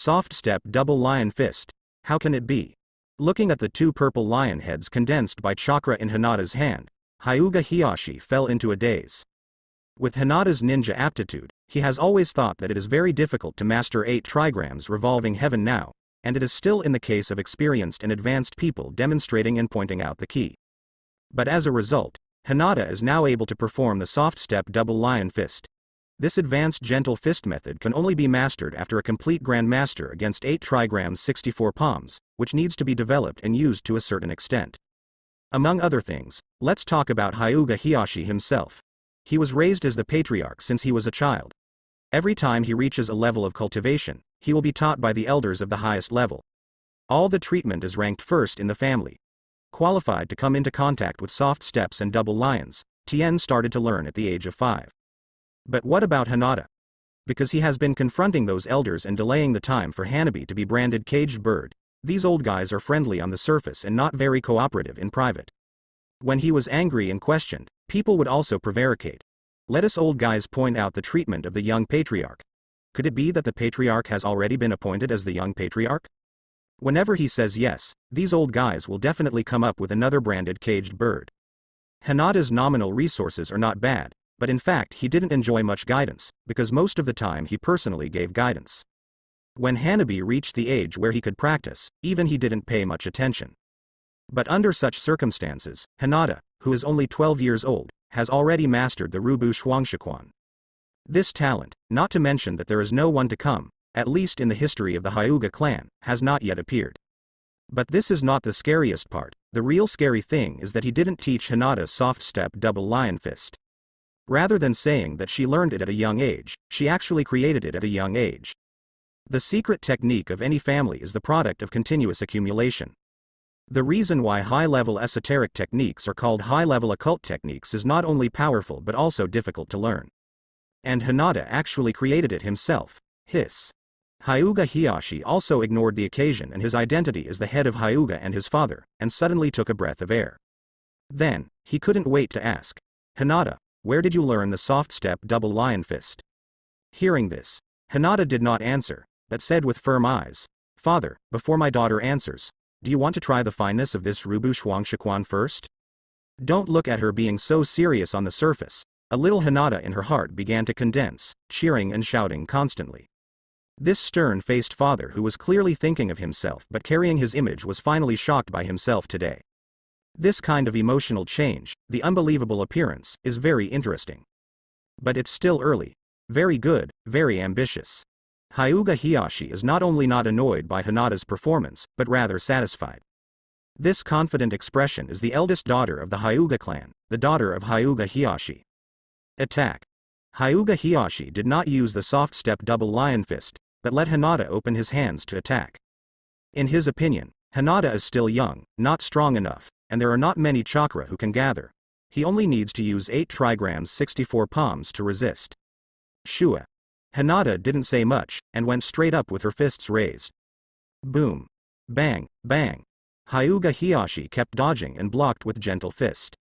Soft step double lion fist. How can it be? Looking at the two purple lion heads condensed by chakra in Hinata's hand, Hyuga Hiyashi fell into a daze. With Hinata's ninja aptitude, he has always thought that it is very difficult to master 8 trigrams revolving heaven now, and it is still in the case of experienced and advanced people demonstrating and pointing out the key. But as a result, Hinata is now able to perform the soft step double lion fist. This advanced gentle fist method can only be mastered after a complete grandmaster against 8 trigrams 64 palms, which needs to be developed and used to a certain extent. Among other things, let's talk about Hyuga Hiyashi himself. He was raised as the patriarch since he was a child. Every time he reaches a level of cultivation, he will be taught by the elders of the highest level. All the treatment is ranked first in the family. Qualified to come into contact with soft steps and double lions, Tien started to learn at the age of 5. But what about Hinata? Because he has been confronting those elders and delaying the time for Hanabi to be branded caged bird, these old guys are friendly on the surface and not very cooperative in private. When he was angry and questioned, people would also prevaricate. Let us old guys point out the treatment of the young patriarch. Could it be that the patriarch has already been appointed as the young patriarch? Whenever he says yes, these old guys will definitely come up with another branded caged bird. Hinata's nominal resources are not bad, but in fact he didn't enjoy much guidance, because most of the time he personally gave guidance. When Hanabi reached the age where he could practice, even he didn't pay much attention. But under such circumstances, Hinata, who is only 12 years old, has already mastered the Rubu Shuangshikuan. This talent, not to mention that there is no one to come, at least in the history of the Hyuga clan, has not yet appeared. But this is not the scariest part. The real scary thing is that he didn't teach Hinata soft step double lion fist. Rather than saying that she learned it at a young age, she actually created it at a young age. The secret technique of any family is the product of continuous accumulation. The reason why high-level esoteric techniques are called high-level occult techniques is not only powerful but also difficult to learn. And Hinata actually created it himself. Hiss. Hyuga Hiyashi also ignored the occasion and his identity as the head of Hyuga and his father, and suddenly took a breath of air. Then, he couldn't wait to ask, Hinata, where did you learn the soft step double lion fist? Hearing this, Hinata did not answer, but said with firm eyes, Father, before my daughter answers, do you want to try the fineness of this Rubu Shuangshikuan first? Don't look at her being so serious on the surface. A little Hinata in her heart began to condense, cheering and shouting constantly. This stern-faced father who was clearly thinking of himself but carrying his image was finally shocked by himself today. This kind of emotional change, the unbelievable appearance, is very interesting. But it's still early. Very good, very ambitious. Hyuga Hiyashi is not only not annoyed by Hinata's performance, but rather satisfied. This confident expression is the eldest daughter of the Hyuga clan, the daughter of Hyuga Hiyashi. Attack. Hyuga Hiyashi did not use the soft step double lion fist, but let Hinata open his hands to attack. In his opinion, Hinata is still young, not strong enough, and there are not many chakra who can gather. He only needs to use 8 trigrams 64 palms to resist. Shua. Hinata didn't say much, and went straight up with her fists raised. Boom. Bang, bang. Hyuga Hiyashi kept dodging and blocked with gentle fist.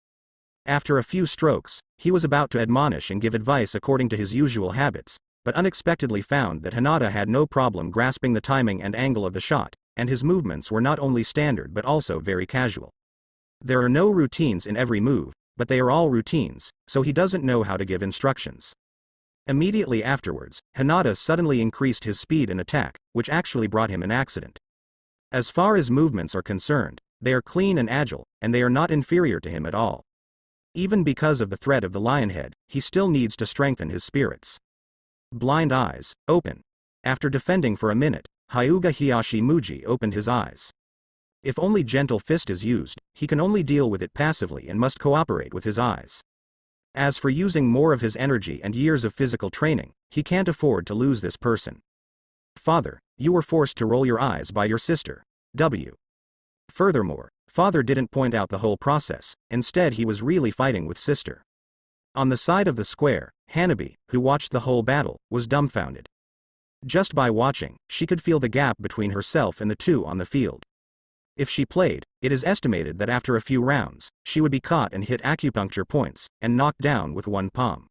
After a few strokes, he was about to admonish and give advice according to his usual habits, but unexpectedly found that Hinata had no problem grasping the timing and angle of the shot, and his movements were not only standard but also very casual. There are no routines in every move, but they are all routines, so he doesn't know how to give instructions. Immediately afterwards, Hinata suddenly increased his speed and attack, which actually brought him an accident. As far as movements are concerned, they are clean and agile, and they are not inferior to him at all. Even because of the threat of the lion head, he still needs to strengthen his spirits. Blind eyes, open. After defending for a minute, Hyuga Hiyashi Muji opened his eyes. If only gentle fist is used, he can only deal with it passively and must cooperate with his eyes. As for using more of his energy and years of physical training, he can't afford to lose this person. Father, you were forced to roll your eyes by your sister. W. Furthermore, father didn't point out the whole process, instead he was really fighting with sister. On the side of the square, Hanabi, who watched the whole battle, was dumbfounded. Just by watching, she could feel the gap between herself and the two on the field. If she played, it is estimated that after a few rounds, she would be caught and hit acupuncture points, and knocked down with one palm.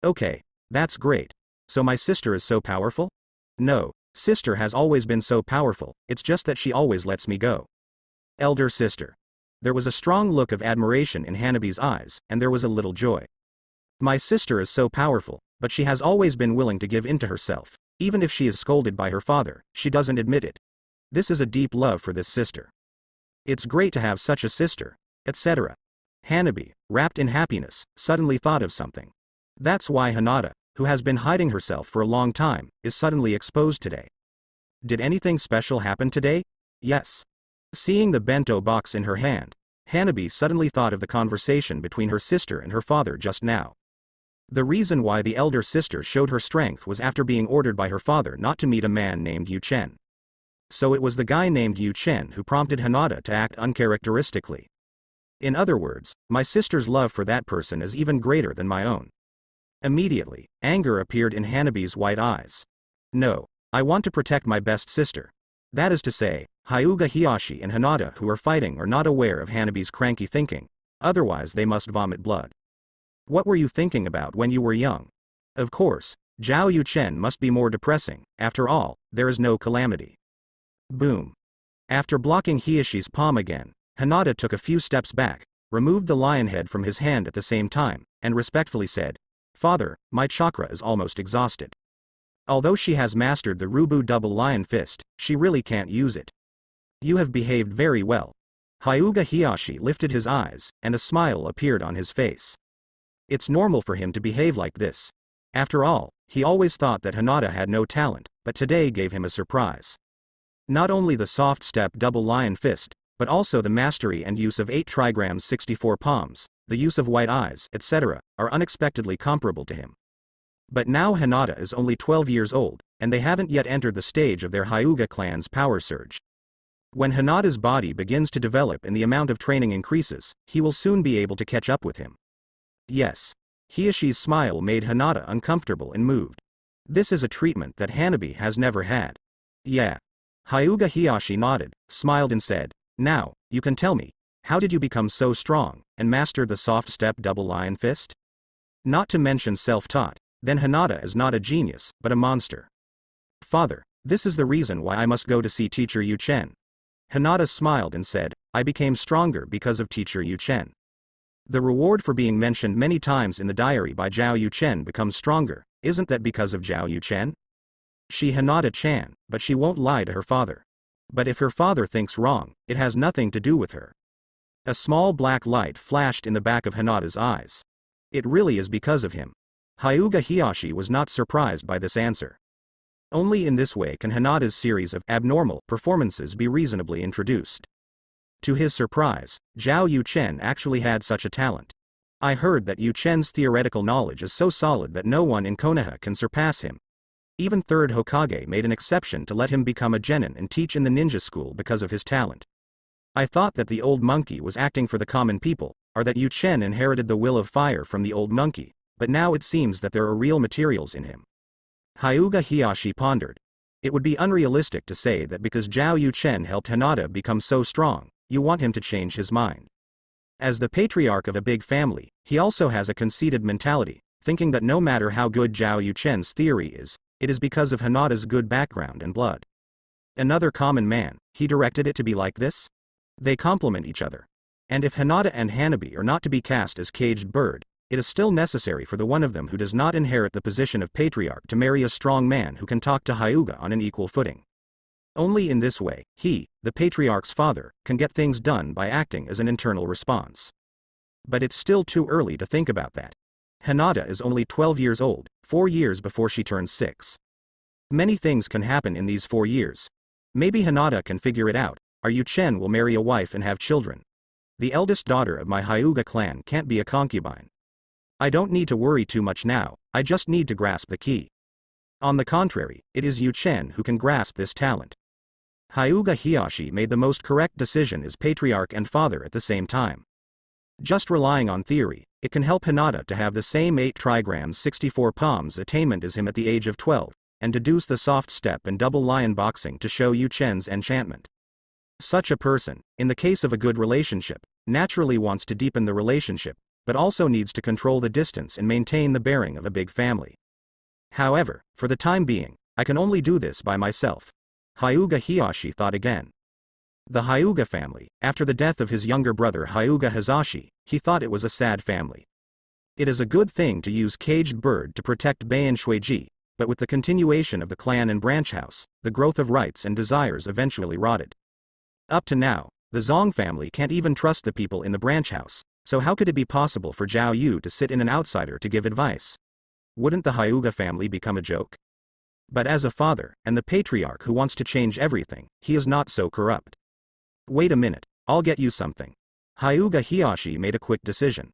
Okay, that's great. So my sister is so powerful? No, Sister has always been so powerful, it's just that she always lets me go. Elder sister. There was a strong look of admiration in Hanabi's eyes, and there was a little joy. My sister is so powerful, but she has always been willing to give in to herself. Even if she is scolded by her father, she doesn't admit it. This is a deep love for this sister. It's great to have such a sister, etc. Hanabi, wrapped in happiness, suddenly thought of something. That's why Hinata, who has been hiding herself for a long time, is suddenly exposed today. Did anything special happen today? Yes. Seeing the bento box in her hand, Hanabi suddenly thought of the conversation between her sister and her father just now. The reason why the elder sister showed her strength was after being ordered by her father not to meet a man named Yu Chen. So it was the guy named Yu Chen who prompted Hinata to act uncharacteristically. In other words, my sister's love for that person is even greater than my own. Immediately, anger appeared in Hanabi's white eyes. No, I want to protect my best sister. That is to say, Hyuga Hiyashi and Hinata who are fighting are not aware of Hanabi's cranky thinking, otherwise they must vomit blood. What were you thinking about when you were young? Of course, Zhao Yuchen must be more depressing, after all, there is no calamity. Boom. After blocking Hiyashi's palm again, Hinata took a few steps back, removed the lion head from his hand at the same time, and respectfully said, "Father, my chakra is almost exhausted." Although she has mastered the Rubu double lion fist, she really can't use it. You have behaved very well. Hyuga Hiyashi lifted his eyes, and a smile appeared on his face. It's normal for him to behave like this. After all, he always thought that Hinata had no talent, but today gave him a surprise. Not only the soft step double lion fist, but also the mastery and use of 8 trigrams 64 palms, the use of white eyes, etc., are unexpectedly comparable to him. But now Hinata is only 12 years old, and they haven't yet entered the stage of their Hyuga clan's power surge. When Hinata's body begins to develop and the amount of training increases, he will soon be able to catch up with him. Yes. Hiyashi's smile made Hinata uncomfortable and moved. This is a treatment that Hanabi has never had. Yeah. Hyuga Hiyashi nodded, smiled and said, "Now, you can tell me, how did you become so strong, and master the soft step double lion fist?" Not to mention self-taught, then Hinata is not a genius, but a monster. Father, this is the reason why I must go to see teacher Yu Chen. Hinata smiled and said, "I became stronger because of teacher Yu Chen." The reward for being mentioned many times in the diary by Zhao Yuchen becomes stronger, isn't that because of Zhao Yuchen? She Hinata-chan, but she won't lie to her father. But if her father thinks wrong, it has nothing to do with her. A small black light flashed in the back of Hinata's eyes. It really is because of him. Hyuga Hiyashi was not surprised by this answer. Only in this way can Hinata's series of abnormal performances be reasonably introduced. To his surprise, Zhao Yuchen actually had such a talent. I heard that Yuchen's theoretical knowledge is so solid that no one in Konoha can surpass him. Even third Hokage made an exception to let him become a genin and teach in the ninja school because of his talent. I thought that the old monkey was acting for the common people, or that Yuchen inherited the will of fire from the old monkey, but now it seems that there are real materials in him. Hyuga Hiyashi pondered. It would be unrealistic to say that because Zhao Yuchen helped Hinata become so strong, you want him to change his mind. As the patriarch of a big family, he also has a conceited mentality, thinking that no matter how good Zhao Yuchen's theory is, it is because of Hinata's good background and blood. Another common man, he directed it to be like this? They complement each other. And if Hinata and Hanabi are not to be cast as caged bird, it is still necessary for the one of them who does not inherit the position of patriarch to marry a strong man who can talk to Hyuga on an equal footing. Only in this way, he, the patriarch's father, can get things done by acting as an internal response. But it's still too early to think about that. Hinata is only 12 years old, 4 years before she turns 6. Many things can happen in these 4 years. Maybe Hinata can figure it out, or Yuchen will marry a wife and have children. The eldest daughter of my Hyuga clan can't be a concubine. I don't need to worry too much now, I just need to grasp the key. On the contrary, it is Yuchen who can grasp this talent. Hyuga Hiyashi made the most correct decision as patriarch and father at the same time. Just relying on theory, it can help Hinata to have the same 8 trigrams 64 palms attainment as him at the age of 12, and deduce the soft step and double lion boxing to show Yuchen's enchantment. Such a person, in the case of a good relationship, naturally wants to deepen the relationship, but also needs to control the distance and maintain the bearing of a big family. However, for the time being, I can only do this by myself. Hyuga Hiyashi thought again. The Hyuga family, after the death of his younger brother Hyuga Hazashi, he thought it was a sad family. It is a good thing to use caged bird to protect Bayan Shueji, but with the continuation of the clan and branch house, the growth of rights and desires eventually rotted. Up to now, the Zong family can't even trust the people in the branch house, so how could it be possible for Zhao Yu to sit in an outsider to give advice? Wouldn't the Hyuga family become a joke? But as a father, and the patriarch who wants to change everything, he is not so corrupt. Wait a minute, I'll get you something. Hyuga Hiyashi made a quick decision.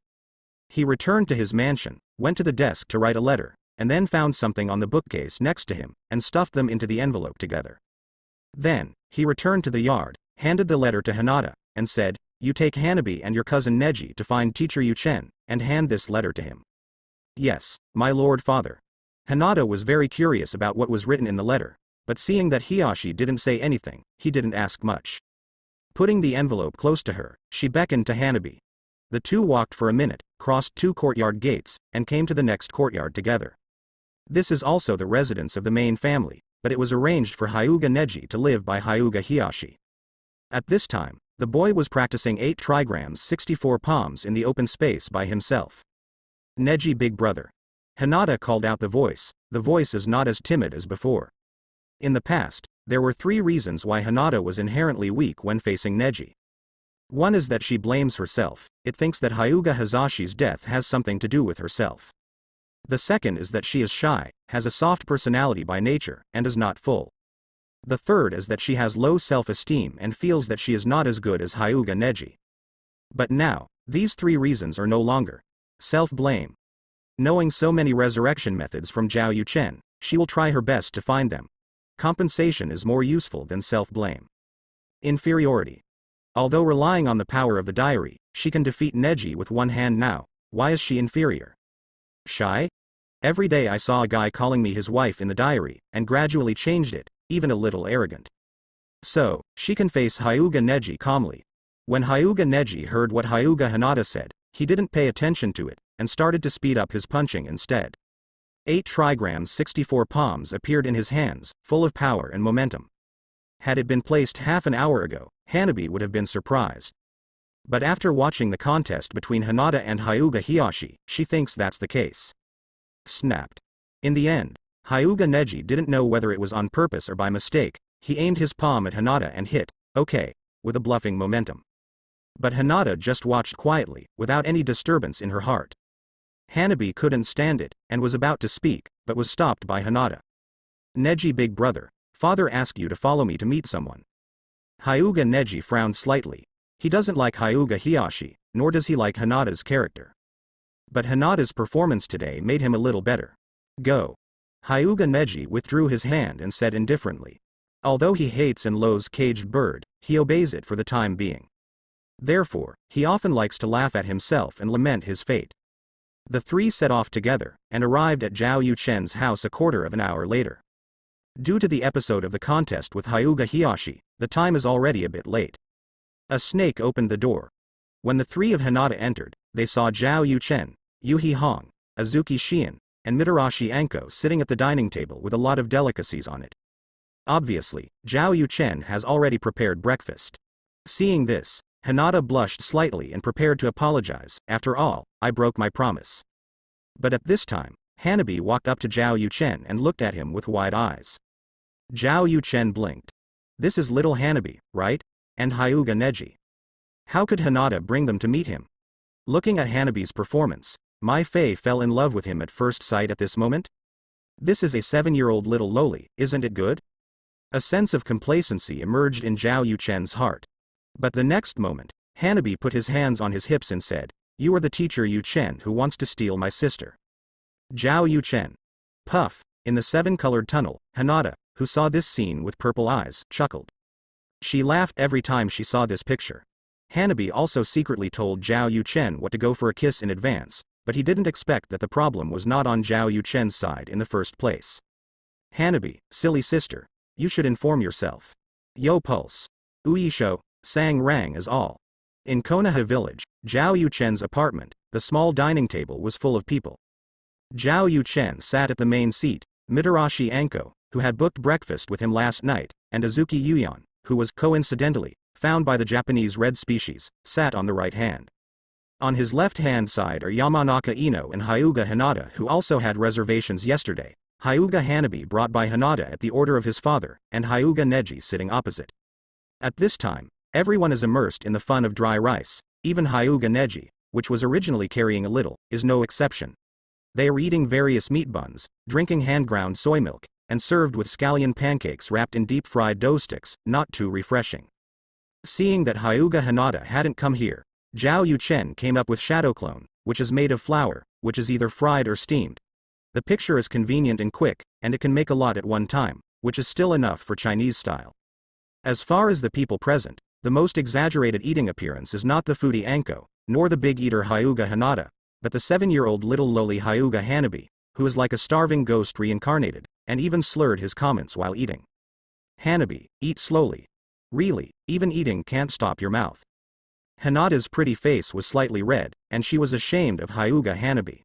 He returned to his mansion, went to the desk to write a letter, and then found something on the bookcase next to him, and stuffed them into the envelope together. Then, he returned to the yard, handed the letter to Hinata, and said, "You take Hanabi and your cousin Neji to find teacher Yuchen, and hand this letter to him." "Yes, my lord father." Hinata was very curious about what was written in the letter, but seeing that Hiyashi didn't say anything, he didn't ask much. Putting the envelope close to her, she beckoned to Hanabi. The two walked for a minute, crossed 2 courtyard gates, and came to the next courtyard together. This is also the residence of the main family, but it was arranged for Hyuga Neji to live by Hyuga Hiyashi. At this time, the boy was practicing 8 trigrams 64 palms in the open space by himself. "Neji, big brother." Hinata called out the voice is not as timid as before. In the past, there were 3 reasons why Hinata was inherently weak when facing Neji. One is that she blames herself, it thinks that Hyuga Hazashi's death has something to do with herself. The second is that she is shy, has a soft personality by nature, and is not full. The third is that she has low self-esteem and feels that she is not as good as Hyuga Neji. But now, these 3 reasons are no longer. Self-blame. Knowing so many resurrection methods from Zhao Yuchen, she will try her best to find them. Compensation is more useful than self-blame. Inferiority. Although relying on the power of the diary, she can defeat Neji with one hand now. Why is she inferior? Shy? Every day I saw a guy calling me his wife in the diary, and gradually changed it, even a little arrogant. So, she can face Hyuga Neji calmly. When Hyuga Neji heard what Hyuga Hinata said, he didn't pay attention to it, and started to speed up his punching instead. 8 trigrams 64 palms appeared in his hands, full of power and momentum. Had it been placed half an hour ago, Hanabi would have been surprised. But after watching the contest between Hinata and Hyuga Hiyashi, she thinks that's the case. Snapped. In the end, Hyuga Neji didn't know whether it was on purpose or by mistake, he aimed his palm at Hinata and hit, okay, with a bluffing momentum. But Hinata just watched quietly, without any disturbance in her heart. Hanabi couldn't stand it, and was about to speak, but was stopped by Hinata. "Neji, big brother, father asked you to follow me to meet someone." Hyuga Neji frowned slightly. He doesn't like Hyuga Hiyashi, nor does he like Hinata's character. But Hinata's performance today made him a little better. "Go." Hyuga Neji withdrew his hand and said indifferently. Although he hates and loathes caged bird, he obeys it for the time being. Therefore, he often likes to laugh at himself and lament his fate. The 3 set off together, and arrived at Zhao Yuchen's house a quarter of an hour later. Due to the episode of the contest with Hyuga Hiyashi, the time is already a bit late. A snake opened the door. When the 3 of Hinata entered, they saw Zhao Yuchen, Yuhi Hong, Azuki Shion, and Mitarashi Anko sitting at the dining table with a lot of delicacies on it. Obviously, Zhao Yuchen has already prepared breakfast. Seeing this, Hinata blushed slightly and prepared to apologize. "After all, I broke my promise." But at this time, Hanabi walked up to Zhao Yuchen and looked at him with wide eyes. Zhao Yuchen blinked. This is little Hanabi, right? And Hyuga Neji. How could Hinata bring them to meet him? Looking at Hanabi's performance, Mai Fei fell in love with him at first sight at this moment. This is a 7-year-old little loli, isn't it good? A sense of complacency emerged in Zhao Yuchen's heart. But the next moment, Hanabi put his hands on his hips and said, "You are the teacher Yuchen who wants to steal my sister." Zhao Yuchen. Puff. In the 7-colored tunnel, Hinata, who saw this scene with purple eyes, chuckled. She laughed every time she saw this picture. Hanabi also secretly told Zhao Yuchen what to go for a kiss in advance, but he didn't expect that the problem was not on Zhao Yuchen's side in the first place. "Hanabi, silly sister, you should inform yourself." "Yo pulse. Uyisho," sang rang as all. In Konoha village, Zhao Yuchen's apartment, the small dining table was full of people. Zhao Yuchen sat at the main seat, Mitarashi Anko, who had booked breakfast with him last night, and Azuki Yuyan, who was, coincidentally, found by the Japanese red species, sat on the right hand. On his left-hand side are Yamanaka Ino and Hyuga Hinata, who also had reservations yesterday, Hyuga Hanabi brought by Hinata at the order of his father, and Hyuga Neji sitting opposite. At this time, everyone is immersed in the fun of dry rice, even Hyuga Neji, which was originally carrying a little, is no exception. They are eating various meat buns, drinking hand-ground soy milk, and served with scallion pancakes wrapped in deep-fried dough sticks, not too refreshing. Seeing that Hyuga Hinata hadn't come here, Zhao Yuchen came up with Shadow Clone, which is made of flour, which is either fried or steamed. The picture is convenient and quick, and it can make a lot at one time, which is still enough for Chinese style. As far as the people present, the most exaggerated eating appearance is not the foodie Anko, nor the big eater Hyuga Hinata, but the 7-year-old little lowly Hyuga Hanabi, who is like a starving ghost reincarnated, and even slurred his comments while eating. Hanabi, eat slowly. Really, even eating can't stop your mouth. Hinata's pretty face was slightly red, and she was ashamed of Hyuga Hanabi.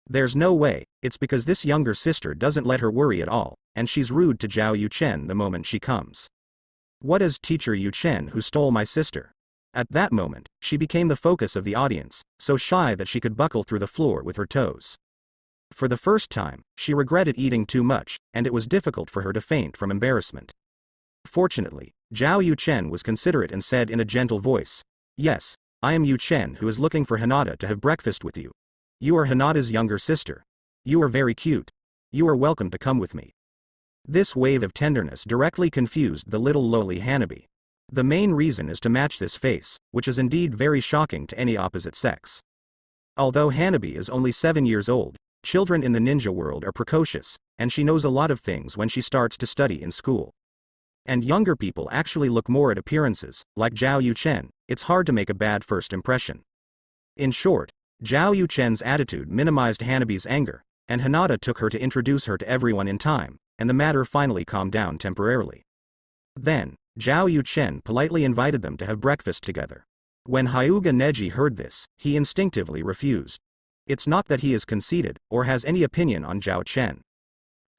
There's no way, it's because this younger sister doesn't let her worry at all, and she's rude to Zhao Yuchen the moment she comes. What is teacher Yuchen who stole my sister? At that moment, she became the focus of the audience, so shy that she could buckle through the floor with her toes. For the first time, she regretted eating too much, and it was difficult for her to faint from embarrassment. Fortunately, Zhao Yuchen was considerate and said in a gentle voice, "Yes, I am Yuchen who is looking for Hinata to have breakfast with you. You are Hinata's younger sister. You are very cute. You are welcome to come with me." This wave of tenderness directly confused the little lowly Hanabi. The main reason is to match this face, which is indeed very shocking to any opposite sex. Although Hanabi is only 7 years old, children in the ninja world are precocious, and she knows a lot of things when she starts to study in school. And younger people actually look more at appearances, like Zhao Yuchen, it's hard to make a bad first impression. In short, Zhao Yuchen's attitude minimized Hanabi's anger, and Hinata took her to introduce her to everyone in time, and the matter finally calmed down temporarily. Then, Zhao Yuchen politely invited them to have breakfast together. When Hyuga Neji heard this, he instinctively refused. It's not that he is conceited, or has any opinion on Zhao Chen.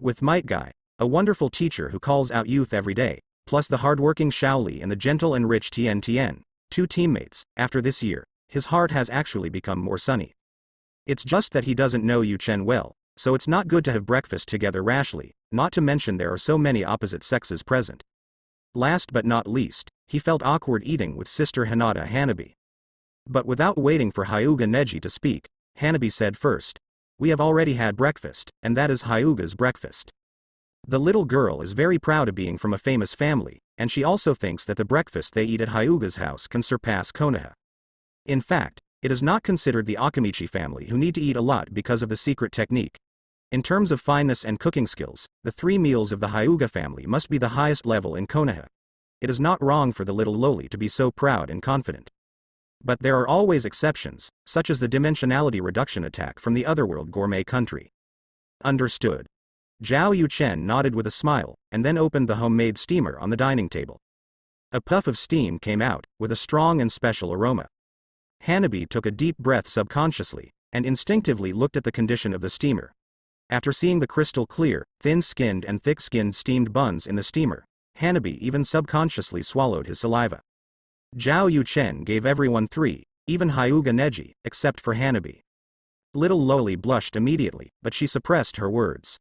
With Might Guy, a wonderful teacher who calls out youth every day, plus the hardworking Shaoli and the gentle and rich Tian Tian, 2 teammates, after this year, his heart has actually become more sunny. It's just that he doesn't know Yuchen well, so it's not good to have breakfast together rashly, not to mention there are so many opposite sexes present. Last but not least, he felt awkward eating with sister Hinata Hanabi. But without waiting for Hyuga Neji to speak, Hanabi said first, "We have already had breakfast, and that is Hyuga's breakfast." The little girl is very proud of being from a famous family, and she also thinks that the breakfast they eat at Hyuga's house can surpass Konoha. In fact, it is not considered the Akamichi family who need to eat a lot because of the secret technique. In terms of fineness and cooking skills, the 3 meals of the Hyuga family must be the highest level in Konoha. It is not wrong for the little lowly to be so proud and confident. But there are always exceptions, such as the dimensionality reduction attack from the otherworld gourmet country. Understood. Zhao Yuchen nodded with a smile, and then opened the homemade steamer on the dining table. A puff of steam came out, with a strong and special aroma. Hanabi took a deep breath subconsciously, and instinctively looked at the condition of the steamer. After seeing the crystal clear, thin-skinned and thick-skinned steamed buns in the steamer, Hanabi even subconsciously swallowed his saliva. Zhao Yuchen gave everyone 3, even Hyuga Neji, except for Hanabi. Little lowly blushed immediately, but she suppressed her words.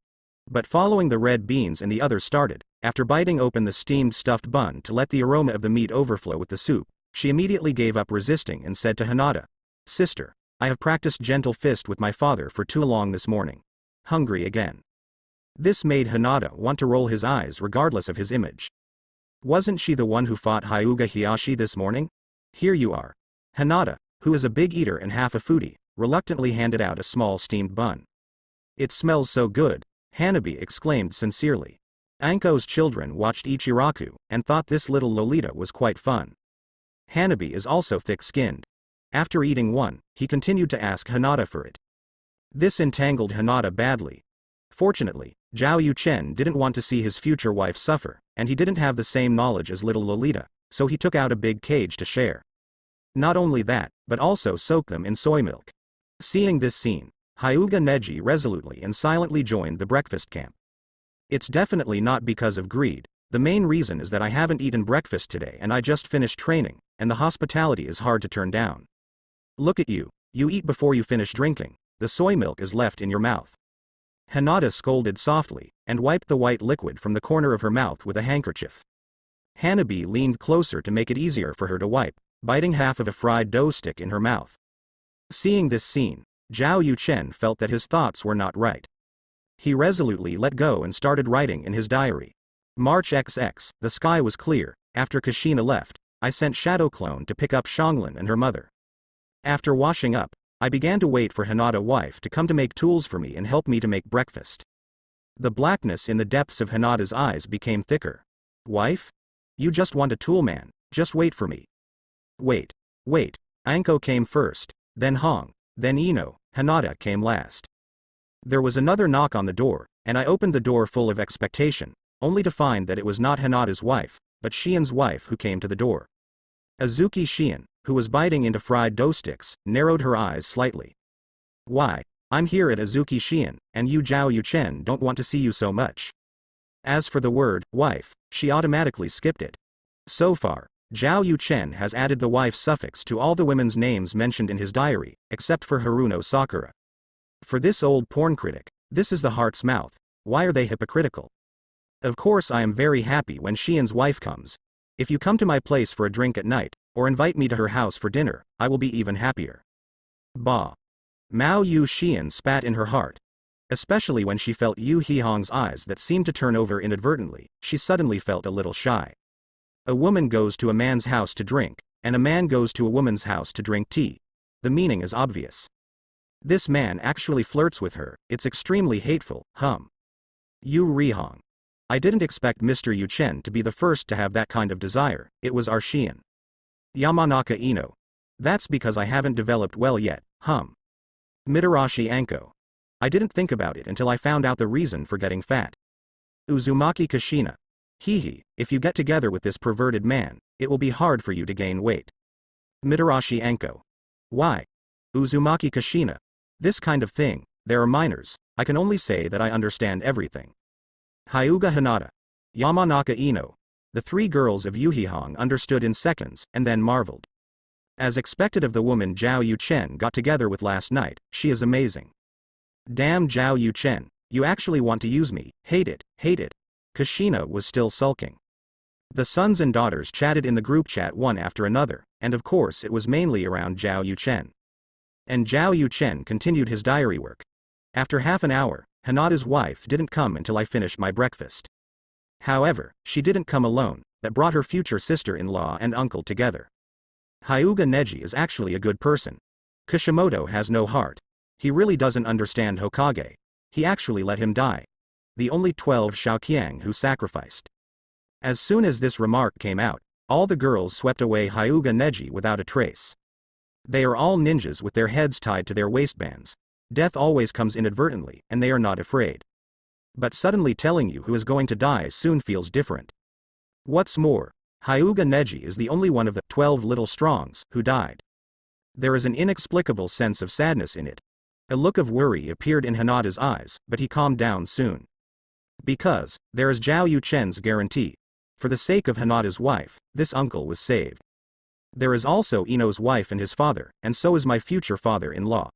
But following the red beans and the others started, after biting open the steamed stuffed bun to let the aroma of the meat overflow with the soup, she immediately gave up resisting and said to Hinata, "Sister, I have practiced gentle fist with my father for too long this morning. Hungry again." This made Hinata want to roll his eyes regardless of his image. Wasn't she the one who fought Hyuga Hiyashi this morning? Here you are. Hinata, who is a big eater and half a foodie, reluctantly handed out a small steamed bun. "It smells so good," Hanabi exclaimed sincerely. Anko's children watched Ichiraku, and thought this little Lolita was quite fun. Hanabi is also thick-skinned. After eating one, he continued to ask Hinata for it. This entangled Hinata badly. Fortunately, Zhao Yuchen didn't want to see his future wife suffer, and he didn't have the same knowledge as little Lolita, so he took out a big cage to share. Not only that, but also soaked them in soy milk. Seeing this scene, Hyuga Neji resolutely and silently joined the breakfast camp. It's definitely not because of greed. The main reason is that I haven't eaten breakfast today and I just finished training, and the hospitality is hard to turn down. Look at you. You eat before you finish drinking. The soy milk is left in your mouth. Hinata scolded softly, and wiped the white liquid from the corner of her mouth with a handkerchief. Hanabi leaned closer to make it easier for her to wipe, biting half of a fried dough stick in her mouth. Seeing this scene, Zhao Yuchen felt that his thoughts were not right. He resolutely let go and started writing in his diary. March XX, the sky was clear. After Kushina left, I sent Shadow Clone to pick up Xianglin and her mother. After washing up, I began to wait for Hinata wife to come to make tools for me and help me to make breakfast. The blackness in the depths of Hinata's eyes became thicker. Wife? You just want a tool man, just wait for me. Wait. Anko came first, then Hong, then Ino, Hinata came last. There was another knock on the door, and I opened the door full of expectation, only to find that it was not Hinata's wife, but Xian's wife who came to the door. Azuki Xian, who was biting into fried dough sticks, narrowed her eyes slightly. Why, I'm here at Azuki Xian, and you Zhao Yuchen don't want to see you so much. As for the word, wife, she automatically skipped it. So far, Zhao Yuchen has added the wife suffix to all the women's names mentioned in his diary, except for Haruno Sakura. For this old porn critic, this is the heart's mouth. Why are they hypocritical? Of course I am very happy when Xian's wife comes. If you come to my place for a drink at night, or invite me to her house for dinner, I will be even happier. Bah. Mao Yu Xian spat in her heart. Especially when she felt Yu Hihong's eyes that seemed to turn over inadvertently, she suddenly felt a little shy. A woman goes to a man's house to drink, and a man goes to a woman's house to drink tea. The meaning is obvious. This man actually flirts with her, it's extremely hateful, Yu Rihong. I didn't expect Mr. Yuchen to be the first to have that kind of desire, it was our Xian. Yamanaka Ino. That's because I haven't developed well yet, Mitarashi Anko. I didn't think about it until I found out the reason for getting fat. Uzumaki Kushina. Hehe, if you get together with this perverted man, it will be hard for you to gain weight. Mitarashi Anko. Why? Uzumaki Kushina. This kind of thing, there are minors, I can only say that I understand everything. Hyuga Hinata. Yamanaka Ino. The three girls of Yuhihong understood in seconds, and then marveled. As expected of the woman Zhao Yuchen got together with last night, she is amazing. Damn Zhao Yuchen, you actually want to use me, hate it. Kushina was still sulking. The sons and daughters chatted in the group chat one after another, and of course it was mainly around Zhao Yuchen. And Zhao Yuchen continued his diary work. After half an hour, Hinata's wife didn't come until I finished my breakfast. However, she didn't come alone, but brought her future sister-in-law and uncle together. Hyuga Neji is actually a good person. Kishimoto has no heart. He really doesn't understand Hokage. He actually let him die. The only 12 Shaoqiang who sacrificed. As soon as this remark came out, all the girls swept away Hyuga Neji without a trace. They are all ninjas with their heads tied to their waistbands. Death always comes inadvertently, and they are not afraid. But suddenly telling you who is going to die soon feels different. What's more, Hyuga Neji is the only one of the 12 little strongs who died. There is an inexplicable sense of sadness in it. A look of worry appeared in Hinata's eyes, but he calmed down soon. Because, there is Zhao Yuchen's guarantee. For the sake of Hinata's wife, this uncle was saved. There is also Ino's wife and his father, and so is my future father-in-law.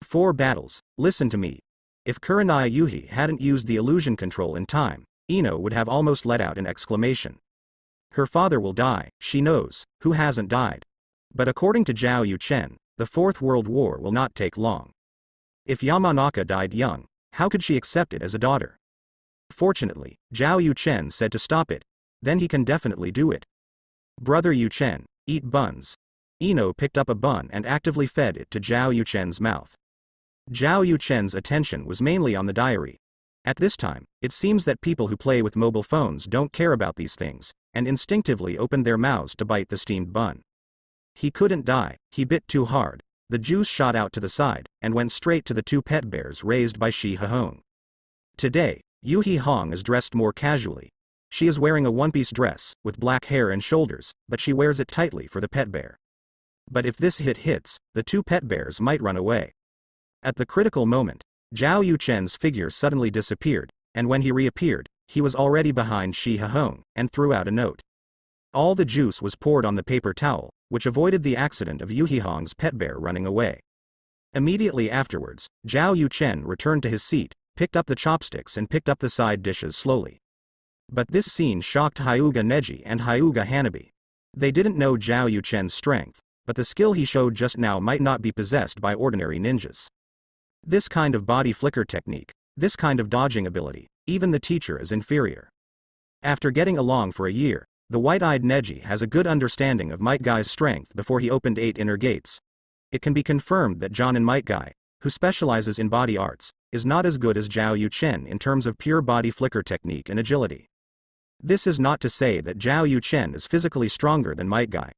4 battles, listen to me. If Kurenai Yuhi hadn't used the illusion control in time, Ino would have almost let out an exclamation. Her father will die, she knows, who hasn't died. But according to Zhao Yuchen, the Fourth World War will not take long. If Yamanaka died young, how could she accept it as a daughter? Fortunately, Zhao Yuchen said to stop it. Then he can definitely do it. Brother Yuchen, eat buns. Ino picked up a bun and actively fed it to Zhao Yuchen's mouth. Zhao Yuchen's attention was mainly on the diary. At this time, it seems that people who play with mobile phones don't care about these things, and instinctively opened their mouths to bite the steamed bun. He couldn't die, he bit too hard. The juice shot out to the side, and went straight to the 2 pet bears raised by Shi Hahong. Today, Yu Hihong is dressed more casually. She is wearing a one-piece dress, with black hair and shoulders, but she wears it tightly for the pet bear. But if this hits, the 2 pet bears might run away. At the critical moment, Zhao Yuchen's figure suddenly disappeared, and when he reappeared, he was already behind Shi Hahong, and threw out a note. All the juice was poured on the paper towel, which avoided the accident of Yu Hihong's pet bear running away. Immediately afterwards, Zhao Yuchen returned to his seat, picked up the chopsticks and picked up the side dishes slowly. But this scene shocked Hyuga Neji and Hyuga Hanabi. They didn't know Zhao Yuchen's strength, but the skill he showed just now might not be possessed by ordinary ninjas. This kind of body flicker technique, this kind of dodging ability, even the teacher is inferior. After getting along for a year, the white-eyed Neji has a good understanding of Might Guy's strength before he opened 8 inner gates. It can be confirmed that John Might Guy, who specializes in body arts, is not as good as Zhao Yuchen in terms of pure body flicker technique and agility. This is not to say that Zhao Yuchen is physically stronger than Might Guy.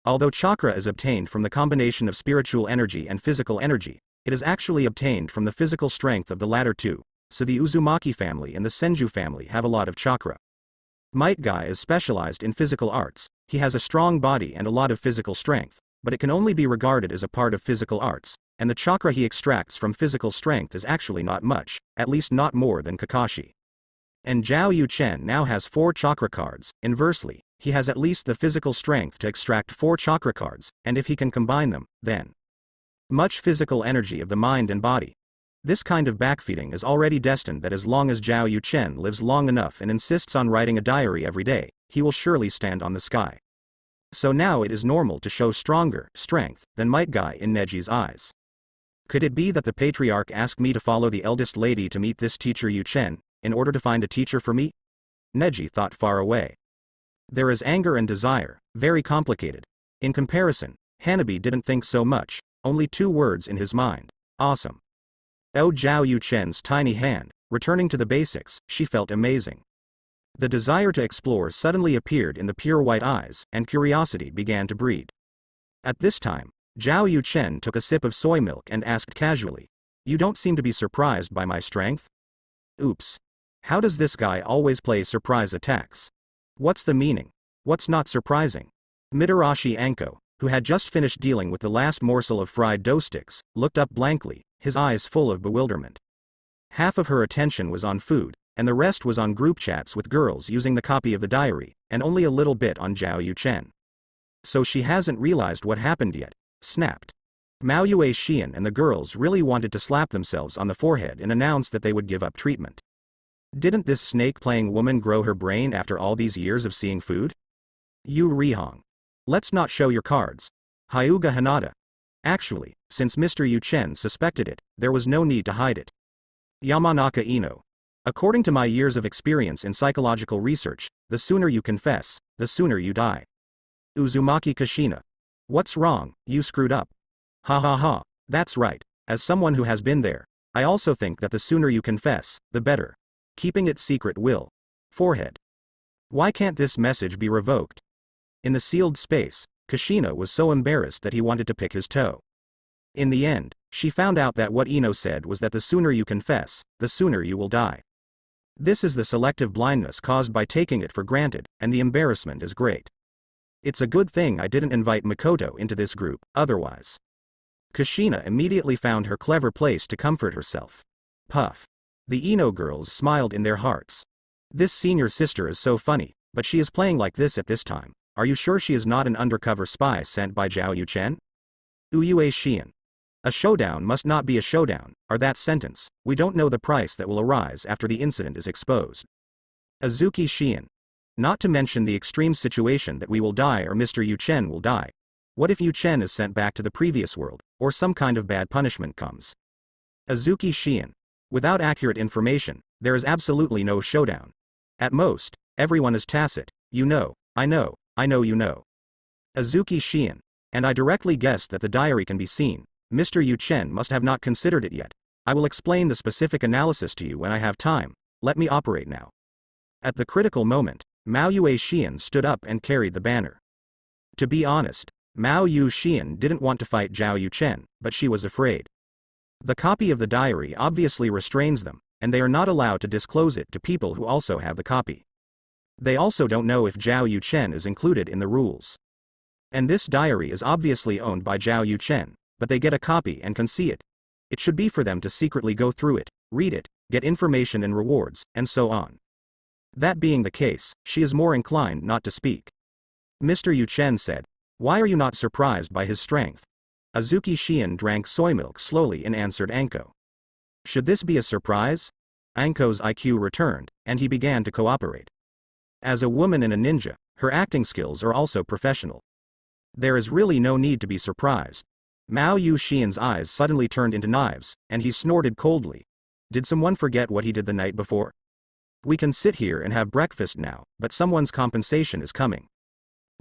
Although chakra is obtained from the combination of spiritual energy and physical energy, it is actually obtained from the physical strength of the latter two, so the Uzumaki family and the Senju family have a lot of chakra. Might Guy is specialized in physical arts, he has a strong body and a lot of physical strength, but it can only be regarded as a part of physical arts, and the chakra he extracts from physical strength is actually not much, at least not more than Kakashi. And Zhao Yuchen now has 4 chakra cards. Inversely, he has at least the physical strength to extract 4 chakra cards, and if he can combine them, then much physical energy of the mind and body. This kind of backfeeding is already destined that as long as Zhao Yuchen lives long enough and insists on writing a diary every day, he will surely stand on the sky. So now it is normal to show stronger strength than Might Guy in Neji's eyes. Could it be that the patriarch asked me to follow the eldest lady to meet this teacher Yuchen, in order to find a teacher for me? Neji thought far away. There is anger and desire, very complicated. In comparison, Hanabi didn't think so much, only 2 words in his mind. Awesome. Oh, Zhao Yuchen's tiny hand, returning to the basics, she felt amazing. The desire to explore suddenly appeared in the pure white eyes, and curiosity began to breed. At this time, Zhao Yuchen took a sip of soy milk and asked casually, "You don't seem to be surprised by my strength?" Oops. How does this guy always play surprise attacks? What's the meaning? What's not surprising? Mitarashi Anko, who had just finished dealing with the last morsel of fried dough sticks, looked up blankly, his eyes full of bewilderment. Half of her attention was on food, and the rest was on group chats with girls using the copy of the diary, and only a little bit on Zhao Yuchen. So she hasn't realized what happened yet, snapped. Mao Yue Xian and the girls really wanted to slap themselves on the forehead and announce that they would give up treatment. Didn't this snake-playing woman grow her brain after all these years of seeing food? Yu Rihong. Let's not show your cards. Hyuga Hinata. Actually, since Mr. Yuchen suspected it, there was no need to hide it. Yamanaka Ino. According to my years of experience in psychological research, the sooner you confess, the sooner you die. Uzumaki Kashina. What's wrong, you screwed up? Ha ha ha, that's right, as someone who has been there, I also think that the sooner you confess, the better. Keeping it secret will. Forehead. Why can't this message be revoked? In the sealed space, Kashina was so embarrassed that he wanted to pick his toe. In the end, she found out that what Ino said was that the sooner you confess, the sooner you will die. This is the selective blindness caused by taking it for granted, and the embarrassment is great. It's a good thing I didn't invite Makoto into this group, otherwise. Kashina immediately found her clever place to comfort herself. Puff. The Ino girls smiled in their hearts. This senior sister is so funny, but she is playing like this at this time. Are you sure she is not an undercover spy sent by Zhao Yuchen? Uyue Xian. A showdown must not be a showdown, or that sentence, we don't know the price that will arise after the incident is exposed. Azuki Xian. Not to mention the extreme situation that we will die or Mr. Yuchen will die. What if Yuchen is sent back to the previous world, or some kind of bad punishment comes? Azuki Xian. Without accurate information, there is absolutely no showdown. At most, everyone is tacit, you know, I know you know. Azuki Xian. And I directly guessed that the diary can be seen. Mr. Yuchen must have not considered it yet. I will explain the specific analysis to you when I have time, let me operate now. At the critical moment, Mao Yue Xian stood up and carried the banner. To be honest, Mao Yu Xian didn't want to fight Zhao Yuchen, but she was afraid. The copy of the diary obviously restrains them, and they are not allowed to disclose it to people who also have the copy. They also don't know if Zhao Yuchen is included in the rules. And this diary is obviously owned by Zhao Yuchen, but they get a copy and can see it. It should be for them to secretly go through it, read it, get information and rewards, and so on. That being the case, she is more inclined not to speak. Mr. Yu Chen said, "Why are you not surprised by his strength?" Azuki Shion drank soy milk slowly and answered Anko. Should this be a surprise? Anko's IQ returned, and he began to cooperate. As a woman and a ninja, her acting skills are also professional. There is really no need to be surprised. Mao Yu Xian's eyes suddenly turned into knives, and he snorted coldly. Did someone forget what he did the night before? We can sit here and have breakfast now, but someone's compensation is coming.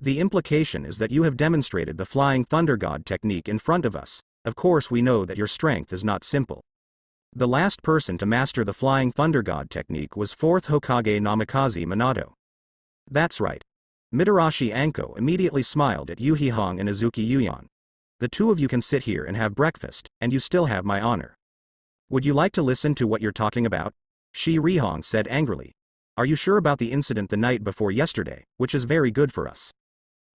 The implication is that you have demonstrated the Flying Thunder God technique in front of us. Of course we know that your strength is not simple. The last person to master the Flying Thunder God technique was 4th Hokage Namikaze Minato. That's right. Mitarashi Anko immediately smiled at Yu Hihong and Azuki Yuyan. The two of you can sit here and have breakfast, and you still have my honor. Would you like to listen to what you're talking about? Shi Rihong said angrily. Are you sure about the incident the night before yesterday, which is very good for us?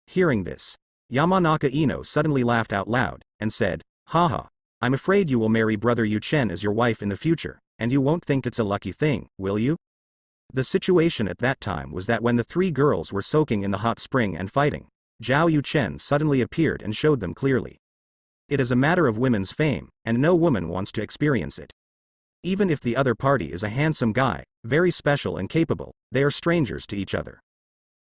Hearing this, Yamanaka Ino suddenly laughed out loud, and said, Haha, I'm afraid you will marry brother Yu Chen as your wife in the future, and you won't think it's a lucky thing, will you? The situation at that time was that when the three girls were soaking in the hot spring and fighting, Zhao Yu Chen suddenly appeared and showed them clearly. It is a matter of women's fame, and no woman wants to experience it. Even if the other party is a handsome guy, very special and capable, they are strangers to each other.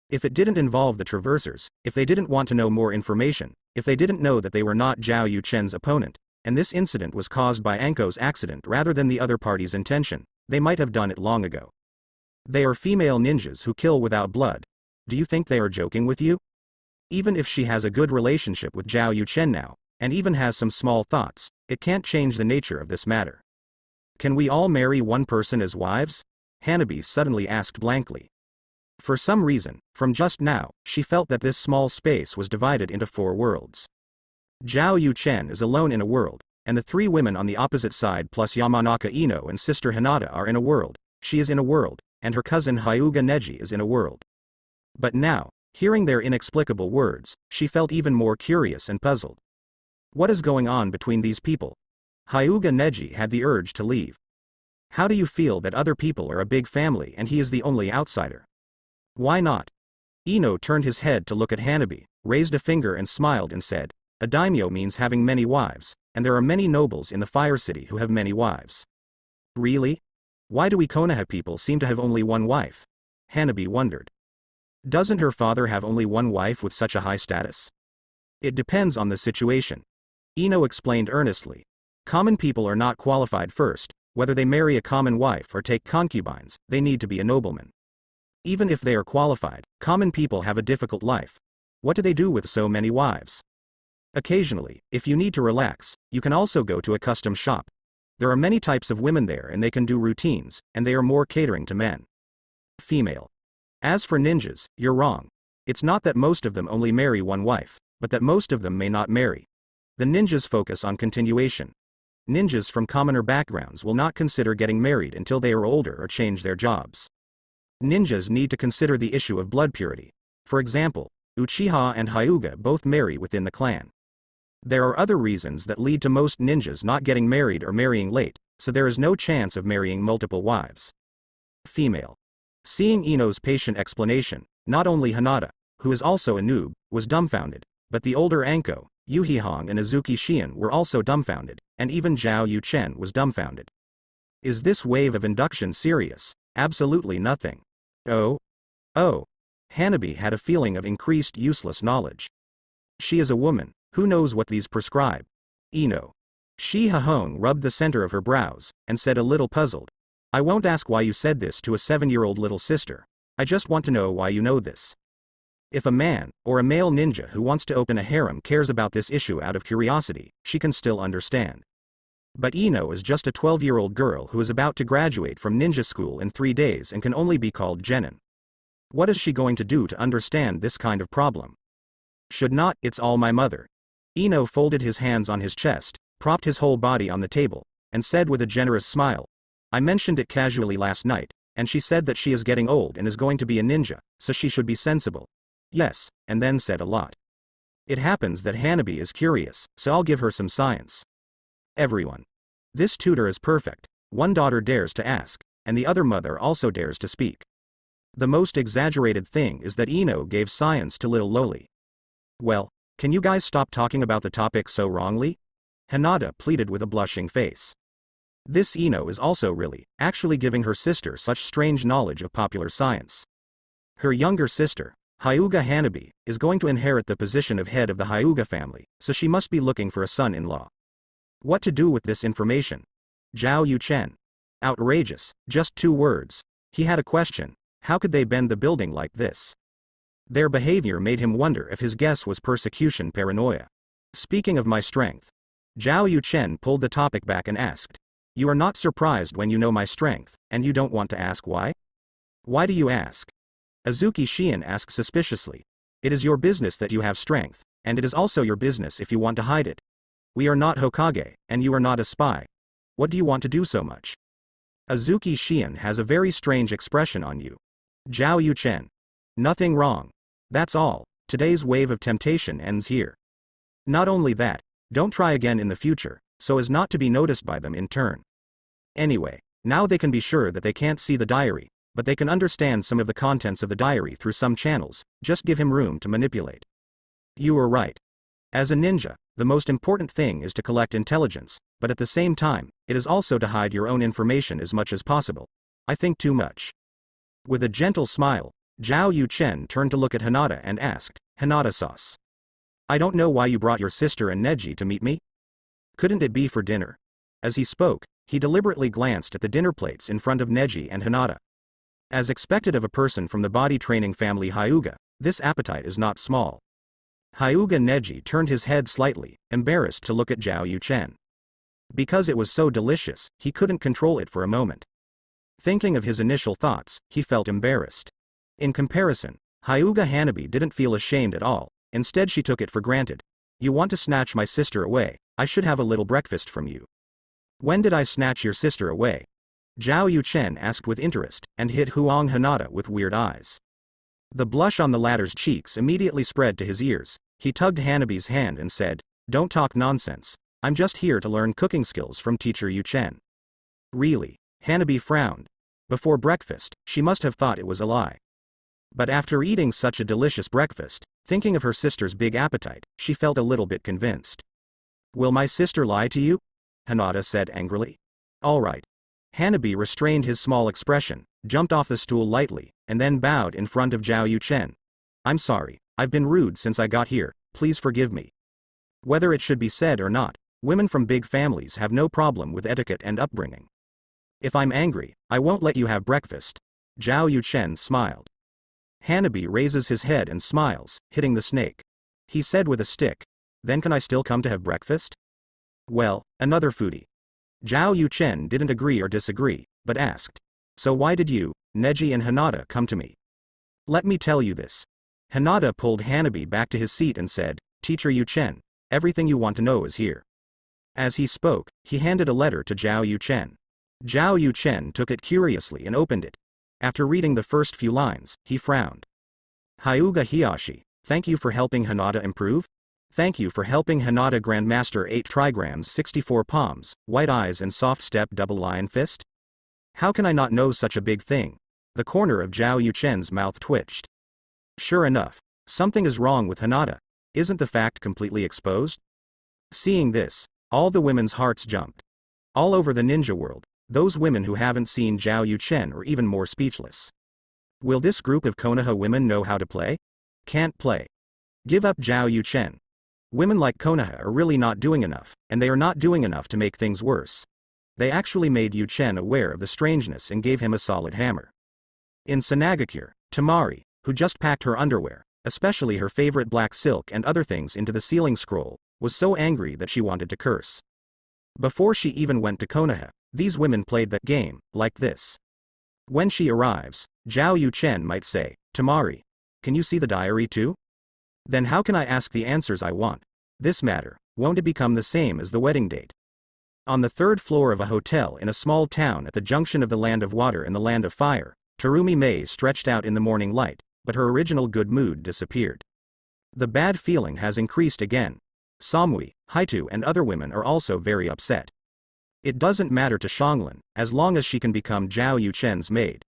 If it didn't involve the Traversers, if they didn't want to know more information, if they didn't know that they were not Zhao Yu Chen's opponent, and this incident was caused by Anko's accident rather than the other party's intention, they might have done it long ago. They are female ninjas who kill without blood. Do you think they are joking with you? Even if she has a good relationship with Zhao Yu Chen now, and even has some small thoughts, it can't change the nature of this matter. Can we all marry one person as wives? Hanabi suddenly asked blankly. For some reason, from just now, she felt that this small space was divided into 4 worlds. Zhao Yu Chen is alone in a world, and the 3 women on the opposite side plus Yamanaka Ino and sister Hinata are in a world, she is in a world, and her cousin Hyuga Neji is in a world. But now, hearing their inexplicable words, she felt even more curious and puzzled. What is going on between these people? Hyuga Neji had the urge to leave. How do you feel that other people are a big family and he is the only outsider? Why not? Ino turned his head to look at Hanabi, raised a finger and smiled and said, a daimyo means having many wives, and there are many nobles in the Fire City who have many wives. Really? Why do we Konoha people seem to have only one wife? Hanabi wondered. Doesn't her father have only one wife with such a high status? It depends on the situation. Ino explained earnestly. Common people are not qualified first, whether they marry a common wife or take concubines, they need to be a nobleman. Even if they are qualified, common people have a difficult life. What do they do with so many wives? Occasionally, if you need to relax, you can also go to a custom shop. There are many types of women there and they can do routines, and they are more catering to men. Female. As for ninjas, you're wrong. It's not that most of them only marry one wife, but that most of them may not marry. The ninjas focus on continuation. Ninjas from commoner backgrounds will not consider getting married until they are older or change their jobs. Ninjas need to consider the issue of blood purity. For example, Uchiha and Hyuga both marry within the clan. There are other reasons that lead to most ninjas not getting married or marrying late, so there is no chance of marrying multiple wives. Female. Seeing Ino's patient explanation, not only Hinata, who is also a noob, was dumbfounded, but the older Anko, Yu Hihong and Azuki Shion were also dumbfounded, and even Zhao Yu Chen was dumbfounded. Is this wave of induction serious? Absolutely nothing. Oh. Hanabi had a feeling of increased useless knowledge. She is a woman, who knows what these prescribe? Ino. Shi Hihong rubbed the center of her brows, and said a little puzzled. I won't ask why you said this to a 7-year-old little sister. I just want to know why you know this. If a man, or a male ninja who wants to open a harem cares about this issue out of curiosity, she can still understand. But Ino is just a 12-year-old girl who is about to graduate from ninja school in 3 days and can only be called genin. What is she going to do to understand this kind of problem? Should not, it's all my mother. Ino folded his hands on his chest, propped his whole body on the table, and said with a generous smile, I mentioned it casually last night, and she said that she is getting old and is going to be a ninja, so she should be sensible. Yes, and then said a lot. It happens that Hanabi is curious, so I'll give her some science. Everyone. This tutor is perfect. One daughter dares to ask, and the other mother also dares to speak. The most exaggerated thing is that Ino gave science to little Loli. Well, can you guys stop talking about the topic so wrongly? Hinata pleaded with a blushing face. This Ino is also really, actually giving her sister such strange knowledge of popular science. Her younger sister, Hyuga Hanabi, is going to inherit the position of head of the Hyuga family, so she must be looking for a son-in-law. What to do with this information? Zhao Yuchen. Outrageous, just 2 words. He had a question: how could they bend the building like this? Their behavior made him wonder if his guess was persecution paranoia. Speaking of my strength. Zhao Yuchen pulled the topic back and asked. You are not surprised when you know my strength, and you don't want to ask why? Why do you ask? Azuki Shion asked suspiciously. It is your business that you have strength, and it is also your business if you want to hide it. We are not Hokage, and you are not a spy. What do you want to do so much? Azuki Shion has a very strange expression on you. Zhao Yuchen. Nothing wrong. That's all. Today's wave of temptation ends here. Not only that, don't try again in the future, so as not to be noticed by them in turn. Anyway, now they can be sure that they can't see the diary, but they can understand some of the contents of the diary through some channels, just give him room to manipulate. You were right. As a ninja, the most important thing is to collect intelligence, but at the same time, it is also to hide your own information as much as possible. I think too much. With a gentle smile, Zhao Yuchen turned to look at Hinata and asked, Hinata sauce. I don't know why you brought your sister and Neji to meet me? Couldn't it be for dinner? As he spoke, he deliberately glanced at the dinner plates in front of Neji and Hinata. As expected of a person from the body training family Hyuga, this appetite is not small. Hyuga Neji turned his head slightly, embarrassed to look at Zhao Yuchen. Because it was so delicious, he couldn't control it for a moment. Thinking of his initial thoughts, he felt embarrassed. In comparison, Hyuga Hanabi didn't feel ashamed at all, instead she took it for granted. You want to snatch my sister away, I should have a little breakfast from you. When did I snatch your sister away? Zhao Yuchen asked with interest, and hit Huang Hinata with weird eyes. The blush on the latter's cheeks immediately spread to his ears. He tugged Hanabi's hand and said, Don't talk nonsense, I'm just here to learn cooking skills from teacher Yuchen. Really? Hanabi frowned. Before breakfast, she must have thought it was a lie. But after eating such a delicious breakfast, thinking of her sister's big appetite, she felt a little bit convinced. Will my sister lie to you? Hinata said angrily. All right. Hanabi restrained his small expression, jumped off the stool lightly, and then bowed in front of Zhao Yuchen. I'm sorry, I've been rude since I got here, please forgive me. Whether it should be said or not, women from big families have no problem with etiquette and upbringing. If I'm angry, I won't let you have breakfast. Zhao Yuchen smiled. Hanabi raises his head and smiles, hitting the snake. He said with a stick, Then can I still come to have breakfast? Well, another foodie. Zhao Yuchen didn't agree or disagree, but asked. So why did you, Neji and Hinata come to me? Let me tell you this. Hinata pulled Hanabi back to his seat and said, Teacher Yuchen, everything you want to know is here. As he spoke, he handed a letter to Zhao Yuchen. Zhao Yuchen took it curiously and opened it. After reading the first few lines, he frowned. Hyuga Hiyashi, thank you for helping Hinata improve? Thank you for helping Hinata Grandmaster 8 trigrams 64 palms, white eyes and soft step double lion fist? How can I not know such a big thing? The corner of Zhao Yuchen's mouth twitched. Sure enough, something is wrong with Hinata. Isn't the fact completely exposed? Seeing this, all the women's hearts jumped. All over the ninja world, those women who haven't seen Zhao Yuchen are even more speechless. Will this group of Konoha women know how to play? Can't play. Give up Zhao Yuchen. Women like Konoha are really not doing enough, and they are not doing enough to make things worse. They actually made Yuchen aware of the strangeness and gave him a solid hammer. In Sanagakure, Tamari, who just packed her underwear, especially her favorite black silk and other things into the ceiling scroll, was so angry that she wanted to curse. Before she even went to Konoha, these women played that game, like this. When she arrives, Zhao Yuchen might say, Tamari, can you see the diary too? Then how can I ask the answers I want? This matter, won't it become the same as the wedding date? On the 3rd floor of a hotel in a small town at the junction of the Land of Water and the Land of Fire, Terumi Mei stretched out in the morning light, but her original good mood disappeared. The bad feeling has increased again. Samui, Haitu and other women are also very upset. It doesn't matter to Xianglin, as long as she can become Zhao Yuchen's maid.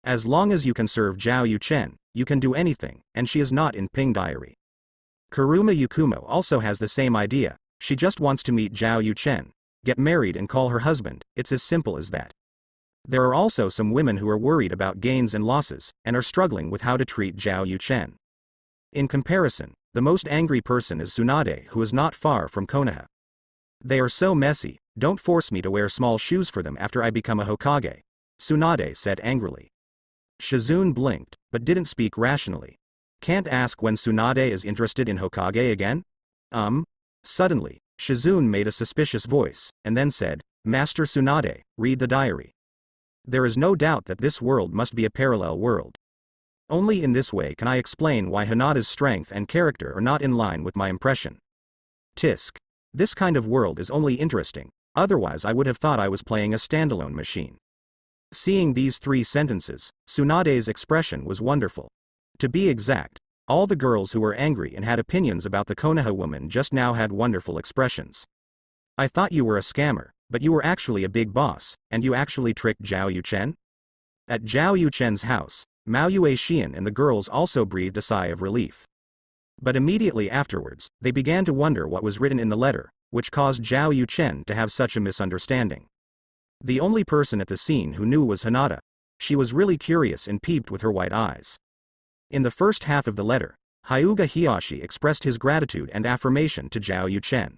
As long as you can serve Zhao Yuchen, you can do anything, and she is not in Ping Diary. Kuruma Yukumo also has the same idea, she just wants to meet Zhao Yuchen, get married and call her husband, it's as simple as that. There are also some women who are worried about gains and losses, and are struggling with how to treat Zhao Yuchen. In comparison, the most angry person is Tsunade, who is not far from Konoha. They are so messy, don't force me to wear small shoes for them after I become a Hokage, Tsunade said angrily. Shizune blinked, but didn't speak rationally. Can't ask when Tsunade is interested in Hokage again? Suddenly, Shizune made a suspicious voice, and then said, Master Tsunade, read the diary. There is no doubt that this world must be a parallel world. Only in this way can I explain why Hinata's strength and character are not in line with my impression. Tisk. This kind of world is only interesting, otherwise I would have thought I was playing a standalone machine. Seeing these 3 sentences, Tsunade's expression was wonderful. To be exact, all the girls who were angry and had opinions about the Konoha woman just now had wonderful expressions. I thought you were a scammer, but you were actually a big boss, and you actually tricked Zhao Yuchen? At Zhao Yuchen's house, Mao Yue Xian and the girls also breathed a sigh of relief. But immediately afterwards, they began to wonder what was written in the letter, which caused Zhao Yuchen to have such a misunderstanding. The only person at the scene who knew was Hinata. She was really curious and peeped with her white eyes. In the first half of the letter, Hyuga Hiyashi expressed his gratitude and affirmation to Zhao Yuchen.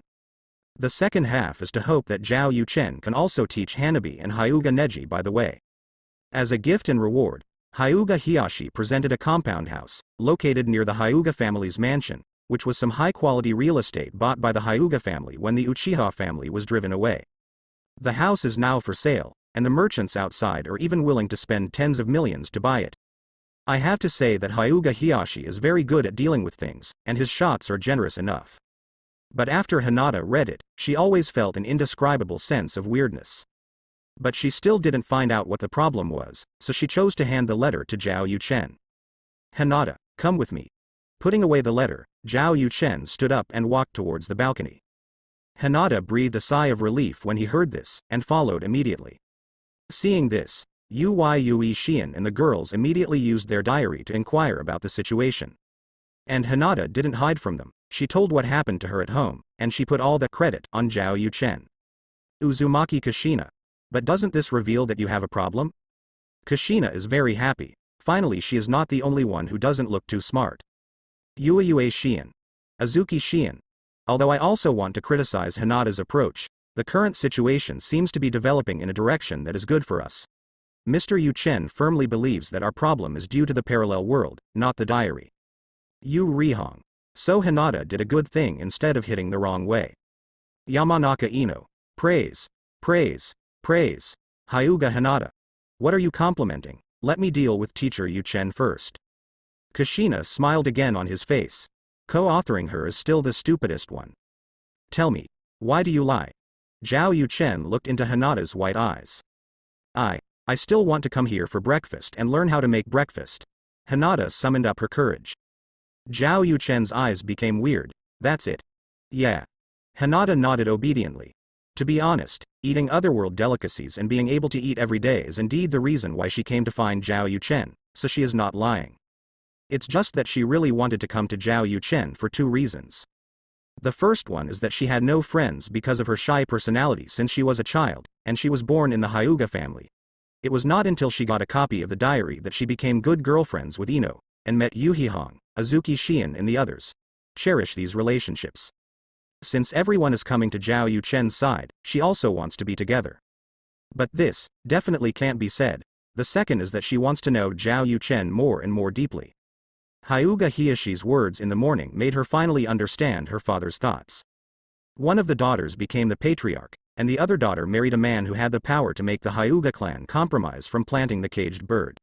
The second half is to hope that Zhao Yuchen can also teach Hanabi and Hyuga Neji by the way. As a gift and reward, Hyuga Hiyashi presented a compound house, located near the Hyuga family's mansion, which was some high-quality real estate bought by the Hyuga family when the Uchiha family was driven away. The house is now for sale, and the merchants outside are even willing to spend tens of millions to buy it. I have to say that Hyuga Hiyashi is very good at dealing with things, and his shots are generous enough. But after Hinata read it, she always felt an indescribable sense of weirdness. But she still didn't find out what the problem was, so she chose to hand the letter to Zhao Yuchen. Hinata, come with me. Putting away the letter, Zhao Yuchen stood up and walked towards the balcony. Hinata breathed a sigh of relief when he heard this, and followed immediately. Seeing this, Yue Xian and the girls immediately used their diary to inquire about the situation. And Hinata didn't hide from them, she told what happened to her at home, and she put all the credit on Zhao Yuchen. Uzumaki Kushina. But doesn't this reveal that you have a problem? Kushina is very happy, finally she is not the only one who doesn't look too smart. Yue Xian. Azuki Xian. Although I also want to criticize Hinata's approach, the current situation seems to be developing in a direction that is good for us. Mr. Yuchen firmly believes that our problem is due to the parallel world, not the diary. Yu Rihong. So Hinata did a good thing instead of hitting the wrong way. Yamanaka Ino. Praise. Praise. Praise. Hyuga Hinata. What are you complimenting? Let me deal with teacher Yuchen first. Kushina smiled again on his face. Co-authoring her is still the stupidest one. Tell me, why do you lie? Zhao Yuchen looked into Hinata's white eyes. I still want to come here for breakfast and learn how to make breakfast. Hinata summoned up her courage. Zhao Yuchen's eyes became weird, that's it. Yeah. Hinata nodded obediently. To be honest, eating otherworld delicacies and being able to eat every day is indeed the reason why she came to find Zhao Yuchen, so she is not lying. It's just that she really wanted to come to Zhao Yuchen for 2 reasons. The first one is that she had no friends because of her shy personality since she was a child, and she was born in the Hyuga family. It was not until she got a copy of the diary that she became good girlfriends with Ino, and met Yu Hihong, Azuki Xian and the others. Cherish these relationships. Since everyone is coming to Zhao Yuchen's side, she also wants to be together. But this, definitely can't be said. The second is that she wants to know Zhao Yuchen more and more deeply. Hyuga Hiyashi's words in the morning made her finally understand her father's thoughts. One of the daughters became the patriarch, and the other daughter married a man who had the power to make the Hyuga clan compromise from planting the caged bird.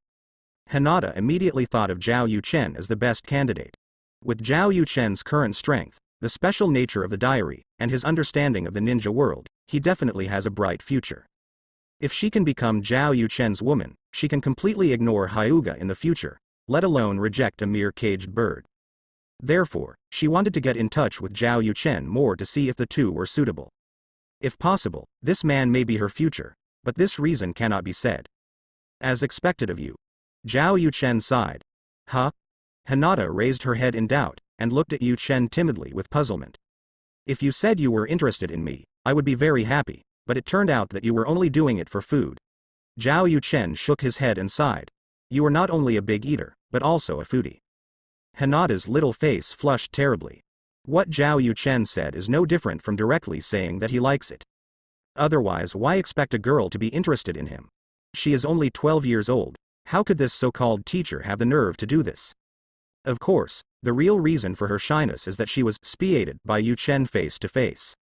Hinata immediately thought of Zhao Yuchen as the best candidate. With Zhao Yuchen's current strength, the special nature of the diary, and his understanding of the ninja world, he definitely has a bright future. If she can become Zhao Yuchen's woman, she can completely ignore Hyuga in the future, let alone reject a mere caged bird. Therefore, she wanted to get in touch with Zhao Yuchen more to see if the two were suitable. If possible, this man may be her future, but this reason cannot be said. As expected of you. Zhao Yuchen sighed. Huh? Hinata raised her head in doubt, and looked at Yuchen timidly with puzzlement. If you said you were interested in me, I would be very happy, but it turned out that you were only doing it for food. Zhao Yuchen shook his head and sighed. You are not only a big eater, but also a foodie. Hinata's little face flushed terribly. What Zhao Yuchen said is no different from directly saying that he likes it. Otherwise, why expect a girl to be interested in him? She is only 12 years old. How could this so-called teacher have the nerve to do this? Of course, the real reason for her shyness is that she was spiated by Yuchen face to face.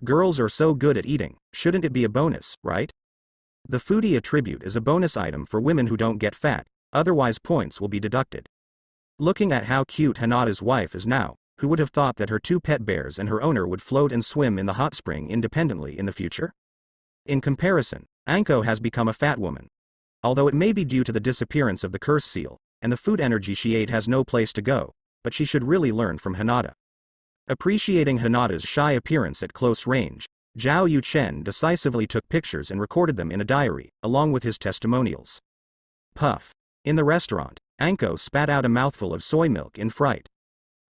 Girls are so good at eating, shouldn't it be a bonus, right? The foodie attribute is a bonus item for women who don't get fat, otherwise points will be deducted. Looking at how cute Hinata's wife is now, who would have thought that her 2 pet bears and her owner would float and swim in the hot spring independently in the future? In comparison, Anko has become a fat woman. Although it may be due to the disappearance of the curse seal, and the food energy she ate has no place to go, but she should really learn from Hinata. Appreciating Hinata's shy appearance at close range, Zhao Yuchen decisively took pictures and recorded them in a diary, along with his testimonials. Puff. In the restaurant, Anko spat out a mouthful of soy milk in fright.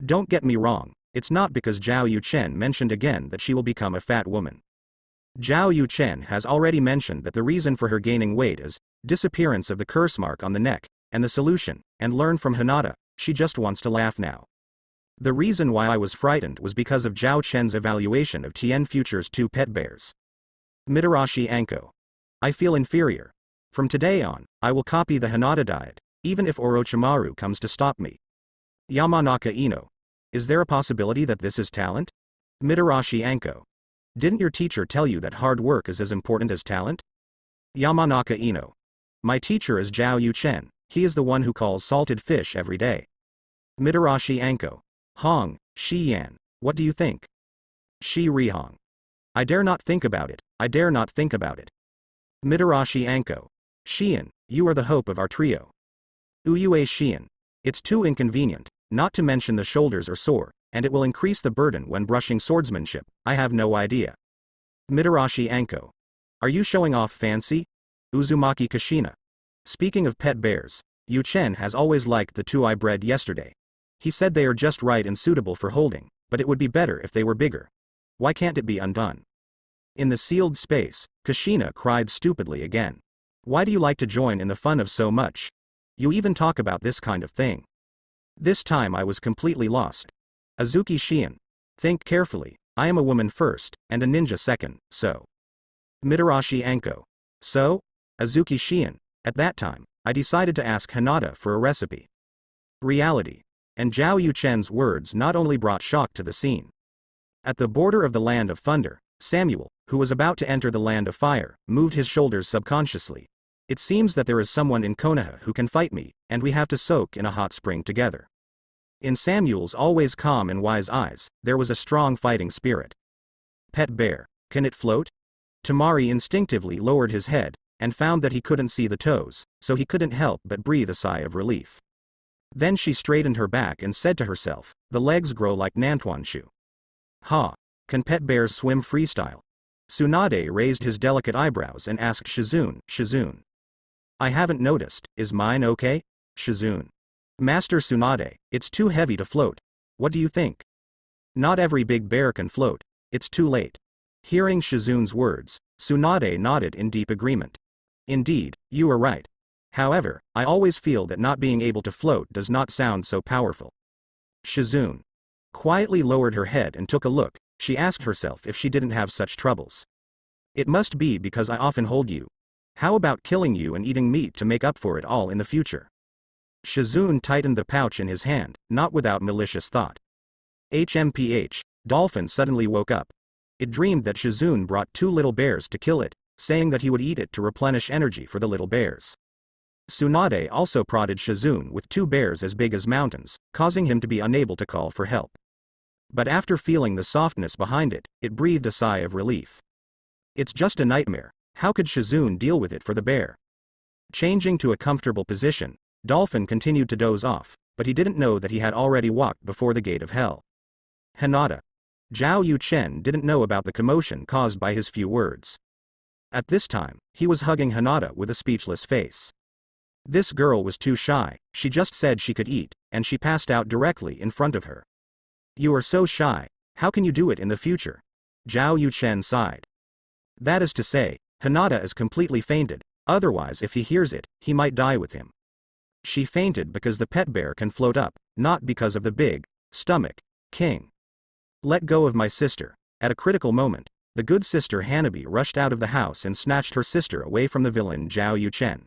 Don't get me wrong, it's not because Zhao Yuchen mentioned again that she will become a fat woman. Zhao Yuchen has already mentioned that the reason for her gaining weight is disappearance of the curse mark on the neck, and the solution, and learn from Hinata, she just wants to laugh now. The reason why I was frightened was because of Zhao Chen's evaluation of Tien Future's 2 pet bears. Mitarashi Anko. I feel inferior. From today on, I will copy the Hinata diet, even if Orochimaru comes to stop me. Yamanaka Ino. Is there a possibility that this is talent? Mitarashi Anko. Didn't your teacher tell you that hard work is as important as talent? Yamanaka Ino. My teacher is Zhao Yuchen, he is the one who calls salted fish every day. Mitarashi Anko. Hong, Shi Yan, what do you think? Shi Rihong. I dare not think about it, I dare not think about it. Mitarashi Anko. Shian, you are the hope of our trio. Uyue Shian. It's too inconvenient, not to mention the shoulders are sore, and it will increase the burden when brushing swordsmanship, I have no idea. Mitarashi Anko. Are you showing off fancy? Uzumaki Kushina. Speaking of pet bears, Yuchen has always liked the 2 I bred yesterday. He said they are just right and suitable for holding, but it would be better if they were bigger. Why can't it be undone? In the sealed space, Kushina cried stupidly again. Why do you like to join in the fun of so much? You even talk about this kind of thing. This time I was completely lost. Azuki Shion. Think carefully, I am a woman first, and a ninja second, so. Mitarashi Anko. So? Azuki Shion. At that time, I decided to ask Hinata for a recipe. Reality. And Zhao Yuchen's words not only brought shock to the scene. At the border of the Land of Thunder, Samuel, who was about to enter the Land of Fire, moved his shoulders subconsciously. It seems that there is someone in Konoha who can fight me, and we have to soak in a hot spring together. In Samuel's always calm and wise eyes, there was a strong fighting spirit. Pet bear, can it float? Tamari instinctively lowered his head, and found that he couldn't see the toes, so he couldn't help but breathe a sigh of relief. Then she straightened her back and said to herself, the legs grow like Nantuanshu. Ha! Can pet bears swim freestyle? Tsunade raised his delicate eyebrows and asked Shizune. I haven't noticed, is mine okay? Shizune. Master Tsunade, it's too heavy to float. What do you think? Not every big bear can float, it's too late. Hearing Shizune's words, Tsunade nodded in deep agreement. Indeed, you are right. However, I always feel that not being able to float does not sound so powerful. Shizune quietly lowered her head and took a look. She asked herself if she didn't have such troubles. It must be because I often hold you. How about killing you and eating meat to make up for it all in the future? Shizune tightened the pouch in his hand, not without malicious thought. HMPH, Dolphin suddenly woke up. It dreamed that Shizune brought 2 little bears to kill it, saying that he would eat it to replenish energy for the little bears. Tsunade also prodded Shizune with 2 bears as big as mountains, causing him to be unable to call for help. But after feeling the softness behind it, it breathed a sigh of relief. It's just a nightmare, how could Shizune deal with it for the bear? Changing to a comfortable position, Dolphin continued to doze off, but he didn't know that he had already walked before the gate of hell. Hinata. Zhao Yuchen didn't know about the commotion caused by his few words. At this time, he was hugging Hinata with a speechless face. This girl was too shy, she just said she could eat, and she passed out directly in front of her. You are so shy, how can you do it in the future? Zhao Yuchen sighed. That is to say, Hinata is completely fainted, otherwise if he hears it, he might die with him. She fainted because the pet bear can float up, not because of the big stomach king. Let go of my sister. At a critical moment, the good sister Hanabi rushed out of the house and snatched her sister away from the villain Zhao Yuchen.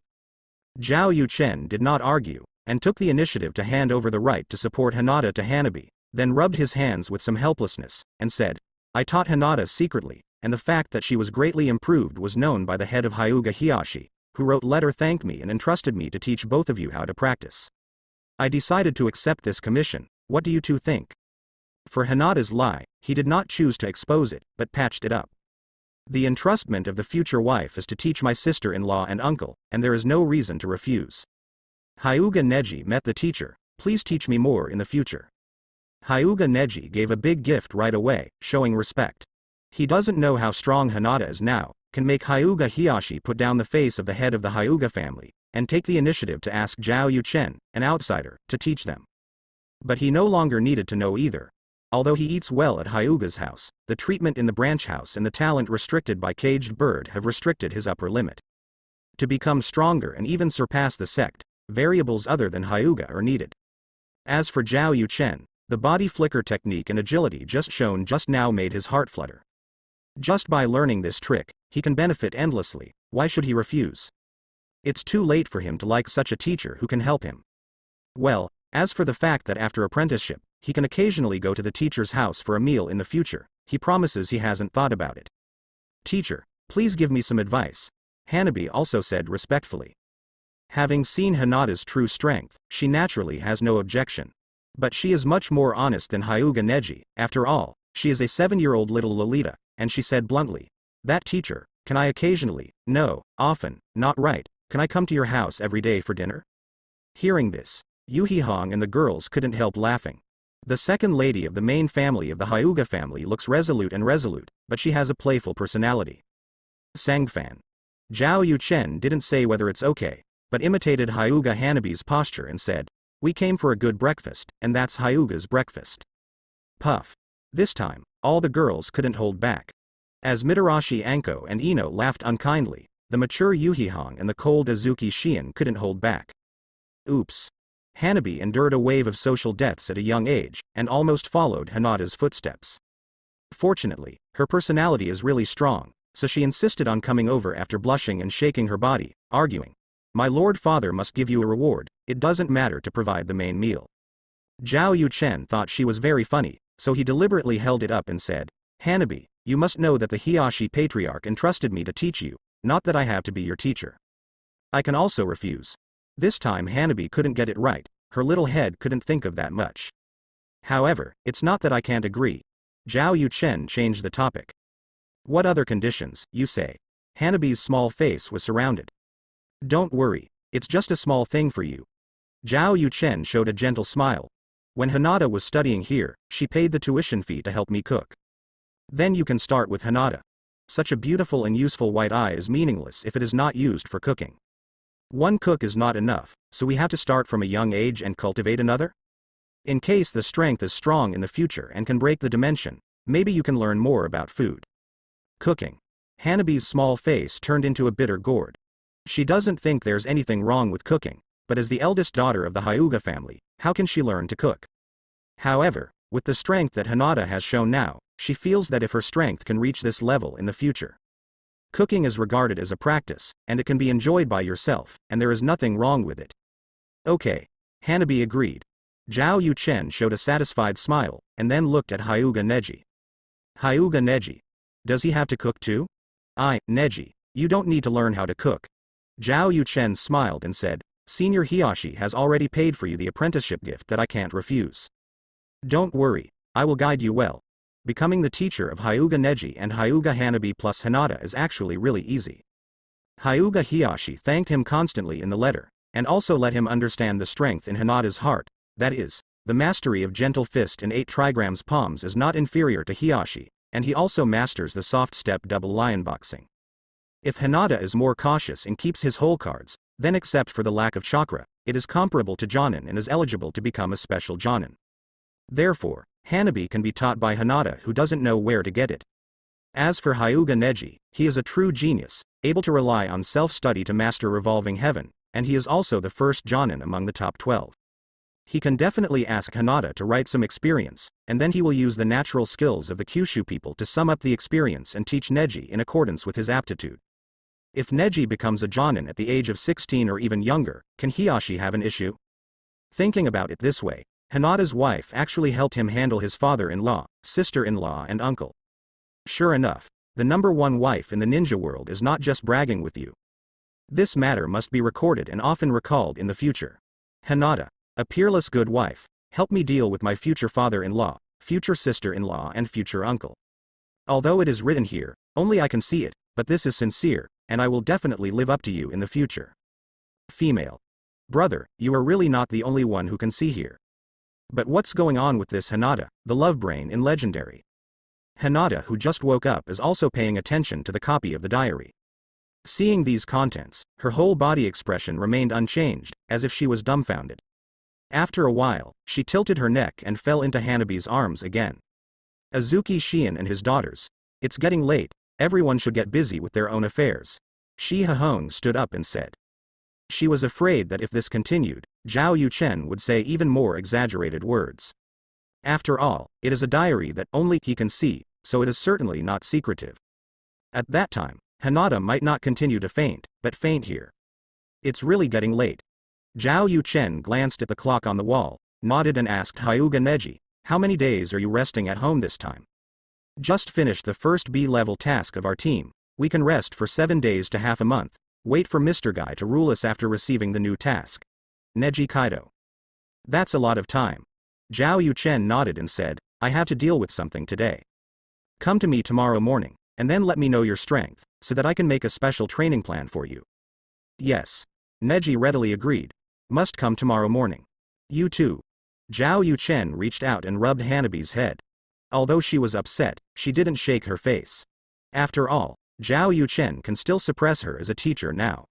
Zhao Yuchen did not argue, and took the initiative to hand over the right to support Hinata to Hanabi, then rubbed his hands with some helplessness, and said, I taught Hinata secretly, and the fact that she was greatly improved was known by the head of Hyuga Hiyashi, who wrote letter thanked me and entrusted me to teach both of you how to practice. I decided to accept this commission, what do you two think? For Hinata's lie, he did not choose to expose it, but patched it up. The entrustment of the future wife is to teach my sister-in-law and uncle, and there is no reason to refuse. Hyuga Neji met the teacher, please teach me more in the future. Hyuga Neji gave a big gift right away, showing respect. He doesn't know how strong Hinata is now, can make Hyuga Hiyashi put down the face of the head of the Hyuga family, and take the initiative to ask Zhao Yuchen, an outsider, to teach them. But he no longer needed to know either. Although he eats well at Hyuga's house, the treatment in the branch house and the talent restricted by Caged Bird have restricted his upper limit. To become stronger and even surpass the sect, variables other than Hyuga are needed. As for Zhao Yuchen, the body flicker technique and agility just shown just now made his heart flutter. Just by learning this trick, he can benefit endlessly, why should he refuse? It's too late for him to like such a teacher who can help him. Well, as for the fact that after apprenticeship, he can occasionally go to the teacher's house for a meal in the future, he promises he hasn't thought about it. Teacher, please give me some advice, Hanabi also said respectfully. Having seen Hinata's true strength, she naturally has no objection. But she is much more honest than Hyuga Neji, after all, she is a 7-year-old little Lolita, and she said bluntly, that teacher, can I occasionally, no, often, not right, can I come to your house every day for dinner? Hearing this, Yuhihong and the girls couldn't help laughing. The second lady of the main family of the Hyuga family looks resolute, but she has a playful personality. Sangfan. Zhao Yuchen didn't say whether it's okay, but imitated Hyuga Hanabi's posture and said, we came for a good breakfast, and that's Hyuga's breakfast. Puff. This time, all the girls couldn't hold back. As Mitarashi Anko and Ino laughed unkindly, the mature Yuhihong and the cold Azuki Shion couldn't hold back. Oops. Hanabi endured a wave of social deaths at a young age, and almost followed Hinata's footsteps. Fortunately, her personality is really strong, so she insisted on coming over after blushing and shaking her body, arguing, my lord father must give you a reward, it doesn't matter to provide the main meal. Zhao Yuchen thought she was very funny, so he deliberately held it up and said, Hanabi, you must know that the Hiyashi patriarch entrusted me to teach you, not that I have to be your teacher. I can also refuse. This time Hanabi couldn't get it right, her little head couldn't think of that much. However, it's not that I can't agree. Zhao Yuchen changed the topic. What other conditions, you say? Hanabi's small face was surrounded. Don't worry, it's just a small thing for you. Zhao Yuchen showed a gentle smile. When Hinata was studying here, she paid the tuition fee to help me cook. Then you can start with Hinata. Such a beautiful and useful white eye is meaningless if it is not used for cooking. One cook is not enough, so we have to start from a young age and cultivate another? In case the strength is strong in the future and can break the dimension, maybe you can learn more about food. Cooking. Hanabi's small face turned into a bitter gourd. She doesn't think there's anything wrong with cooking, but as the eldest daughter of the Hyuga family, how can she learn to cook? However, with the strength that Hinata has shown now, she feels that if her strength can reach this level in the future. Cooking is regarded as a practice, and it can be enjoyed by yourself, and there is nothing wrong with it. Okay. Hanabi agreed. Zhao Yuchen showed a satisfied smile, and then looked at Hyuga Neji. Hyuga Neji. Does he have to cook too? Neji, you don't need to learn how to cook. Zhao Yuchen smiled and said, Senior Hiyashi has already paid for you the apprenticeship gift that I can't refuse. Don't worry, I will guide you well. Becoming the teacher of Hyuga Neji and Hyuga Hanabi plus Hinata is actually really easy. Hyuga Hiyashi thanked him constantly in the letter, and also let him understand the strength in Hinata's heart, that is, the mastery of gentle fist and 8 trigrams palms is not inferior to Hiashi, and he also masters the soft step double lion boxing. If Hinata is more cautious and keeps his whole cards, then except for the lack of chakra, it is comparable to Jonin and is eligible to become a special Jonin. Therefore, Hanabi can be taught by Hinata who doesn't know where to get it. As for Hyuga Neji, he is a true genius, able to rely on self-study to master Revolving Heaven, and he is also the first Jonin among the top 12. He can definitely ask Hinata to write some experience, and then he will use the natural skills of the Kyushu people to sum up the experience and teach Neji in accordance with his aptitude. If Neji becomes a Jonin at the age of 16 or even younger, can Hiashi have an issue? Thinking about it this way, Hinata's wife actually helped him handle his father-in-law, sister-in-law and uncle. Sure enough, the number one wife in the ninja world is not just bragging with you. This matter must be recorded and often recalled in the future. Hinata, a peerless good wife, help me deal with my future father-in-law, future sister-in-law and future uncle. Although it is written here, only I can see it, but this is sincere, and I will definitely live up to you in the future. Female. Brother, you are really not the only one who can see here. But what's going on with this Hinata, the love brain in Legendary? Hinata, who just woke up, is also paying attention to the copy of the diary. Seeing these contents, her whole body expression remained unchanged, as if she was dumbfounded. After a while, she tilted her neck and fell into Hanabi's arms again. Azuki Shion and his daughters. It's getting late, everyone should get busy with their own affairs. Shi Hahong stood up and said. She was afraid that if this continued, Zhao Yuchen would say even more exaggerated words. After all, it is a diary that only he can see, so it is certainly not secretive. At that time, Hinata might not continue to faint, but faint here. It's really getting late. Zhao Yuchen glanced at the clock on the wall, nodded and asked Hyuga Neji, how many days are you resting at home this time? Just finished the first B-level task of our team, we can rest for 7 days to half a month, wait for Mr. Guy to rule us after receiving the new task. Neji Kaido. That's a lot of time. Zhao Yuchen nodded and said, I have to deal with something today. Come to me tomorrow morning, and then let me know your strength, so that I can make a special training plan for you. Yes. Neji readily agreed. Must come tomorrow morning. You too. Zhao Yuchen reached out and rubbed Hanabi's head. Although she was upset, she didn't shake her face. After all, Zhao Yuchen can still suppress her as a teacher now.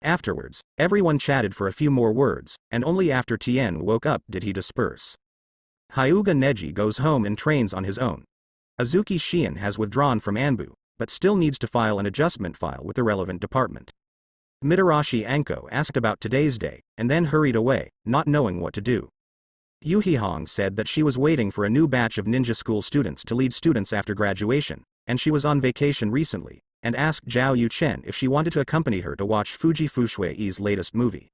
Afterwards, everyone chatted for a few more words, and only after Tien woke up did he disperse. Hyuga Neji goes home and trains on his own. Azuki Shion has withdrawn from Anbu, but still needs to file an adjustment file with the relevant department. Mitarashi Anko asked about today's day, and then hurried away, not knowing what to do. Yuhihong said that she was waiting for a new batch of ninja school students to lead students after graduation, and she was on vacation recently, and asked Zhao Yuchen if she wanted to accompany her to watch Fuji Fushui's latest movie.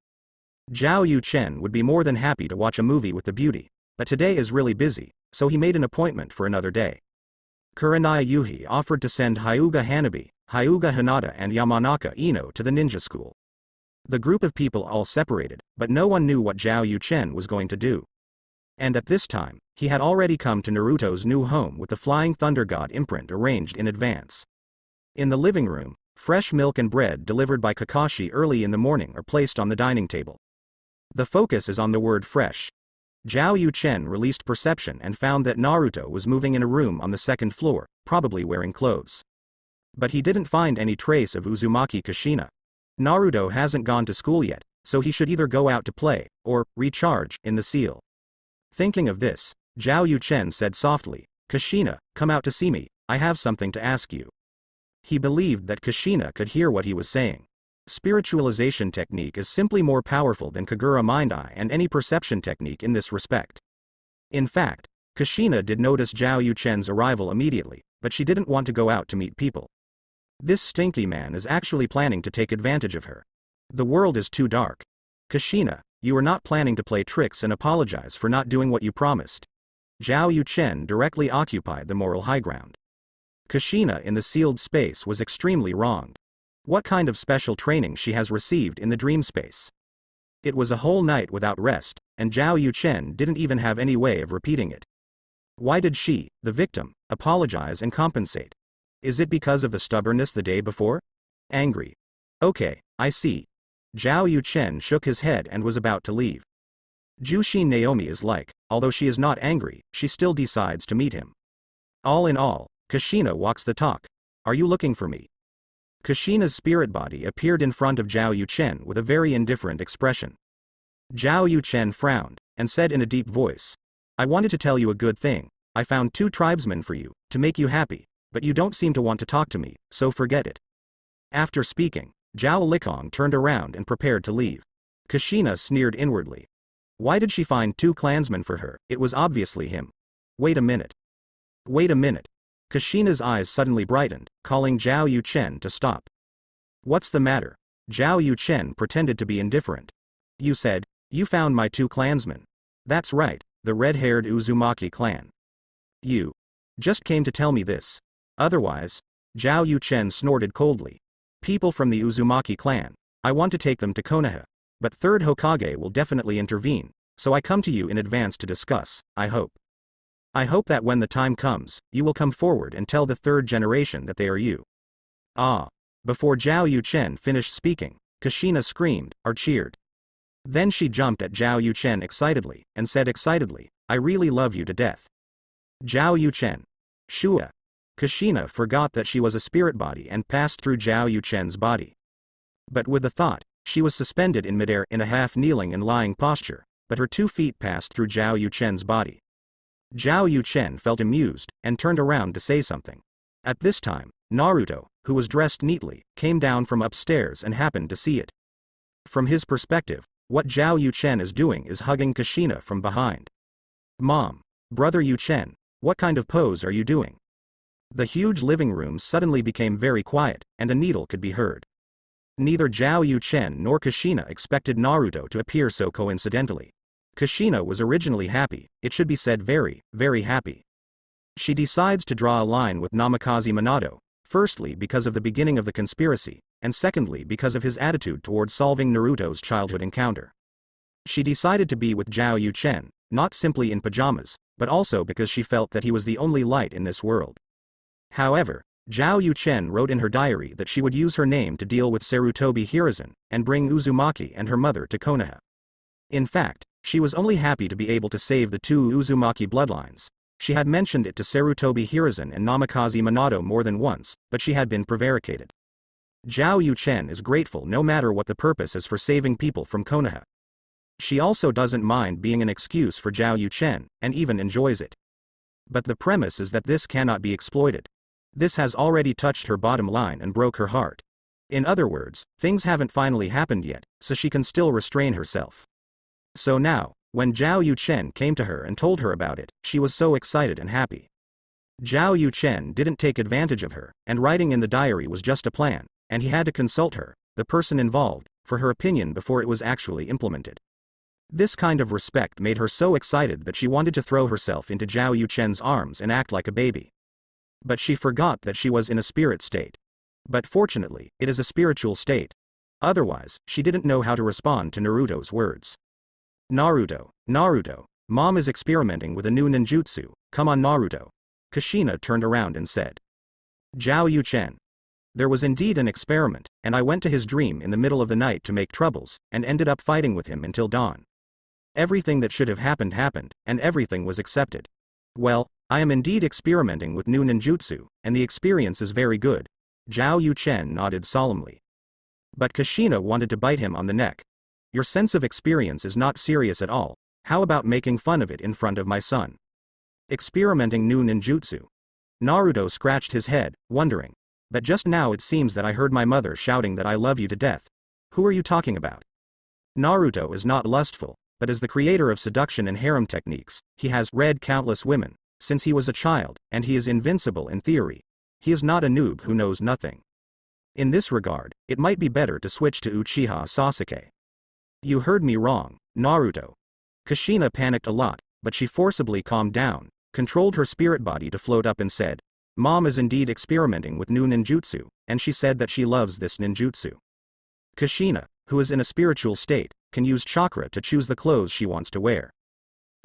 Zhao Yuchen would be more than happy to watch a movie with the beauty, but today is really busy, so he made an appointment for another day. Kurenai Yuhi offered to send Hyuga Hanabi, Hyuga Hinata and Yamanaka Ino to the ninja school. The group of people all separated, but no one knew what Zhao Yuchen was going to do. And at this time, he had already come to Naruto's new home with the Flying Thunder God imprint arranged in advance. In the living room, fresh milk and bread delivered by Kakashi early in the morning are placed on the dining table. The focus is on the word fresh. Zhao Yuchen released perception and found that Naruto was moving in a room on the second floor, probably wearing clothes. But he didn't find any trace of Uzumaki Kushina. Naruto hasn't gone to school yet, so he should either go out to play, or recharge, in the seal. Thinking of this, Zhao Yuchen said softly, Kushina, come out to see me, I have something to ask you. He believed that Kushina could hear what he was saying. Spiritualization technique is simply more powerful than Kagura Mind-Eye and any perception technique in this respect. In fact, Kushina did notice Zhao Yuchen's arrival immediately, but she didn't want to go out to meet people. This stinky man is actually planning to take advantage of her. The world is too dark. Kushina, you are not planning to play tricks and apologize for not doing what you promised. Zhao Yuchen directly occupied the moral high ground. Kushina in the sealed space was extremely wronged. What kind of special training she has received in the dream space? It was a whole night without rest, and Zhao Yuchen didn't even have any way of repeating it. Why did she, the victim, apologize and compensate? Is it because of the stubbornness the day before? Angry. Okay, I see. Zhao Yuchen shook his head and was about to leave. Jushin Naomi is like, although she is not angry, she still decides to meet him. All in all, Kushina walks the talk. Are you looking for me? Kushina's spirit body appeared in front of Zhao Yuchen with a very indifferent expression. Zhao Yuchen frowned, and said in a deep voice, I wanted to tell you a good thing. I found 2 tribesmen for you, to make you happy, but you don't seem to want to talk to me, so forget it. After speaking, Zhao Likong turned around and prepared to leave. Kushina sneered inwardly. Why did she find 2 clansmen for her? It was obviously him. Wait a minute. Wait a minute. Kushina's eyes suddenly brightened, calling Zhao Yuchen to stop. What's the matter? Zhao Yuchen pretended to be indifferent. You said, you found my 2 clansmen. That's right, the red-haired Uzumaki clan. You just came to tell me this. Otherwise, Zhao Yuchen snorted coldly. People from the Uzumaki clan. I want to take them to Konoha. But 3rd Hokage will definitely intervene, so I come to you in advance to discuss, I hope. I hope that when the time comes, you will come forward and tell the 3rd generation that they are you. Ah. Before Zhao Yuchen finished speaking, Kushina screamed, or cheered. Then she jumped at Zhao Yuchen excitedly, and said excitedly, I really love you to death. Zhao Yuchen. Shua. Kushina forgot that she was a spirit body and passed through Zhao Yuchen's body. But with the thought, she was suspended in midair in a half-kneeling and lying posture, but her 2 feet passed through Zhao Yuchen's body. Zhao Yuchen felt amused, and turned around to say something. At this time, Naruto, who was dressed neatly, came down from upstairs and happened to see it. From his perspective, what Zhao Yuchen is doing is hugging Kushina from behind. Mom. Brother Yuchen, what kind of pose are you doing? The huge living room suddenly became very quiet, and a needle could be heard. Neither Zhao Yuchen nor Kushina expected Naruto to appear so coincidentally. Kushina was originally happy, it should be said very, very happy. She decides to draw a line with Namikaze Minato, firstly because of the beginning of the conspiracy, and secondly because of his attitude toward solving Naruto's childhood encounter. She decided to be with Zhao Yuchen, not simply in pajamas, but also because she felt that he was the only light in this world. However, Zhao Yuchen wrote in her diary that she would use her name to deal with Sarutobi Hiruzen, and bring Uzumaki and her mother to Konoha. In fact, she was only happy to be able to save the 2 Uzumaki bloodlines. She had mentioned it to Sarutobi Hiruzen and Namikaze Minato more than once, but she had been prevaricated. Zhao Yuchen is grateful no matter what the purpose is for saving people from Konoha. She also doesn't mind being an excuse for Zhao Yuchen, and even enjoys it. But the premise is that this cannot be exploited. This has already touched her bottom line and broke her heart. In other words, things haven't finally happened yet, so she can still restrain herself. So now, when Zhao Yuchen came to her and told her about it, she was so excited and happy. Zhao Yuchen didn't take advantage of her, and writing in the diary was just a plan, and he had to consult her, the person involved, for her opinion before it was actually implemented. This kind of respect made her so excited that she wanted to throw herself into Zhao Yuchen's arms and act like a baby. But she forgot that she was in a spirit state. But fortunately, it is a spiritual state. Otherwise, she didn't know how to respond to Naruto's words. Naruto, Naruto, Mom is experimenting with a new ninjutsu, come on Naruto. Kushina turned around and said. Zhao Yuchen. There was indeed an experiment, and I went to his dream in the middle of the night to make troubles, and ended up fighting with him until dawn. Everything that should have happened happened, and everything was accepted. Well, I am indeed experimenting with new ninjutsu, and the experience is very good. Zhao Yuchen nodded solemnly. But Kushina wanted to bite him on the neck. Your sense of experience is not serious at all, how about making fun of it in front of my son? Experimenting new ninjutsu. Naruto scratched his head, wondering. But just now it seems that I heard my mother shouting that I love you to death. Who are you talking about? Naruto is not lustful, but as the creator of seduction and harem techniques, he has read countless women, since he was a child, and he is invincible in theory. He is not a noob who knows nothing. In this regard, it might be better to switch to Uchiha Sasuke. You heard me wrong, Naruto. Kushina panicked a lot, but she forcibly calmed down, controlled her spirit body to float up and said, Mom is indeed experimenting with new ninjutsu, and she said that she loves this ninjutsu. Kushina, who is in a spiritual state, can use chakra to choose the clothes she wants to wear.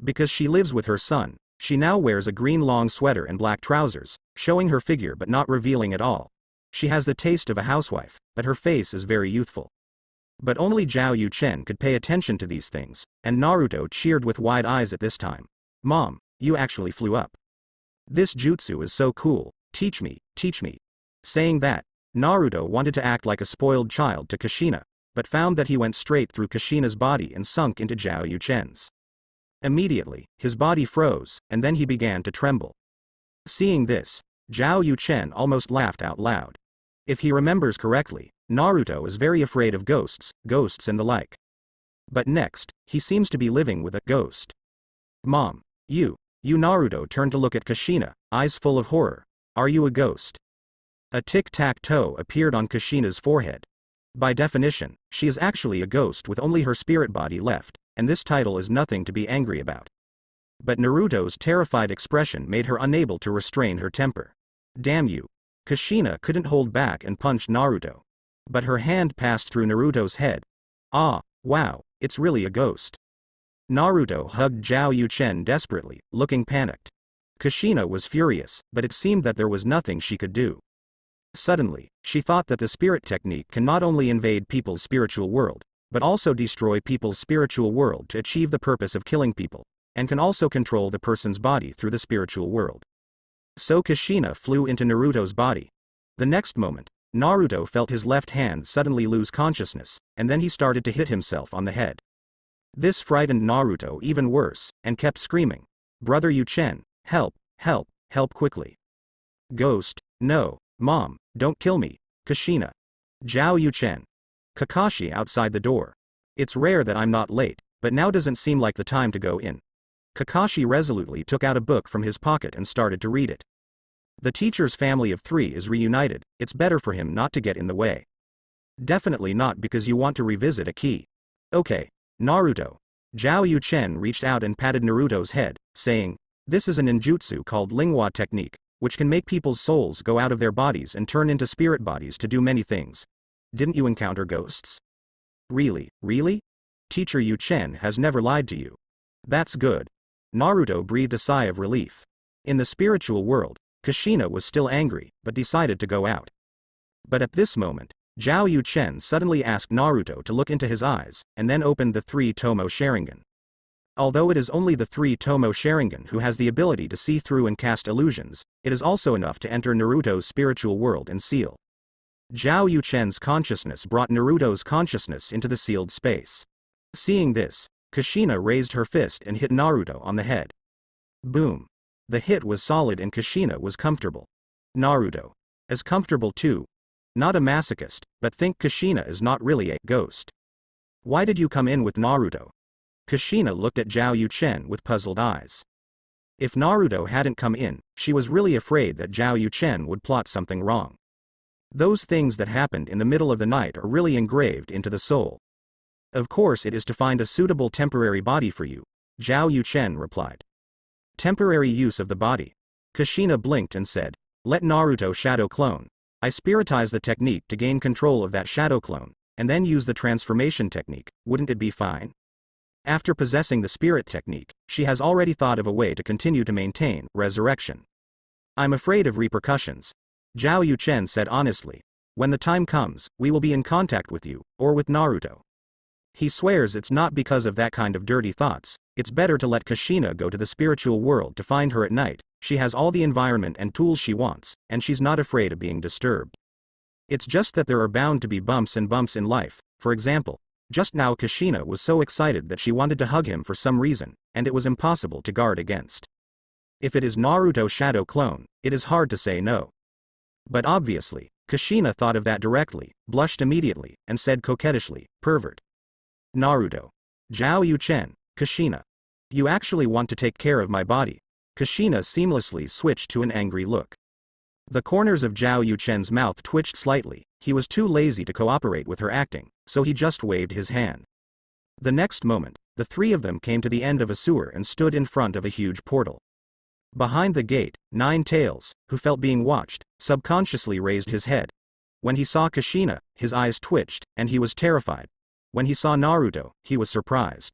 Because she lives with her son, she now wears a green long sweater and black trousers, showing her figure but not revealing at all. She has the taste of a housewife, but her face is very youthful. But only Zhao Yuchen could pay attention to these things, and Naruto cheered with wide eyes at this time. Mom, you actually flew up. This jutsu is so cool, teach me, teach me. Saying that, Naruto wanted to act like a spoiled child to Kushina, but found that he went straight through Kushina's body and sunk into Zhao Yuchen's. Immediately, his body froze, and then he began to tremble. Seeing this, Zhao Yuchen almost laughed out loud. If he remembers correctly, Naruto is very afraid of ghosts and the like. But next, he seems to be living with a ghost. Mom, you Naruto turned to look at Kushina, eyes full of horror. Are you a ghost? A tic-tac-toe appeared on Kushina's forehead. By definition, she is actually a ghost with only her spirit body left, and this title is nothing to be angry about. But Naruto's terrified expression made her unable to restrain her temper. Damn you. Kushina couldn't hold back and punched Naruto. But her hand passed through Naruto's head. Ah, wow, it's really a ghost. Naruto hugged Zhao Yuchen desperately, looking panicked. Kushina was furious, but it seemed that there was nothing she could do. Suddenly, she thought that the spirit technique can not only invade people's spiritual world, but also destroy people's spiritual world to achieve the purpose of killing people, and can also control the person's body through the spiritual world. So Kushina flew into Naruto's body. The next moment, Naruto felt his left hand suddenly lose consciousness, and then he started to hit himself on the head. This frightened Naruto even worse, and kept screaming, "Brother Yuchen, help, help, help quickly. Ghost, no, Mom, don't kill me, Kushina. Zhao Yuchen. Kakashi outside the door. It's rare that I'm not late, but now doesn't seem like the time to go in." Kakashi resolutely took out a book from his pocket and started to read it. The teacher's family of 3 is reunited, it's better for him not to get in the way. Definitely not because you want to revisit a key. Okay, Naruto. Zhao Yuchen reached out and patted Naruto's head, saying, "This is a ninjutsu called Lingua technique, which can make people's souls go out of their bodies and turn into spirit bodies to do many things. Didn't you encounter ghosts?" Really, really? Teacher Yuchen has never lied to you. That's good. Naruto breathed a sigh of relief. In the spiritual world, Kushina was still angry, but decided to go out. But at this moment, Zhao Yuchen suddenly asked Naruto to look into his eyes, and then opened the 3-tomo Sharingan. Although it is only the 3-tomo Sharingan who has the ability to see through and cast illusions, it is also enough to enter Naruto's spiritual world and seal. Zhao Yuchen's consciousness brought Naruto's consciousness into the sealed space. Seeing this, Kushina raised her fist and hit Naruto on the head. Boom. The hit was solid and Kushina was comfortable. Naruto. As comfortable too. Not a masochist, but think Kushina is not really a ghost. Why did you come in with Naruto? Kushina looked at Zhao Yuchen with puzzled eyes. If Naruto hadn't come in, she was really afraid that Zhao Yuchen would plot something wrong. Those things that happened in the middle of the night are really engraved into the soul. Of course it is to find a suitable temporary body for you, Zhao Yuchen replied. Temporary use of the body. Kushina blinked and said, "Let Naruto shadow clone. I spiritize the technique to gain control of that shadow clone, and then use the transformation technique, wouldn't it be fine?" After possessing the spirit technique, she has already thought of a way to continue to maintain resurrection. "I'm afraid of repercussions," Zhao Yuchen said honestly. "When the time comes, we will be in contact with you, or with Naruto." He swears it's not because of that kind of dirty thoughts. It's better to let Kushina go to the spiritual world to find her at night. She has all the environment and tools she wants, and she's not afraid of being disturbed. It's just that there are bound to be bumps in life. For example, just now Kushina was so excited that she wanted to hug him for some reason, and it was impossible to guard against. If it is Naruto shadow clone, it is hard to say no. But obviously, Kushina thought of that directly, blushed immediately, and said coquettishly, "Pervert." Naruto. Zhao Yuchen, Kushina. You actually want to take care of my body. Kushina seamlessly switched to an angry look. The corners of Zhao Yuchen's mouth twitched slightly. He was too lazy to cooperate with her acting, so he just waved his hand. The next moment, the 3 of them came to the end of a sewer and stood in front of a huge portal. Behind the gate, Nine Tails, who felt being watched, subconsciously raised his head. When he saw Kushina, his eyes twitched, and he was terrified. When he saw Naruto, he was surprised.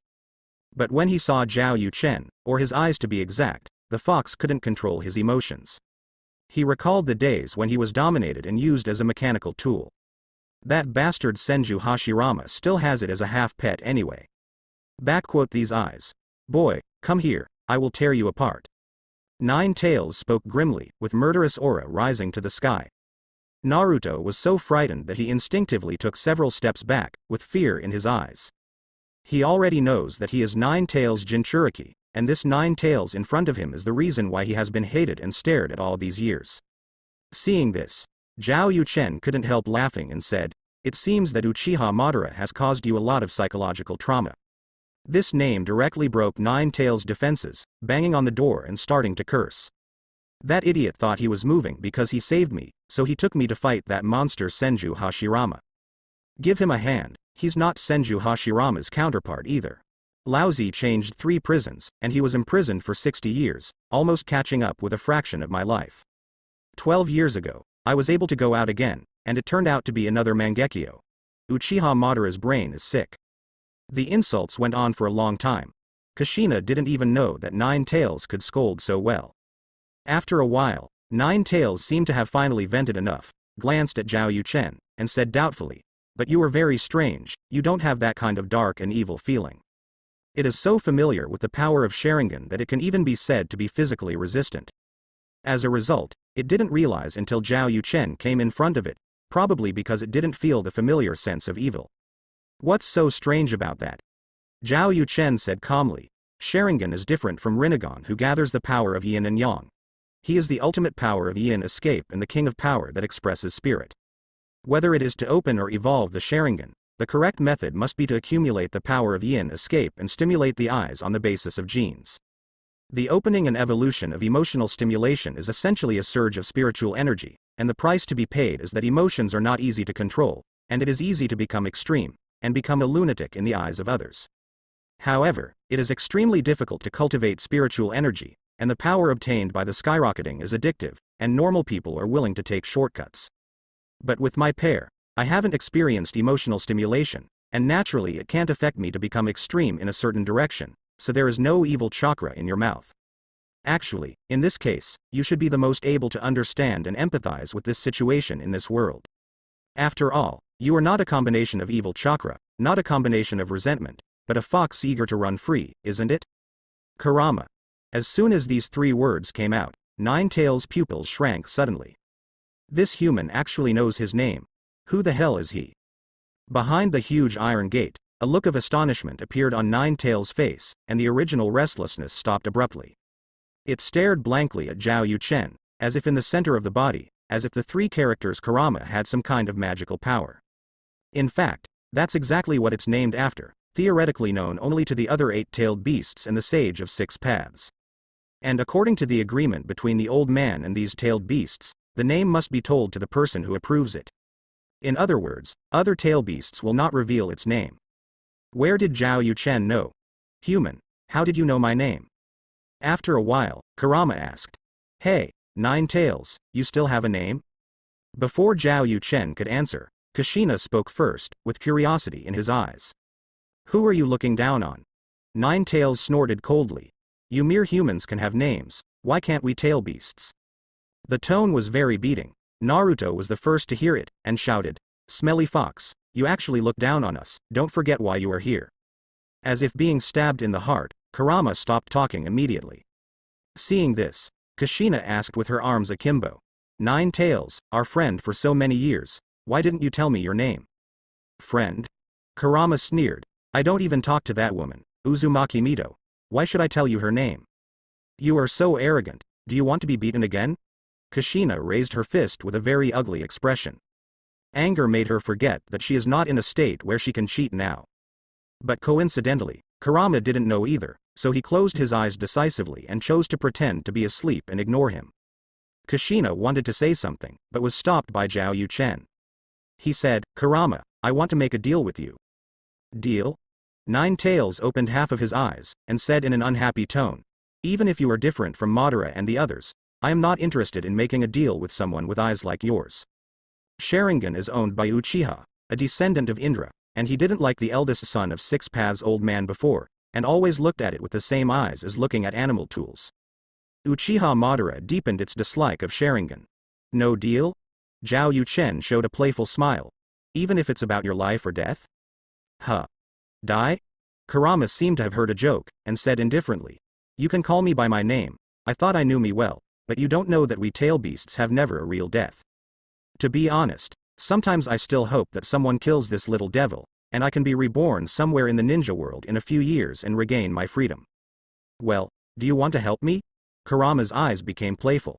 But when he saw Zhao Yuchen, or his eyes to be exact, the fox couldn't control his emotions. He recalled the days when he was dominated and used as a mechanical tool. That bastard Senju Hashirama still has it as a half-pet anyway. Backquote these eyes. Boy, come here, I will tear you apart. Nine Tails spoke grimly, with murderous aura rising to the sky. Naruto was so frightened that he instinctively took several steps back, with fear in his eyes. He already knows that he is Nine Tails Jinchuriki, and this Nine Tails in front of him is the reason why he has been hated and stared at all these years. Seeing this, Zhao Yuchen couldn't help laughing and said, "It seems that Uchiha Madara has caused you a lot of psychological trauma." This name directly broke Nine Tails' defenses, banging on the door and starting to curse. That idiot thought he was moving because he saved me, so he took me to fight that monster Senju Hashirama. Give him a hand, he's not Senju Hashirama's counterpart either. Laozi changed 3 prisons, and he was imprisoned for 60 years, almost catching up with a fraction of my life. 12 years ago, I was able to go out again, and it turned out to be another Mangekyo. Uchiha Madara's brain is sick. The insults went on for a long time. Kushina didn't even know that Nine Tails could scold so well. After a while, Nine Tails seemed to have finally vented enough, glanced at Zhao Yuchen, and said doubtfully, "But you are very strange, you don't have that kind of dark and evil feeling. It is so familiar with the power of Sharingan that it can even be said to be physically resistant." As a result, it didn't realize until Zhao Yuchen came in front of it, probably because it didn't feel the familiar sense of evil. What's so strange about that? Zhao Yuchen said calmly, "Sharingan is different from Rinnegan, who gathers the power of yin and yang. He is the ultimate power of yin escape and the king of power that expresses spirit. Whether it is to open or evolve the Sharingan, the correct method must be to accumulate the power of yin escape and stimulate the eyes on the basis of genes. The opening and evolution of emotional stimulation is essentially a surge of spiritual energy, and the price to be paid is that emotions are not easy to control, and it is easy to become extreme, and become a lunatic in the eyes of others. However, it is extremely difficult to cultivate spiritual energy, and the power obtained by the skyrocketing is addictive, and normal people are willing to take shortcuts. But with my pair, I haven't experienced emotional stimulation, and naturally it can't affect me to become extreme in a certain direction, so there is no evil chakra in your mouth. Actually, in this case, you should be the most able to understand and empathize with this situation in this world. After all, you are not a combination of evil chakra, not a combination of resentment, but a fox eager to run free, isn't it?" Kurama. As soon as these 3 words came out, Nine Tails' pupils shrank suddenly. This human actually knows his name. Who the hell is he? Behind the huge iron gate, a look of astonishment appeared on Nine Tails' face, and the original restlessness stopped abruptly. It stared blankly at Zhao Yuchen, as if in the center of the body, as if the 3 characters Kurama had some kind of magical power. In fact, that's exactly what it's named after, theoretically known only to the other 8-tailed beasts and the Sage of 6 Paths. And according to the agreement between the old man and these tailed beasts, the name must be told to the person who approves it. In other words, other tail beasts will not reveal its name. Where did Zhao Yuchen know? "Human, how did you know my name?" After a while, Kurama asked, "Hey, Nine Tails, you still have a name?" Before Zhao Yuchen could answer, Kushina spoke first, with curiosity in his eyes. "Who are you looking down on?" Nine Tails snorted coldly. "You mere humans can have names, why can't we tail beasts?" The tone was very beating. Naruto was the first to hear it, and shouted, "Smelly fox, you actually look down on us, don't forget why you are here." As if being stabbed in the heart, Kurama stopped talking immediately. Seeing this, Kushina asked with her arms akimbo, "Nine Tails, our friend for so many years, why didn't you tell me your name?" "Friend?" Kurama sneered, "I don't even talk to that woman, Uzumaki Mito. Why should I tell you her name?" "You are so arrogant, do you want to be beaten again?" Kushina raised her fist with a very ugly expression. Anger made her forget that she is not in a state where she can cheat now. But coincidentally, Kurama didn't know either, so he closed his eyes decisively and chose to pretend to be asleep and ignore him. Kushina wanted to say something, but was stopped by Zhao Yuchen. He said, "Kurama, I want to make a deal with you." "Deal?" Nine Tails opened half of his eyes, and said in an unhappy tone, "Even if you are different from Madara and the others, I am not interested in making a deal with someone with eyes like yours. Sharingan is owned by Uchiha, a descendant of Indra, and he didn't like the eldest son of 6 Paths old man before, and always looked at it with the same eyes as looking at animal tools. Uchiha Madara deepened its dislike of Sharingan. No deal? Zhao Yuchen showed a playful smile. Even if it's about your life or death? Huh. Die? Kurama seemed to have heard a joke, and said indifferently. You can call me by my name. I thought I knew me well, but you don't know that we tail beasts have never a real death. To be honest, sometimes I still hope that someone kills this little devil, and I can be reborn somewhere in the ninja world in a few years and regain my freedom. Well, do you want to help me? Kurama's eyes became playful.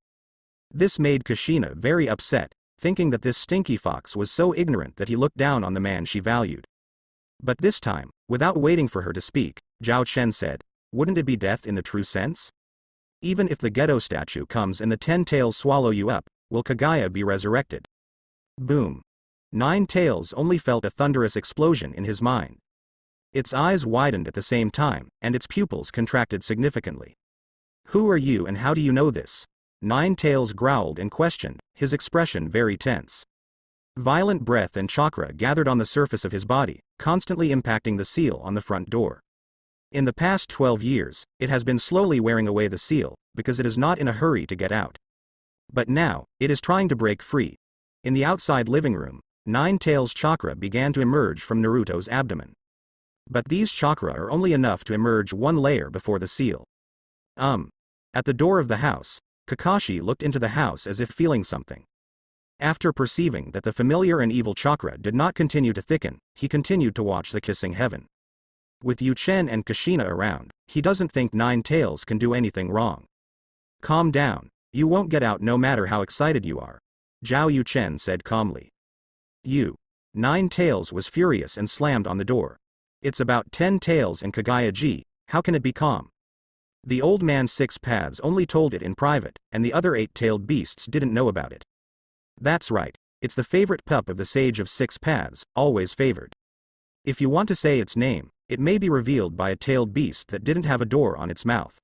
This made Kushina very upset, thinking that this stinky fox was so ignorant that he looked down on the man she valued. But this time, without waiting for her to speak, Zhao Chen said, wouldn't it be death in the true sense? Even if the ghetto statue comes and the 10 tails swallow you up, will Kagaya be resurrected? Boom. 9 tails only felt a thunderous explosion in his mind. Its eyes widened at the same time, and its pupils contracted significantly. Who are you and how do you know this? 9 tails growled and questioned, his expression very tense. Violent breath and chakra gathered on the surface of his body, constantly impacting the seal on the front door. In the past 12 years, it has been slowly wearing away the seal, because it is not in a hurry to get out. But now, it is trying to break free. In the outside living room, 9 tails chakra began to emerge from Naruto's abdomen. But these chakra are only enough to emerge one layer before the seal. At the door of the house, Kakashi looked into the house as if feeling something. After perceiving that the familiar and evil chakra did not continue to thicken, he continued to watch the kissing heaven. With Yu Chen and Kushina around, he doesn't think 9 tails can do anything wrong. Calm down, you won't get out no matter how excited you are, Zhao Yu Chen said calmly. 9 tails was furious and slammed on the door. It's about 10 tails and Kagaya-ji, how can it be calm? The old man 6 paths only told it in private, and the other 8-tailed beasts didn't know about it. That's right, it's the favorite pup of the sage of 6 paths, always favored. If you want to say its name, it may be revealed by a tailed beast that didn't have a door on its mouth.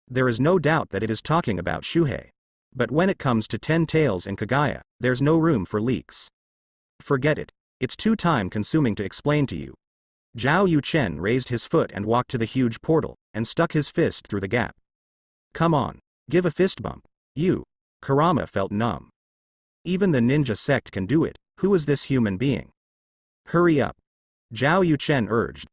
There is no doubt that it is talking about Shuhei. But when it comes to 10 tails and Kagaya, there's no room for leaks. Forget it, it's too time-consuming to explain to you. Zhao Yu Chen raised his foot and walked to the huge portal, and stuck his fist through the gap. Come on, give a fist bump. Kurama felt numb. Even the ninja sect can do it, who is this human being? Hurry up. Zhao Yu Chen urged.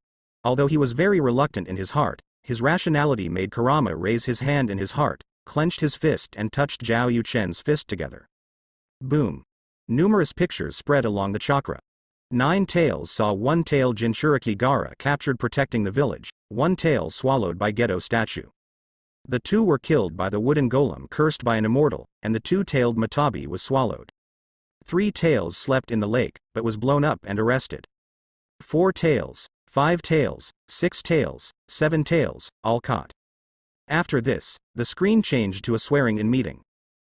Although he was very reluctant in his heart, his rationality made Kurama raise his hand in his heart, clenched his fist and touched Zhao Yu Chen's fist together. Boom. Numerous pictures spread along the chakra. 9 tails saw 1 tail Jinchuriki Gaara captured protecting the village, 1 tail swallowed by ghetto statue. The 2 were killed by the wooden golem cursed by an immortal, and the 2-tailed Matabi was swallowed. 3 tails slept in the lake, but was blown up and arrested. 4 tails, 5 tails, 6 tails, 7 tails, all caught. After this, the screen changed to a swearing in meeting.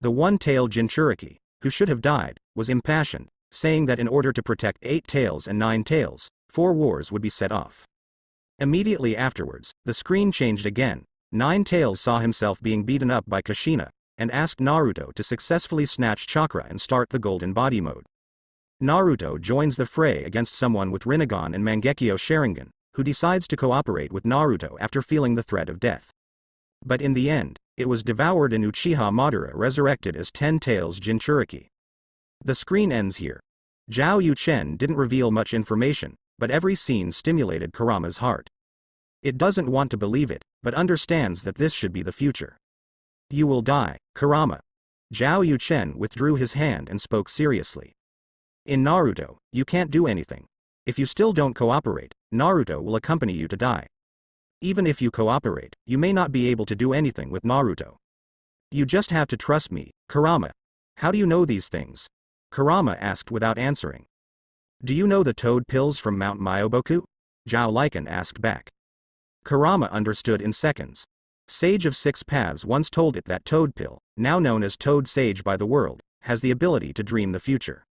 The 1-tailed Jinchuriki, who should have died, was impassioned, saying that in order to protect 8 tails and 9 tails, 4 wars would be set off. Immediately afterwards, the screen changed again. 9 tails saw himself being beaten up by Kushina, and asked Naruto to successfully snatch chakra and start the golden body mode. Naruto joins the fray against someone with Rinnegan and Mangekyo Sharingan, who decides to cooperate with Naruto after feeling the threat of death. But in the end, it was devoured and Uchiha Madara resurrected as 10 tails Jinchuriki. The screen ends here. Zhao Yu Chen didn't reveal much information, but every scene stimulated Kurama's heart. It doesn't want to believe it, but understands that this should be the future. You will die, Kurama. Zhao Yu Chen withdrew his hand and spoke seriously. In Naruto, you can't do anything. If you still don't cooperate, Naruto will accompany you to die. Even if you cooperate, you may not be able to do anything with Naruto. You just have to trust me, Kurama. How do you know these things? Kurama asked without answering. Do you know the toad pills from Mount Myoboku? Zhao Lycan asked back. Kurama understood in seconds. Sage of 6 paths once told it that toad pill, now known as toad sage by the world, has the ability to dream the future.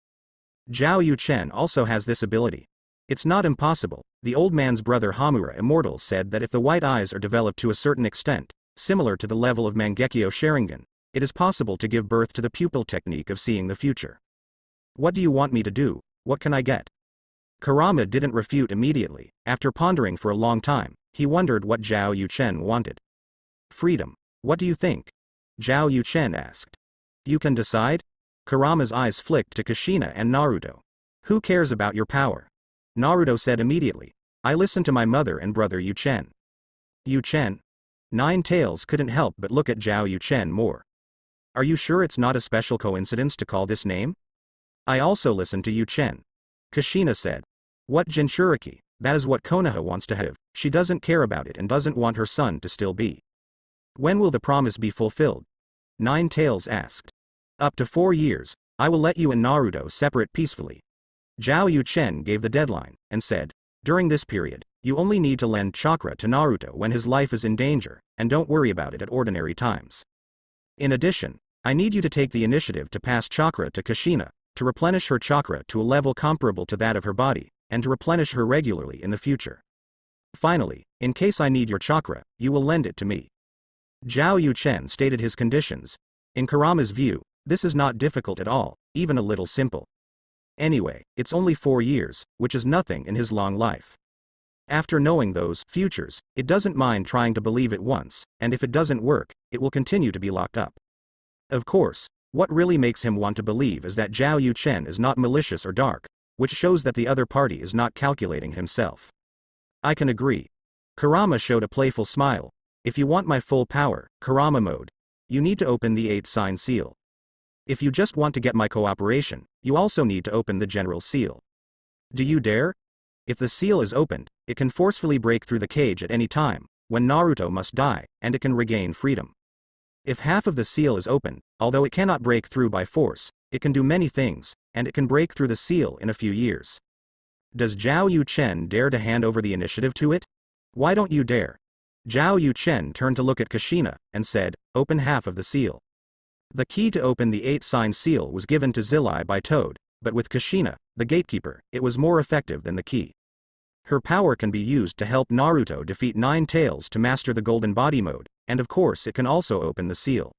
Zhao Yu Chen also has this ability. It's not impossible. The old man's brother Hamura Immortal said that if the white eyes are developed to a certain extent, similar to the level of Mangekyo Sharingan, it is possible to give birth to the pupil technique of seeing the future. What do you want me to do? What can I get? Kurama didn't refute immediately. After pondering for a long time, he wondered what Zhao Yu Chen wanted. Freedom. What do you think? Zhao Yu Chen asked. You can decide? Kurama's eyes flicked to Kushina and Naruto. Who cares about your power? Naruto said immediately. I listened to my mother and brother Yuchen. Yuchen? Nine Tails couldn't help but look at Zhao Yuchen more. Are you sure it's not a special coincidence to call this name? I also listened to Yuchen. Kushina said. What Jinchuriki? That is what Konoha wants to have. She doesn't care about it and doesn't want her son to still be. When will the promise be fulfilled? Nine Tails asked. Up to 4 years, I will let you and Naruto separate peacefully. Zhao Yuchen gave the deadline, and said, during this period, you only need to lend chakra to Naruto when his life is in danger, and don't worry about it at ordinary times. In addition, I need you to take the initiative to pass chakra to Kushina, to replenish her chakra to a level comparable to that of her body, and to replenish her regularly in the future. Finally, in case I need your chakra, you will lend it to me. Zhao Yuchen stated his conditions. In Kurama's view, this is not difficult at all, even a little simple. Anyway, it's only 4 years, which is nothing in his long life. After knowing those futures, it doesn't mind trying to believe it once, and if it doesn't work, it will continue to be locked up. Of course, what really makes him want to believe is that Zhao Yuchen is not malicious or dark, which shows that the other party is not calculating himself. I can agree. Kurama showed a playful smile. If you want my full power, Kurama mode, you need to open the 8 sign seal. If you just want to get my cooperation, you also need to open the general seal. Do you dare? If the seal is opened, it can forcefully break through the cage at any time, when Naruto must die, and it can regain freedom. If half of the seal is open, although it cannot break through by force, it can do many things, and it can break through the seal in a few years. Does Zhao Yuchen dare to hand over the initiative to it? Why don't you dare? Zhao Yuchen turned to look at Kushina, and said, open half of the seal. The key to open the 8 sign seal was given to Zilai by Toad, but with Kushina, the gatekeeper, it was more effective than the key. Her power can be used to help Naruto defeat 9 Tails to master the Golden Body mode, and of course it can also open the seal.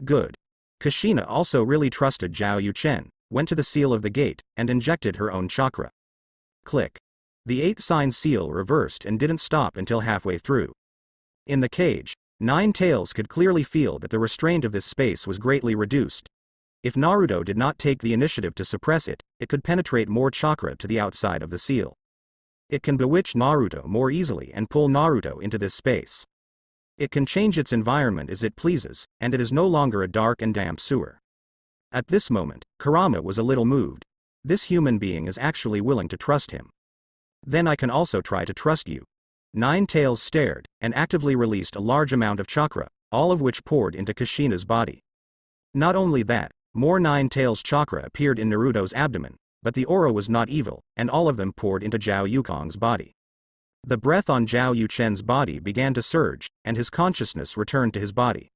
Good. Kushina also really trusted Zhao Yuchen, went to the seal of the gate, and injected her own chakra. Click. The 8 sign seal reversed and didn't stop until halfway through. In the cage, 9 Tails could clearly feel that the restraint of this space was greatly reduced. If Naruto did not take the initiative to suppress it, it could penetrate more chakra to the outside of the seal. It can bewitch Naruto more easily and pull Naruto into this space. It can change its environment as it pleases, and it is no longer a dark and damp sewer. At this moment, Kurama was a little moved. This human being is actually willing to trust him. Then I can also try to trust you. 9 Tails stared, and actively released a large amount of chakra, all of which poured into Kushina's body. Not only that, more 9 Tails chakra appeared in Naruto's abdomen, but the aura was not evil, and all of them poured into Zhao Yukong's body. The breath on Zhao Yuchen's body began to surge, and his consciousness returned to his body.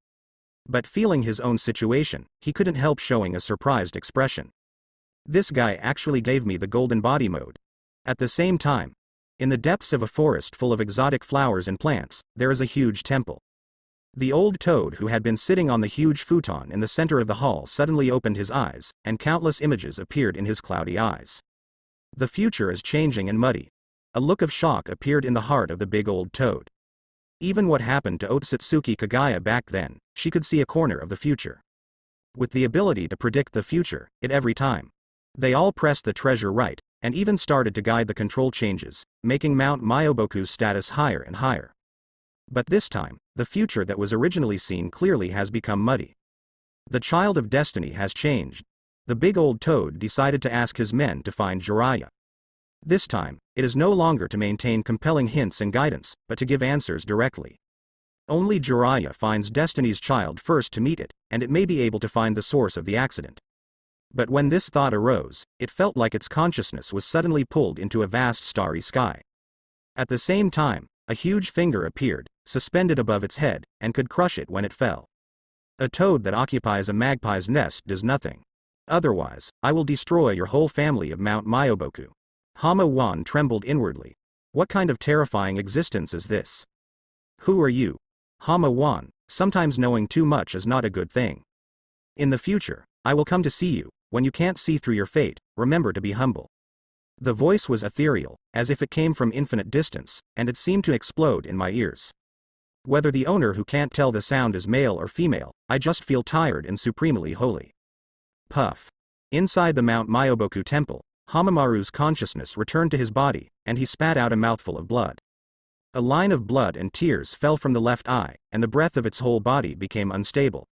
But feeling his own situation, he couldn't help showing a surprised expression. This guy actually gave me the golden body mode. At the same time, in the depths of a forest full of exotic flowers and plants, there is a huge temple. The old toad who had been sitting on the huge futon in the center of the hall suddenly opened his eyes, and countless images appeared in his cloudy eyes. The future is changing and muddy. A look of shock appeared in the heart of the big old toad. Even what happened to Otsutsuki Kagaya back then, she could see a corner of the future. With the ability to predict the future, at every time. They all pressed the treasure right, and even started to guide the control changes, making Mount Myoboku's status higher and higher. But this time, the future that was originally seen clearly has become muddy. The child of destiny has changed. The big old toad decided to ask his men to find Jiraiya. This time, it is no longer to maintain compelling hints and guidance, but to give answers directly. Only Jiraiya finds Destiny's child first to meet it, and it may be able to find the source of the accident. But when this thought arose, it felt like its consciousness was suddenly pulled into a vast starry sky. At the same time, a huge finger appeared, suspended above its head, and could crush it when it fell. A toad that occupies a magpie's nest does nothing. Otherwise, I will destroy your whole family of Mount Myoboku. Hama Wan trembled inwardly. What kind of terrifying existence is this? Who are you? Hama Wan, sometimes knowing too much is not a good thing. In the future, I will come to see you. When you can't see through your fate, remember to be humble. The voice was ethereal, as if it came from infinite distance, and it seemed to explode in my ears. Whether the owner who can't tell the sound is male or female, I just feel tired and supremely holy. Puff. Inside the Mount Myoboku temple, Hamamaru's consciousness returned to his body, and he spat out a mouthful of blood. A line of blood and tears fell from the left eye, and the breath of its whole body became unstable.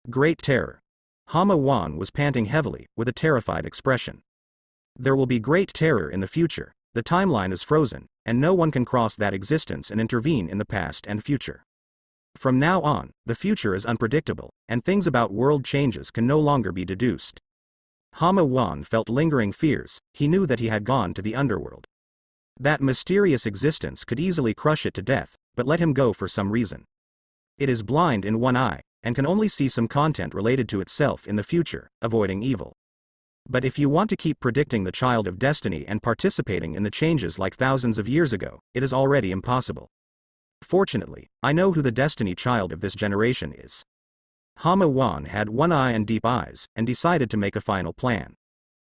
Great terror. Hama-wan was panting heavily, with a terrified expression. There will be great terror in the future. The timeline is frozen, and no one can cross that existence and intervene in the past and future. From now on, the future is unpredictable, and things about world changes can no longer be deduced. Hama-wan felt lingering fears. He knew that he had gone to the underworld. That mysterious existence could easily crush it to death, but let him go for some reason. It is blind in one eye, and can only see some content related to itself in the future, avoiding evil. But if you want to keep predicting the child of destiny and participating in the changes like thousands of years ago, it is already impossible. Fortunately, I know who the destiny child of this generation is. Hama-wan had one eye and deep eyes, and decided to make a final plan.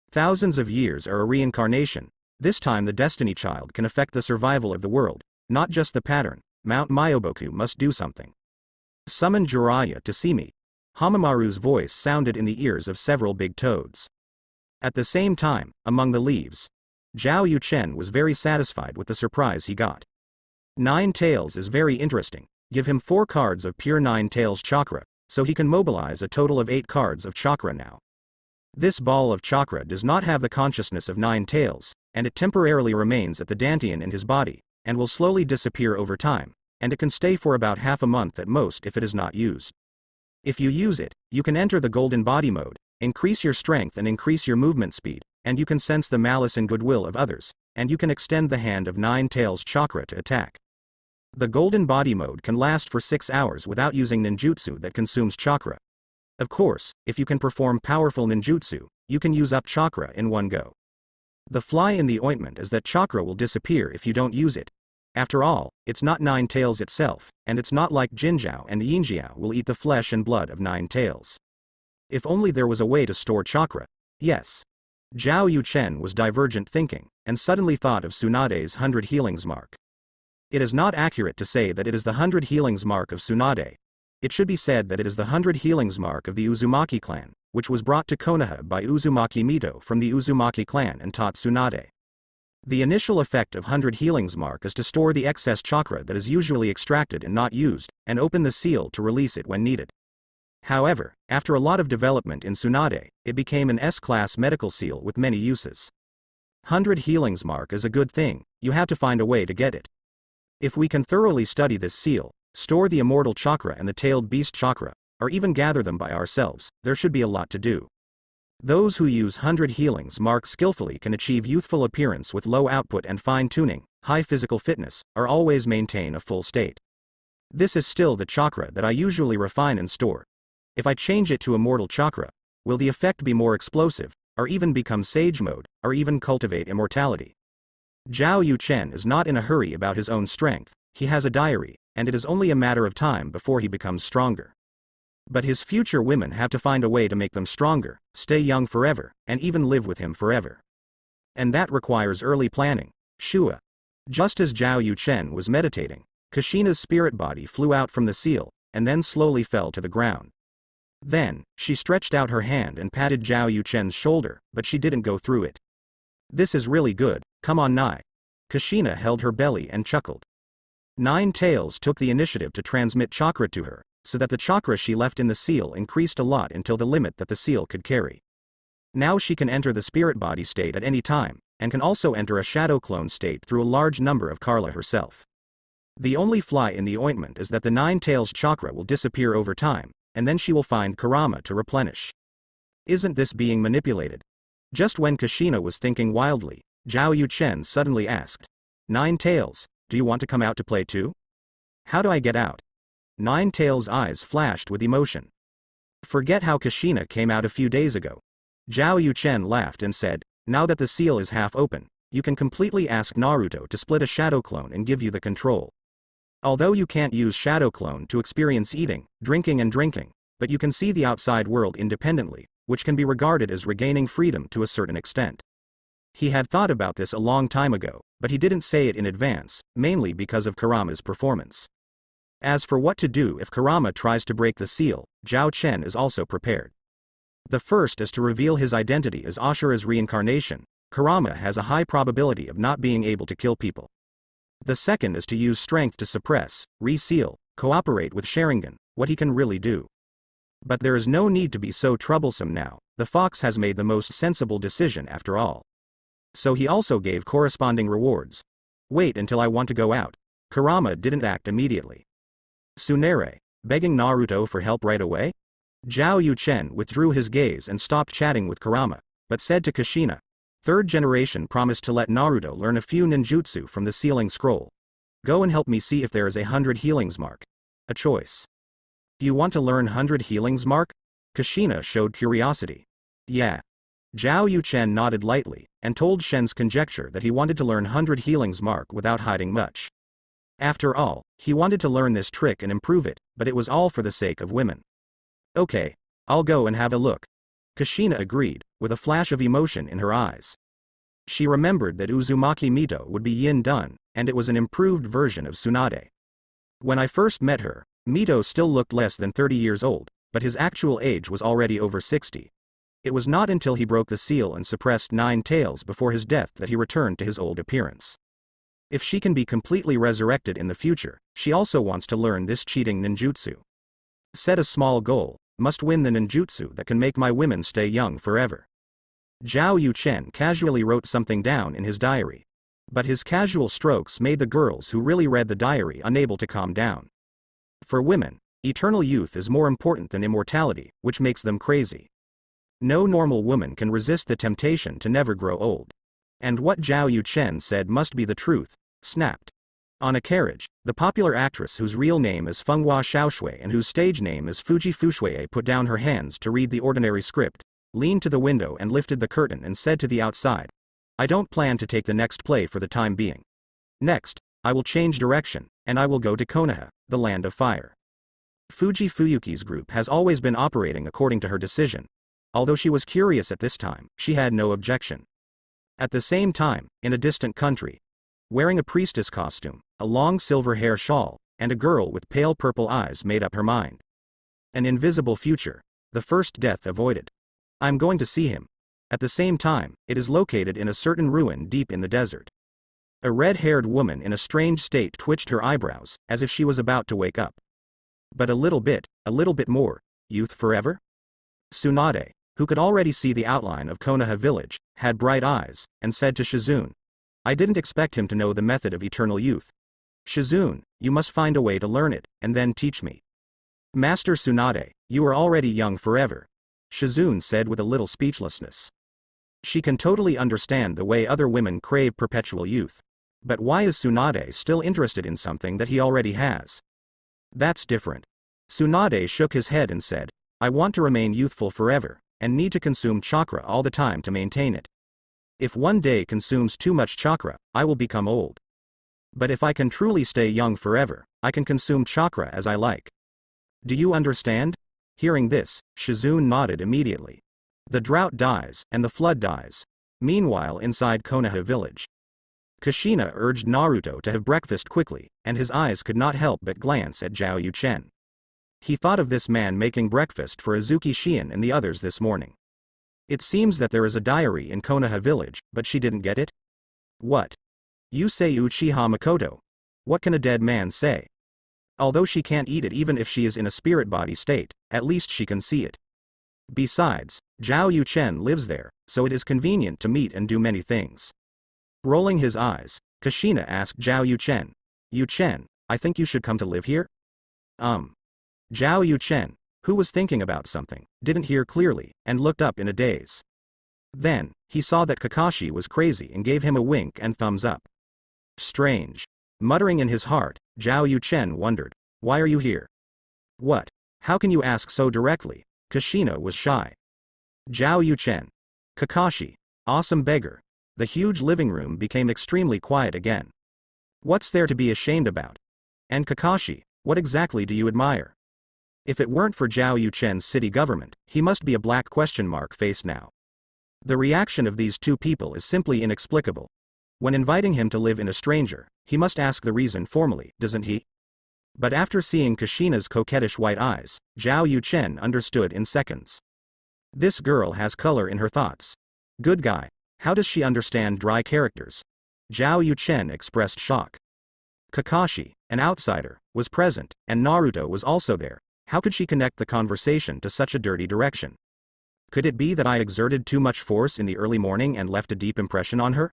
Thousands of years are a reincarnation. This time the destiny child can affect the survival of the world, not just the pattern. Mount Myoboku must do something. Summon Jiraiya to see me. Hamamaru's voice sounded in the ears of several big toads. At the same time, among the leaves, Zhao Yuchen was very satisfied with the surprise he got. 9 Tails is very interesting. Give him 4 cards of pure 9 Tails chakra, so he can mobilize a total of 8 cards of chakra now. This ball of chakra does not have the consciousness of 9 Tails, and it temporarily remains at the dantian in his body, and will slowly disappear over time, and it can stay for about half a month at most if it is not used. If you use it, you can enter the golden body mode, increase your strength and increase your movement speed, and you can sense the malice and goodwill of others, and you can extend the hand of 9 Tails chakra to attack. The golden body mode can last for 6 hours without using ninjutsu that consumes chakra. Of course, if you can perform powerful ninjutsu, you can use up chakra in one go. The fly in the ointment is that chakra will disappear if you don't use it. After all, it's not 9 Tails itself, and it's not like Jinzhao and Yinjiao will eat the flesh and blood of 9 Tails. If only there was a way to store chakra. Yes. Zhao Yuchen was divergent thinking, and suddenly thought of Tsunade's 100 healings mark. It is not accurate to say that it is the 100 healings mark of Tsunade. It should be said that it is the 100 healings mark of the Uzumaki clan, which was brought to Konoha by Uzumaki Mito from the Uzumaki clan and taught Tsunade. The initial effect of 100 healings mark is to store the excess chakra that is usually extracted and not used, and open the seal to release it when needed. However, after a lot of development in Tsunade, it became an S-class medical seal with many uses. 100 healings mark is a good thing, you have to find a way to get it. If we can thoroughly study this seal, store the immortal chakra and the tailed beast chakra, or even gather them by ourselves, there should be a lot to do. Those who use 100 healings mark skillfully can achieve youthful appearance with low output and fine-tuning, high physical fitness, or always maintain a full state. This is still the chakra that I usually refine and store. If I change it to immortal chakra, will the effect be more explosive, or even become sage mode, or even cultivate immortality? Zhao Yuchen is not in a hurry about his own strength. He has a diary, and it is only a matter of time before he becomes stronger. But his future women have to find a way to make them stronger, stay young forever, and even live with him forever. And that requires early planning. Shua. Just as Zhao Yuchen was meditating, Kushina's spirit body flew out from the seal, and then slowly fell to the ground. Then, she stretched out her hand and patted Zhao Yuchen's shoulder, but she didn't go through it. This is really good, come on Nai. Kushina held her belly and chuckled. 9 Tails took the initiative to transmit chakra to her, so that the chakra she left in the seal increased a lot until the limit that the seal could carry. Now she can enter the spirit body state at any time, and can also enter a shadow clone state through a large number of Carla herself. The only fly in the ointment is that the 9 Tails chakra will disappear over time, and then she will find Kurama to replenish. Isn't this being manipulated? Just when Kushina was thinking wildly, Zhao Yuchen suddenly asked, 9 Tails, do you want to come out to play too? How do I get out? 9 Tails' eyes flashed with emotion. Forget how Kushina came out a few days ago. Zhao Yuchen laughed and said, now that the seal is half open, you can completely ask Naruto to split a shadow clone and give you the control. Although you can't use shadow clone to experience eating, drinking, but you can see the outside world independently, which can be regarded as regaining freedom to a certain extent. He had thought about this a long time ago, but he didn't say it in advance, mainly because of Kurama's performance. As for what to do if Kurama tries to break the seal, Zhao Chen is also prepared. The first is to reveal his identity as Ashura's reincarnation, Kurama has a high probability of not being able to kill people. The second is to use strength to suppress, reseal, cooperate with Sharingan, what he can really do. But there is no need to be so troublesome now, the fox has made the most sensible decision after all. So he also gave corresponding rewards. Wait until I want to go out. Kurama didn't act immediately. Tsunere, begging Naruto for help right away? Zhao Yuchen withdrew his gaze and stopped chatting with Kurama, but said to Kushina, third generation promised to let Naruto learn a few ninjutsu from the sealing scroll. Go and help me see if there is 100 healings mark. A choice. Do you want to learn 100 healings mark? Kushina showed curiosity. Yeah. Zhao Yuchen nodded lightly, and told Shen's conjecture that he wanted to learn 100 healings mark without hiding much. After all, he wanted to learn this trick and improve it, but it was all for the sake of women. Okay, I'll go and have a look. Kushina agreed, with a flash of emotion in her eyes. She remembered that Uzumaki Mito would be Yin Dun, and it was an improved version of Tsunade. When I first met her, Mito still looked less than 30 years old, but his actual age was already over 60. It was not until he broke the seal and suppressed 9 tails before his death that he returned to his old appearance. If she can be completely resurrected in the future, she also wants to learn this cheating ninjutsu. Set a small goal, must win the ninjutsu that can make my women stay young forever. Zhao Yuchen casually wrote something down in his diary. But his casual strokes made the girls who really read the diary unable to calm down. For women, eternal youth is more important than immortality, which makes them crazy. No normal woman can resist the temptation to never grow old. And what Zhao Yuchen said must be the truth, snapped. On a carriage, the popular actress whose real name is Fenghua Xiaoshui and whose stage name is Fuji Fushui put down her hands to read the ordinary script, leaned to the window and lifted the curtain and said to the outside, I don't plan to take the next play for the time being. Next, I will change direction, and I will go to Konoha, the land of fire. Fuji Fuyuki's group has always been operating according to her decision. Although she was curious at this time, she had no objection. At the same time, in a distant country, wearing a priestess costume, a long silver hair shawl, and a girl with pale purple eyes made up her mind. An invisible future, the first death avoided. I'm going to see him. At the same time, it is located in a certain ruin deep in the desert. A red-haired woman in a strange state twitched her eyebrows, as if she was about to wake up. But a little bit more, youth forever? Tsunade, who could already see the outline of Konoha village, had bright eyes, and said to Shizune, I didn't expect him to know the method of eternal youth. Shizune, you must find a way to learn it, and then teach me. Master Tsunade, you are already young forever, Shizune said with a little speechlessness. She can totally understand the way other women crave perpetual youth. But why is Tsunade still interested in something that he already has? That's different. Tsunade shook his head and said, I want to remain youthful forever, and need to consume chakra all the time to maintain it. If one day consumes too much chakra, I will become old. But if I can truly stay young forever, I can consume chakra as I like. Do you understand? Hearing this, Shizune nodded immediately. The drought dies, and the flood dies. Meanwhile inside Konoha village, Kushina urged Naruto to have breakfast quickly, and his eyes could not help but glance at Zhao Yuchen. He thought of this man making breakfast for Azuki Shion and the others this morning. It seems that there is a diary in Konoha village, but she didn't get it? What? You say Uchiha Makoto. What can a dead man say? Although she can't eat it even if she is in a spirit body state, at least she can see it. Besides, Zhao Yuchen lives there, so it is convenient to meet and do many things. Rolling his eyes, Kushina asked Zhao Yuchen, Yuchen, I think you should come to live here? Zhao Yuchen, who was thinking about something, didn't hear clearly, and looked up in a daze. Then, he saw that Kakashi was crazy and gave him a wink and thumbs up. Strange. Muttering in his heart, Zhao Yuchen wondered, why are you here? What? How can you ask so directly? Kushina was shy. Zhao Yuchen. Kakashi. Awesome beggar. The huge living room became extremely quiet again. What's there to be ashamed about? And Kakashi, what exactly do you admire? If it weren't for Zhao Yuchen's city government, he must be a black question mark face now. The reaction of these two people is simply inexplicable. When inviting him to live in a stranger, he must ask the reason formally, doesn't he? But after seeing Kushina's coquettish white eyes, Zhao Yuchen understood in seconds. This girl has color in her thoughts. Good guy. How does she understand dry characters? Zhao Yuchen expressed shock. Kakashi, an outsider, was present, and Naruto was also there. How could she connect the conversation to such a dirty direction? Could it be that I exerted too much force in the early morning and left a deep impression on her?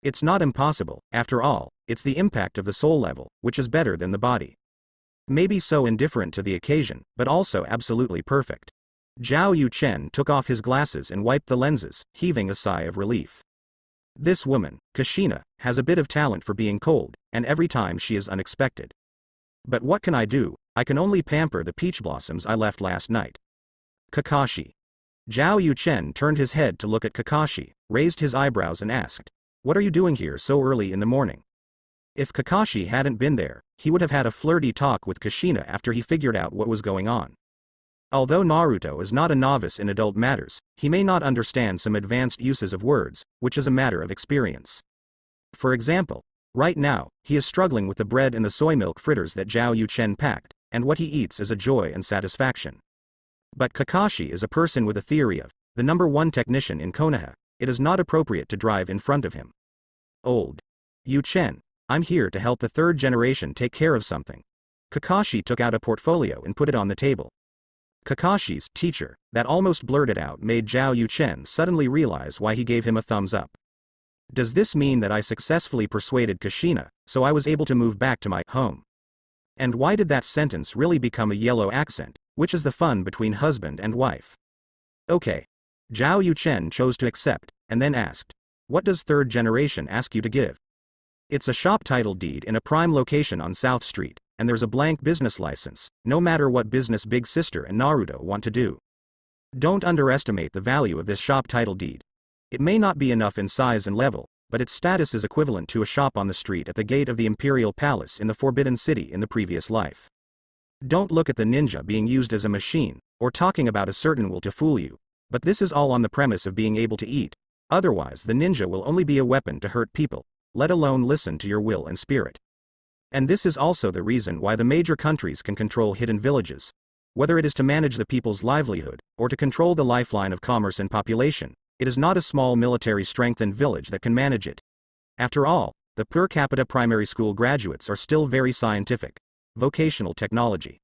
It's not impossible, after all, it's the impact of the soul level, which is better than the body. Maybe so indifferent to the occasion, but also absolutely perfect. Zhao Yuchen took off his glasses and wiped the lenses, heaving a sigh of relief. This woman, Kushina, has a bit of talent for being cold, and every time she is unexpected. But what can I do? I can only pamper the peach blossoms I left last night. Kakashi. Zhao Yuchen turned his head to look at Kakashi, raised his eyebrows and asked, "What are you doing here so early in the morning?" If Kakashi hadn't been there, he would have had a flirty talk with Kushina after he figured out what was going on. Although Naruto is not a novice in adult matters, he may not understand some advanced uses of words, which is a matter of experience. For example, right now, he is struggling with the bread and the soy milk fritters that Zhao Yuchen packed, and what he eats is a joy and satisfaction. But Kakashi is a person with a theory of, the number one technician in Konoha. It is not appropriate to drive in front of him. Old Yuchen, I'm here to help the third generation take care of something. Kakashi took out a portfolio and put it on the table. Kakashi's teacher, that almost blurted out made Zhao Yuchen suddenly realize why he gave him a thumbs up. Does this mean that I successfully persuaded Kushina, so I was able to move back to my home? And why did that sentence really become a yellow accent, which is the fun between husband and wife? Okay. Zhao Yuchen chose to accept, and then asked, "What does third generation ask you to give?" It's a shop title deed in a prime location on South Street, and there's a blank business license, no matter what business Big Sister and Naruto want to do. Don't underestimate the value of this shop title deed. It may not be enough in size and level, but its status is equivalent to a shop on the street at the gate of the Imperial Palace in the Forbidden City in the previous life. Don't look at the ninja being used as a machine, or talking about a certain will to fool you, but this is all on the premise of being able to eat. Otherwise the ninja will only be a weapon to hurt people, let alone listen to your will and spirit. And this is also the reason why the major countries can control hidden villages. Whether it is to manage the people's livelihood, or to control the lifeline of commerce and population, it is not a small military strengthened village that can manage it. After all, the per capita primary school graduates are still very scientific. Vocational technology.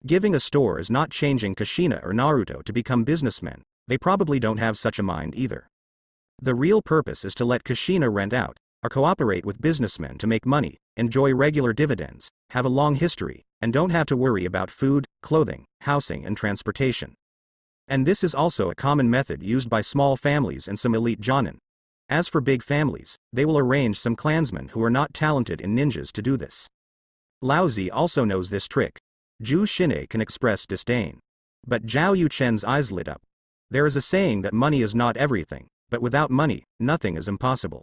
Giving a store is not changing Kushina or Naruto to become businessmen, they probably don't have such a mind either. The real purpose is to let Kushina rent out, or cooperate with businessmen to make money, enjoy regular dividends, have a long history, and don't have to worry about food, clothing, housing and transportation. And this is also a common method used by small families and some elite jonin. As for big families, they will arrange some clansmen who are not talented in ninjas to do this. Laozi also knows this trick. Zhu Xinei can express disdain. But Zhao Yuchen's eyes lit up. There is a saying that money is not everything, but without money, nothing is impossible.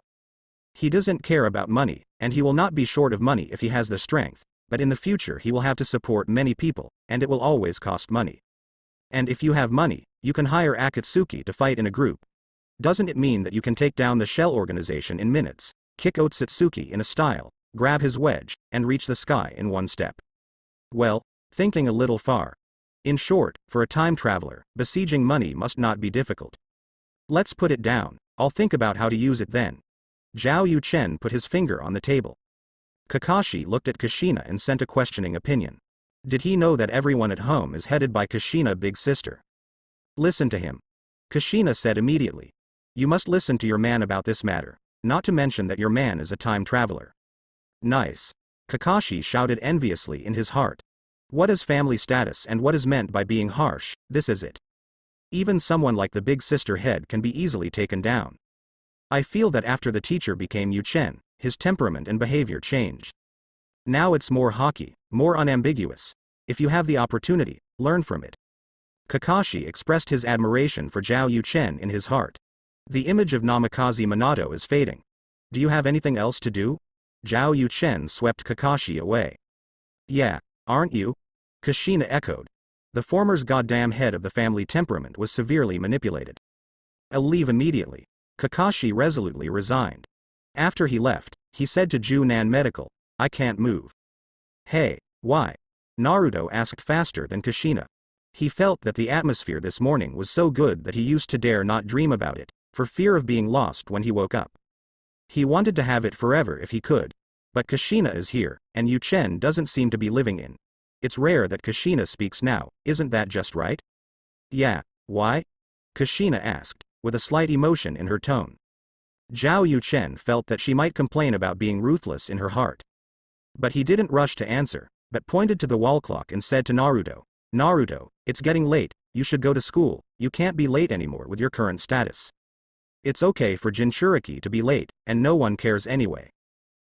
He doesn't care about money, and he will not be short of money if he has the strength, but in the future he will have to support many people, and it will always cost money. And if you have money, you can hire Akatsuki to fight in a group. Doesn't it mean that you can take down the Shell organization in minutes, kick Otsutsuki in a style, grab his wedge, and reach the sky in one step? Well, thinking a little far. In short, for a time traveler, besieging money must not be difficult. Let's put it down, I'll think about how to use it then. Zhao Yuchen put his finger on the table. Kakashi looked at Kushina and sent a questioning opinion. Did he know that everyone at home is headed by Kushina Big Sister? Listen to him. Kushina said immediately. You must listen to your man about this matter, not to mention that your man is a time traveler. Nice. Kakashi shouted enviously in his heart. What is family status and what is meant by being harsh, this is it. Even someone like the Big Sister head can be easily taken down. I feel that after the teacher became Yuchen, his temperament and behavior changed. Now it's more hockey, more unambiguous. If you have the opportunity, learn from it. Kakashi expressed his admiration for Zhao Yuchen in his heart. The image of Namikaze Minato is fading. Do you have anything else to do? Zhao Yuchen swept Kakashi away. Yeah, aren't you? Kushina echoed. The former's goddamn head of the family temperament was severely manipulated. I'll leave immediately. Kakashi resolutely resigned. After he left, he said to Junan Medical, I can't move. Hey, why? Naruto asked faster than Kushina. He felt that the atmosphere this morning was so good that he used to dare not dream about it, for fear of being lost when he woke up. He wanted to have it forever if he could. But Kushina is here, and Yu-Chen doesn't seem to be living in. It's rare that Kushina speaks now, isn't that just right? Yeah, why? Kushina asked, with a slight emotion in her tone. Zhao Yu-Chen felt that she might complain about being ruthless in her heart. But he didn't rush to answer, but pointed to the wall clock and said to Naruto, Naruto, it's getting late, you should go to school, you can't be late anymore with your current status. It's okay for Jinchuriki to be late, and no one cares anyway.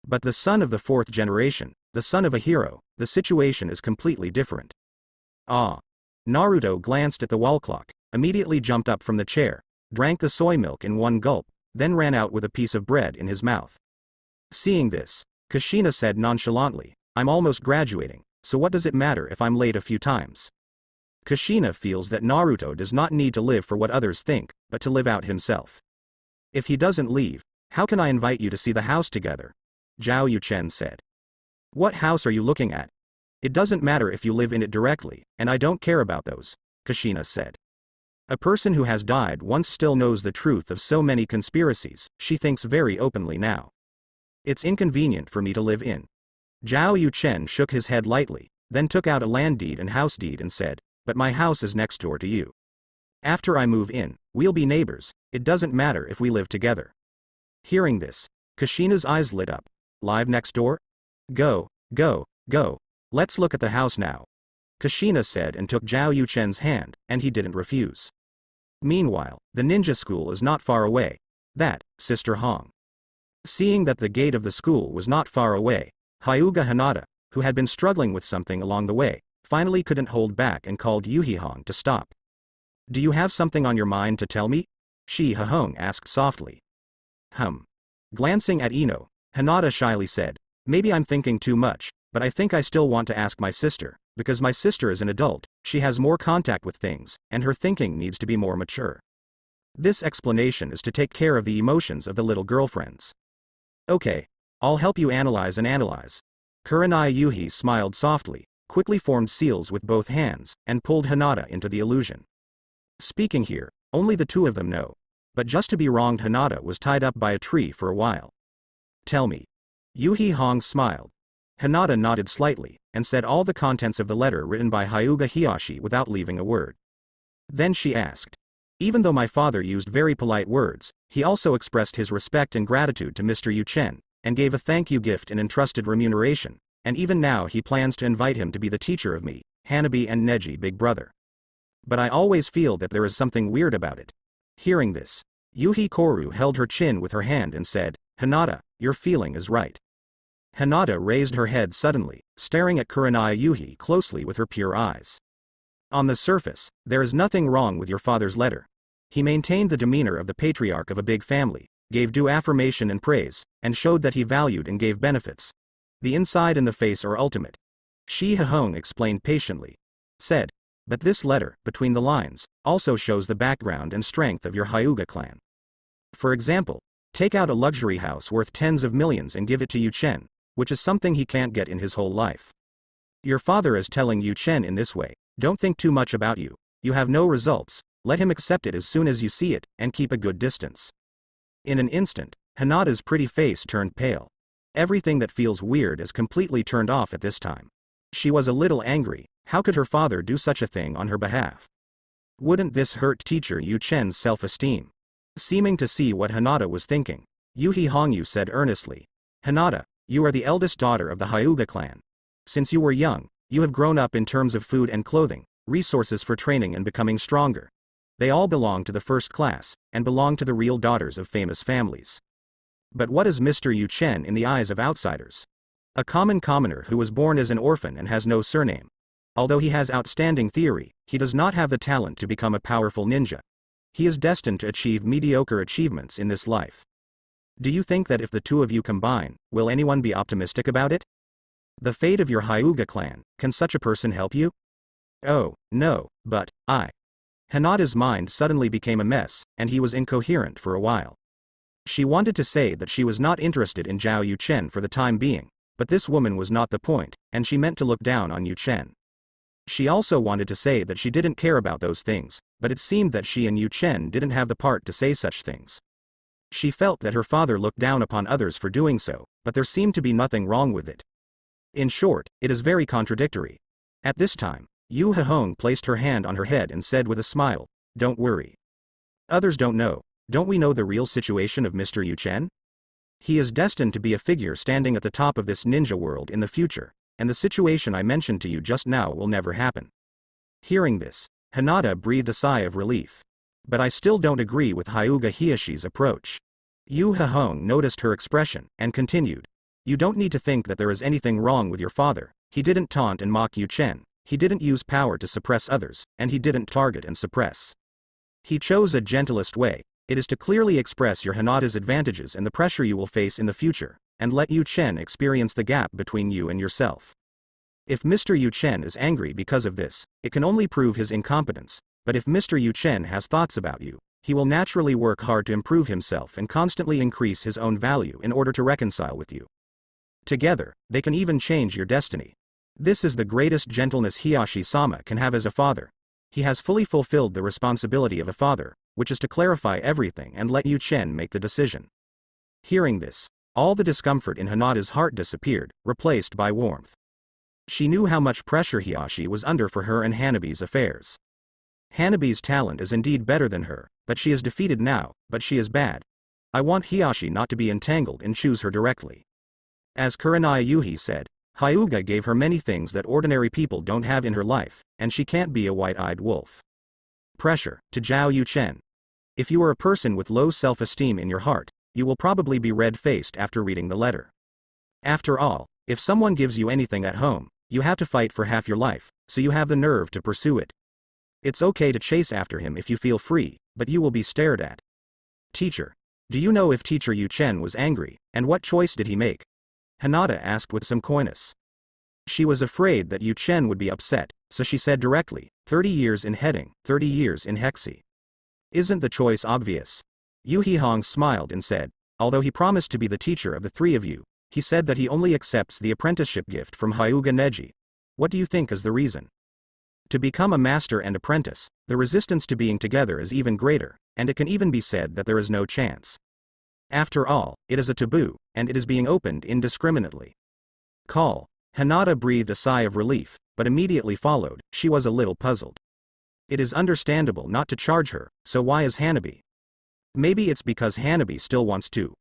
But the son of the fourth generation, the son of a hero, the situation is completely different. Ah. Naruto glanced at the wall clock, immediately jumped up from the chair, drank the soy milk in one gulp, then ran out with a piece of bread in his mouth. Seeing this, Kushina said nonchalantly, I'm almost graduating, so what does it matter if I'm late a few times? Kushina feels that Naruto does not need to live for what others think, but to live out himself. If he doesn't leave, how can I invite you to see the house together? Zhao Yu-Chen said. What house are you looking at? It doesn't matter if you live in it directly, and I don't care about those, Kushina said. A person who has died once still knows the truth of so many conspiracies, she thinks very openly now. It's inconvenient for me to live in. Zhao Yu-Chen shook his head lightly, then took out a land deed and house deed and said, but my house is next door to you. After I move in, we'll be neighbors, it doesn't matter if we live together. Hearing this, Kushina's eyes lit up. Live next door? Go, go, go. Let's look at the house now. Kushina said and took Zhao Yu-Chen's hand, and he didn't refuse. Meanwhile, the ninja school is not far away. That, Sister Hong. Seeing that the gate of the school was not far away, Hyuga Hinata, who had been struggling with something along the way, finally couldn't hold back and called Yuhi Hong to stop. Do you have something on your mind to tell me? Shi Hong asked softly. Glancing at Ino, Hinata shyly said, maybe I'm thinking too much, but I think I still want to ask my sister, because my sister is an adult, she has more contact with things, and her thinking needs to be more mature. This explanation is to take care of the emotions of the little girlfriends. Okay, I'll help you analyze and analyze. Kurenai Yuhi smiled softly, quickly formed seals with both hands, and pulled Hinata into the illusion. Speaking here, only the two of them know. But just to be wronged, Hinata was tied up by a tree for a while. Tell me. Yuhi Hong smiled. Hinata nodded slightly, and said all the contents of the letter written by Hyuga Hiyashi without leaving a word. Then she asked. Even though my father used very polite words, he also expressed his respect and gratitude to Mr. Yu-Chen, and gave a thank you gift and entrusted remuneration, and even now he plans to invite him to be the teacher of me, Hanabi and Neji big brother. But I always feel that there is something weird about it. Hearing this, Yuhi Koru held her chin with her hand and said, Hinata, your feeling is right. Hinata raised her head suddenly, staring at Kurenai Yuhi closely with her pure eyes. On the surface, there is nothing wrong with your father's letter. He maintained the demeanor of the patriarch of a big family, gave due affirmation and praise, and showed that he valued and gave benefits. The inside and the face are ultimate. Shi Hong explained patiently. Said, but this letter, between the lines, also shows the background and strength of your Hyuga clan. For example, take out a luxury house worth tens of millions and give it to Yu-Chen, which is something he can't get in his whole life. Your father is telling Yu-Chen in this way, don't think too much about you, you have no results, let him accept it as soon as you see it, and keep a good distance. In an instant, Hinata's pretty face turned pale. Everything that feels weird is completely turned off at this time. She was a little angry, how could her father do such a thing on her behalf? Wouldn't this hurt teacher Yu-Chen's self-esteem? Seeming to see what Hinata was thinking, Yuhi Hongyu said earnestly, Hinata, you are the eldest daughter of the Hyuga clan. Since you were young, you have grown up in terms of food and clothing, resources for training and becoming stronger. They all belong to the first class, and belong to the real daughters of famous families. But what is Mr. Yu-Chen in the eyes of outsiders? A common commoner who was born as an orphan and has no surname. Although he has outstanding theory, he does not have the talent to become a powerful ninja. He is destined to achieve mediocre achievements in this life. Do you think that if the two of you combine, will anyone be optimistic about it? The fate of your Hyuga clan, can such a person help you? Oh, no, but, Hinata's mind suddenly became a mess, and he was incoherent for a while. She wanted to say that she was not interested in Zhao Yu-Chen for the time being, but this woman was not the point, and she meant to look down on Yu-Chen. She also wanted to say that she didn't care about those things, but it seemed that she and Yu Chen didn't have the part to say such things. She felt that her father looked down upon others for doing so, but there seemed to be nothing wrong with it. In short, it is very contradictory. At this time, Yu Hehong placed her hand on her head and said with a smile, "Don't worry. Others don't know. Don't we know the real situation of Mr. Yu Chen? He is destined to be a figure standing at the top of this ninja world in the future, and the situation I mentioned to you just now will never happen." Hearing this, Hinata breathed a sigh of relief. "But I still don't agree with Hyuga Hiyashi's approach." Yu Hehong noticed her expression, and continued, "You don't need to think that there is anything wrong with your father. He didn't taunt and mock Yu Chen, he didn't use power to suppress others, and he didn't target and suppress. He chose a gentlest way. It is to clearly express your Hinata's advantages and the pressure you will face in the future, and let Yu Chen experience the gap between you and yourself. If Mr. Yu Chen is angry because of this, it can only prove his incompetence, but if Mr. Yu Chen has thoughts about you, he will naturally work hard to improve himself and constantly increase his own value in order to reconcile with you. Together, they can even change your destiny. This is the greatest gentleness Hiyashi-sama can have as a father. He has fully fulfilled the responsibility of a father, which is to clarify everything and let Yu Chen make the decision." Hearing this, all the discomfort in Hinata's heart disappeared, replaced by warmth. She knew how much pressure Hiyashi was under for her and Hanabi's affairs. Hanabi's talent is indeed better than her, but she is defeated now, but she is bad. I want Hiyashi not to be entangled and choose her directly. As Kurenai Yuhi said, Hyuga gave her many things that ordinary people don't have in her life, and she can't be a white-eyed wolf. Pressure, to Zhao Yu Chen. If you are a person with low self-esteem in your heart, you will probably be red-faced after reading the letter. After all, if someone gives you anything at home, you have to fight for half your life, so you have the nerve to pursue it. It's okay to chase after him if you feel free, but you will be stared at. Teacher. Do you know if Teacher Yu Chen was angry, and what choice did he make? Hinata asked with some coyness. She was afraid that Yu Chen would be upset, so she said directly, 30 years in heading, 30 years in hexi. Isn't the choice obvious? Yu Hehong smiled and said, although he promised to be the teacher of the three of you, he said that he only accepts the apprenticeship gift from Hyuga Neji. What do you think is the reason? To become a master and apprentice, the resistance to being together is even greater, and it can even be said that there is no chance. After all, it is a taboo, and it is being opened indiscriminately. Call. Hinata breathed a sigh of relief, but immediately followed, she was a little puzzled. It is understandable not to charge her, so why is Hanabi? Maybe it's because Hanabi still wants to.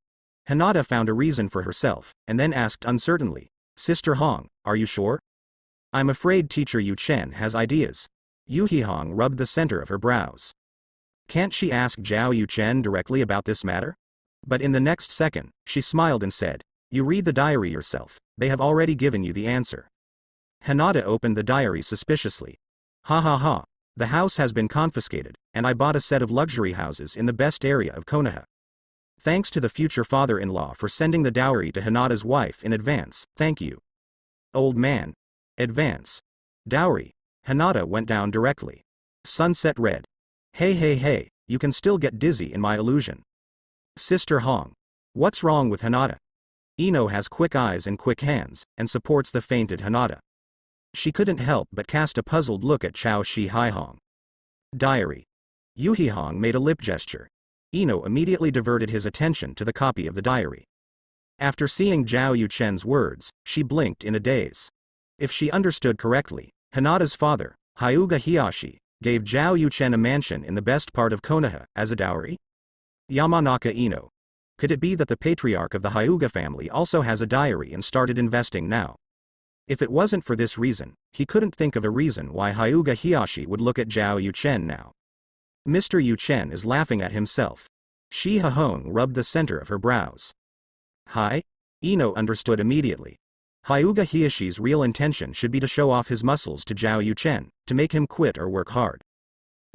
Hinata found a reason for herself, and then asked uncertainly, Sister Hong, are you sure? I'm afraid Teacher Yu Chen has ideas. Yu Hehong rubbed the center of her brows. Can't she ask Zhao Yu Chen directly about this matter? But in the next second, she smiled and said, you read the diary yourself, they have already given you the answer. Hinata opened the diary suspiciously. Ha ha ha, the house has been confiscated, and I bought a set of luxury houses in the best area of Konoha. Thanks to the future father-in-law for sending the dowry to Hinata's wife in advance, thank you. Old man. Advance. Dowry. Hinata went down directly. Sunset red. Hey hey hey, you can still get dizzy in my illusion. Sister Hong. What's wrong with Hinata? Ino has quick eyes and quick hands, and supports the fainted Hinata. She couldn't help but cast a puzzled look at Chao Shi Haihong. Diary. Yu Hehong made a lip gesture. Ino immediately diverted his attention to the copy of the diary. After seeing Zhao Yu Chen's words, she blinked in a daze. If she understood correctly, Hinata's father, Hyuga Hiyashi, gave Zhao Yu Chen a mansion in the best part of Konoha as a dowry? Yamanaka Ino. Could it be that the patriarch of the Hyuga family also has a diary and started investing now? If it wasn't for this reason, he couldn't think of a reason why Hyuga Hiyashi would look at Zhao Yu Chen now. Mr. Yu Chen is laughing at himself. Shi Hehong rubbed the center of her brows. Hi? Ino understood immediately. Hyuga Hiyashi's real intention should be to show off his muscles to Zhao Yu Chen, to make him quit or work hard.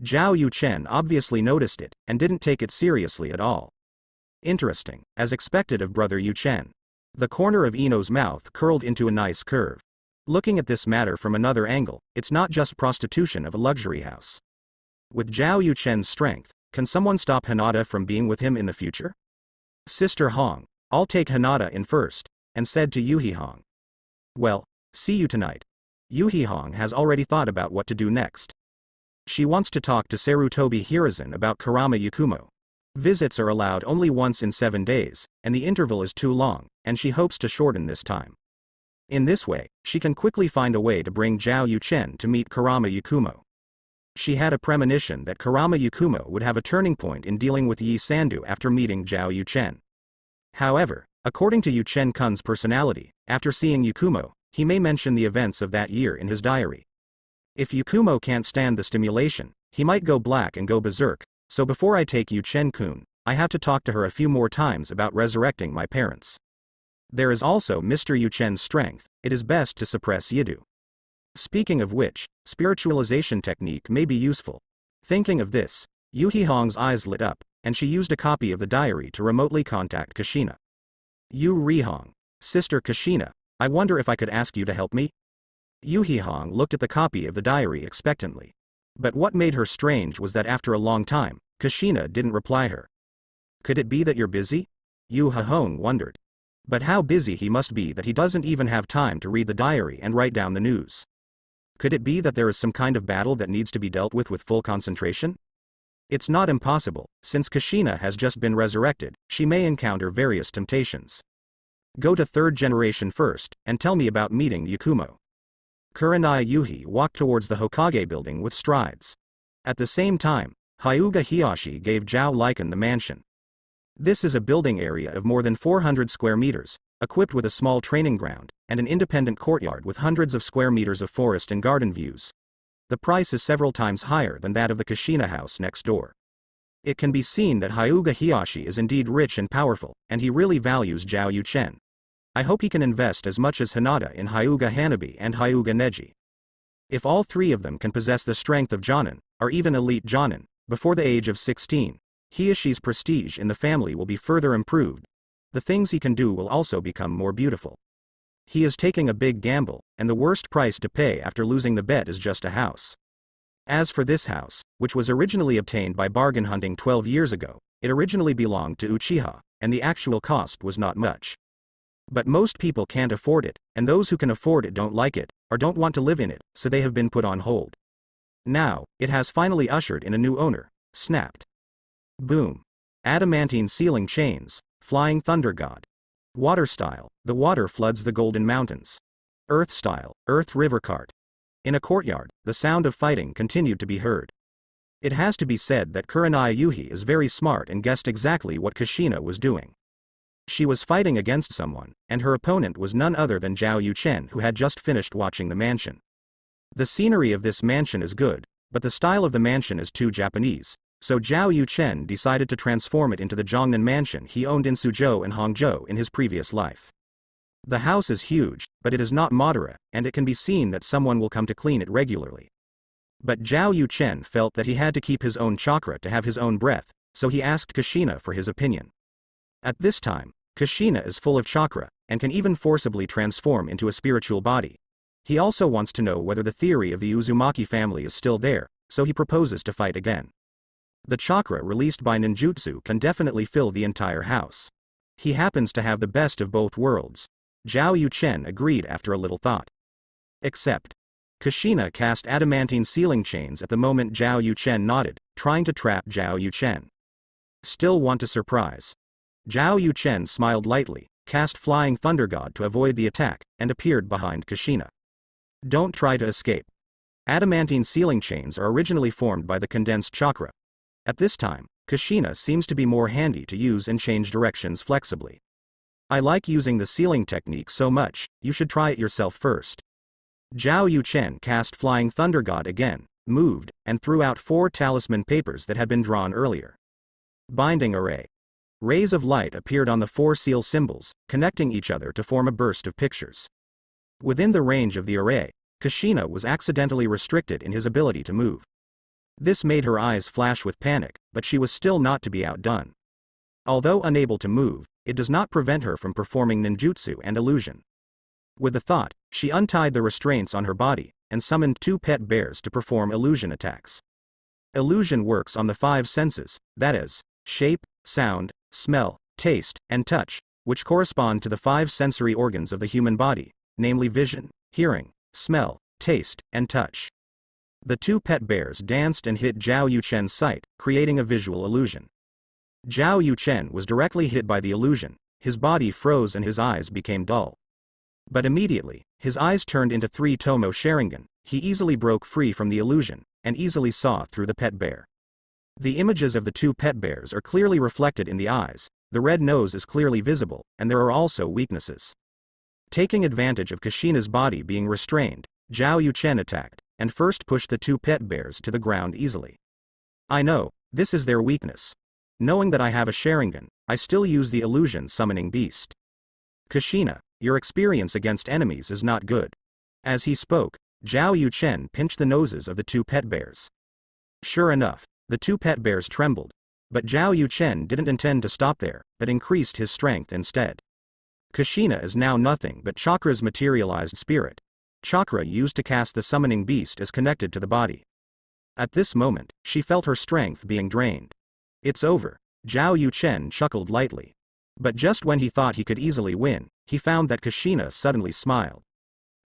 Zhao Yu Chen obviously noticed it, and didn't take it seriously at all. Interesting, as expected of brother Yu Chen. The corner of Ino's mouth curled into a nice curve. Looking at this matter from another angle, it's not just prostitution of a luxury house. With Zhao Yu Chen's strength, can someone stop Hinata from being with him in the future? Sister Hong, I'll take Hinata in first, and said to Yu Hehong. Well, see you tonight. Yuhihong has already thought about what to do next. She wants to talk to Sarutobi Hiruzen about Kurama Yakumo. Visits are allowed only once in 7 days, and the interval is too long, and she hopes to shorten this time. In this way, she can quickly find a way to bring Zhao Yuchen to meet Kurama Yakumo. She had a premonition that Kurama Yakumo would have a turning point in dealing with Yi Sandu after meeting Zhao Yuchen. However, according to Yuchen-kun's personality, after seeing Yakumo, he may mention the events of that year in his diary. If Yakumo can't stand the stimulation, he might go black and go berserk, so before I take Yuchen-kun, I have to talk to her a few more times about resurrecting my parents. There is also Mr. Yuchen's strength, it is best to suppress Yidu. Speaking of which, spiritualization technique may be useful. Thinking of this, Yuhihong's eyes lit up, and she used a copy of the diary to remotely contact Kushina. Yu Rihong, Sister Kushina, I wonder if I could ask you to help me? Yuhihong looked at the copy of the diary expectantly. But what made her strange was that after a long time, Kushina didn't reply her. Could it be that you're busy? Yu Hihong wondered. But how busy he must be that he doesn't even have time to read the diary and write down the news. Could it be that there is some kind of battle that needs to be dealt with full concentration? It's not impossible, since Kushina has just been resurrected, she may encounter various temptations. Go to 3rd generation first, and tell me about meeting Yakumo. Kurenai Yuhi walked towards the Hokage building with strides. At the same time, Hyuga Hiyashi gave Zhao Lycan the mansion. This is a building area of more than 400 square meters, equipped with a small training ground, and an independent courtyard with hundreds of square meters of forest and garden views. The price is several times higher than that of the Kushina house next door. It can be seen that Hyuga Hiyashi is indeed rich and powerful, and he really values Zhao Yuchen. I hope he can invest as much as Hinata in Hyuga Hanabi and Hyuga Neji. If all 3 of them can possess the strength of Jonin, or even elite Jonin, before the age of 16, Hiyashi's prestige in the family will be further improved. The things he can do will also become more beautiful. He is taking a big gamble, and the worst price to pay after losing the bet is just a house. As for this house, which was originally obtained by bargain hunting 12 years ago, it originally belonged to Uchiha, and the actual cost was not much. But most people can't afford it, and those who can afford it don't like it, or don't want to live in it, so they have been put on hold. Now, it has finally ushered in a new owner. Snapped. Boom. Adamantine ceiling chains, flying thunder god. Water style, the water floods the golden mountains. Earth style, earth river cart. In a courtyard, the sound of fighting continued to be heard. It has to be said that Kurenai Yuhi is very smart and guessed exactly what Kushina was doing. She was fighting against someone, and her opponent was none other than Zhao Yuchen, who had just finished watching the mansion. The scenery of this mansion is good, but the style of the mansion is too Japanese, so Zhao Yuchen decided to transform it into the Zhongnan mansion he owned in Suzhou and Hangzhou in his previous life. The house is huge, but it is not Madara, and it can be seen that someone will come to clean it regularly. But Zhao Yuchen felt that he had to keep his own chakra to have his own breath, so he asked Kushina for his opinion. At this time, Kushina is full of chakra, and can even forcibly transform into a spiritual body. He also wants to know whether the theory of the Uzumaki family is still there, so he proposes to fight again. The chakra released by ninjutsu can definitely fill the entire house. He happens to have the best of both worlds. Zhao Yuchen agreed after a little thought. Except, Kushina cast adamantine ceiling chains at the moment Zhao Yuchen nodded, trying to trap Zhao Yuchen. Still want to surprise. Zhao Yuchen smiled lightly, cast Flying Thunder God to avoid the attack, and appeared behind Kushina. Don't try to escape. Adamantine ceiling chains are originally formed by the condensed chakra. At this time, Kushina seems to be more handy to use and change directions flexibly. I like using the ceiling technique so much, you should try it yourself first. Zhao Yuchen cast Flying Thunder God again, moved, and threw out 4 talisman papers that had been drawn earlier. Binding array. Rays of light appeared on the 4 seal symbols, connecting each other to form a burst of pictures. Within the range of the array, Kushina was accidentally restricted in his ability to move. This made her eyes flash with panic, but she was still not to be outdone. Although unable to move, it does not prevent her from performing ninjutsu and illusion. With the thought, she untied the restraints on her body, and summoned 2 pet bears to perform illusion attacks. Illusion works on the 5 senses, that is, shape, sound, smell, taste, and touch, which correspond to the 5 sensory organs of the human body, namely vision, hearing, smell, taste, and touch. The two pet bears danced and hit Zhao Yuchen's sight, creating a visual illusion. Zhao Yuchen was directly hit by the illusion, his body froze and his eyes became dull. But immediately, his eyes turned into 3 Tomo Sharingan, he easily broke free from the illusion, and easily saw through the pet bear. The images of the 2 pet bears are clearly reflected in the eyes, the red nose is clearly visible, and there are also weaknesses. Taking advantage of Kushina's body being restrained, Zhao Yuchen attacked, and first pushed the 2 pet bears to the ground easily. I know, this is their weakness. Knowing that I have a Sharingan, I still use the illusion summoning beast. Kushina, your experience against enemies is not good. As he spoke, Zhao Yuchen pinched the noses of the 2 pet bears. Sure enough, the 2 pet bears trembled, but Zhao Yuchen didn't intend to stop there, but increased his strength instead. Kushina is now nothing but Chakra's materialized spirit. Chakra used to cast the summoning beast is connected to the body. At this moment, she felt her strength being drained. It's over, Zhao Yuchen chuckled lightly. But just when he thought he could easily win, he found that Kushina suddenly smiled.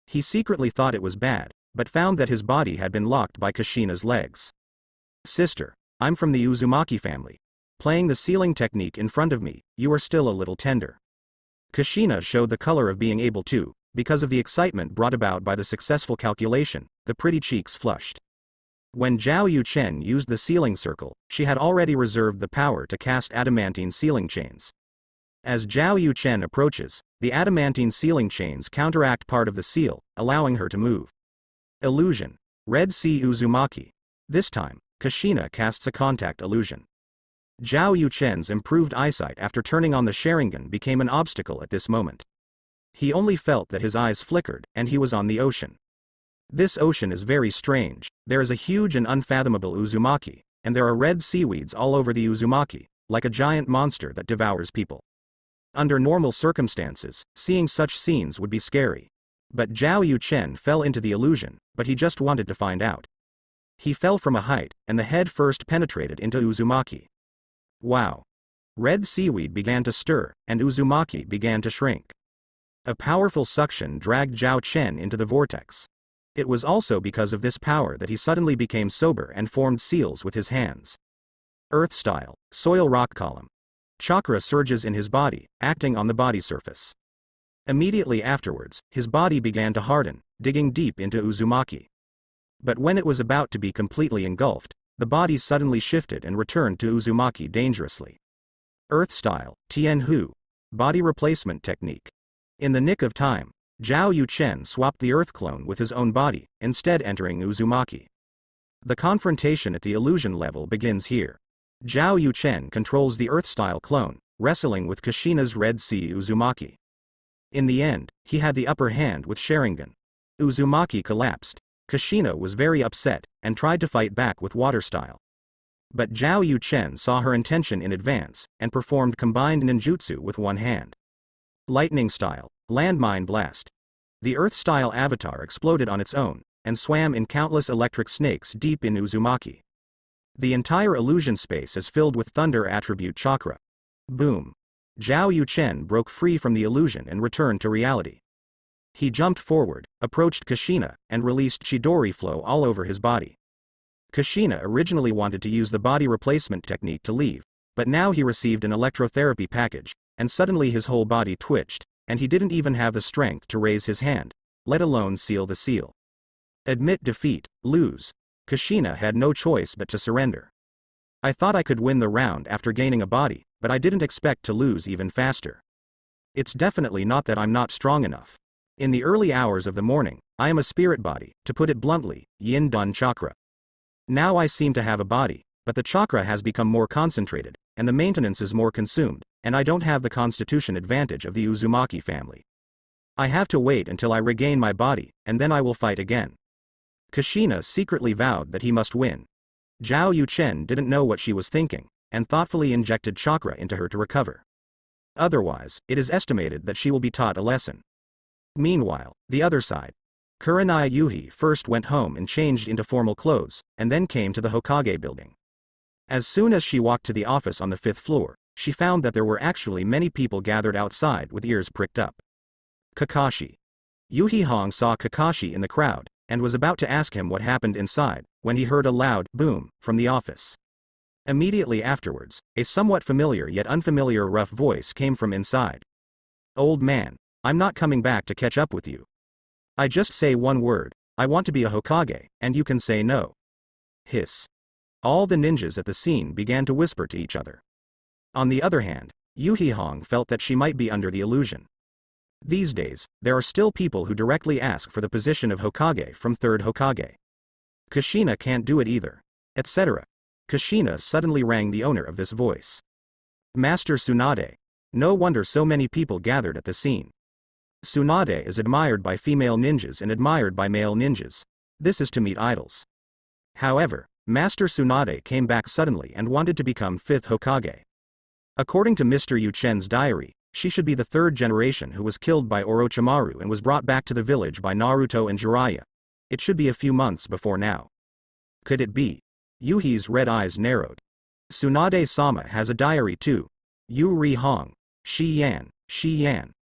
He secretly thought it was bad, but found that his body had been locked by Kushina's legs. Sister, I'm from the Uzumaki family. Playing the sealing technique in front of me, you are still a little tender. Kushina showed the color of being able to, because of the excitement brought about by the successful calculation, the pretty cheeks flushed. When Zhao Yuchen used the sealing circle, she had already reserved the power to cast adamantine sealing chains. As Zhao Yuchen approaches, the adamantine sealing chains counteract part of the seal, allowing her to move. Illusion. Red Sea Uzumaki. This time, Kushina casts a contact illusion. Zhao Yuchen's improved eyesight after turning on the Sharingan became an obstacle at this moment. He only felt that his eyes flickered, and he was on the ocean. This ocean is very strange, there is a huge and unfathomable Uzumaki, and there are red seaweeds all over the Uzumaki, like a giant monster that devours people. Under normal circumstances, seeing such scenes would be scary. But Zhao Yuchen fell into the illusion, but he just wanted to find out. He fell from a height, and the head first penetrated into Uzumaki. Wow! Red seaweed began to stir, and Uzumaki began to shrink. A powerful suction dragged Zhao Chen into the vortex. It was also because of this power that he suddenly became sober and formed seals with his hands. Earth style, soil rock column. Chakra surges in his body, acting on the body surface. Immediately afterwards, his body began to harden, digging deep into Uzumaki. But when it was about to be completely engulfed, the body suddenly shifted and returned to Uzumaki dangerously. Earth style, Tianhu. Body replacement technique. In the nick of time, Zhao Yuchen swapped the earth clone with his own body, instead entering Uzumaki. The confrontation at the illusion level begins here. Zhao Yuchen controls the earth-style clone, wrestling with Kushina's Red Sea Uzumaki. In the end, he had the upper hand with Sharingan. Uzumaki collapsed. Kushina was very upset, and tried to fight back with water style. But Zhao Yuchen saw her intention in advance, and performed combined ninjutsu with one hand. Lightning style, landmine blast. The earth-style avatar exploded on its own, and swam in countless electric snakes deep in Uzumaki. The entire illusion space is filled with thunder attribute chakra. Boom. Zhao Yuchen broke free from the illusion and returned to reality. He jumped forward, approached Kushina, and released Chidori flow all over his body. Kushina originally wanted to use the body replacement technique to leave, but now he received an electrotherapy package, and suddenly his whole body twitched, and he didn't even have the strength to raise his hand, let alone seal the seal. Admit defeat, lose. Kushina had no choice but to surrender. I thought I could win the round after gaining a body, but I didn't expect to lose even faster. It's definitely not that I'm not strong enough. In the early hours of the morning, I am a spirit body, to put it bluntly, Yin Dun chakra. Now I seem to have a body, but the chakra has become more concentrated, and the maintenance is more consumed, and I don't have the constitution advantage of the Uzumaki family. I have to wait until I regain my body, and then I will fight again. Kushina secretly vowed that he must win. Zhao Yuchen didn't know what she was thinking, and thoughtfully injected chakra into her to recover. Otherwise, it is estimated that she will be taught a lesson. Meanwhile, the other side. Kurenai Yuhi first went home and changed into formal clothes, and then came to the Hokage building. As soon as she walked to the office on the 5th floor, she found that there were actually many people gathered outside with ears pricked up. Kakashi. Yuhi Hong saw Kakashi in the crowd, and was about to ask him what happened inside, when he heard a loud boom from the office. Immediately afterwards, a somewhat familiar yet unfamiliar rough voice came from inside. "Old man, I'm not coming back to catch up with you. I just say one word, I want to be a Hokage, and you can say no." Hiss. All the ninjas at the scene began to whisper to each other. On the other hand, Yuhihong felt that she might be under the illusion. These days, there are still people who directly ask for the position of Hokage from third Hokage. Kushina can't do it either. Etc. Kushina suddenly rang the owner of this voice. "Master Tsunade." No wonder so many people gathered at the scene. Tsunade is admired by female ninjas and admired by male ninjas. This is to meet idols. However, Master Tsunade came back suddenly and wanted to become 5th Hokage. According to Mr. Yu Chen's diary, she should be the 3rd generation who was killed by Orochimaru and was brought back to the village by Naruto and Jiraiya. It should be a few months before now. Could it be? Yuhi's red eyes narrowed. Tsunade-sama has a diary too. Yu Hong. Shi-yan,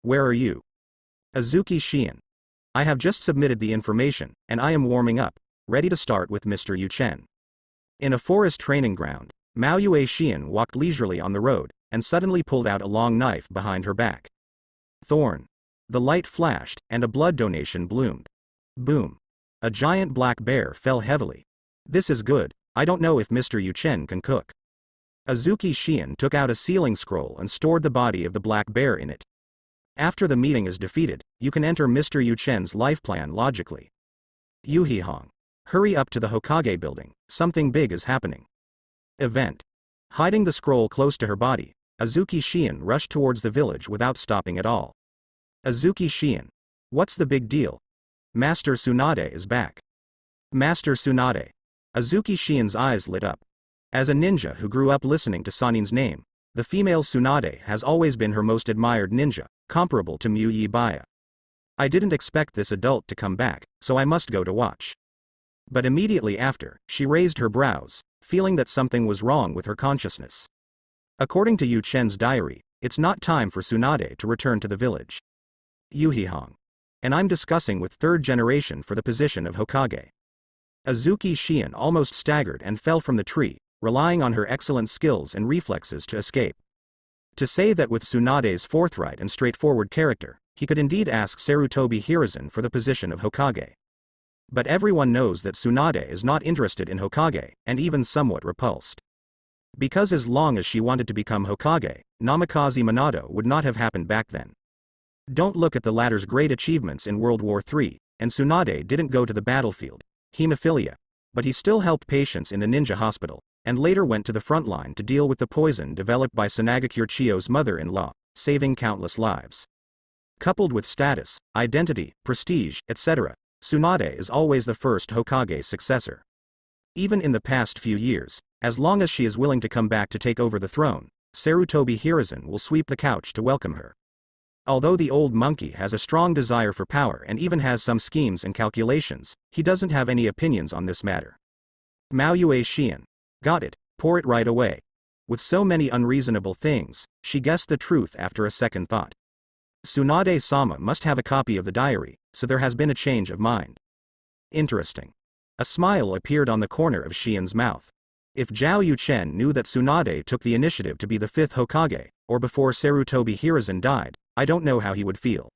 where are you? Azuki Shion. I have just submitted the information, and I am warming up, ready to start with Mr. Yu Chen. In a forest training ground, Maoyue Shion walked leisurely on the road, and suddenly pulled out a long knife behind her back. Thorn. The light flashed, and a blood donation bloomed. Boom. A giant black bear fell heavily. This is good, I don't know if Mr. Yu Chen can cook. Azuki Shion took out a sealing scroll and stored the body of the black bear in it. After the meeting is defeated, you can enter Mr. Yu Chen's life plan logically. Yuhihong. Hurry up to the Hokage building, something big is happening. Event. Hiding the scroll close to her body, Azuki Shion rushed towards the village without stopping at all. Azuki Shion. What's the big deal? Master Tsunade is back. Master Tsunade. Azuki Shion's eyes lit up. As a ninja who grew up listening to Sanin's name, the female Tsunade has always been her most admired ninja, comparable to Muyi Baya. I didn't expect this adult to come back, so I must go to watch. But immediately after, she raised her brows, feeling that something was wrong with her consciousness. According to Yu Chen's diary, it's not time for Tsunade to return to the village. Yuhihong. And I'm discussing with 3rd generation for the position of Hokage. Azuki Shion almost staggered and fell from the tree, relying on her excellent skills and reflexes to escape. To say that with Tsunade's forthright and straightforward character, he could indeed ask Sarutobi Hiruzen for the position of Hokage. But everyone knows that Tsunade is not interested in Hokage, and even somewhat repulsed. Because as long as she wanted to become Hokage, Namikaze Minato would not have happened back then. Don't look at the latter's great achievements in World War III, and Tsunade didn't go to the battlefield, hemophilia. But he still helped patients in the ninja hospital, and later went to the front line to deal with the poison developed by Sanagakure Chiyo's mother-in-law, saving countless lives. Coupled with status, identity, prestige, etc., Tsunade is always the first Hokage's successor. Even in the past few years, as long as she is willing to come back to take over the throne, Sarutobi Hiruzen will sweep the couch to welcome her. Although the old monkey has a strong desire for power and even has some schemes and calculations, he doesn't have any opinions on this matter. Maoyue Shion. Got it, pour it right away. With so many unreasonable things, she guessed the truth after a second thought. Tsunade-sama must have a copy of the diary, so there has been a change of mind. Interesting. A smile appeared on the corner of Shion's mouth. If Zhao Yuchen knew that Tsunade took the initiative to be the 5th Hokage, or before Sarutobi Hiruzen died, I don't know how he would feel.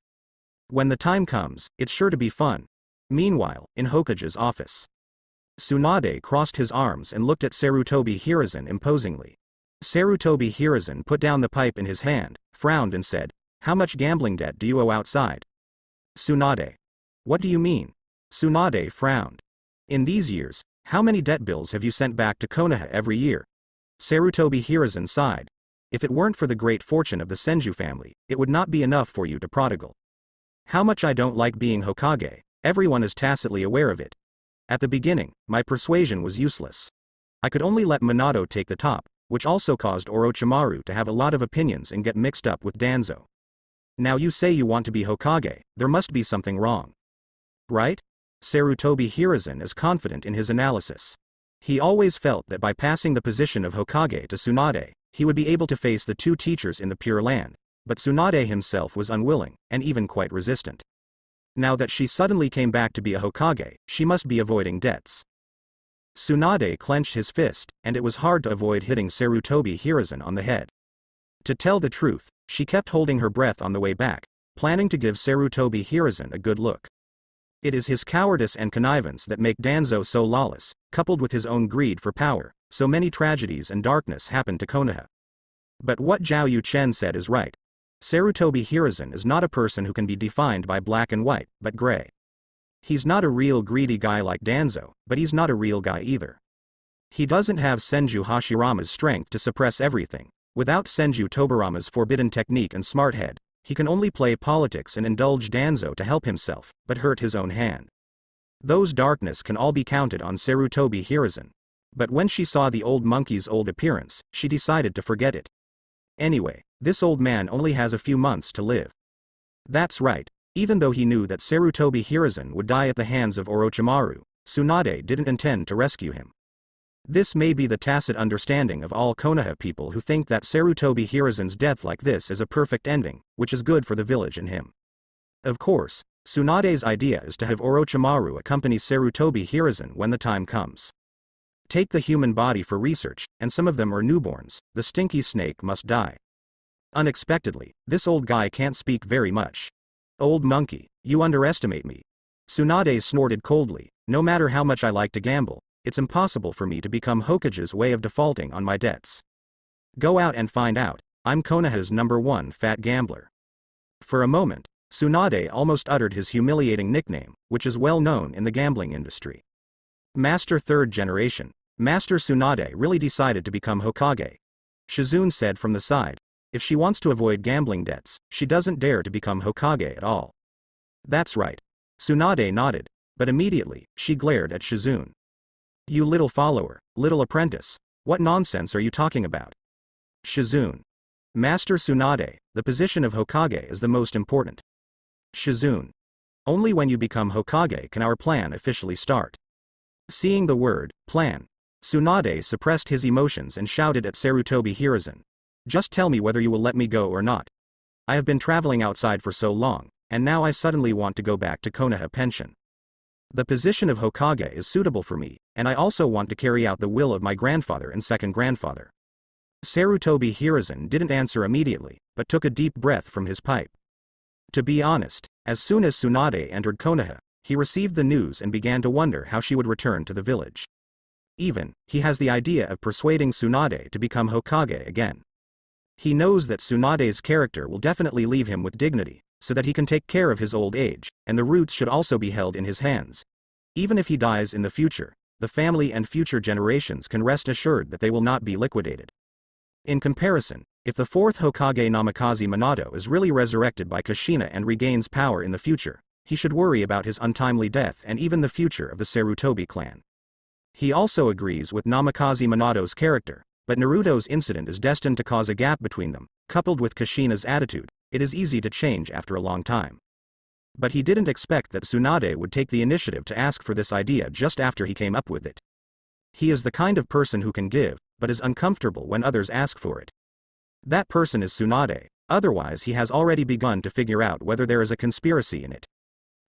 When the time comes, it's sure to be fun. Meanwhile, in Hokage's office, Tsunade crossed his arms and looked at Sarutobi Hiruzen imposingly. Sarutobi Hiruzen put down the pipe in his hand, frowned and said, "How much gambling debt do you owe outside?" Tsunade. What do you mean? Tsunade frowned. In these years, how many debt bills have you sent back to Konoha every year? Sarutobi Hiruzen sighed. If it weren't for the great fortune of the Senju family, it would not be enough for you to prodigal. How much I don't like being Hokage, everyone is tacitly aware of it. At the beginning, my persuasion was useless. I could only let Minato take the top, which also caused Orochimaru to have a lot of opinions and get mixed up with Danzo. Now you say you want to be Hokage, there must be something wrong. Right? Sarutobi Hiruzen is confident in his analysis. He always felt that by passing the position of Hokage to Tsunade, he would be able to face the 2 teachers in the Pure Land, but Tsunade himself was unwilling, and even quite resistant. Now that she suddenly came back to be a Hokage, she must be avoiding debts. Tsunade clenched his fist, and it was hard to avoid hitting Sarutobi Hiruzen on the head. To tell the truth, she kept holding her breath on the way back, planning to give Sarutobi Hiruzen a good look. It is his cowardice and connivance that make Danzo so lawless, coupled with his own greed for power, so many tragedies and darkness happen to Konoha. But what Zhao Yuchen said is right. Sarutobi Hiruzen is not a person who can be defined by black and white, but gray. He's not a real greedy guy like Danzo, but he's not a real guy either. He doesn't have Senju Hashirama's strength to suppress everything. Without Senju Tobirama's forbidden technique and smart head, he can only play politics and indulge Danzo to help himself, but hurt his own hand. Those darkness can all be counted on Sarutobi Hiruzen. But when she saw the old monkey's old appearance, she decided to forget it. Anyway, this old man only has a few months to live. That's right. Even though he knew that Sarutobi Hiruzen would die at the hands of Orochimaru, Tsunade didn't intend to rescue him. This may be the tacit understanding of all Konoha people who think that Sarutobi Hiruzen's death like this is a perfect ending, which is good for the village and him. Of course, Tsunade's idea is to have Orochimaru accompany Sarutobi Hiruzen when the time comes. Take the human body for research, and some of them are newborns, the stinky snake must die. Unexpectedly, this old guy can't speak very much. Old monkey, you underestimate me. Tsunade snorted coldly, no matter how much I like to gamble, it's impossible for me to become Hokage's way of defaulting on my debts. Go out and find out, I'm Konoha's #1 fat gambler. For a moment, Tsunade almost uttered his humiliating nickname, which is well known in the gambling industry. Master Third Generation, Master Tsunade really decided to become Hokage. Shizune said from the side, if she wants to avoid gambling debts, she doesn't dare to become Hokage at all. That's right. Tsunade nodded, but immediately, she glared at Shizune. You little follower, little apprentice, what nonsense are you talking about? Shizune. Master Tsunade, the position of Hokage is the most important. Shizune. Only when you become Hokage can our plan officially start. Seeing the word, plan, Tsunade suppressed his emotions and shouted at Sarutobi Hiruzen. Just tell me whether you will let me go or not. I have been traveling outside for so long, and now I suddenly want to go back to Konoha Pension. The position of Hokage is suitable for me, and I also want to carry out the will of my grandfather and second grandfather. Sarutobi Hiruzen didn't answer immediately, but took a deep breath from his pipe. To be honest, as soon as Tsunade entered Konoha, he received the news and began to wonder how she would return to the village. He has the idea of persuading Tsunade to become Hokage again. He knows that Tsunade's character will definitely leave him with dignity, so that he can take care of his old age, and the roots should also be held in his hands. Even if he dies in the future, the family and future generations can rest assured that they will not be liquidated. In comparison, if the fourth Hokage Namikaze Minato is really resurrected by Kushina and regains power in the future, he should worry about his untimely death and even the future of the Sarutobi clan. He also agrees with Namikaze Minato's character, but Naruto's incident is destined to cause a gap between them, coupled with Kushina's attitude, it is easy to change after a long time. But he didn't expect that Tsunade would take the initiative to ask for this idea just after he came up with it. He is the kind of person who can give, but is uncomfortable when others ask for it. That person is Tsunade, otherwise he has already begun to figure out whether there is a conspiracy in it.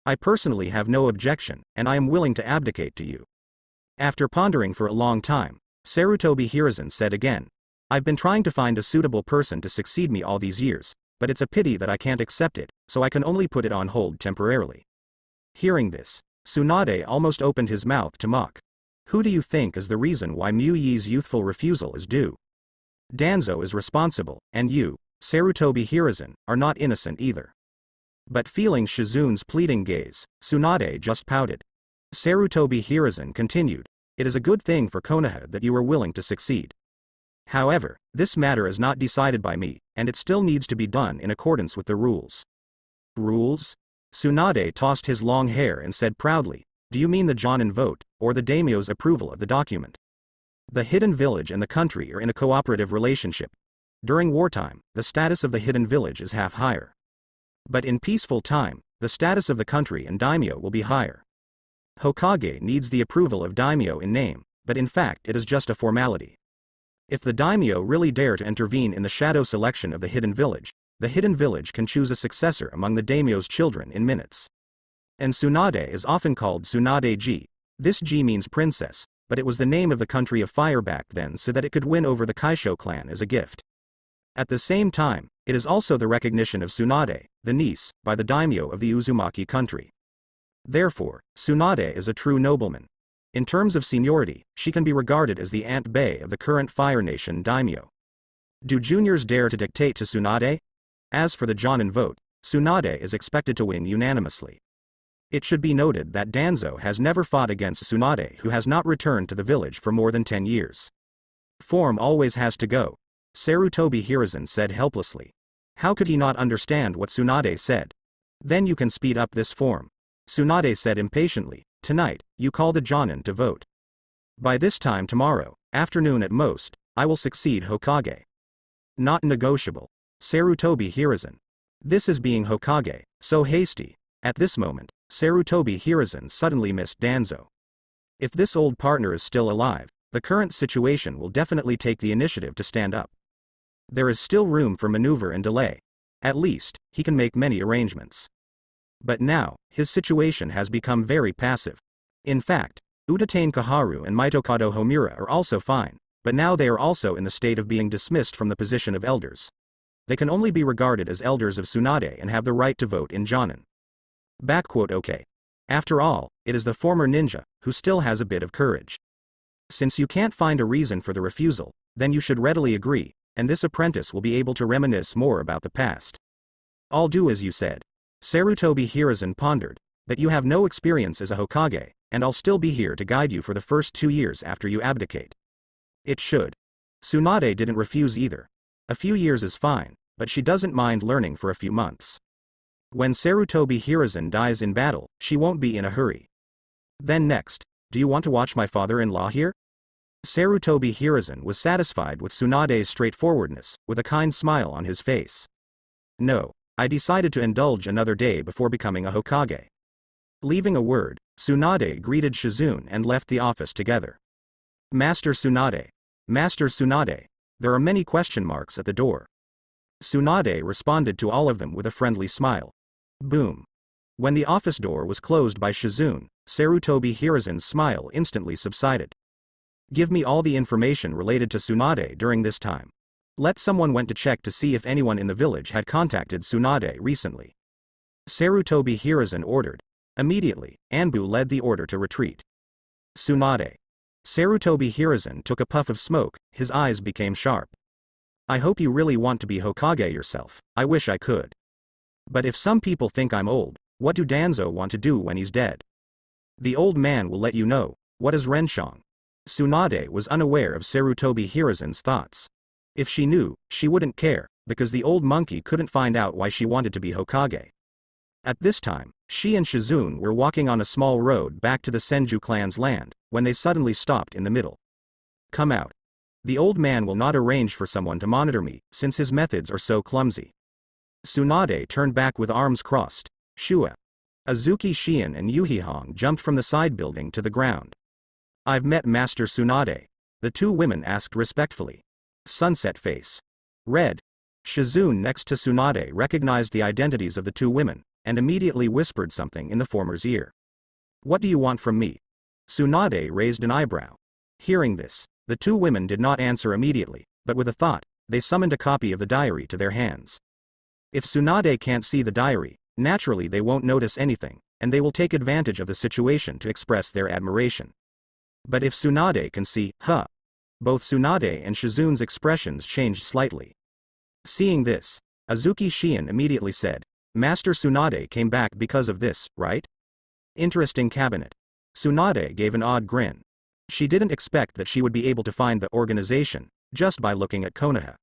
I personally have no objection, and I am willing to abdicate to you. After pondering for a long time, Sarutobi Hiruzen said again, I've been trying to find a suitable person to succeed me all these years, but it's a pity that I can't accept it, so I can only put it on hold temporarily. Hearing this, Tsunade almost opened his mouth to mock. Who do you think is the reason why Mu Yi's youthful refusal is due? Danzo is responsible, and you, Sarutobi Hiruzen, are not innocent either. But feeling Shizune's pleading gaze, Tsunade just pouted. Sarutobi Hiruzen continued, it is a good thing for Konoha that you are willing to succeed. However, this matter is not decided by me, and it still needs to be done in accordance with the rules. Rules? Tsunade tossed his long hair and said proudly, do you mean the Jonin vote, or the daimyo's approval of the document? The hidden village and the country are in a cooperative relationship. During wartime, the status of the hidden village is half higher. But in peaceful time, the status of the country and daimyo will be higher. Hokage needs the approval of daimyo in name, but in fact it is just a formality. If the daimyo really dare to intervene in the shadow selection of the hidden village can choose a successor among the daimyo's children in minutes. And Tsunade is often called Tsunade-ji. This ji means princess, but it was the name of the country of fire back then so that it could win over the Kaisho clan as a gift. At the same time, it is also the recognition of Tsunade, the niece, by the daimyo of the Uzumaki country. Therefore, Tsunade is a true nobleman. In terms of seniority, she can be regarded as the Aunt Bay of the current Fire Nation daimyo. Do juniors dare to dictate to Tsunade? As for the Jonin vote, Tsunade is expected to win unanimously. It should be noted that Danzo has never fought against Tsunade, who has not returned to the village for more than 10 years. Form always has to go, Sarutobi Hiruzen said helplessly. How could he not understand what Tsunade said? Then you can speed up this form, Tsunade said impatiently. Tonight, you call the Jonin to vote. By this time tomorrow, afternoon at most, I will succeed Hokage. Not negotiable, Sarutobi Hiruzen. This is being Hokage, so hasty. At this moment, Sarutobi Hiruzen suddenly missed Danzo. If this old partner is still alive, the current situation will definitely take the initiative to stand up. There is still room for maneuver and delay. At least, he can make many arrangements. But now, his situation has become very passive. In fact, Utatane Kaharu and Mitokado Homura are also fine, but now they are also in the state of being dismissed from the position of elders. They can only be regarded as elders of Tsunade and have the right to vote in Jonin. Okay. After all, it is the former ninja, who still has a bit of courage. Since you can't find a reason for the refusal, then you should readily agree, and this apprentice will be able to reminisce more about the past. I'll do as you said. Sarutobi Hiruzen pondered, but you have no experience as a Hokage, and I'll still be here to guide you for the first 2 years after you abdicate. It should. Tsunade didn't refuse either. A few years is fine, but she doesn't mind learning for a few months. When Sarutobi Hiruzen dies in battle, she won't be in a hurry. Then next, do you want to watch my father-in-law here? Sarutobi Hiruzen was satisfied with Tsunade's straightforwardness, with a kind smile on his face. No, I decided to indulge another day before becoming a Hokage. Leaving a word, Tsunade greeted Shizune and left the office together. Master Tsunade. Master Tsunade. There are many question marks at the door. Tsunade responded to all of them with a friendly smile. Boom. When the office door was closed by Shizune, Sarutobi Hiruzen's smile instantly subsided. Give me all the information related to Tsunade during this time. Let someone went to check to see if anyone in the village had contacted Tsunade recently. Sarutobi Hiruzen ordered. Immediately, Anbu led the order to retreat. Tsunade. Sarutobi Hiruzen took a puff of smoke, his eyes became sharp. I hope you really want to be Hokage yourself. I wish I could. But if some people think I'm old, what do Danzo want to do when he's dead? The old man will let you know. What is Renshong? Tsunade was unaware of Sarutobi Hiruzen's thoughts. If she knew, she wouldn't care, because the old monkey couldn't find out why she wanted to be Hokage. At this time, she and Shizune were walking on a small road back to the Senju clan's land, when they suddenly stopped in the middle. Come out. The old man will not arrange for someone to monitor me, since his methods are so clumsy. Tsunade turned back with arms crossed. Shua. Azuki Shion and Yuhihong jumped from the side building to the ground. I've met Master Tsunade. The two women asked respectfully. Sunset face. Red. Shizune next to Tsunade recognized the identities of the two women, and immediately whispered something in the former's ear. What do you want from me? Tsunade raised an eyebrow. Hearing this, the two women did not answer immediately, but with a thought, they summoned a copy of the diary to their hands. If Tsunade can't see the diary, naturally they won't notice anything, and they will take advantage of the situation to express their admiration. But if Tsunade can see, both Tsunade and Shizune's expressions changed slightly. Seeing this, Azuki Shion immediately said, Master Tsunade came back because of this, right? Interesting cabinet. Tsunade gave an odd grin. She didn't expect that she would be able to find the organization, just by looking at Konoha.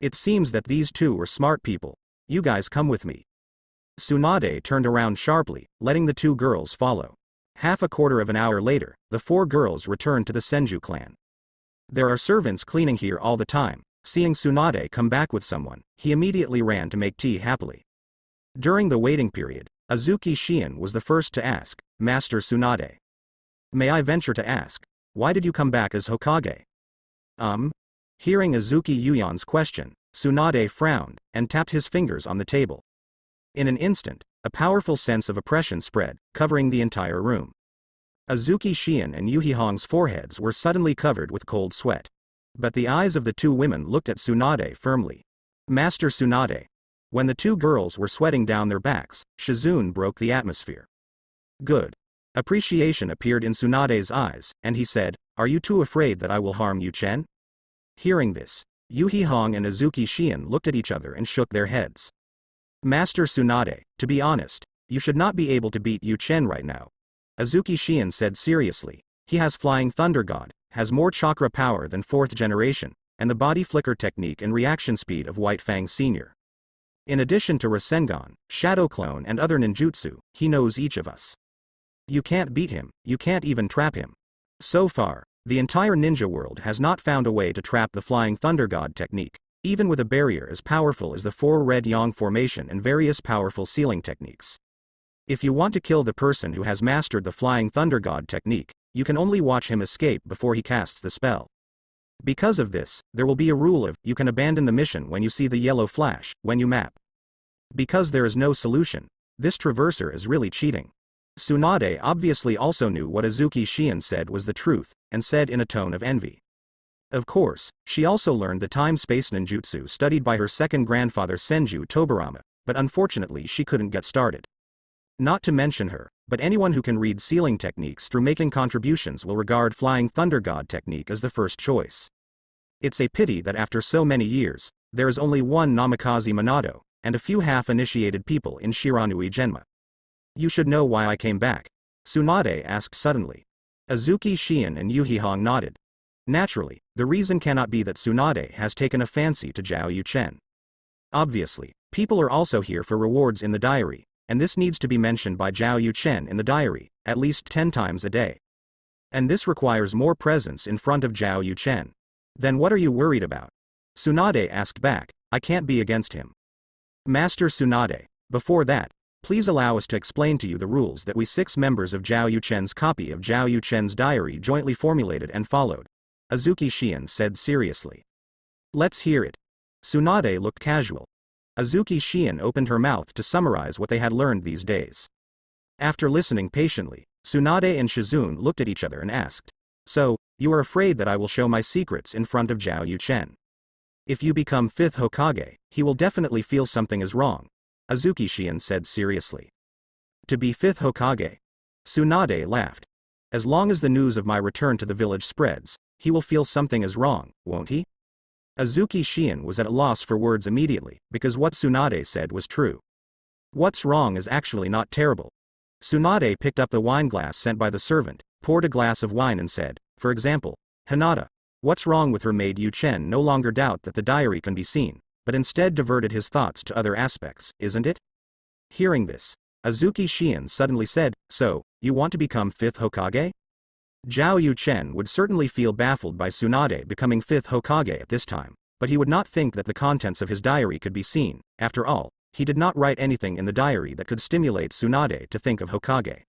It seems that these two were smart people. You guys come with me. Tsunade turned around sharply, letting the two girls follow. Half a quarter of an hour later, the four girls returned to the Senju clan. There are servants cleaning here all the time. Seeing Tsunade come back with someone, he immediately ran to make tea happily. During the waiting period, Azuki Shion was the first to ask, Master Tsunade. May I venture to ask, why did you come back as Hokage? Hearing Azuki Yuyan's question, Tsunade frowned, and tapped his fingers on the table. In an instant, A powerful sense of oppression spread, covering the entire room. Azuki Shion and Yuhi Hong's foreheads were suddenly covered with cold sweat. But the eyes of the two women looked at Tsunade firmly. Master Tsunade. When the two girls were sweating down their backs, Shizune broke the atmosphere. Good. Appreciation appeared in Tsunade's eyes, and he said, "Are you too afraid that I will harm you, Chen?" Hearing this, Yuhi Hong and Azuki Shion looked at each other and shook their heads. Master Tsunade, to be honest, you should not be able to beat Yu Chen right now. Azuki Shion said seriously. He has Flying Thunder God, has more chakra power than 4th generation, and the body flicker technique and reaction speed of White Fang Sr. In addition to Rasengan, Shadow Clone and other ninjutsu, he knows each of us. You can't beat him, you can't even trap him. So far, the entire ninja world has not found a way to trap the Flying Thunder God technique, even with a barrier as powerful as the 4 Red Yang formation and various powerful sealing techniques. If you want to kill the person who has mastered the Flying Thunder God technique, you can only watch him escape before he casts the spell. Because of this, there will be a rule of, you can abandon the mission when you see the yellow flash, when you map. Because there is no solution, this traverser is really cheating. Tsunade obviously also knew what Azuki Shion said was the truth, and said in a tone of envy. Of course, she also learned the time-space ninjutsu studied by her second grandfather Senju Tobarama, but unfortunately she couldn't get started. Not to mention her, but anyone who can read sealing techniques through making contributions will regard Flying Thunder God technique as the first choice. It's a pity that after so many years, there is only one Namikaze Minato, and a few half-initiated people in Shiranui Genma. You should know why I came back. Tsunade asked suddenly. Azuki Shion and Yuhi Hong nodded. Naturally, the reason cannot be that Tsunade has taken a fancy to Zhao Yuchen. Obviously, people are also here for rewards in the diary, and this needs to be mentioned by Zhao Yuchen in the diary, at least 10 times a day. And this requires more presence in front of Zhao Yuchen. Then what are you worried about? Tsunade asked back. I can't be against him. Master Tsunade, before that, please allow us to explain to you the rules that we 6 members of Zhao Yuchen's copy of Zhao Yuchen's diary jointly formulated and followed. Azuki Shion said seriously. Let's hear it. Tsunade looked casual. Azuki Shion opened her mouth to summarize what they had learned these days. After listening patiently, Tsunade and Shizune looked at each other and asked, "So, you are afraid that I will show my secrets in front of Zhao Yuchen? If you become 5th Hokage, he will definitely feel something is wrong," Azuki Shion said seriously. To be 5th Hokage? Tsunade laughed. As long as the news of my return to the village spreads, he will feel something is wrong, won't he? Azuki Shion was at a loss for words immediately, because what Tsunade said was true. What's wrong is actually not terrible. Tsunade picked up the wine glass sent by the servant, poured a glass of wine and said, for example, Hinata, what's wrong with her maid Yuchen no longer doubt that the diary can be seen, but instead diverted his thoughts to other aspects, isn't it? Hearing this, Azuki Shion suddenly said, so, you want to become 5th Hokage? Zhao Yuchen would certainly feel baffled by Tsunade becoming 5th Hokage at this time, but he would not think that the contents of his diary could be seen. After all, he did not write anything in the diary that could stimulate Tsunade to think of Hokage.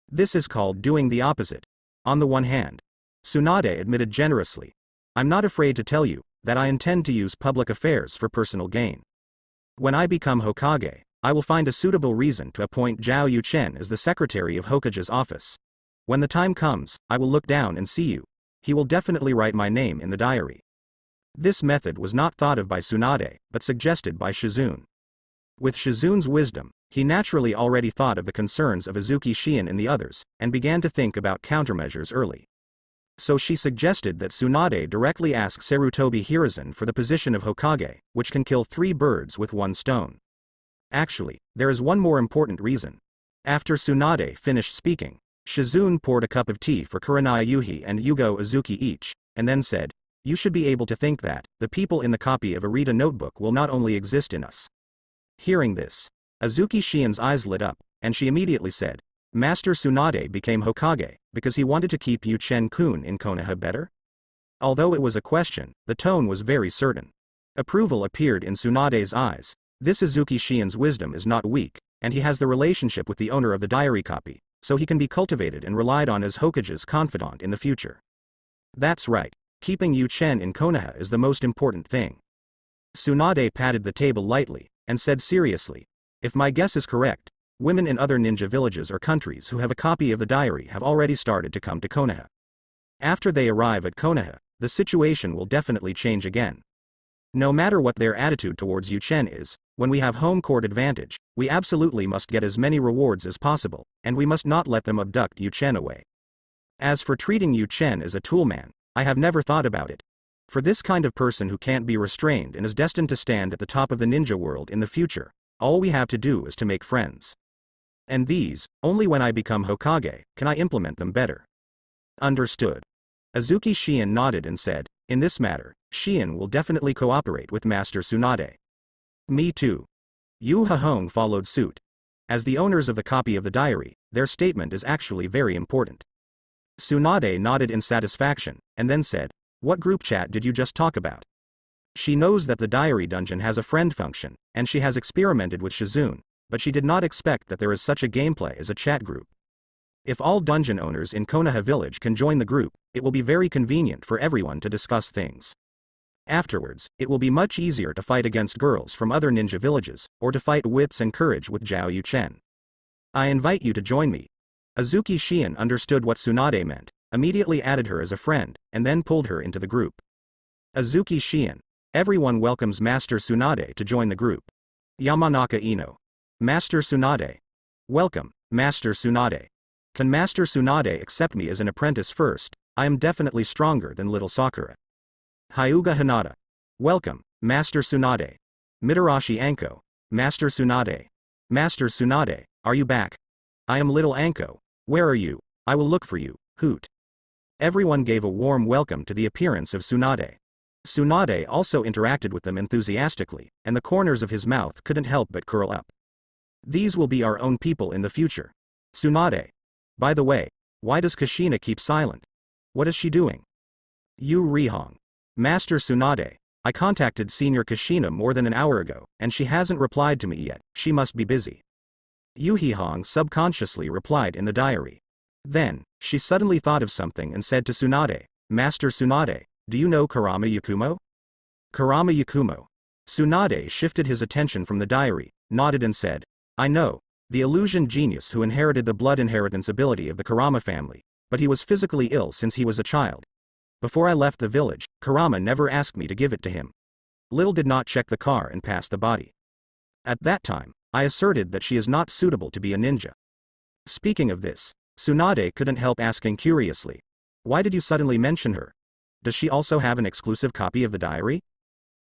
This is called doing the opposite. On the one hand, Tsunade admitted generously, I'm not afraid to tell you that I intend to use public affairs for personal gain. When I become Hokage, I will find a suitable reason to appoint Zhao Yuchen as the secretary of Hokage's office. When the time comes, I will look down and see you. He will definitely write my name in the diary. This method was not thought of by Tsunade, but suggested by Shizune. With Shizune's wisdom, he naturally already thought of the concerns of Azuki Shion and the others, and began to think about countermeasures early. So she suggested that Tsunade directly ask Sarutobi Hiruzen for the position of Hokage, which can kill 3 birds with 1 stone. Actually, there is one more important reason. After Tsunade finished speaking, Shizune poured a cup of tea for Kurenai Yuhi and Yugo Azuki each, and then said, you should be able to think that, the people in the copy of Arita notebook will not only exist in us. Hearing this, Azuki Shion's eyes lit up, and she immediately said, Master Tsunade became Hokage, because he wanted to keep Yuchen-kun in Konoha better? Although it was a question, the tone was very certain. Approval appeared in Tsunade's eyes. This Azuki Shion's wisdom is not weak, and he has the relationship with the owner of the diary copy, so he can be cultivated and relied on as Hokage's confidant in the future. That's right, keeping Yuchen in Konoha is the most important thing. Tsunade patted the table lightly, and said seriously, if my guess is correct, Women in other ninja villages or countries who have a copy of the diary have already started to come to Konoha. After they arrive at Konoha, the situation will definitely change again. No matter what their attitude towards Yu-Chen is, when we have home court advantage, we absolutely must get as many rewards as possible, and we must not let them abduct Yu-Chen away. As for treating Yu-Chen as a toolman, I have never thought about it. For this kind of person who can't be restrained and is destined to stand at the top of the ninja world in the future, all we have to do is to make friends. And these, only when I become Hokage, can I implement them better. Understood. Azuki Shion nodded and said, in this matter, Shion will definitely cooperate with Master Tsunade. Me too. Yu Hahong followed suit. As the owners of the copy of the diary, their statement is actually very important. Tsunade nodded in satisfaction, and then said, what group chat did you just talk about? She knows that the diary dungeon has a friend function, and she has experimented with Shizune, but she did not expect that there is such a gameplay as a chat group. If all dungeon owners in Konoha village can join the group, it will be very convenient for everyone to discuss things. Afterwards, it will be much easier to fight against girls from other ninja villages, or to fight wits and courage with Zhao Yu-Chen. I invite you to join me. Azuki Shion understood what Tsunade meant, immediately added her as a friend, and then pulled her into the group. Azuki Shion. Everyone welcomes Master Tsunade to join the group. Yamanaka Ino. Master Tsunade. Welcome, Master Tsunade. Can Master Tsunade accept me as an apprentice first? I am definitely stronger than little Sakura. Hyuga Hinata. Welcome, Master Tsunade. Mitarashi Anko. Master Tsunade. Master Tsunade, are you back? I am little Anko. Where are you? I will look for you, hoot. Everyone gave a warm welcome to the appearance of Tsunade. Tsunade also interacted with them enthusiastically, and the corners of his mouth couldn't help but curl up. These will be our own people in the future. Tsunade. By the way, why does Kushina keep silent? What is she doing? Yu Rihong. Master Tsunade, I contacted Senior Kushina more than an hour ago, and she hasn't replied to me yet, she must be busy. Yu Hihong subconsciously replied in the diary. Then, she suddenly thought of something and said to Tsunade, Master Tsunade, do you know Kurama Yakumo? Kurama Yakumo. Tsunade shifted his attention from the diary, nodded and said, I know, the illusion genius who inherited the blood inheritance ability of the Kurama family, but he was physically ill since he was a child. Before I left the village, Kurama never asked me to give it to him. Lil did not check the car and pass the body. At that time, I asserted that she is not suitable to be a ninja. Speaking of this, Tsunade couldn't help asking curiously, why did you suddenly mention her? Does she also have an exclusive copy of the diary?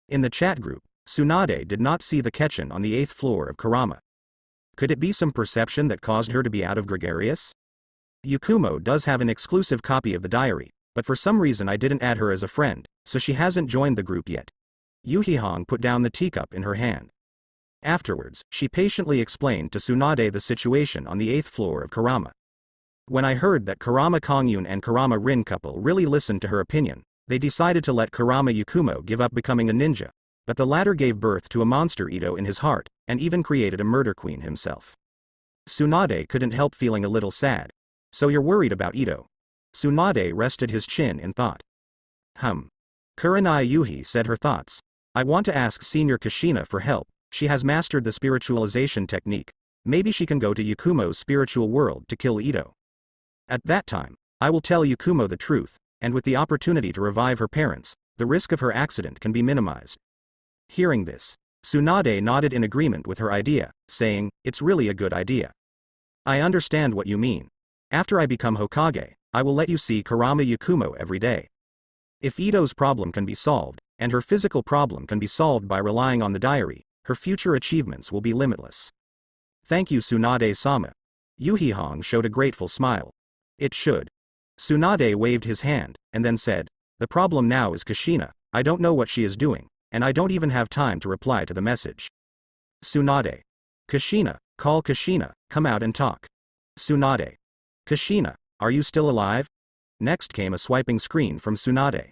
In the chat group, Tsunade did not see the kitchen on the 8th floor of Kurama. Could it be some perception that caused her to be out of gregarious? Yakumo does have an exclusive copy of the diary, but for some reason I didn't add her as a friend, so she hasn't joined the group yet. Yu Hihong put down the teacup in her hand. Afterwards, she patiently explained to Tsunade the situation on the 8th floor of Kurama. When I heard that Kurama Kongyun and Kurama Rin couple really listened to her opinion, they decided to let Kurama Yakumo give up becoming a ninja, but the latter gave birth to a monster Ito in his heart, and even created a murder queen himself. Tsunade couldn't help feeling a little sad. So you're worried about Ito? Tsunade rested his chin in thought. Kurenai Yuhi said her thoughts. I want to ask Senior Kushina for help, she has mastered the spiritualization technique, maybe she can go to Yakumo's spiritual world to kill Ito. At that time, I will tell Yakumo the truth, and with the opportunity to revive her parents, the risk of her accident can be minimized. Hearing this, Tsunade nodded in agreement with her idea, saying, it's really a good idea. I understand what you mean. After I become Hokage, I will let you see Kurama Yakumo every day. If Ito's problem can be solved, and her physical problem can be solved by relying on the diary, her future achievements will be limitless. Thank you Tsunade-sama. Yu Hihong showed a grateful smile. It should. Tsunade waved his hand, and then said, the problem now is Kushina, I don't know what she is doing, and I don't even have time to reply to the message. Tsunade. Kushina, call Kushina, come out and talk. Tsunade. Kushina, are you still alive? Next came a swiping screen from Tsunade.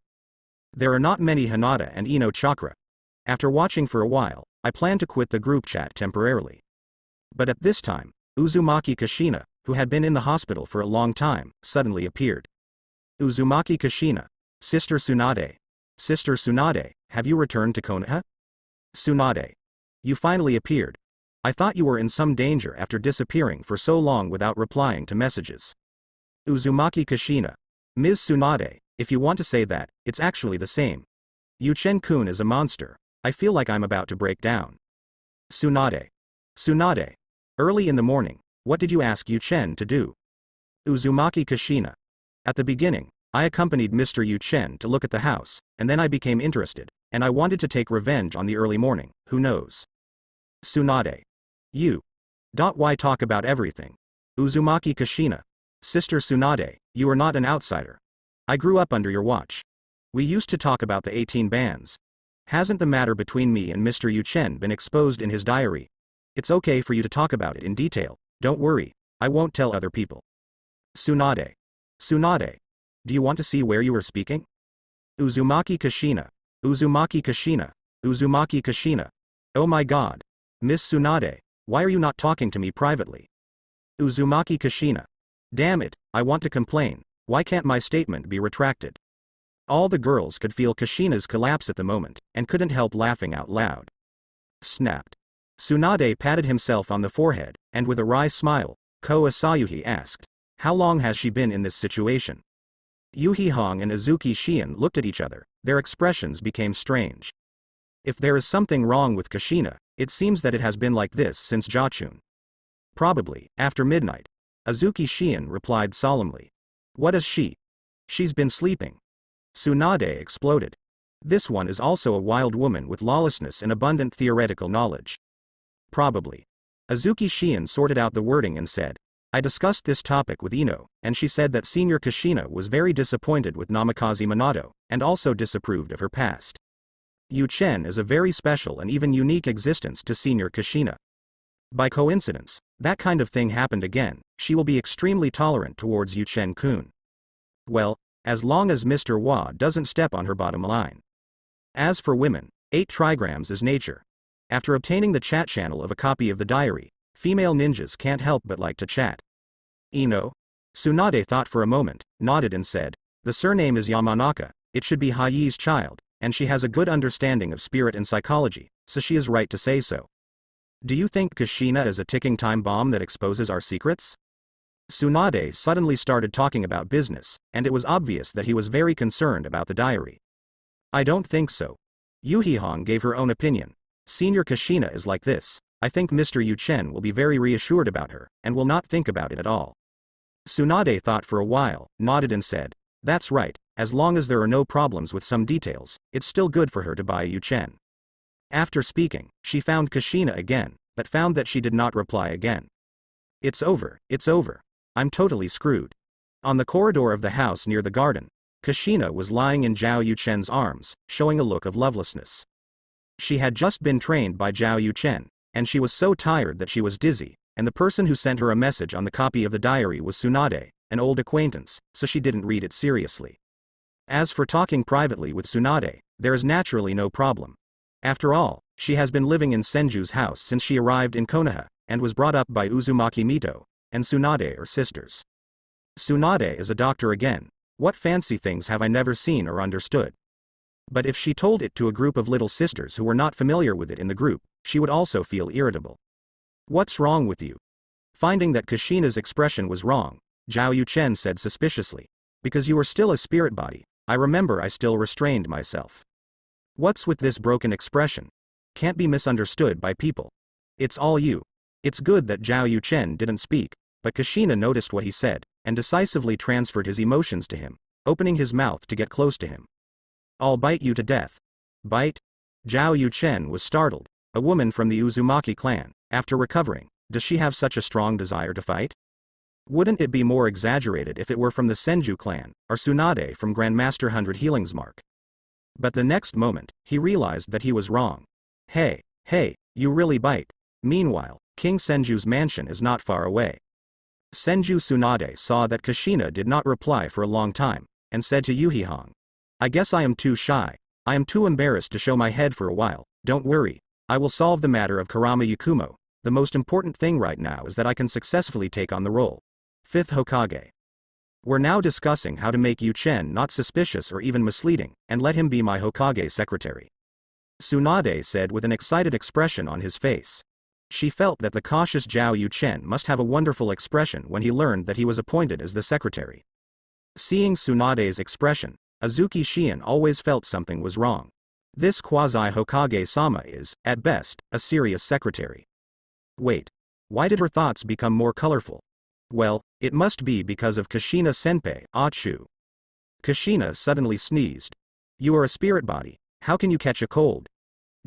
There are not many Hinata and Ino chakra. After watching for a while, I plan to quit the group chat temporarily. But at this time, Uzumaki Kushina, who had been in the hospital for a long time, suddenly appeared. Uzumaki Kushina. Sister Tsunade. Sister Tsunade, have you returned to Konoha? Tsunade. You finally appeared. I thought you were in some danger after disappearing for so long without replying to messages. Uzumaki Kushina. Ms. Tsunade, if you want to say that, it's actually the same. Yuchen-kun is a monster. I feel like I'm about to break down. Tsunade. Tsunade. Early in the morning, what did you ask Yuchen to do? Uzumaki Kushina. At the beginning, I accompanied Mr. Yuchen to look at the house, and then I became interested, and I wanted to take revenge on the early morning, who knows? Tsunade. Why talk about everything? Uzumaki Kushina. Sister Tsunade, you are not an outsider. I grew up under your watch. We used to talk about the 18 bands. Hasn't the matter between me and Mr. Yuchen been exposed in his diary? It's okay for you to talk about it in detail, don't worry, I won't tell other people. Tsunade. Tsunade. Do you want to see where you were speaking? Uzumaki Kushina. Uzumaki Kushina. Uzumaki Kushina. Oh my god. Miss Tsunade, why are you not talking to me privately? Uzumaki Kushina. Damn it, I want to complain, why can't my statement be retracted? All the girls could feel Kushina's collapse at the moment, and couldn't help laughing out loud. Snapped. Tsunade patted himself on the forehead, and with a wry smile, Ko Asayuhi asked, how long has she been in this situation? Yuhi Hong and Azuki Shion looked at each other, their expressions became strange. If there is something wrong with Kushina, it seems that it has been like this since Jachun. Probably, after midnight. Azuki Shion replied solemnly. What is she? She's been sleeping. Tsunade exploded. This one is also a wild woman with lawlessness and abundant theoretical knowledge. Probably. Azuki Shion sorted out the wording and said, I discussed this topic with Ino, and she said that Senior Kushina was very disappointed with Namikaze Minato, and also disapproved of her past. Yuchen is a very special and even unique existence to Senior Kushina. By coincidence, that kind of thing happened again, she will be extremely tolerant towards Yuchen-kun. Well, as long as Mr. Wa doesn't step on her bottom line. As for women, 8 trigrams is nature. After obtaining the chat channel of a copy of the diary, female ninjas can't help but like to chat. Ino? Tsunade thought for a moment, nodded and said, the surname is Yamanaka, it should be Haii's child, and she has a good understanding of spirit and psychology, so she is right to say so. Do you think Kushina is a ticking time bomb that exposes our secrets? Tsunade suddenly started talking about business, and it was obvious that he was very concerned about the diary. I don't think so. Yuhi Hong gave her own opinion. Senior Kushina is like this, I think Mr. Yuchen will be very reassured about her, and will not think about it at all. Tsunade thought for a while, nodded and said, that's right, as long as there are no problems with some details, it's still good for her to buy Yuchen. After speaking, she found Kushina again, but found that she did not reply again. It's over, it's over. I'm totally screwed. On the corridor of the house near the garden, Kushina was lying in Zhao Yuchen's arms, showing a look of lovelessness. She had just been trained by Zhao Yuchen, and she was so tired that she was dizzy, and the person who sent her a message on the copy of the diary was Tsunade, an old acquaintance, so she didn't read it seriously. As for talking privately with Tsunade, there is naturally no problem. After all, she has been living in Senju's house since she arrived in Konoha, and was brought up by Uzumaki Mito, and Tsunade are sisters. Tsunade is a doctor again, what fancy things have I never seen or understood? But if she told it to a group of little sisters who were not familiar with it in the group, she would also feel irritable. What's wrong with you? Finding that Kushina's expression was wrong, Zhao Yuchen said suspiciously. Because you are still a spirit body, I remember I still restrained myself. What's with this broken expression? Can't be misunderstood by people. It's all you. It's good that Zhao Yuchen didn't speak, but Kushina noticed what he said, and decisively transferred his emotions to him, opening his mouth to get close to him. I'll bite you to death. Bite? Zhao Yuchen was startled. A woman from the Uzumaki clan, after recovering, does she have such a strong desire to fight? Wouldn't it be more exaggerated if it were from the Senju clan, or Tsunade from Grandmaster 100 Healing's mark? But the next moment, he realized that he was wrong. Hey, you really bite. Meanwhile, King Senju's mansion is not far away. Senju Tsunade saw that Kushina did not reply for a long time, and said to Yuhi Hong, I guess I am too shy. I am too embarrassed to show my head for a while. Don't worry. I will solve the matter of Karama Yakumo. The most important thing right now is that I can successfully take on the role. 5th Hokage. We're now discussing how to make Yuchen not suspicious or even misleading, and let him be my Hokage secretary. Tsunade said with an excited expression on his face. She felt that the cautious Zhao Yuchen must have a wonderful expression when he learned that he was appointed as the secretary. Seeing Tsunade's expression, Azuki Shion always felt something was wrong. This quasi-Hokage-sama is, at best, a serious secretary. Wait. Why did her thoughts become more colorful? Well, it must be because of Kushina Senpai, Achu. Kushina suddenly sneezed. You are a spirit body, how can you catch a cold?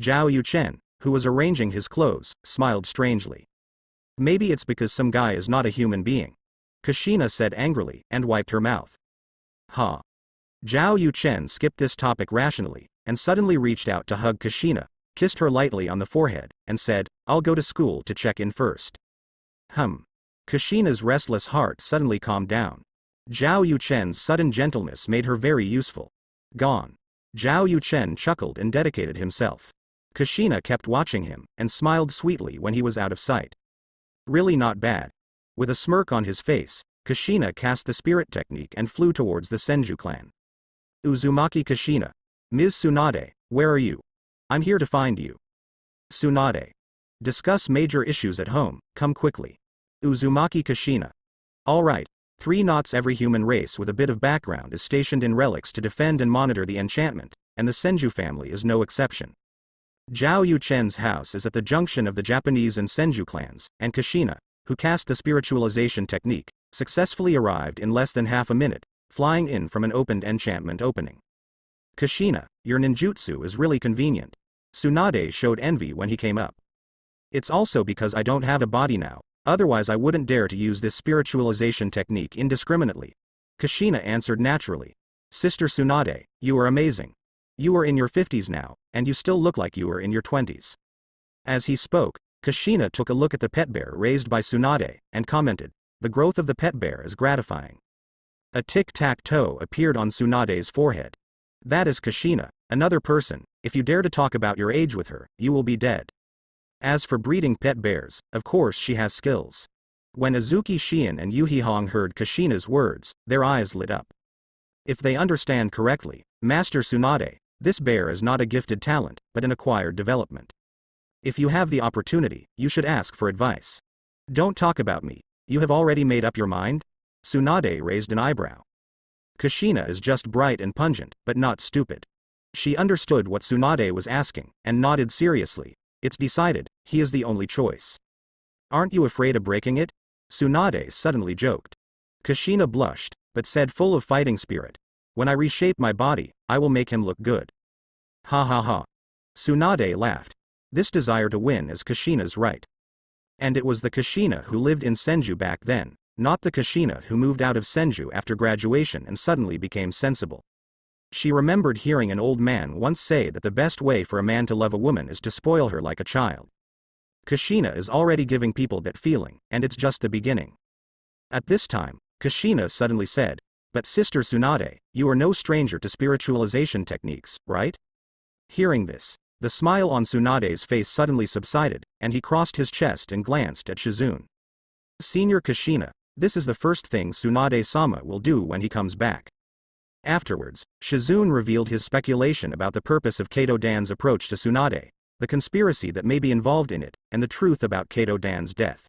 Zhao Yuchen, who was arranging his clothes, smiled strangely. Maybe it's because some guy is not a human being. Kushina said angrily, and wiped her mouth. Ha. Zhao Yuchen skipped this topic rationally, and suddenly reached out to hug Kushina, kissed her lightly on the forehead, and said, I'll go to school to check in first. Kushina's restless heart suddenly calmed down. Zhao Yuchen's sudden gentleness made her very useful. Gone. Zhao Yuchen chuckled and dedicated himself. Kushina kept watching him, and smiled sweetly when he was out of sight. Really not bad. With a smirk on his face, Kushina cast the spirit technique and flew towards the Senju clan. Uzumaki Kushina. Ms. Tsunade, where are you? I'm here to find you. Tsunade. Discuss major issues at home, come quickly. Uzumaki Kushina. Alright. 3 knots. Every human race with a bit of background is stationed in relics to defend and monitor the enchantment, and the Senju family is no exception. Zhao Yuchen's house is at the junction of the Japanese and Senju clans, and Kushina, who cast the spiritualization technique, successfully arrived in less than half a minute, flying in from an opened enchantment opening. Kushina, your ninjutsu is really convenient. Tsunade showed envy when he came up. It's also because I don't have a body now, otherwise I wouldn't dare to use this spiritualization technique indiscriminately. Kushina answered naturally. Sister Tsunade, you are amazing. You are in your 50s now, and you still look like you are in your 20s. As he spoke, Kushina took a look at the pet bear raised by Tsunade, and commented, the growth of the pet bear is gratifying. A tic-tac-toe appeared on Tsunade's forehead. That is Kushina, another person, if you dare to talk about your age with her, you will be dead. As for breeding pet bears, of course she has skills. When Azuki Shion and Yuhi Hong heard Kushina's words, their eyes lit up. If they understand correctly, Master Tsunade, this bear is not a gifted talent, but an acquired development. If you have the opportunity, you should ask for advice. Don't talk about me, you have already made up your mind? Tsunade raised an eyebrow. Kushina is just bright and pungent, but not stupid. She understood what Tsunade was asking, and nodded seriously. It's decided, he is the only choice. Aren't you afraid of breaking it? Tsunade suddenly joked. Kushina blushed, but said full of fighting spirit. When I reshape my body, I will make him look good. Ha ha ha. Tsunade laughed. This desire to win is Kushina's right. And it was the Kushina who lived in Senju back then, not the Kushina who moved out of Senju after graduation and suddenly became sensible. She remembered hearing an old man once say that the best way for a man to love a woman is to spoil her like a child. Kushina is already giving people that feeling, and it's just the beginning. At this time, Kushina suddenly said, but Sister Tsunade, you are no stranger to spiritualization techniques, right? Hearing this, the smile on Tsunade's face suddenly subsided, and he crossed his chest and glanced at Shizune. Senior Kushina, this is the first thing Tsunade-sama will do when he comes back. Afterwards, Shizune revealed his speculation about the purpose of Kato Dan's approach to Tsunade, the conspiracy that may be involved in it, and the truth about Kato Dan's death.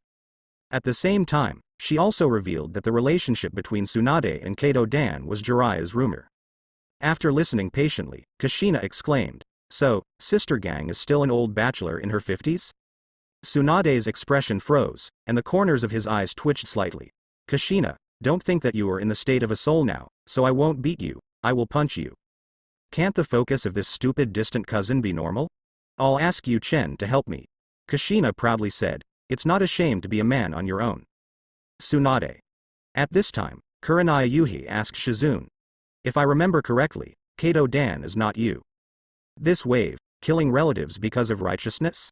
At the same time, she also revealed that the relationship between Tsunade and Kato Dan was Jiraiya's rumor. After listening patiently, Kushina exclaimed, so, Sister Gang is still an old bachelor in her 50s? Tsunade's expression froze, and the corners of his eyes twitched slightly. Kushina, don't think that you are in the state of a soul now, so I won't beat you, I will punch you. Can't the focus of this stupid distant cousin be normal? I'll ask Yu Chen to help me. Kushina proudly said, it's not a shame to be a man on your own. Tsunade. At this time, Kurenai Yuhi asked Shizune. If I remember correctly, Kato Dan is not you. This wave, killing relatives because of righteousness?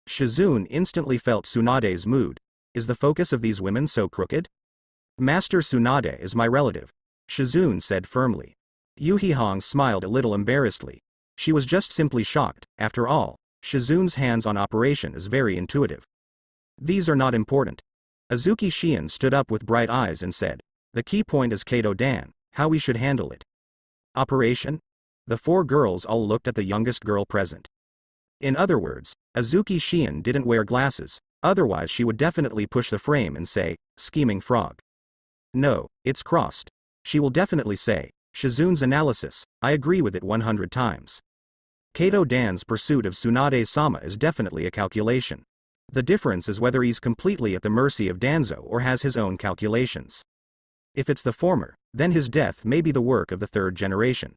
Shizune instantly felt Tsunade's mood. Is the focus of these women so crooked? Master Tsunade is my relative, Shizune said firmly. Yuhi Hong smiled a little embarrassedly. She was just simply shocked. After all, Shizune's hands-on operation is very intuitive. These are not important. Azuki Shion stood up with bright eyes and said, the key point is Kato Dan, how we should handle it. Operation? The 4 girls all looked at the youngest girl present. In other words, Azuki Shion didn't wear glasses, Otherwise she would definitely push the frame and say, scheming frog. No, it's crossed. She will definitely say, Shizun's analysis, I agree with it 100 times. Kato Dan's pursuit of Tsunade-sama is definitely a calculation. The difference is whether he's completely at the mercy of Danzo or has his own calculations. If it's the former, then his death may be the work of the third generation.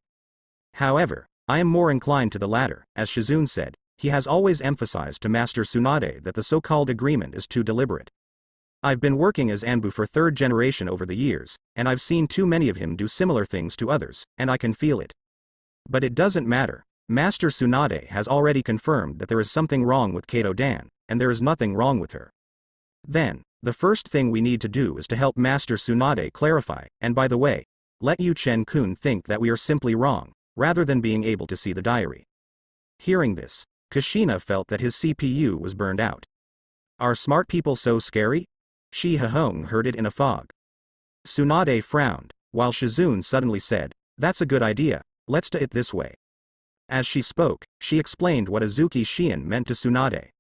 However, I am more inclined to the latter. As Shizun said, he has always emphasized to Master Tsunade that the so-called agreement is too deliberate. I've been working as Anbu for third generation over the years, and I've seen too many of him do similar things to others, and I can feel it. But it doesn't matter. Master Tsunade has already confirmed that there is something wrong with Kato Dan, and there is nothing wrong with her. Then, the first thing we need to do is to help Master Tsunade clarify, and by the way, let Yu Chen-kun think that we are simply wrong, rather than being able to see the diary. Hearing this, Kushina felt that his CPU was burned out. Are smart people so scary? Shi Hahong heard it in a fog. Tsunade frowned, while Shizun suddenly said, that's a good idea, let's do it this way. As she spoke, she explained what Azuki Shion meant to Tsunade.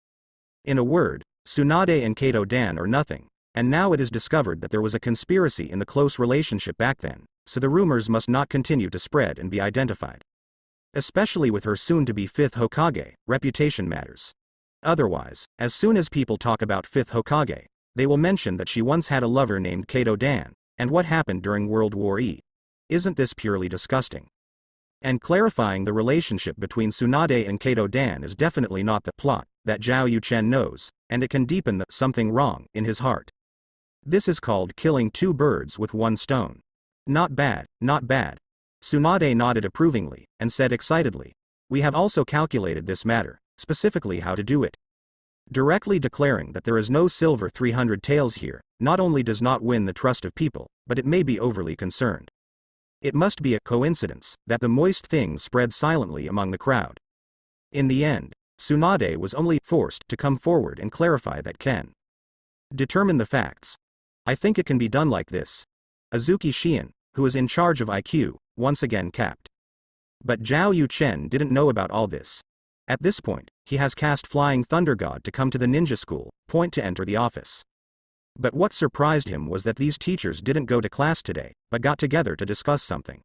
In a word, Tsunade and Kato Dan are nothing, and now it is discovered that there was a conspiracy in the close relationship back then, so the rumors must not continue to spread and be identified. Especially with her soon-to-be 5th Hokage, reputation matters. Otherwise, as soon as people talk about 5th Hokage, they will mention that she once had a lover named Kato Dan, and what happened during World War E. Isn't this purely disgusting? And clarifying the relationship between Tsunade and Kato Dan is definitely not the plot that Zhao Yuchen knows, and it can deepen the something wrong in his heart. This is called killing two birds with one stone. Not bad, not bad. Tsunade nodded approvingly, and said excitedly, we have also calculated this matter, specifically how to do it. Directly declaring that there is no silver 300 taels here, not only does not win the trust of people, but it may be overly concerned. It must be a coincidence that the moist things spread silently among the crowd. In the end, Tsunade was only forced to come forward and clarify that Ken determine the facts. I think it can be done like this. Azuki Shion, who is in charge of IQ, once again capped. But Zhao Yuchen didn't know about all this. At this point, he has cast Flying Thunder God to come to the ninja school, point to enter the office. But what surprised him was that these teachers didn't go to class today, but got together to discuss something.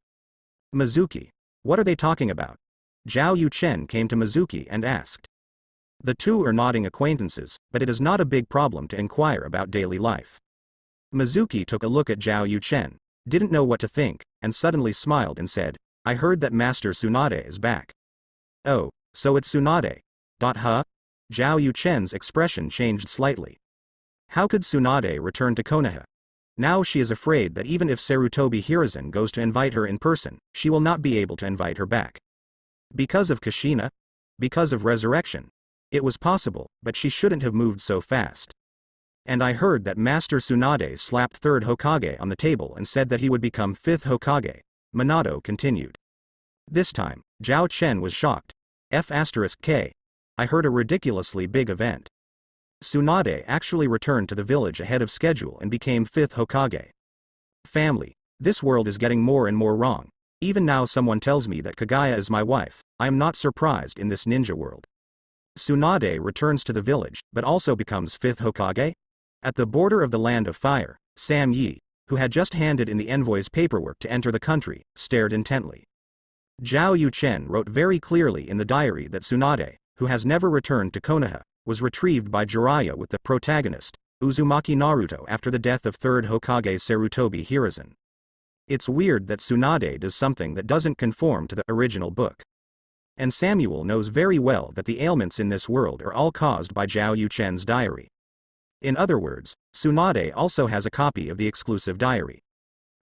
Mizuki. What are they talking about? Zhao Yuchen came to Mizuki and asked. The two are nodding acquaintances, but it is not a big problem to inquire about daily life. Mizuki took a look at Zhao Yuchen, didn't know what to think, and suddenly smiled and said, I heard that Master Tsunade is back. Oh, so it's Tsunade. Huh? Zhao Yuchen's expression changed slightly. How could Tsunade return to Konoha? Now she is afraid that even if Sarutobi Hiruzen goes to invite her in person, she will not be able to invite her back. Because of Kushina? Because of resurrection? It was possible, but she shouldn't have moved so fast. And I heard that Master Tsunade slapped 3rd Hokage on the table and said that he would become 5th Hokage, Minato continued. This time, Zhao Chen was shocked. F*K. I heard a ridiculously big event. Tsunade actually returned to the village ahead of schedule and became 5th Hokage. Family. This world is getting more and more wrong. Even now someone tells me that Kagaya is my wife, I am not surprised in this ninja world. Tsunade returns to the village, but also becomes 5th Hokage? At the border of the Land of Fire, Sam Yi, who had just handed in the envoy's paperwork to enter the country, stared intently. Zhao Yuchen wrote very clearly in the diary that Tsunade, who has never returned to Konoha, was retrieved by Jiraiya with the protagonist, Uzumaki Naruto after the death of 3rd Hokage Sarutobi Hiruzen. It's weird that Tsunade does something that doesn't conform to the original book. And Samuel knows very well that the ailments in this world are all caused by Zhao Yuchen's diary. In other words, Tsunade also has a copy of the exclusive diary.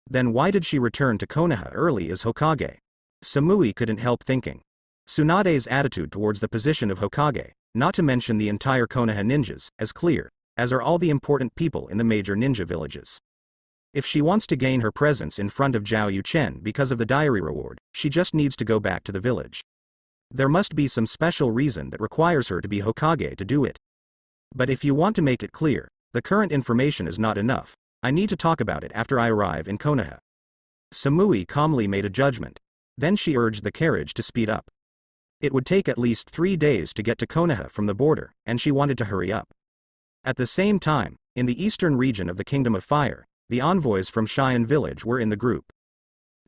Then why did she return to Konoha early as Hokage? Samui couldn't help thinking. Tsunade's attitude towards the position of Hokage, not to mention the entire Konoha ninjas, as clear, as are all the important people in the major ninja villages. If she wants to gain her presence in front of Zhao Yuchen because of the diary reward, she just needs to go back to the village. There must be some special reason that requires her to be Hokage to do it. But if you want to make it clear, the current information is not enough, I need to talk about it after I arrive in Konoha. Samui calmly made a judgment. Then she urged the carriage to speed up. It would take at least 3 days to get to Konoha from the border, and she wanted to hurry up. At the same time, in the eastern region of the Kingdom of Fire, the envoys from Cheyenne Village were in the group.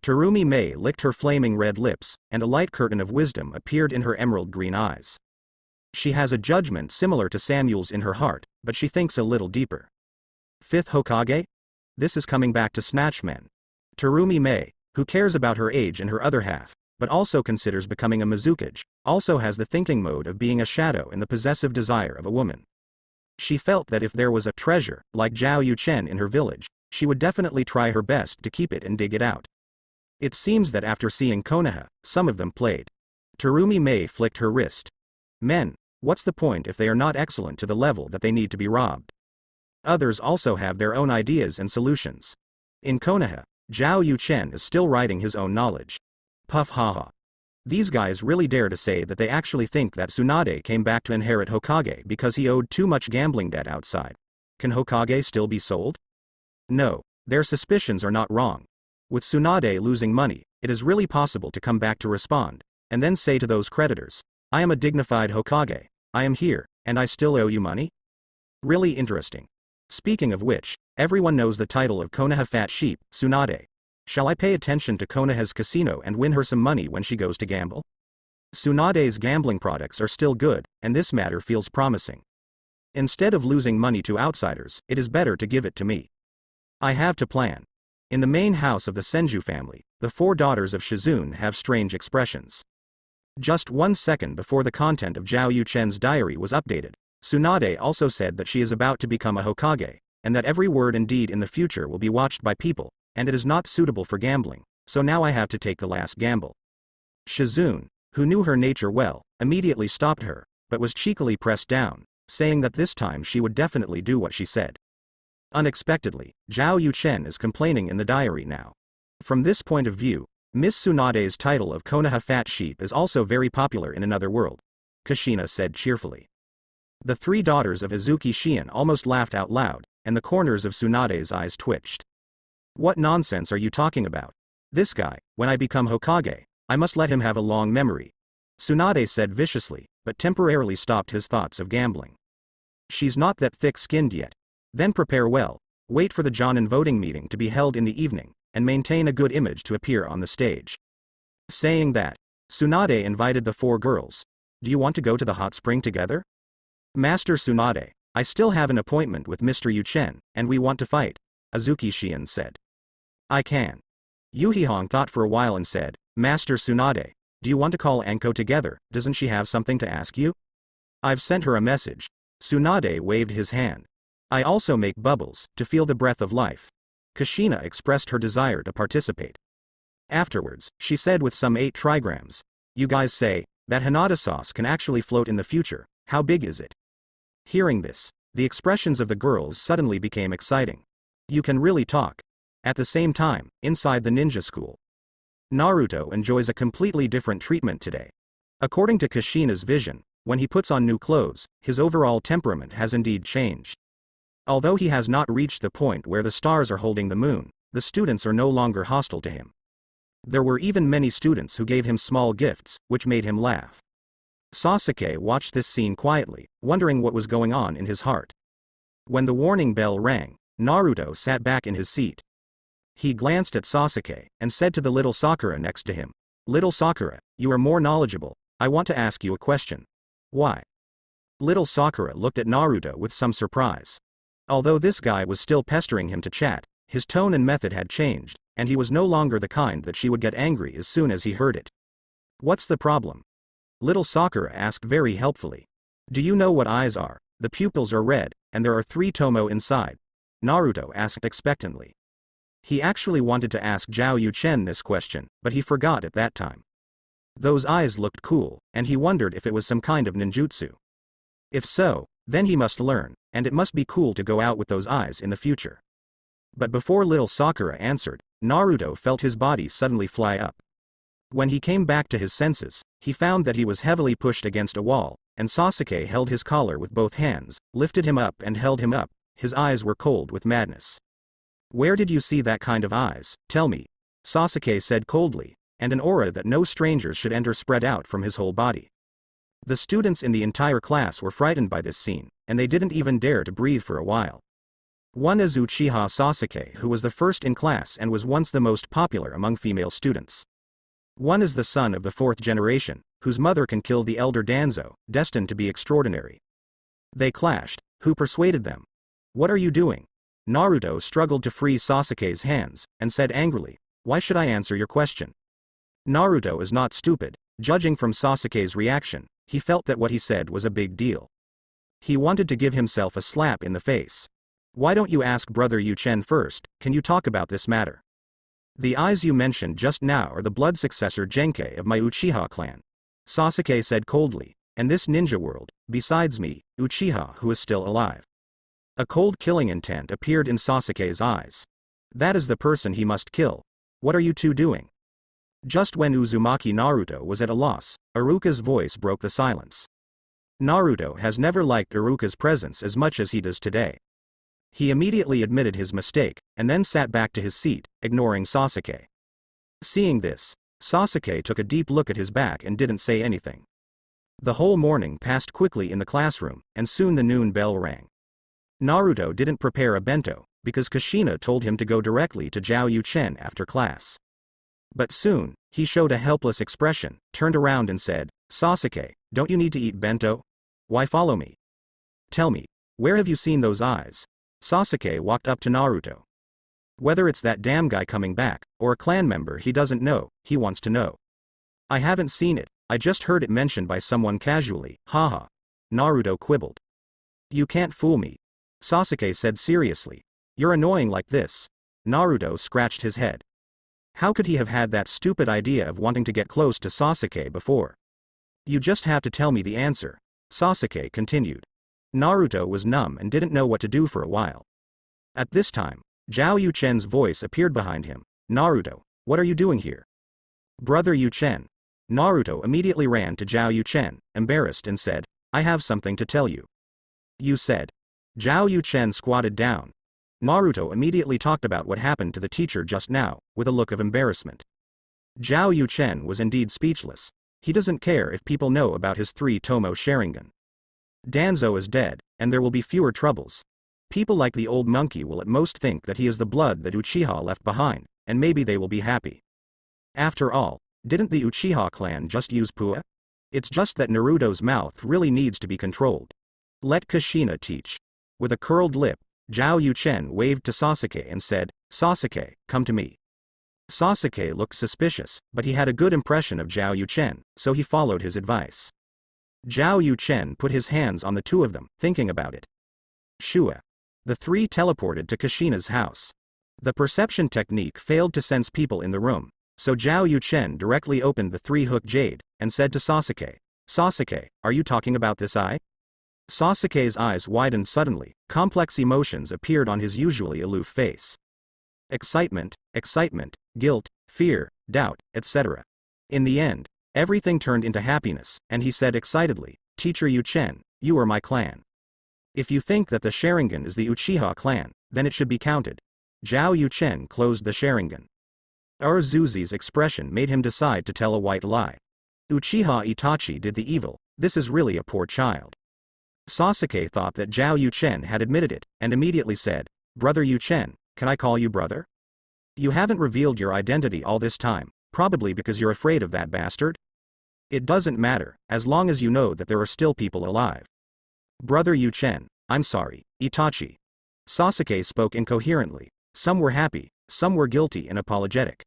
Terumi Mei licked her flaming red lips, and a light curtain of wisdom appeared in her emerald green eyes. She has a judgment similar to Samuel's in her heart, but she thinks a little deeper. Fifth Hokage? This is coming back to Snatchmen. Terumi Mei, who cares about her age and her other half, but also considers becoming a Mizukage, also has the thinking mode of being a shadow in the possessive desire of a woman. She felt that if there was a treasure, like Zhao Yuchen in her village, she would definitely try her best to keep it and dig it out. It seems that after seeing Konoha, some of them played. Terumi Mei flicked her wrist. Men, what's the point if they are not excellent to the level that they need to be robbed? Others also have their own ideas and solutions. In Konoha, Zhao Yuchen is still writing his own knowledge. Puff haha. These guys really dare to say that they actually think that Tsunade came back to inherit Hokage because he owed too much gambling debt outside. Can Hokage still be sold? No, their suspicions are not wrong. With Tsunade losing money, it is really possible to come back to respond, and then say to those creditors, I am a dignified Hokage, I am here, and I still owe you money? Really interesting. Speaking of which, everyone knows the title of Konoha Fat Sheep, Tsunade. Shall I pay attention to Konoha's casino and win her some money when she goes to gamble? Tsunade's gambling products are still good, and this matter feels promising. Instead of losing money to outsiders, it is better to give it to me. I have to plan. In the main house of the Senju family, the 4 daughters of Shizune have strange expressions. Just 1 second before the content of Zhao Yuchen's diary was updated, Tsunade also said that she is about to become a Hokage, and that every word and deed in the future will be watched by people, and it is not suitable for gambling, so now I have to take the last gamble. Shizune, who knew her nature well, immediately stopped her, but was cheekily pressed down, saying that this time she would definitely do what she said. Unexpectedly, Zhao Yuchen is complaining in the diary now. From this point of view, Miss Tsunade's title of Konoha Fat Sheep is also very popular in another world, Kushina said cheerfully. The 3 daughters of Izuki Shion almost laughed out loud, and the corners of Tsunade's eyes twitched. What nonsense are you talking about? This guy, when I become Hokage, I must let him have a long memory. Tsunade said viciously, but temporarily stopped his thoughts of gambling. She's not that thick-skinned yet. Then prepare well, wait for the Jonin voting meeting to be held in the evening, and maintain a good image to appear on the stage. Saying that, Tsunade invited the 4 girls. Do you want to go to the hot spring together? Master Tsunade, I still have an appointment with Mr. Yuchen, and we want to fight, Izuki Shion said. I can. Yuhihong thought for a while and said, Master Tsunade, do you want to call Anko together, doesn't she have something to ask you? I've sent her a message. Tsunade waved his hand. I also make bubbles, to feel the breath of life. Kushina expressed her desire to participate. Afterwards, she said with some 8 trigrams, you guys say, that Hinata sauce can actually float in the future, how big is it? Hearing this, the expressions of the girls suddenly became exciting. You can really talk. At the same time, inside the ninja school, Naruto enjoys a completely different treatment today. According to Kushina's vision, when he puts on new clothes, his overall temperament has indeed changed. Although he has not reached the point where the stars are holding the moon, the students are no longer hostile to him. There were even many students who gave him small gifts, which made him laugh. Sasuke watched this scene quietly, wondering what was going on in his heart. When the warning bell rang, Naruto sat back in his seat. He glanced at Sasuke, and said to the little Sakura next to him, Little Sakura, you are more knowledgeable, I want to ask you a question. Why? Little Sakura looked at Naruto with some surprise. Although this guy was still pestering him to chat, his tone and method had changed, and he was no longer the kind that she would get angry as soon as he heard it. What's the problem? Little Sakura asked very helpfully. Do you know what eyes are? The pupils are red, and there are 3 tomo inside. Naruto asked expectantly. He actually wanted to ask Zhao Yuchen this question, but he forgot at that time. Those eyes looked cool, and he wondered if it was some kind of ninjutsu. If so, then he must learn, and it must be cool to go out with those eyes in the future. But before little Sakura answered, Naruto felt his body suddenly fly up. When he came back to his senses, he found that he was heavily pushed against a wall, and Sasuke held his collar with both hands, lifted him up and held him up. His eyes were cold with madness. Where did you see that kind of eyes, tell me? Sasuke said coldly, and an aura that no strangers should enter spread out from his whole body. The students in the entire class were frightened by this scene, and they didn't even dare to breathe for a while. One is Uchiha Sasuke, who was the first in class and was once the most popular among female students. One is the son of the fourth generation, whose mother can kill the elder Danzo, destined to be extraordinary. They clashed. Who persuaded them? What are you doing? Naruto struggled to free Sasuke's hands, and said angrily, "Why should I answer your question?" Naruto is not stupid. Judging from Sasuke's reaction, he felt that what he said was a big deal. He wanted to give himself a slap in the face. "Why don't you ask Brother Yuchen first? Can you talk about this matter? The eyes you mentioned just now are the blood successor Genkei of my Uchiha clan," Sasuke said coldly, "and this ninja world, besides me, Uchiha who is still alive." A cold killing intent appeared in Sasuke's eyes. That is the person he must kill. What are you two doing? Just when Uzumaki Naruto was at a loss, Iruka's voice broke the silence. Naruto has never liked Iruka's presence as much as he does today. He immediately admitted his mistake, and then sat back to his seat, ignoring Sasuke. Seeing this, Sasuke took a deep look at his back and didn't say anything. The whole morning passed quickly in the classroom, and soon the noon bell rang. Naruto didn't prepare a bento, because Kushina told him to go directly to Zhao Yuchen after class. But soon, he showed a helpless expression, turned around and said, "Sasuke, don't you need to eat bento? Why follow me? Tell me, where have you seen those eyes?" Sasuke walked up to Naruto. Whether it's that damn guy coming back, or a clan member he doesn't know, he wants to know. "I haven't seen it, I just heard it mentioned by someone casually, haha." Naruto quibbled. "You can't fool me," Sasuke said seriously. "You're annoying like this." Naruto scratched his head. How could he have had that stupid idea of wanting to get close to Sasuke before? "You just have to tell me the answer," Sasuke continued. Naruto was numb and didn't know what to do for a while. At this time, Zhao Yuchen's voice appeared behind him. "Naruto, what are you doing here?" "Brother Yuchen." Naruto immediately ran to Zhao Yuchen, embarrassed, and said, "I have something to tell you." "You said." Zhao Yuchen squatted down. Naruto immediately talked about what happened to the teacher just now, with a look of embarrassment. Zhao Yuchen was indeed speechless. He doesn't care if people know about his 3-tomo Sharingan. Danzo is dead, and there will be fewer troubles. People like the old monkey will at most think that he is the blood that Uchiha left behind, and maybe they will be happy. After all, didn't the Uchiha clan just use Pua? It's just that Naruto's mouth really needs to be controlled. Let Kushina teach. With a curled lip, Zhao Yuchen waved to Sasuke and said, "Sasuke, come to me." Sasuke looked suspicious, but he had a good impression of Zhao Yuchen, so he followed his advice. Zhao Yuchen put his hands on the two of them, thinking about it. Shua. The three teleported to Kushina's house. The perception technique failed to sense people in the room, so Zhao Yuchen directly opened the 3-hook jade, and said to Sasuke, "Sasuke, are you talking about this eye?" Sasuke's eyes widened suddenly, complex emotions appeared on his usually aloof face. Excitement, guilt, fear, doubt, etc. In the end, everything turned into happiness, and he said excitedly, "Teacher Yuchen, you are my clan. If you think that the Sharingan is the Uchiha clan, then it should be counted." Zhao Yuchen closed the Sharingan. Urzuzi's expression made him decide to tell a white lie. Uchiha Itachi did the evil, this is really a poor child. Sasuke thought that Zhao Yuchen had admitted it, and immediately said, "Brother Yuchen, can I call you brother? You haven't revealed your identity all this time, probably because you're afraid of that bastard? It doesn't matter, as long as you know that there are still people alive." "Brother Yuchen, I'm sorry, Itachi." Sasuke spoke incoherently. Some were happy, some were guilty and apologetic.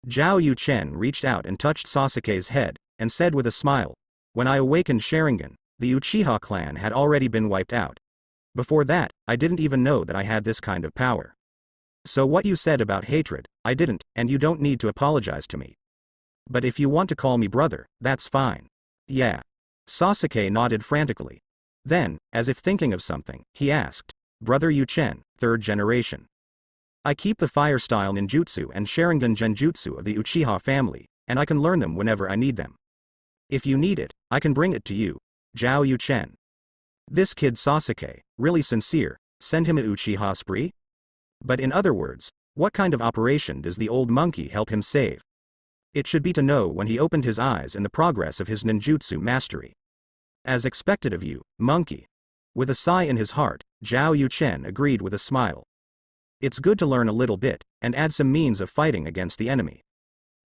Zhao Yuchen reached out and touched Sasuke's head, and said with a smile, "When I awakened Sharingan, the Uchiha clan had already been wiped out. Before that, I didn't even know that I had this kind of power. So what you said about hatred, I didn't, and you don't need to apologize to me. But if you want to call me brother, that's fine." "Yeah." Sasuke nodded frantically. Then, as if thinking of something, he asked, "Brother Yuchen, 3rd generation. I keep the fire style ninjutsu and Sharingan genjutsu of the Uchiha family, and I can learn them whenever I need them. If you need it, I can bring it to you." Zhao Yuchen. This kid Sasuke, really sincere, send him an Uchiha spree? But in other words, what kind of operation does the old monkey help him save? It should be to know when he opened his eyes and the progress of his ninjutsu mastery. As expected of you, monkey. With a sigh in his heart, Zhao Yuchen agreed with a smile. It's good to learn a little bit, and add some means of fighting against the enemy.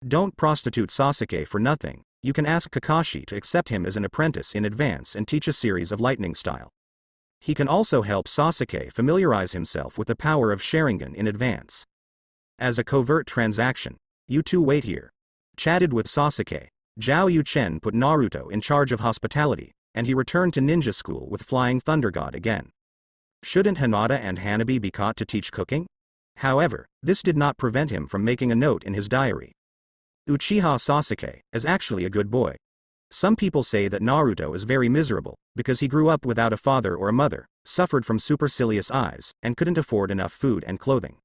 Don't prostitute Sasuke for nothing. You can ask Kakashi to accept him as an apprentice in advance and teach a series of lightning style. He can also help Sasuke familiarize himself with the power of Sharingan in advance. As a covert transaction, you two wait here. Chatted with Sasuke, Zhao Yuchen put Naruto in charge of hospitality, and he returned to ninja school with Flying Thunder God again. Shouldn't Hinata and Hanabi be caught to teach cooking? However, this did not prevent him from making a note in his diary. Uchiha Sasuke is actually a good boy. Some people say that Naruto is very miserable, because he grew up without a father or a mother, suffered from supercilious eyes, and couldn't afford enough food and clothing.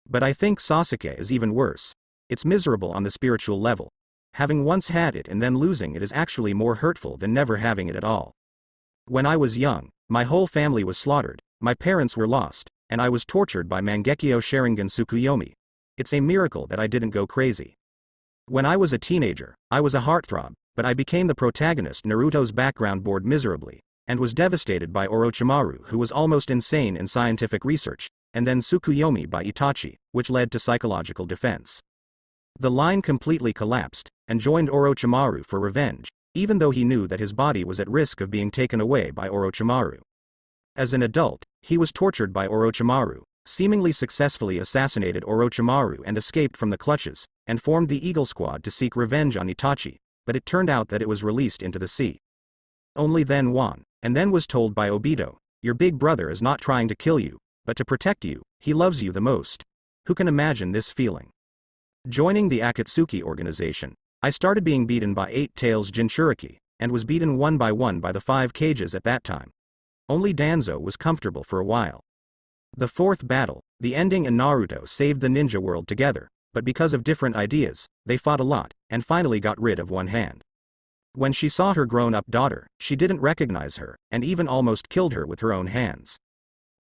But I think Sasuke is even worse. It's miserable on the spiritual level. Having once had it and then losing it is actually more hurtful than never having it at all. When I was young, my whole family was slaughtered, my parents were lost, and I was tortured by Mangekyo Sharingan Tsukuyomi. It's a miracle that I didn't go crazy. When I was a teenager, I was a heartthrob, but I became the protagonist. Naruto's background bored miserably, and was devastated by Orochimaru, who was almost insane in scientific research, and then Tsukuyomi by Itachi, which led to psychological defense. The line completely collapsed, and joined Orochimaru for revenge, even though he knew that his body was at risk of being taken away by Orochimaru. As an adult, he was tortured by Orochimaru, seemingly successfully assassinated Orochimaru and escaped from the clutches, and formed the Eagle Squad to seek revenge on Itachi, but it turned out that it was released into the sea. Only then won, and then was told by Obito, your big brother is not trying to kill you, but to protect you, he loves you the most. Who can imagine this feeling? Joining the Akatsuki organization, I started being beaten by 8 Tails Jinchuriki, and was beaten one by the 5 cages at that time. Only Danzo was comfortable for a while. The 4th battle, the ending, and Naruto saved the ninja world together, but because of different ideas, they fought a lot, and finally got rid of one hand. When she saw her grown-up daughter, she didn't recognize her, and even almost killed her with her own hands.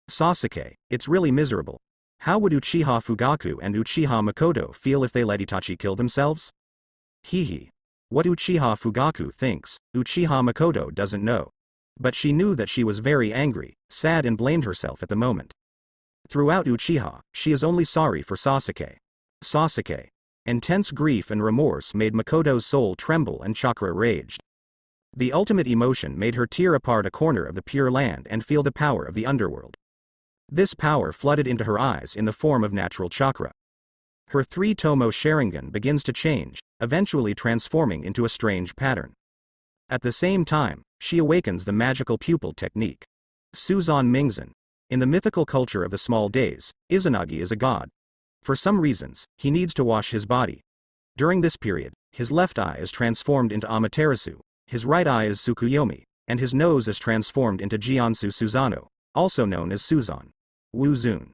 Sasuke, it's really miserable. How would Uchiha Fugaku and Uchiha Makoto feel if they let Itachi kill themselves? Hehe. What Uchiha Fugaku thinks, Uchiha Makoto doesn't know. But she knew that she was very angry, sad, and blamed herself at the moment. Throughout Uchiha, she is only sorry for Sasuke. Sasuke. Intense grief and remorse made Makoto's soul tremble and chakra raged. The ultimate emotion made her tear apart a corner of the Pure Land and feel the power of the underworld. This power flooded into her eyes in the form of natural chakra. Her 3-tomo Sharingan begins to change, eventually transforming into a strange pattern. At the same time, she awakens the magical pupil technique. Suzan Mingzen. In the mythical culture of the small days, Izanagi is a god. For some reasons, he needs to wash his body. During this period, his left eye is transformed into Amaterasu, his right eye is Tsukuyomi, and his nose is transformed into Jiansu Suzano, also known as Suzan. Wu Zun.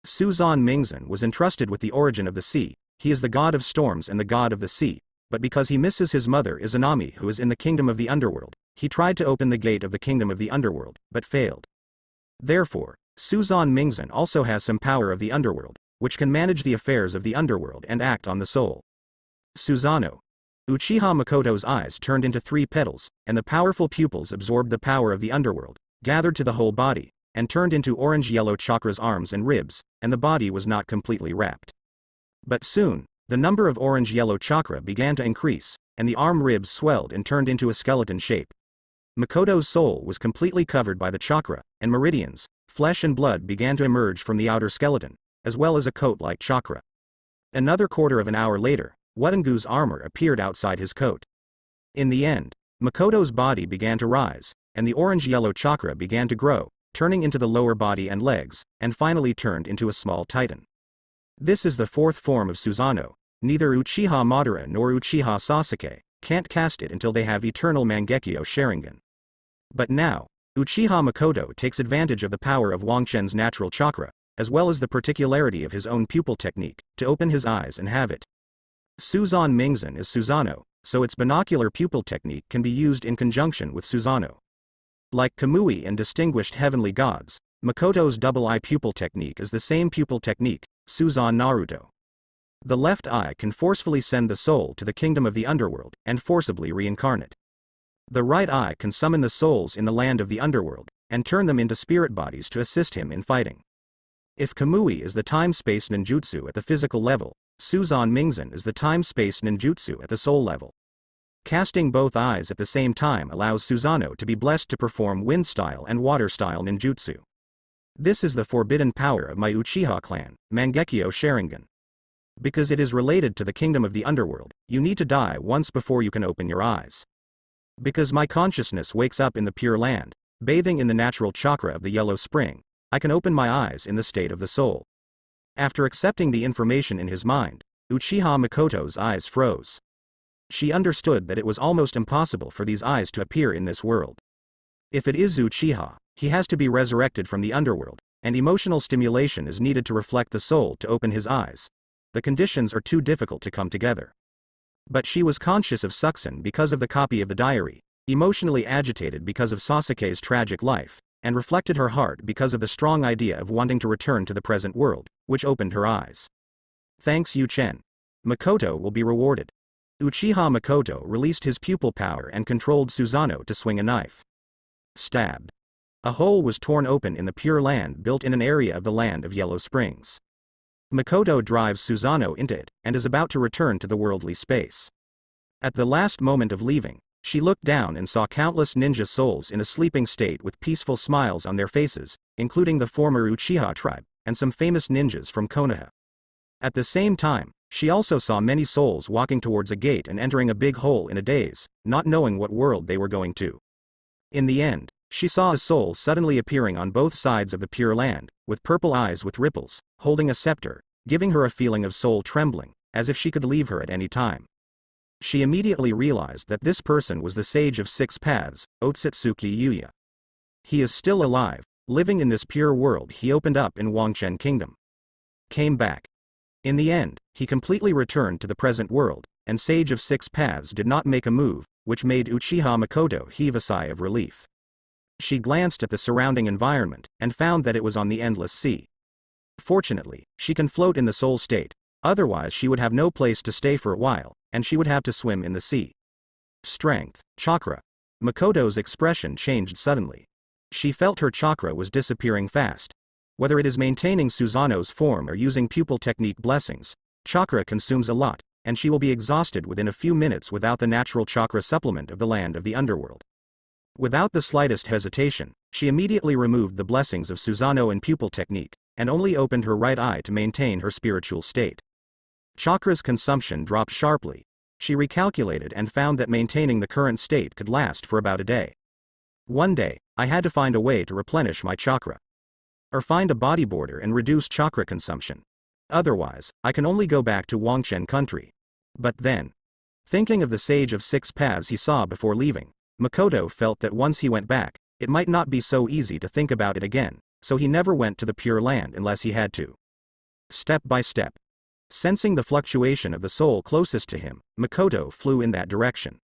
Suzan Mingzen was entrusted with the origin of the sea. He is the god of storms and the god of the sea, but because he misses his mother Izanami, who is in the kingdom of the underworld, he tried to open the gate of the kingdom of the underworld, but failed. Therefore, Suzan Mingzen also has some power of the underworld, which can manage the affairs of the underworld and act on the soul. Suzano. Uchiha Makoto's eyes turned into 3 petals, and the powerful pupils absorbed the power of the underworld, gathered to the whole body, and turned into orange-yellow chakra's arms and ribs, and the body was not completely wrapped. But soon, the number of orange-yellow chakra began to increase, and the arm ribs swelled and turned into a skeleton shape. Makoto's soul was completely covered by the chakra, and meridians, flesh and blood began to emerge from the outer skeleton, as well as a coat like chakra. Another quarter of an hour later, Watengu's armor appeared outside his coat. In the end, Makoto's body began to rise, and the orange-yellow chakra began to grow, turning into the lower body and legs, and finally turned into a small titan. This is the 4th form of Suzano. Neither Uchiha Madara nor Uchiha Sasuke can't cast it until they have eternal Mangekyo Sharingan. But now, Uchiha Makoto takes advantage of the power of Wangchen's natural chakra, as well as the particularity of his own pupil technique, to open his eyes and have it. Suzan Mingzen is Suzano, so its binocular pupil technique can be used in conjunction with Suzano. Like Kamui and distinguished heavenly gods, Makoto's double-eye pupil technique is the same pupil technique, Suzan Naruto. The left eye can forcefully send the soul to the kingdom of the underworld, and forcibly reincarnate. The right eye can summon the souls in the land of the underworld, and turn them into spirit bodies to assist him in fighting. If Kamui is the time-space ninjutsu at the physical level, Suzan Mingzan is the time-space ninjutsu at the soul level. Casting both eyes at the same time allows Susanoo to be blessed to perform wind-style and water-style ninjutsu. This is the forbidden power of my Uchiha clan, Mangekyo Sharingan. Because it is related to the kingdom of the underworld, you need to die once before you can open your eyes. Because my consciousness wakes up in the Pure Land, bathing in the natural chakra of the Yellow Spring, I can open my eyes in the state of the soul. After accepting the information in his mind, Uchiha Makoto's eyes froze. She understood that it was almost impossible for these eyes to appear in this world. If it is Uchiha, he has to be resurrected from the underworld, and emotional stimulation is needed to reflect the soul to open his eyes. The conditions are too difficult to come together. But she was conscious of Suxin because of the copy of the diary, emotionally agitated because of Sasuke's tragic life, and reflected her heart because of the strong idea of wanting to return to the present world, which opened her eyes. Thanks Yu Chen. Makoto will be rewarded. Uchiha Makoto released his pupil power and controlled Susanoo to swing a knife. Stabbed. A hole was torn open in the Pure Land built in an area of the Land of Yellow Springs. Makoto drives Susanoo into it, and is about to return to the worldly space. At the last moment of leaving, she looked down and saw countless ninja souls in a sleeping state with peaceful smiles on their faces, including the former Uchiha tribe, and some famous ninjas from Konoha. At the same time, she also saw many souls walking towards a gate and entering a big hole in a daze, not knowing what world they were going to. In the end, she saw a soul suddenly appearing on both sides of the Pure Land, with purple eyes with ripples, holding a scepter, giving her a feeling of soul trembling, as if she could leave her at any time. She immediately realized that this person was the Sage of Six Paths, Otsutsuki Yuya. He is still alive, living in this pure world he opened up in Wangchen Kingdom. Came back. In the end, he completely returned to the present world, and Sage of Six Paths did not make a move, which made Uchiha Makoto heave a sigh of relief. She glanced at the surrounding environment, and found that it was on the endless sea. Fortunately, she can float in the soul state, otherwise she would have no place to stay for a while, and she would have to swim in the sea. Strength, chakra. Makoto's expression changed suddenly. She felt her chakra was disappearing fast. Whether it is maintaining Susanoo's form or using pupil technique blessings, chakra consumes a lot, and she will be exhausted within a few minutes without the natural chakra supplement of the Land of the Underworld. Without the slightest hesitation, she immediately removed the blessings of Susanoo and pupil technique, and only opened her right eye to maintain her spiritual state. Chakra's consumption dropped sharply. She recalculated and found that maintaining the current state could last for about a day. One day, I had to find a way to replenish my chakra. Or find a bodyboarder and reduce chakra consumption. Otherwise, I can only go back to Wangchen country. But then, thinking of the Sage of Six Paths he saw before leaving, Makoto felt that once he went back, it might not be so easy to think about it again, so he never went to the Pure Land unless he had to. Step by step. Sensing the fluctuation of the soul closest to him, Makoto flew in that direction.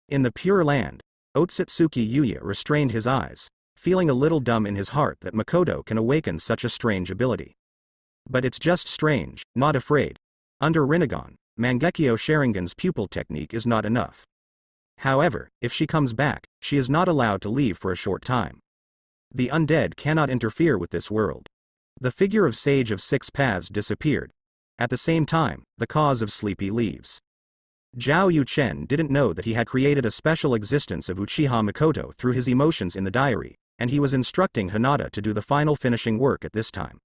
In the Pure Land, Otsutsuki Yuya restrained his eyes, feeling a little dumb in his heart that Makoto can awaken such a strange ability. But it's just strange, not afraid. Under Rinnegan, Mangekyo Sharingan's pupil technique is not enough. However, if she comes back, she is not allowed to leave for a short time. The undead cannot interfere with this world. The figure of Sage of Six Paths disappeared. At the same time, the cause of sleepy leaves. Zhao Yuchen didn't know that he had created a special existence of Uchiha Makoto through his emotions in the diary, and he was instructing Hinata to do the final finishing work at this time.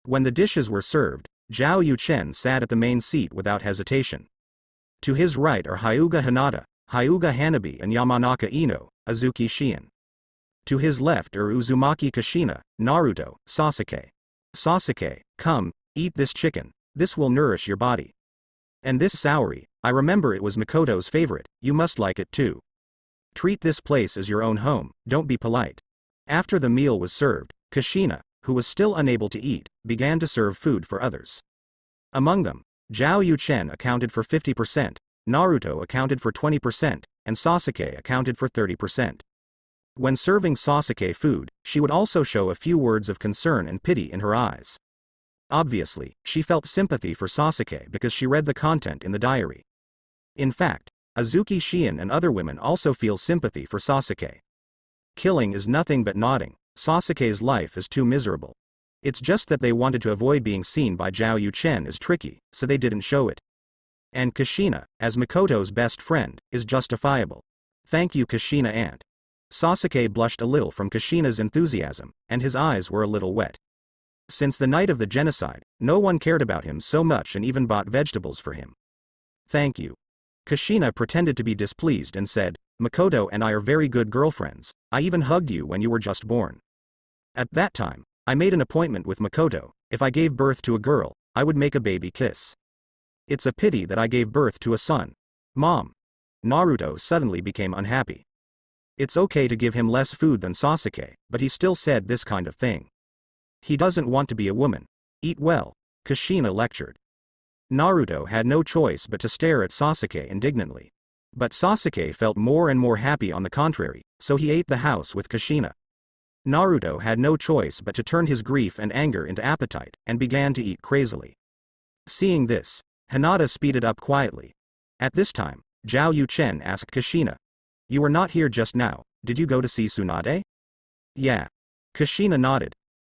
When the dishes were served, Zhao Yuchen sat at the main seat without hesitation. To his right are Hyuga Hinata, Hyuga Hanabi and Yamanaka Ino, Azuki Shion. To his left are Uzumaki Kushina, Naruto, Sasuke. Sasuke, come, eat this chicken, this will nourish your body. And this saori, I remember it was Makoto's favorite, you must like it too. Treat this place as your own home, don't be polite. After the meal was served, Kushina, who was still unable to eat, began to serve food for others. Among them, Zhao Yuchen accounted for 50%, Naruto accounted for 20%, and Sasuke accounted for 30%. When serving Sasuke food, she would also show a few words of concern and pity in her eyes. Obviously, she felt sympathy for Sasuke because she read the content in the diary. In fact, Azuki Shion and other women also feel sympathy for Sasuke. Killing is nothing but nodding. Sasuke's life is too miserable. It's just that they wanted to avoid being seen by Zhao Yuchen as tricky, so they didn't show it. And Kushina, as Makoto's best friend, is justifiable. Thank you, Kushina aunt. Sasuke blushed a little from Kushina's enthusiasm, and his eyes were a little wet. Since the night of the genocide, no one cared about him so much and even bought vegetables for him. Thank you. Kushina pretended to be displeased and said, Makoto and I are very good girlfriends. I even hugged you when you were just born. At that time, I made an appointment with Makoto. If I gave birth to a girl, I would make a baby kiss. It's a pity that I gave birth to a son. Mom. Naruto suddenly became unhappy. It's okay to give him less food than Sasuke, but he still said this kind of thing. He doesn't want to be a woman. Eat well, Kushina lectured. Naruto had no choice but to stare at Sasuke indignantly. But Sasuke felt more and more happy on the contrary, so he ate the house with Kushina. Naruto had no choice but to turn his grief and anger into appetite, and began to eat crazily. Seeing this, Hinata speeded up quietly. At this time, Zhao Yuchen asked Kushina. You were not here just now, did you go to see Tsunade? Yeah. Kushina nodded.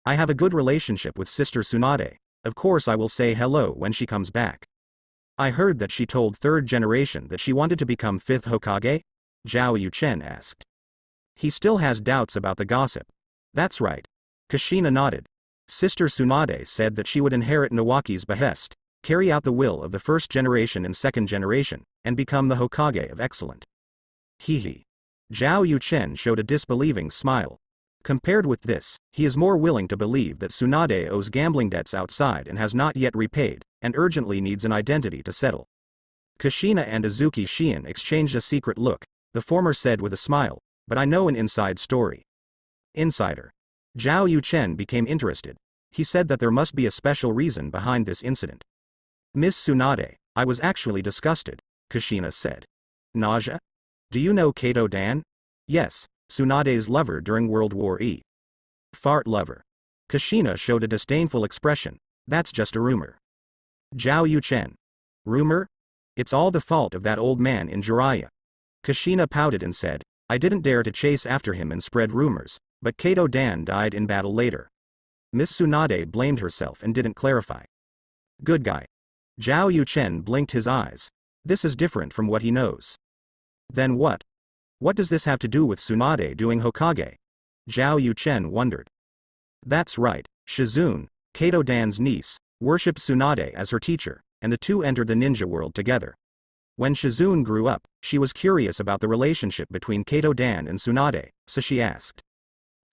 I have a good relationship with Sister Tsunade. Of course I will say hello when she comes back. I heard that she told third generation that she wanted to become fifth Hokage? Zhao Yuchen asked. He still has doubts about the gossip. That's right. Kushina nodded. Sister Tsunade said that she would inherit Nawaki's behest, carry out the will of the first generation and second generation, and become the Hokage of Excellent. Hee. Zhao Yuchen showed a disbelieving smile. Compared with this, he is more willing to believe that Tsunade owes gambling debts outside and has not yet repaid, and urgently needs an identity to settle. Kushina and Azuki Shion exchanged a secret look. The former said with a smile, but I know an inside story. Insider. Zhao Yuchen became interested. He said that there must be a special reason behind this incident. Miss Tsunade, I was actually disgusted, Kushina said. Nausea? Do you know Kato Dan? Yes, Tsunade's lover during World War E. Fart lover. Kushina showed a disdainful expression. That's just a rumor. Zhao Yuchen. Rumor? It's all the fault of that old man in Jiraiya. Kushina pouted and said, I didn't dare to chase after him and spread rumors, but Kato Dan died in battle later. Miss Tsunade blamed herself and didn't clarify. Good guy. Zhao Yuchen blinked his eyes. This is different from what he knows. Then what? What does this have to do with Tsunade doing Hokage? Zhao Yuchen wondered. That's right, Shizune, Kato Dan's niece, worshipped Tsunade as her teacher, and the two entered the ninja world together. When Shizune grew up, she was curious about the relationship between Kato Dan and Tsunade, so she asked.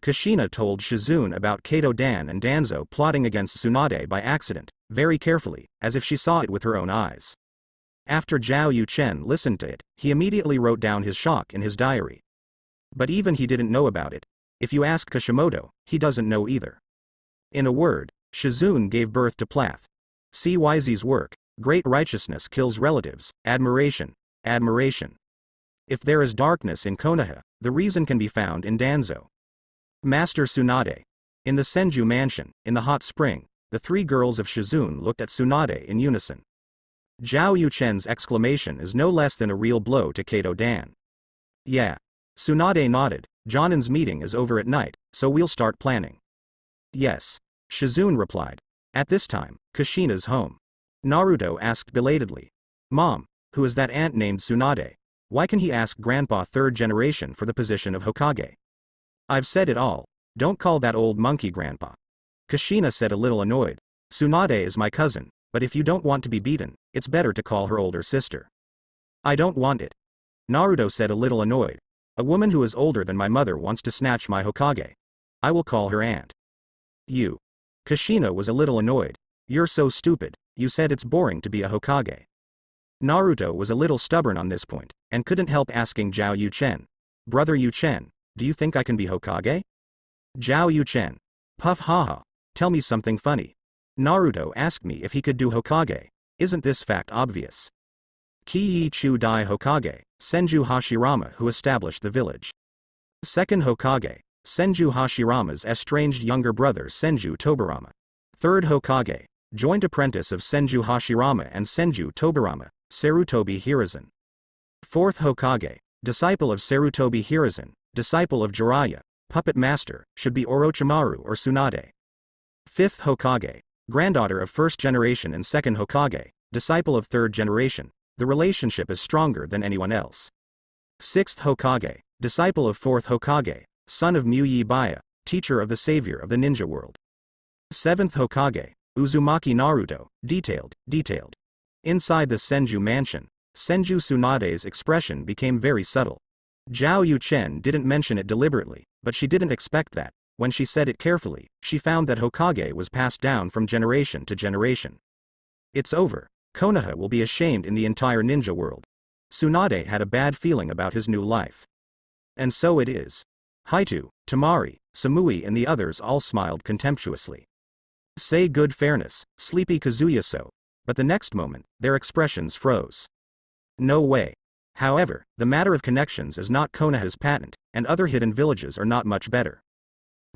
Kushina told Shizune about Kato Dan and Danzo plotting against Tsunade by accident, very carefully, as if she saw it with her own eyes. After Zhao Yuchen listened to it, he immediately wrote down his shock in his diary. But even he didn't know about it. If you ask Kishimoto, he doesn't know either. In a word, Shizune gave birth to Plath. CYZ's work, Great Righteousness Kills Relatives, Admiration, Admiration. If there is darkness in Konoha, the reason can be found in Danzo. Master Tsunade. In the Senju mansion, in the hot spring, the three girls of Shizune looked at Tsunade in unison. Zhao Yuchen's exclamation is no less than a real blow to Kato Dan. Yeah. Tsunade nodded. Jonin's meeting is over at night, so we'll start planning. Yes. Shizune replied. At this time, Kushina's home. Naruto asked belatedly. Mom, who is that aunt named Tsunade? Why can he ask Grandpa third generation for the position of Hokage? I've said it all. Don't call that old monkey Grandpa. Kushina said a little annoyed. Tsunade is my cousin, but if you don't want to be beaten, it's better to call her older sister. I don't want it. Naruto said a little annoyed. A woman who is older than my mother wants to snatch my Hokage. I will call her aunt. You. Kushina was a little annoyed. You're so stupid, you said it's boring to be a Hokage. Naruto was a little stubborn on this point, and couldn't help asking Zhao Yuchen. Brother Yuchen, do you think I can be Hokage? Zhao Yuchen. Puff haha. Tell me something funny. Naruto asked me if he could do Hokage. Isn't this fact obvious? Kiyi Chu Dai Hokage, Senju Hashirama, who established the village. Second Hokage, Senju Hashirama's estranged younger brother Senju Tobirama. Third Hokage, joint apprentice of Senju Hashirama and Senju Tobirama, Sarutobi Hiruzen. Fourth Hokage, disciple of Sarutobi Hiruzen, disciple of Jiraiya, puppet master, should be Orochimaru or Tsunade. 5th Hokage, granddaughter of 1st generation and 2nd Hokage, disciple of 3rd generation, the relationship is stronger than anyone else. 6th Hokage, disciple of 4th Hokage, son of Muyi Baya, teacher of the savior of the ninja world. 7th Hokage, Uzumaki Naruto, detailed. Inside the Senju mansion, Senju Tsunade's expression became very subtle. Zhao Yuchen didn't mention it deliberately, but she didn't expect that. When she said it carefully, she found that Hokage was passed down from generation to generation. It's over. Konoha will be ashamed in the entire ninja world. Tsunade had a bad feeling about his new life. And so it is. Haito, Temari, Samui and the others all smiled contemptuously. Say good fairness, sleepy Kazuya-so. But the next moment, their expressions froze. No way. However, the matter of connections is not Konoha's patent, and other hidden villages are not much better.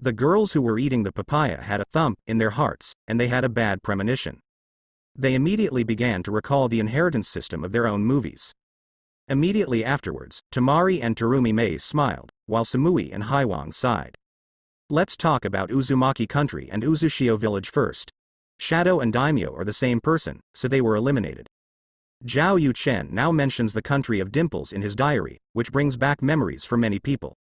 The girls who were eating the papaya had a thump in their hearts, and they had a bad premonition. They immediately began to recall the inheritance system of their own movies. Immediately afterwards, Temari and Terumi Mei smiled, while Samui and Haiwang sighed. Let's talk about Uzumaki country and Uzushio village first. Shadow and Daimyo are the same person, so they were eliminated. Zhao Yuchen now mentions the country of dimples in his diary, which brings back memories for many people.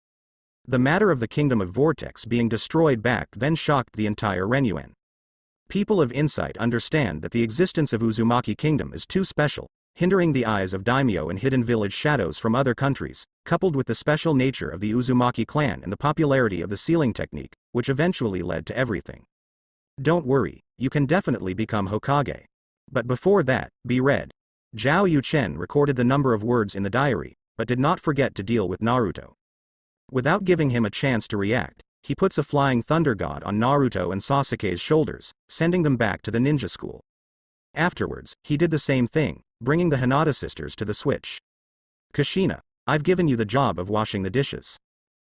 The matter of the kingdom of Vortex being destroyed back then shocked the entire Renyuan. People of insight understand that the existence of Uzumaki kingdom is too special, hindering the eyes of daimyo and hidden village shadows from other countries, coupled with the special nature of the Uzumaki clan and the popularity of the sealing technique, which eventually led to everything. Don't worry, you can definitely become Hokage. But before that, be read. Zhao Yuchen recorded the number of words in the diary, but did not forget to deal with Naruto. Without giving him a chance to react, he puts a flying thunder god on Naruto and Sasuke's shoulders, sending them back to the ninja school. Afterwards, he did the same thing, bringing the Hinata sisters to the switch. Kushina, I've given you the job of washing the dishes.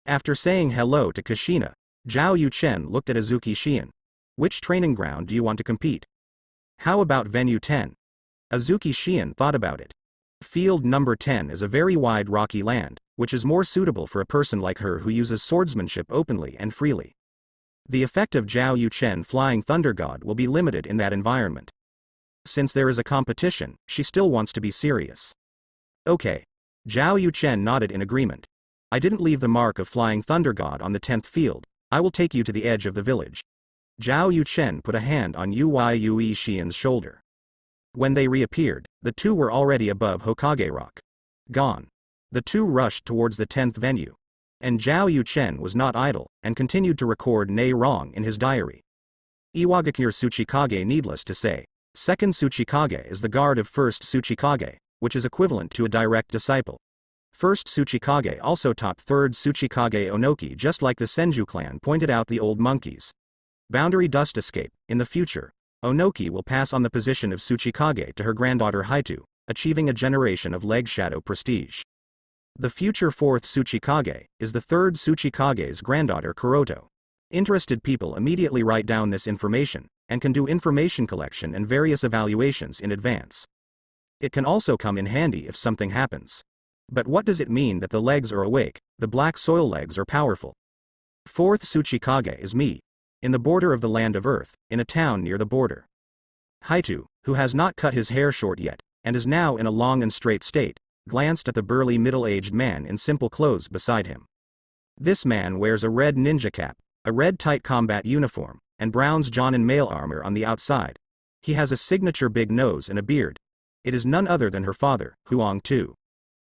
After saying hello to Kushina, Zhao Yuchen looked at Azuki Shion. Which training ground do you want to compete? How about Venue 10? Azuki Shion thought about it. Field number 10 is a very wide rocky land, which is more suitable for a person like her who uses swordsmanship openly and freely. The effect of Zhao Yuchen flying thunder god will be limited in that environment. Since there is a competition, she still wants to be serious. Okay. Zhao Yuchen nodded in agreement. I didn't leave the mark of flying thunder god on the 10th field. I will take you to the edge of the village. Zhao Yuchen put a hand on Yui Shion's shoulder. When they reappeared, the two were already above Hokage Rock. Gone. The two rushed towards the 10th venue. And Zhao Yuchen was not idle, and continued to record "nay wrong" in his diary. Iwagakure Tsuchikage. Needless to say, 2nd Tsuchikage is the guard of 1st Tsuchikage, which is equivalent to a direct disciple. 1st Tsuchikage also taught 3rd Tsuchikage Onoki, just like the Senju clan pointed out the old monkeys. Boundary dust escape. In the future, Onoki will pass on the position of Tsuchikage to her granddaughter Haito, achieving a generation of leg shadow prestige. The future 4th Tsuchikage is the 3rd Tsuchikage's granddaughter Kuroto. Interested people immediately write down this information, and can do information collection and various evaluations in advance. It can also come in handy if something happens. But what does it mean that the legs are awake, the black soil legs are powerful? 4th Tsuchikage is me. In the border of the land of earth, in a town near the border. Haito, who has not cut his hair short yet, and is now in a long and straight state, glanced at the burly middle-aged man in simple clothes beside him. This man wears a red ninja cap, a red tight combat uniform, and Brown's Jonin mail armor on the outside. He has a signature big nose and a beard. It is none other than her father, Huang Tu.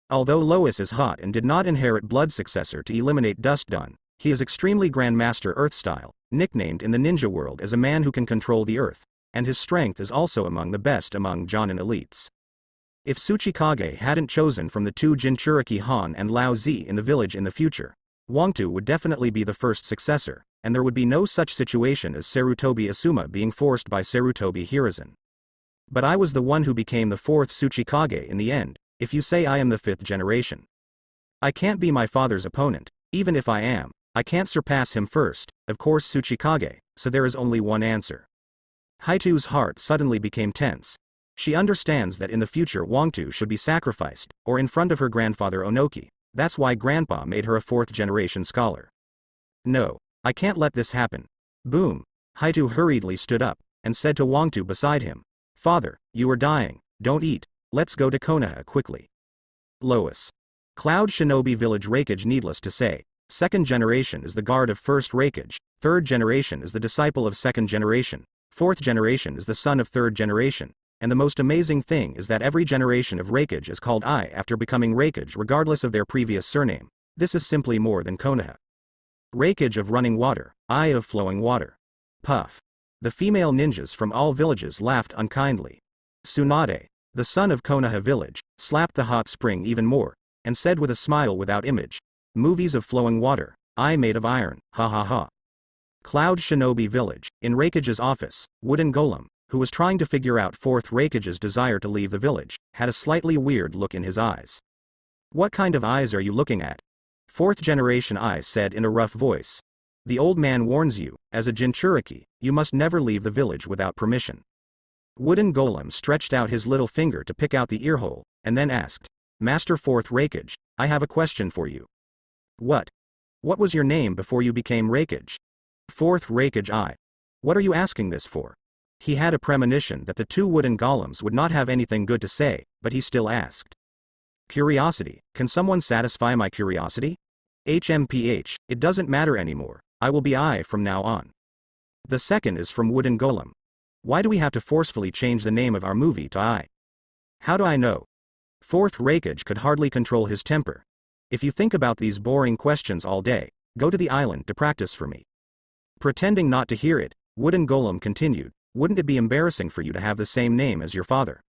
Although Lois is hot and did not inherit blood successor to eliminate Dust Dun, he is extremely Grandmaster Earth style, nicknamed in the ninja world as a man who can control the earth, and his strength is also among the best among Jonin elites. If Tsuchikage hadn't chosen from the two Jinchuriki Han and Lao Zi in the village in the future, Wangtu would definitely be the first successor, and there would be no such situation as Sarutobi Asuma being forced by Sarutobi Hiruzen. But I was the one who became the 4th Tsuchikage in the end, if you say I am the 5th generation. I can't be my father's opponent, even if I am. I can't surpass him first, of course Tsuchikage, so there is only one answer. Haito's heart suddenly became tense. She understands that in the future Wangtu should be sacrificed, or in front of her grandfather Onoki, That's why Grandpa made her a fourth-generation scholar. No, I can't let this happen. Boom. Haitu hurriedly stood up, and said to Wangtu beside him, Father, you are dying, don't eat, let's go to Konoha quickly. Lois. Cloud Shinobi Village Raikage. Needless to say, second generation is the guard of first Raikage, third generation is the disciple of second generation, fourth generation is the son of third generation, and the most amazing thing is that every generation of Raikage is called I after becoming Raikage regardless of their previous surname. This is simply more than Konoha. Raikage of running water, I of flowing water. Puff. The female ninjas from all villages laughed unkindly. Tsunade, the son of Konoha village, slapped the hot spring even more, and said with a smile without image, movies of flowing water, I made of iron, ha ha ha. Cloud Shinobi Village, in Raikage's office, Wooden Golem, who was trying to figure out fourth Raikage's desire to leave the village, had a slightly weird look in his eyes. What kind of eyes are you looking at? Fourth generation I said in a rough voice. The old man warns you, as a Jinchuriki, you must never leave the village without permission. Wooden Golem stretched out his little finger to pick out the earhole, and then asked, Master Fourth Raikage, I have a question for you. What? What was your name before you became Raikage? Fourth Raikage I. What are you asking this for? He had a premonition that the two wooden golems would not have anything good to say, but he still asked. Curiosity, can someone satisfy my curiosity? HMPH, it doesn't matter anymore, I will be I from now on. The second is from Wooden Golem. Why do we have to forcefully change the name of our movie to I? How do I know? Fourth Raikage could hardly control his temper. If you think about these boring questions all day, go to the island to practice for me. Pretending not to hear it, Wooden Golem continued, wouldn't it be embarrassing for you to have the same name as your father?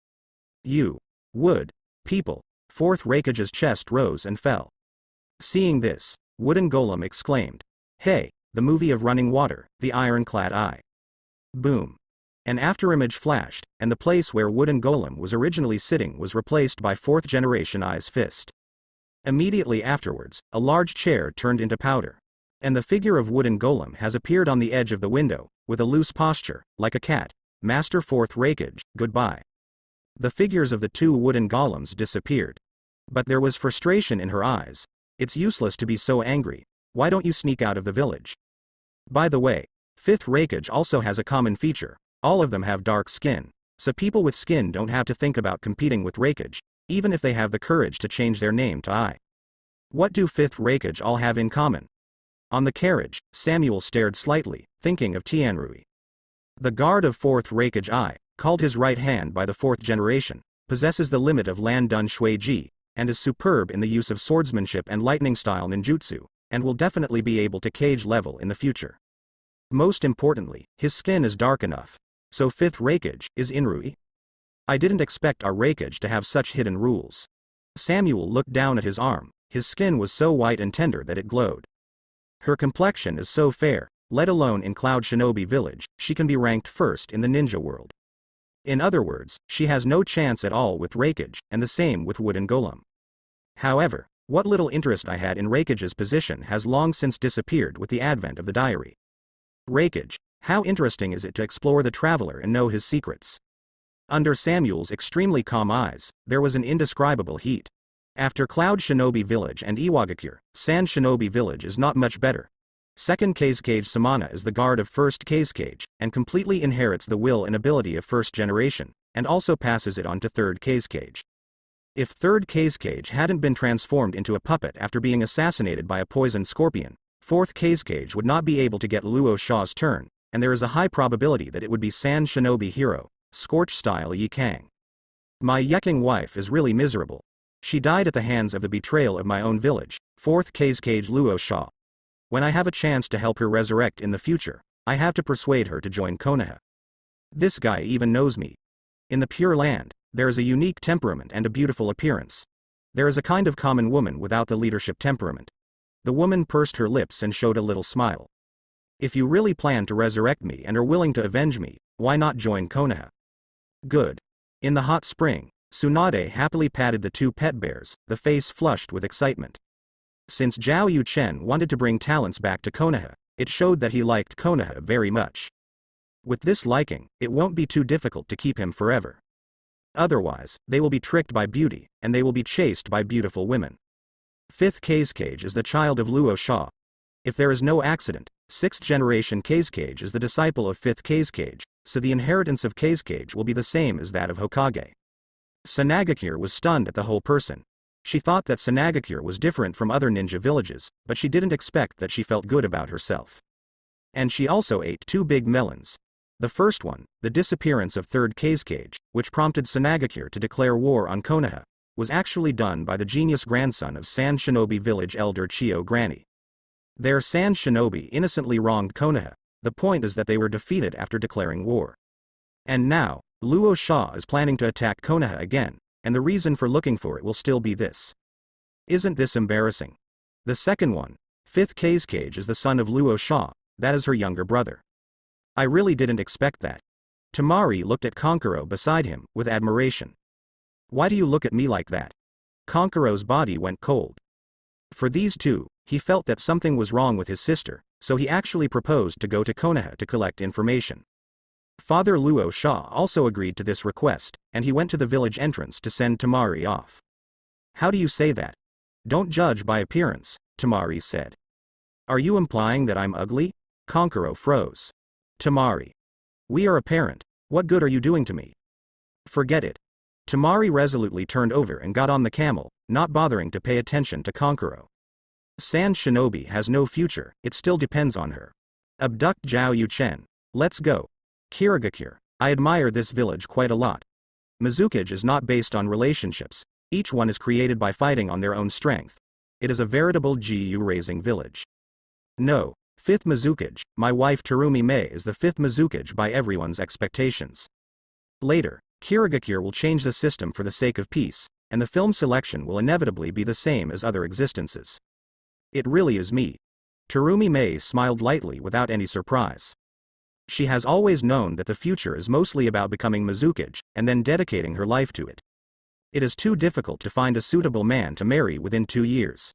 You would. People. Fourth Raikage's chest rose and fell. Seeing this, Wooden Golem exclaimed, Hey, the movie of running water, the ironclad eye. Boom. An afterimage flashed, and the place where Wooden Golem was originally sitting was replaced by fourth generation Eye's fist. Immediately afterwards, a large chair turned into powder. And the figure of Wooden Golem has appeared on the edge of the window, with a loose posture, like a cat. Master Fourth Raikage, goodbye. The figures of the two wooden golems disappeared. But there was frustration in her eyes. It's useless to be so angry, why don't you sneak out of the village? By the way, Fifth Raikage also has a common feature, all of them have dark skin, so people with skin don't have to think about competing with Raikage, even if they have the courage to change their name to I. What do Fifth Raikage all have in common? On the carriage, Samuel stared slightly, thinking of Tianrui. The guard of Fourth Raikage I, called his right hand by the fourth generation, possesses the limit of Lan Dun Shui Ji, and is superb in the use of swordsmanship and lightning-style ninjutsu, and will definitely be able to cage level in the future. Most importantly, his skin is dark enough. So Fifth Raikage is Inrui? I didn't expect our Raikage to have such hidden rules. Samuel looked down at his arm, his skin was so white and tender that it glowed. Her complexion is so fair, let alone in Cloud Shinobi Village, she can be ranked first in the ninja world. In other words, she has no chance at all with Raikage, and the same with Wooden Golem. However, what little interest I had in Raikage's position has long since disappeared with the advent of the diary. Raikage, how interesting is it to explore the traveler and know his secrets? Under Samuel's extremely calm eyes, there was an indescribable heat. After Cloud Shinobi Village and Iwagakure, Sand Shinobi Village is not much better. Second Kazekage Samana is the guard of first Kazekage, and completely inherits the will and ability of first generation, and also passes it on to third Kazekage. If third Kazekage hadn't been transformed into a puppet after being assassinated by a poisoned scorpion, fourth Kazekage would not be able to get Luo Shaw's turn, and there is a high probability that it would be Sand Shinobi hero, Scorch style Yi Kang. My yucking wife is really miserable. She died at the hands of the betrayal of my own village, fourth Kazekage Luo Shaw. When I have a chance to help her resurrect in the future, I have to persuade her to join Konoha. This guy even knows me. In the Pure Land, there is a unique temperament and a beautiful appearance. There is a kind of common woman without the leadership temperament. The woman pursed her lips and showed a little smile. If you really plan to resurrect me and are willing to avenge me, why not join Konoha? Good. In the hot spring, Tsunade happily patted the two pet bears, the face flushed with excitement. Since Zhao Yuchen wanted to bring talents back to Konoha, it showed that he liked Konoha very much. With this liking, it won't be too difficult to keep him forever. Otherwise, they will be tricked by beauty, and they will be chased by beautiful women. Fifth Kazekage is the child of Luo Sha. If there is no accident, 6th generation Kazekage is the disciple of 5th Kazekage, so the inheritance of Kazekage will be the same as that of Hokage. Sanagakure was stunned at the whole person. She thought that Sanagakure was different from other ninja villages, but she didn't expect that she felt good about herself. And she also ate 2 big melons. The first one, the disappearance of 3rd Kazekage, which prompted Sanagakure to declare war on Konoha, was actually done by the genius grandson of Sand Shinobi village elder Chio Granny. Their Sand Shinobi innocently wronged Konoha. The point is that they were defeated after declaring war. And now, Luo Sha is planning to attack Konoha again, and the reason for looking for it will still be this. Isn't this embarrassing? The second one, 5th Kazekage is the son of Luo Sha, that is her younger brother. I really didn't expect that. Temari looked at Konkuro beside him, with admiration. Why do you look at me like that? Konkuro's body went cold. For these two, he felt that something was wrong with his sister, so he actually proposed to go to Konoha to collect information. Father Luo Sha also agreed to this request, and he went to the village entrance to send Temari off. How do you say that? Don't judge by appearance, Temari said. Are you implying that I'm ugly? Konkuro froze. Temari. We are a parent, what good are you doing to me? Forget it. Temari resolutely turned over and got on the camel, not bothering to pay attention to Konkuro. Sand Shinobi has no future, it still depends on her. Abduct Zhao Yuchen. Let's go. Kirigakure. I admire this village quite a lot. Mizukage is not based on relationships, each one is created by fighting on their own strength. It is a veritable GU-raising village. No, 5th Mizukage, my wife Terumi Mei is the 5th Mizukage by everyone's expectations. Later, Kirigakure will change the system for the sake of peace, and the film selection will inevitably be the same as other existences. It really is me. Terumi Mei smiled lightly without any surprise. She has always known that the future is mostly about becoming Mizukage, and then dedicating her life to it. It is too difficult to find a suitable man to marry within 2 years.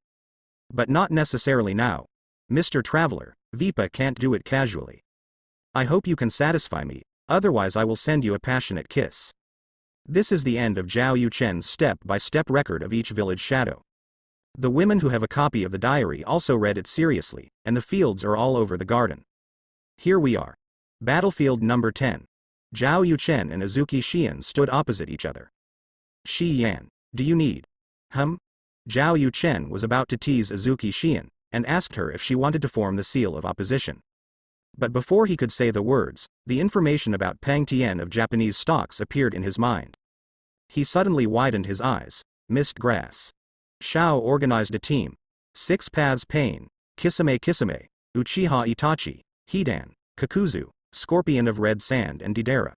But not necessarily now. Mr. Traveler, Vipa can't do it casually. I hope you can satisfy me, otherwise I will send you a passionate kiss. This is the end of Zhao Yuchen's step-by-step record of each village shadow. The women who have a copy of the diary also read it seriously, and the fields are all over the garden. Here we are. Battlefield number 10. Zhao Yuchen and Azuki Shion stood opposite each other. Shi Yan, do you need? Zhao Yuchen was about to tease Azuki Shion, and asked her if she wanted to form the seal of opposition. But before he could say the words, the information about Pang Tian of Japanese stocks appeared in his mind. He suddenly widened his eyes. Missed grass. Shao organized a team. 6 Paths Pain, Kisame Kisame, Uchiha Itachi, Hidan, Kakuzu, Scorpion of Red Sand and Deidara.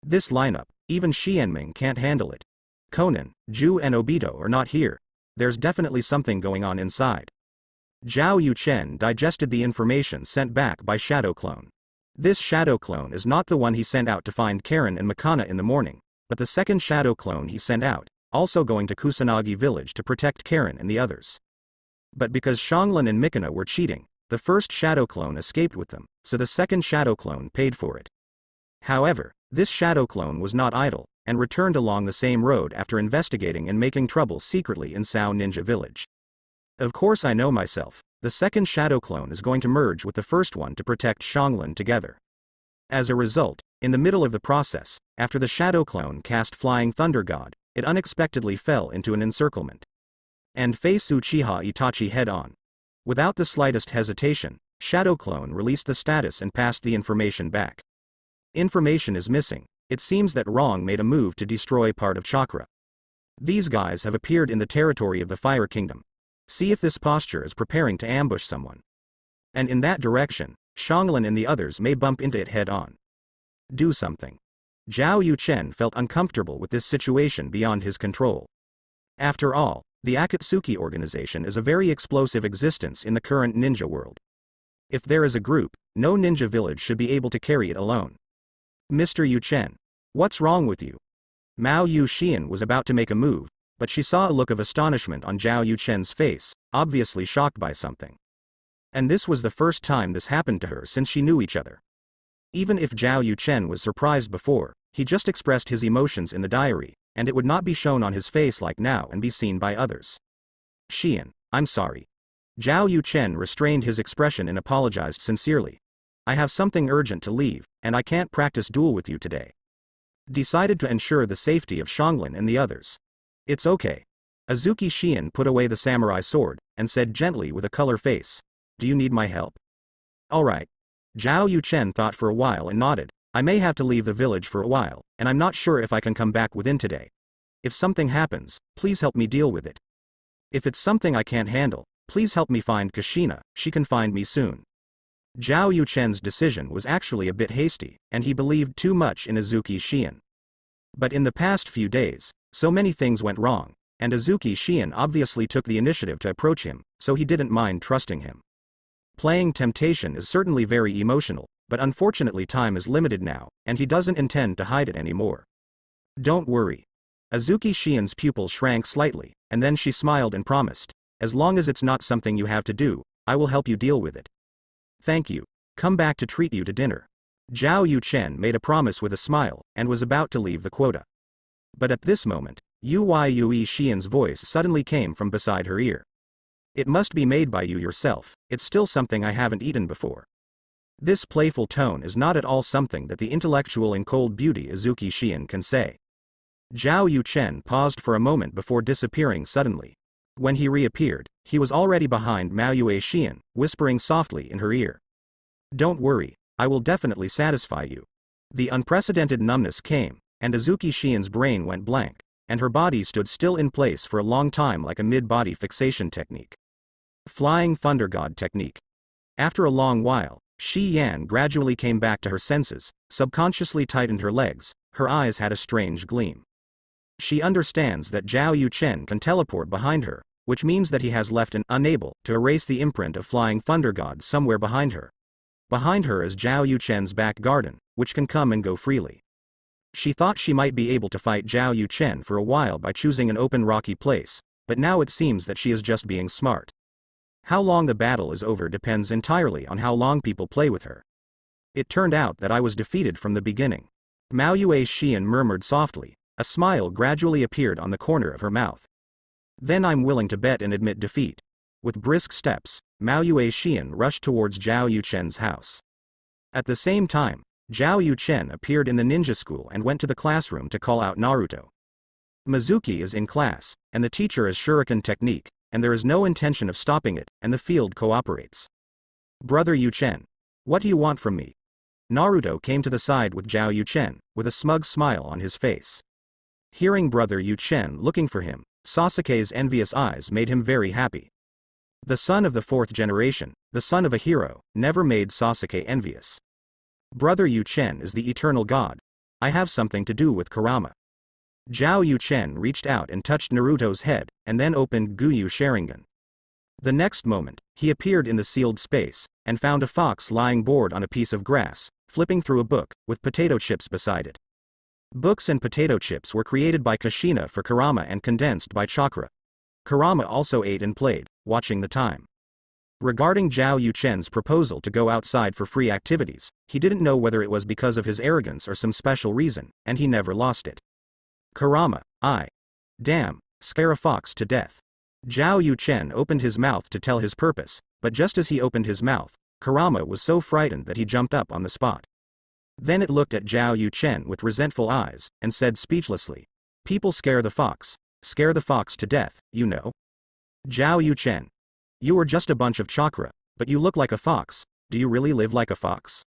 This lineup, even Xianming can't handle it. Conan, Ju and Obito are not here. There's definitely something going on inside. Zhao Yuchen digested the information sent back by Shadow Clone. This Shadow Clone is not the one he sent out to find Karen and Makana in the morning, but the second Shadow Clone he sent out, also going to Kusanagi village to protect Karen and the others. But because Xianglin and Mikana were cheating, the first Shadow Clone escaped with them, so the second Shadow Clone paid for it. However, this Shadow Clone was not idle, and returned along the same road after investigating and making trouble secretly in Sao Ninja village. Of course I know myself, the second Shadow Clone is going to merge with the first one to protect Xianglin together. As a result, in the middle of the process, after the Shadow Clone cast Flying Thunder God, it unexpectedly fell into an encirclement. And faced Uchiha Itachi head-on. Without the slightest hesitation, Shadow Clone released the status and passed the information back. Information is missing. It seems that Wrong made a move to destroy part of Chakra. These guys have appeared in the territory of the Fire Kingdom. See if this posture is preparing to ambush someone. And in that direction, Xianglin and the others may bump into it head-on. Do something. Zhao Yuchen felt uncomfortable with this situation beyond his control. After all, the Akatsuki organization is a very explosive existence in the current ninja world. If there is a group, no ninja village should be able to carry it alone. Mr. Yuchen. What's wrong with you? Mao Yu Xian was about to make a move, but she saw a look of astonishment on Zhao Yuchen's face, obviously shocked by something. And this was the first time this happened to her since she knew each other. Even if Zhao Yuchen was surprised before, he just expressed his emotions in the diary, and it would not be shown on his face like now and be seen by others. Xian, I'm sorry. Zhao Yuchen restrained his expression and apologized sincerely. I have something urgent to leave, and I can't practice duel with you today. Decided to ensure the safety of Shanglin and the others. It's okay. Azuki Shion put away the samurai sword, and said gently with a color face. Do you need my help? Alright. Zhao Yuchen thought for a while and nodded. I may have to leave the village for a while, and I'm not sure if I can come back within today. If something happens, please help me deal with it. If it's something I can't handle, please help me find Kushina, she can find me soon. Zhao Yuchen's decision was actually a bit hasty, and he believed too much in Azuki Shion. But in the past few days, so many things went wrong, and Azuki Shion obviously took the initiative to approach him, so he didn't mind trusting him. Playing Temptation is certainly very emotional, but unfortunately time is limited now, and he doesn't intend to hide it anymore. Don't worry. Azuki Shion's pupils shrank slightly, and then she smiled and promised, as long as it's not something you have to do, I will help you deal with it. Thank you. Come back to treat you to dinner. Zhao Yuchen made a promise with a smile, and was about to leave the quota. But at this moment, Yue Shion's voice suddenly came from beside her ear. It must be made by you yourself, it's still something I haven't eaten before. This playful tone is not at all something that the intellectual and cold beauty Azuki Shion can say. Zhao Yuchen paused for a moment before disappearing suddenly. When he reappeared, he was already behind Yue Shion, whispering softly in her ear. Don't worry, I will definitely satisfy you. The unprecedented numbness came, and Azuki Shion's brain went blank, and her body stood still in place for a long time like a mid-body fixation technique. Flying Thunder God technique. After a long while, Shi Yan gradually came back to her senses, subconsciously tightened her legs, her eyes had a strange gleam. She understands that Zhao Yuchen can teleport behind her, which means that he has left and unable to erase the imprint of Flying Thunder God somewhere behind her. Behind her is Zhao Yuchen's back garden, which can come and go freely. She thought she might be able to fight Zhao Yuchen for a while by choosing an open rocky place, but now it seems that she is just being smart. How long the battle is over depends entirely on how long people play with her. It turned out that I was defeated from the beginning. Yue Shion murmured softly, a smile gradually appeared on the corner of her mouth. Then I'm willing to bet and admit defeat. With brisk steps, Yue Shion rushed towards Zhao Yuchen's house. At the same time, Zhao Yuchen appeared in the ninja school and went to the classroom to call out Naruto. Mizuki is in class, and the teacher is shuriken technique, and there is no intention of stopping it, and the field cooperates. Brother Yuchen. What do you want from me? Naruto came to the side with Zhao Yuchen, with a smug smile on his face. Hearing Brother Yuchen looking for him, Sasuke's envious eyes made him very happy. The son of the fourth generation, the son of a hero, never made Sasuke envious. Brother Yuchen is the eternal god. I have something to do with Kurama. Zhao Yuchen reached out and touched Naruto's head, and then opened Guyu Sharingan. The next moment, he appeared in the sealed space, and found a fox lying bored on a piece of grass, flipping through a book, with potato chips beside it. Books and potato chips were created by Kushina for Kurama and condensed by Chakra. Kurama also ate and played, watching the time. Regarding Zhao Yuchen's proposal to go outside for free activities, he didn't know whether it was because of his arrogance or some special reason, and he never lost it. Kurama, damn, scare a fox to death. Zhao Yuchen opened his mouth to tell his purpose, but just as he opened his mouth, Kurama was so frightened that he jumped up on the spot. Then it looked at Zhao Yuchen with resentful eyes, and said speechlessly, people scare the fox to death, you know. Zhao Yuchen. You are just a bunch of chakra, but you look like a fox, do you really live like a fox?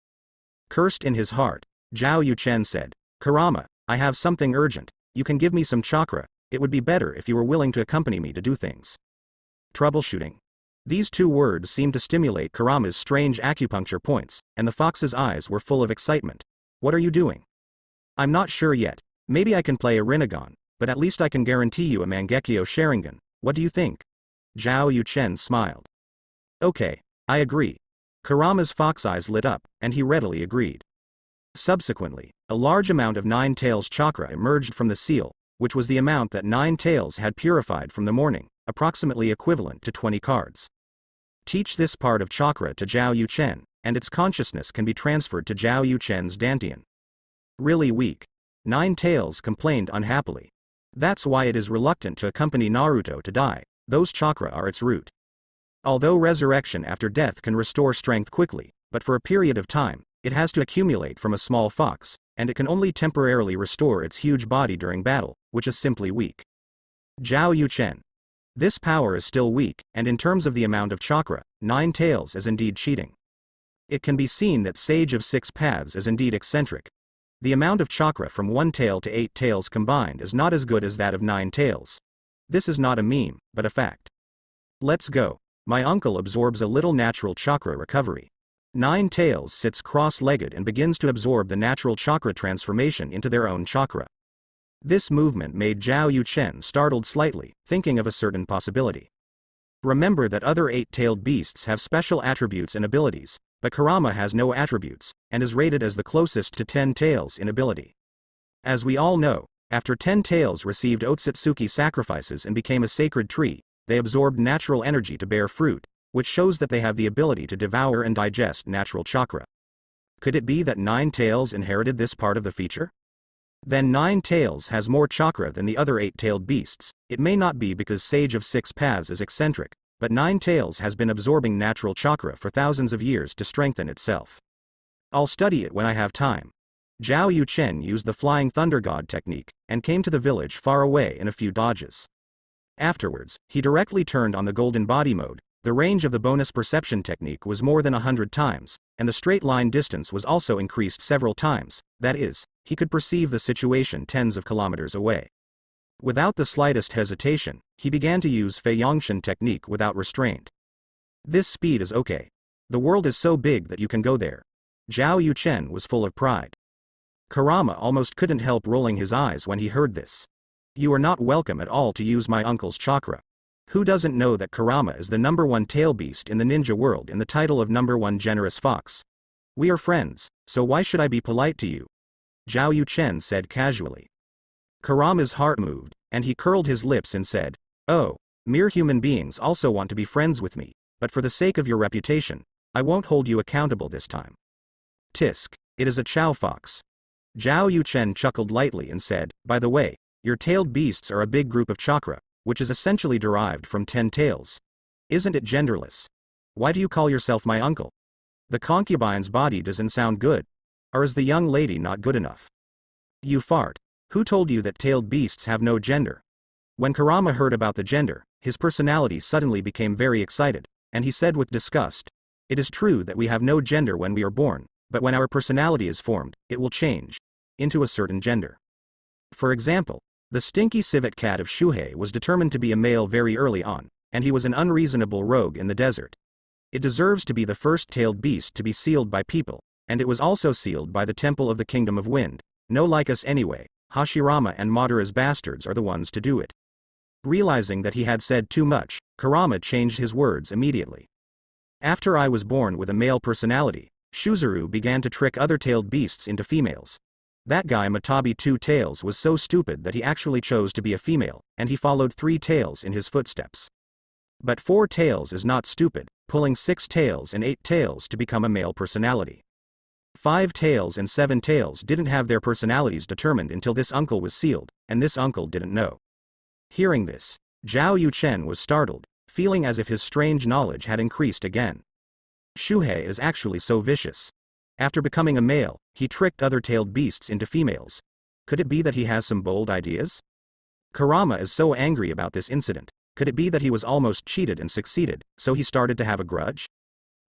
Cursed in his heart, Zhao Yuchen said, Kurama, I have something urgent, you can give me some chakra, it would be better if you were willing to accompany me to do things. Troubleshooting. These two words seemed to stimulate Kurama's strange acupuncture points, and the fox's eyes were full of excitement. What are you doing? I'm not sure yet, maybe I can play a Rinnegan, but at least I can guarantee you a Mangekyo Sharingan, what do you think? Zhao Yuchen smiled. Okay, I agree. Kurama's fox eyes lit up, and he readily agreed. Subsequently, a large amount of Nine Tails chakra emerged from the seal, which was the amount that Nine Tails had purified from the morning, approximately equivalent to 20 cards. Teach this part of chakra to Zhao Yuchen, and its consciousness can be transferred to Zhao Yuchen's dantian. Really weak. Nine Tails complained unhappily. That's why it is reluctant to accompany Naruto to die, those chakra are its root. Although resurrection after death can restore strength quickly, but for a period of time, it has to accumulate from a small fox, and it can only temporarily restore its huge body during battle, which is simply weak. Zhao Yuchen. This power is still weak, and in terms of the amount of chakra, 9 tails is indeed cheating. It can be seen that Sage of 6 Paths is indeed eccentric. The amount of chakra from 1 tail to 8 tails combined is not as good as that of 9 tails. This is not a meme, but a fact. Let's go. My uncle absorbs a little natural chakra recovery. 9 tails sits cross-legged and begins to absorb the natural chakra transformation into their own chakra. This movement made Zhao Yuchen startled slightly, thinking of a certain possibility. Remember that other 8-tailed beasts have special attributes and abilities, but Kurama has no attributes, and is rated as the closest to 10 tails in ability. As we all know, after 10 tails received Otsutsuki sacrifices and became a sacred tree, they absorbed natural energy to bear fruit, which shows that they have the ability to devour and digest natural chakra. Could it be that 9 tails inherited this part of the feature? Then 9 tails has more chakra than the other 8-tailed beasts. It may not be because Sage of 6 Paths is eccentric, but 9 tails has been absorbing natural chakra for thousands of years to strengthen itself. I'll study it when I have time. Zhao Yuchen used the Flying Thunder God technique, and came to the village far away in a few dodges. Afterwards, he directly turned on the golden body mode. The range of the bonus perception technique was more than 100 times, and the straight line distance was also increased several times, that is, he could perceive the situation tens of kilometers away. Without the slightest hesitation, he began to use Fei Yongshan technique without restraint. This speed is okay. The world is so big that you can go there. Zhao Yuchen was full of pride. Kurama almost couldn't help rolling his eyes when he heard this. You are not welcome at all to use my uncle's chakra. Who doesn't know that Kurama is the #1 tail beast in the ninja world in the title of #1 generous fox? We are friends, so why should I be polite to you? Zhao Yuchen said casually. Kurama's heart moved, and he curled his lips and said, "Oh, mere human beings also want to be friends with me, but for the sake of your reputation, I won't hold you accountable this time." Tisk, it is a chow fox. Zhao Yuchen chuckled lightly and said, "By the way, your tailed beasts are a big group of chakra, which is essentially derived from 10 tails. Isn't it genderless? Why do you call yourself my uncle? The concubine's body doesn't sound good. Or is the young lady not good enough? You fart. Who told you that tailed beasts have no gender?" When Kurama heard about the gender, his personality suddenly became very excited, and he said with disgust, "It is true that we have no gender when we are born, but when our personality is formed, it will change into a certain gender. For example, the stinky civet cat of Shuhei was determined to be a male very early on, and he was an unreasonable rogue in the desert. It deserves to be the first tailed beast to be sealed by people, and it was also sealed by the Temple of the Kingdom of Wind. No like us anyway, Hashirama and Madara's bastards are the ones to do it." Realizing that he had said too much, Kurama changed his words immediately. "After I was born with a male personality, Shuzuru began to trick other tailed beasts into females. That guy Matabi 2 Tails was so stupid that he actually chose to be a female, and he followed 3 tails in his footsteps. But 4 tails is not stupid, pulling 6 tails and 8 tails to become a male personality. 5 tails and 7 tails didn't have their personalities determined until this uncle was sealed, and this uncle didn't know." Hearing this, Zhao Yuchen was startled, feeling as if his strange knowledge had increased again. Shuhei is actually so vicious. After becoming a male, he tricked other tailed beasts into females. Could it be that he has some bold ideas? Kurama is so angry about this incident. Could it be that he was almost cheated and succeeded, so he started to have a grudge?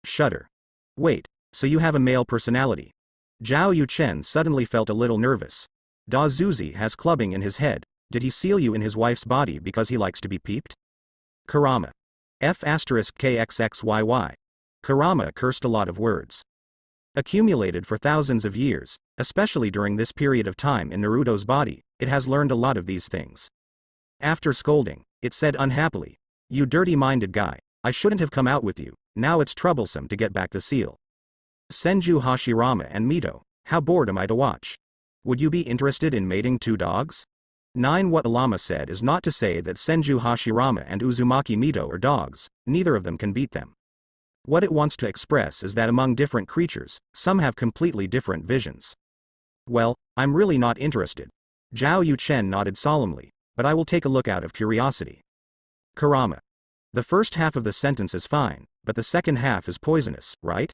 Shudder. Wait, so you have a male personality? Zhao Yuchen suddenly felt a little nervous. Da Zuzi has clubbing in his head. Did he seal you in his wife's body because he likes to be peeped? Kurama. F***KXXYY. Kurama cursed a lot of words. Accumulated for thousands of years, especially during this period of time in Naruto's body, it has learned a lot of these things. After scolding, it said unhappily, "You dirty-minded guy, I shouldn't have come out with you, now it's troublesome to get back the seal. Senju Hashirama and Mito, how bored am I to watch? Would you be interested in mating 2 dogs? 9 What Lama said is not to say that Senju Hashirama and Uzumaki Mito are dogs, neither of them can beat them. What it wants to express is that among different creatures, some have completely different visions. Well, I'm really not interested." Zhao Yuchen nodded solemnly, "but I will take a look out of curiosity." Kurama. The first half of the sentence is fine, but the second half is poisonous, right?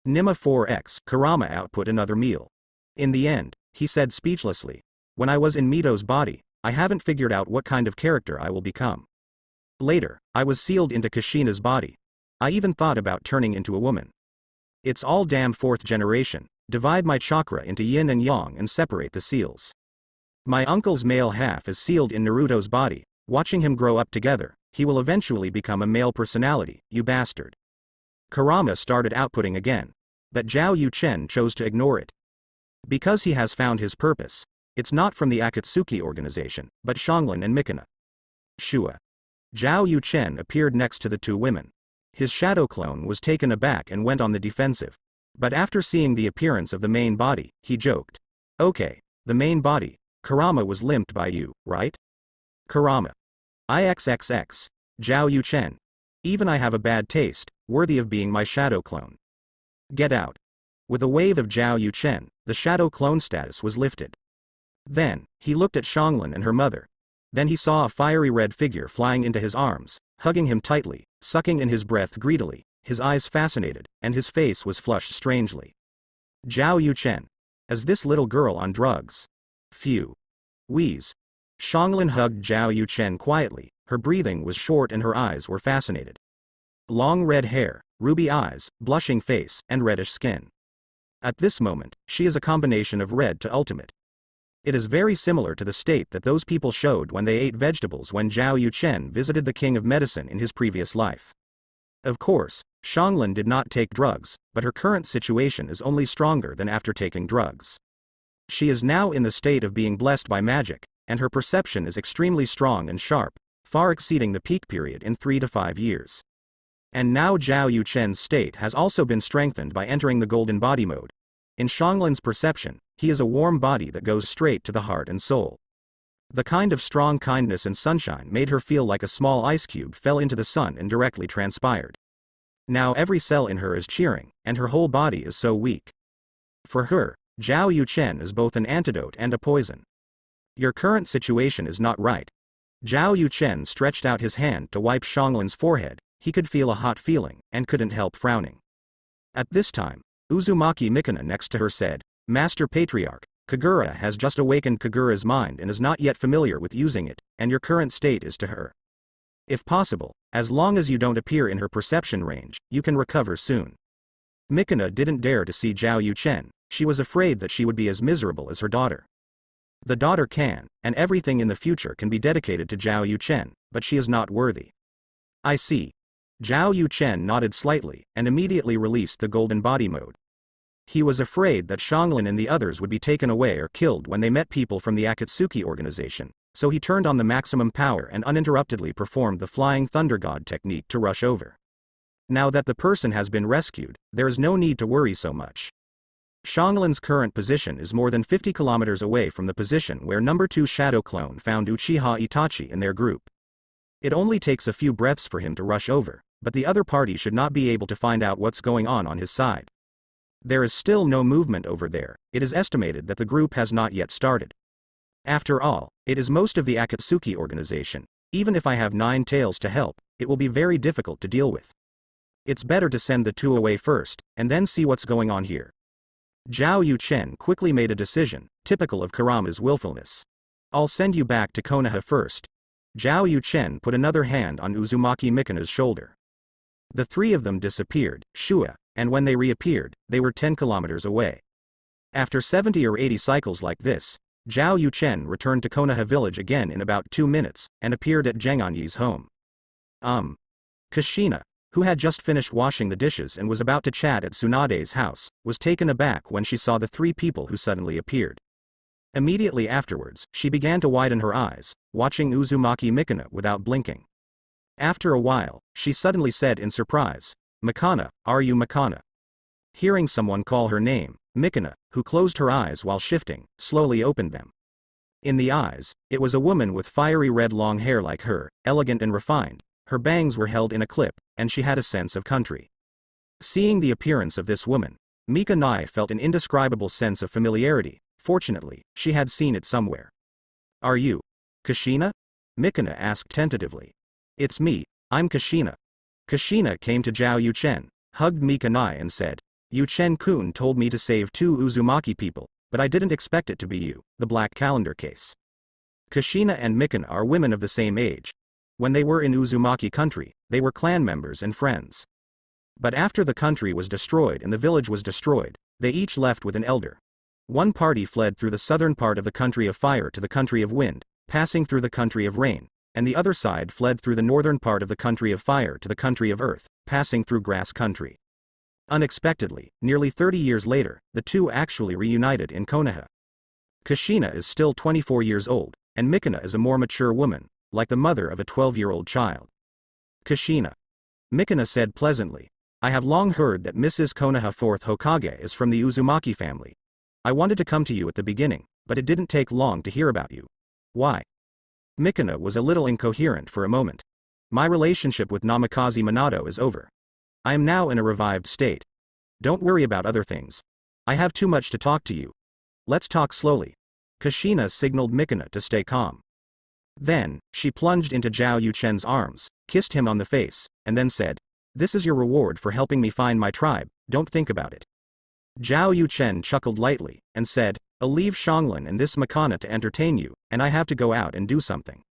Nima 4x, Kurama output another meal. In the end, he said speechlessly, when I was in Mito's body, I haven't figured out what kind of character I will become. Later, I was sealed into Kushina's body. I even thought about turning into a woman. It's all damn fourth generation, divide my chakra into yin and yang and separate the seals. My uncle's male half is sealed in Naruto's body, watching him grow up together, he will eventually become a male personality, you bastard. Kurama started outputting again, but Zhao Yuchen chose to ignore it. Because he has found his purpose, it's not from the Akatsuki organization, but Xianglin and Mikuna. Shua. Zhao Yuchen appeared next to the two women. His shadow clone was taken aback and went on the defensive. But after seeing the appearance of the main body, he joked. Okay, the main body, Kurama was limped by you, right? Kurama. IXXX. Zhao Yuchen. Even I have a bad taste, worthy of being my shadow clone. Get out. With a wave of Zhao Yuchen, the shadow clone status was lifted. Then, he looked at Xianglin and her mother. Then he saw a fiery red figure flying into his arms, hugging him tightly, sucking in his breath greedily, his eyes fascinated, and his face was flushed strangely. Zhao Yuchen. Is this little girl on drugs? Phew. Wheeze. Xianglin hugged Zhao Yuchen quietly, her breathing was short and her eyes were fascinated. Long red hair, ruby eyes, blushing face, and reddish skin. At this moment, she is a combination of red to ultimate. It is very similar to the state that those people showed when they ate vegetables when Zhao Yuchen visited the king of medicine in his previous life. Of course, Xianglin did not take drugs, but her current situation is only stronger than after taking drugs. She is now in the state of being blessed by magic, and her perception is extremely strong and sharp, far exceeding the peak period in 3 to 5 years. And now Zhao Yuchen's state has also been strengthened by entering the golden body mode. In Xianglin's perception, he is a warm body that goes straight to the heart and soul. The kind of strong kindness and sunshine made her feel like a small ice cube fell into the sun and directly transpired. Now every cell in her is cheering, and her whole body is so weak. For her, Zhao Yuchen is both an antidote and a poison. Your current situation is not right. Zhao Yuchen stretched out his hand to wipe Xianglin's forehead, he could feel a hot feeling, and couldn't help frowning. At this time, Uzumaki Mikuna next to her said, Master Patriarch, Kagura has just awakened Kagura's mind and is not yet familiar with using it, and your current state is to her. If possible, as long as you don't appear in her perception range, you can recover soon. Mikuna didn't dare to see Zhao Yuchen, she was afraid that she would be as miserable as her daughter. The daughter can, and everything in the future can be dedicated to Zhao Yuchen, but she is not worthy. I see. Zhao Yuchen nodded slightly, and immediately released the golden body mode. He was afraid that Xianglin and the others would be taken away or killed when they met people from the Akatsuki organization, so he turned on the maximum power and uninterruptedly performed the Flying Thunder God technique to rush over. Now that the person has been rescued, there is no need to worry so much. Xianglin's current position is more than 50 kilometers away from the position where number 2 Shadow Clone found Uchiha Itachi in their group. It only takes a few breaths for him to rush over, but the other party should not be able to find out what's going on his side. There is still no movement over there, it is estimated that the group has not yet started. After all, it is most of the Akatsuki organization, even if I have 9 tails to help, it will be very difficult to deal with. It's better to send the 2 away first, and then see what's going on here. Zhao Yuchen quickly made a decision, typical of Kurama's willfulness. I'll send you back to Konoha first. Zhao Yuchen put another hand on Uzumaki Mikuna's shoulder. The 3 of them disappeared, shua, and when they reappeared, they were 10 kilometers away. After 70 or 80 cycles like this, Zhao Yuchen returned to Konoha village again in about 2 minutes, and appeared at Zheng'anyi's home. Kushina, who had just finished washing the dishes and was about to chat at Tsunade's house, was taken aback when she saw the 3 people who suddenly appeared. Immediately afterwards, she began to widen her eyes, watching Uzumaki Mikuna without blinking. After a while, she suddenly said in surprise, Mikana, are you Mikana? Hearing someone call her name, Mikuna, who closed her eyes while shifting, slowly opened them. In the eyes, it was a woman with fiery red long hair like her, elegant and refined, her bangs were held in a clip, and she had a sense of country. Seeing the appearance of this woman, Mikana felt an indescribable sense of familiarity, fortunately, she had seen it somewhere. Are you Kushina? Mikuna asked tentatively. It's me, I'm Kushina. Kushina came to Zhao Yuchen, hugged Mikanai and said, Yuchen-kun told me to save 2 Uzumaki people, but I didn't expect it to be you, the Black Calendar case. Kushina and Mikana are women of the same age. When they were in Uzumaki country, they were clan members and friends. But after the country was destroyed and the village was destroyed, they each left with an elder. One party fled through the southern part of the country of fire to the country of wind, passing through the country of rain, and the other side fled through the northern part of the country of fire to the country of earth, passing through grass country. Unexpectedly, nearly 30 years later, the two actually reunited in Konoha. Kushina is still 24 years old, and Mikana is a more mature woman, like the mother of a 12-year-old child. Kushina. Mikana said pleasantly, I have long heard that Mrs. Konoha 4th Hokage is from the Uzumaki family. I wanted to come to you at the beginning, but it didn't take long to hear about you. Why? Mikana was a little incoherent for a moment. My relationship with Namikaze Minato is over. I am now in a revived state. Don't worry about other things. I have too much to talk to you. Let's talk slowly. Kushina signaled Mikana to stay calm. Then, she plunged into Zhao Yuchen's arms, kissed him on the face, and then said, This is your reward for helping me find my tribe, don't think about it. Zhao Yuchen chuckled lightly, and said, I'll leave Xianglin and this Mikana to entertain you, and I have to go out and do something.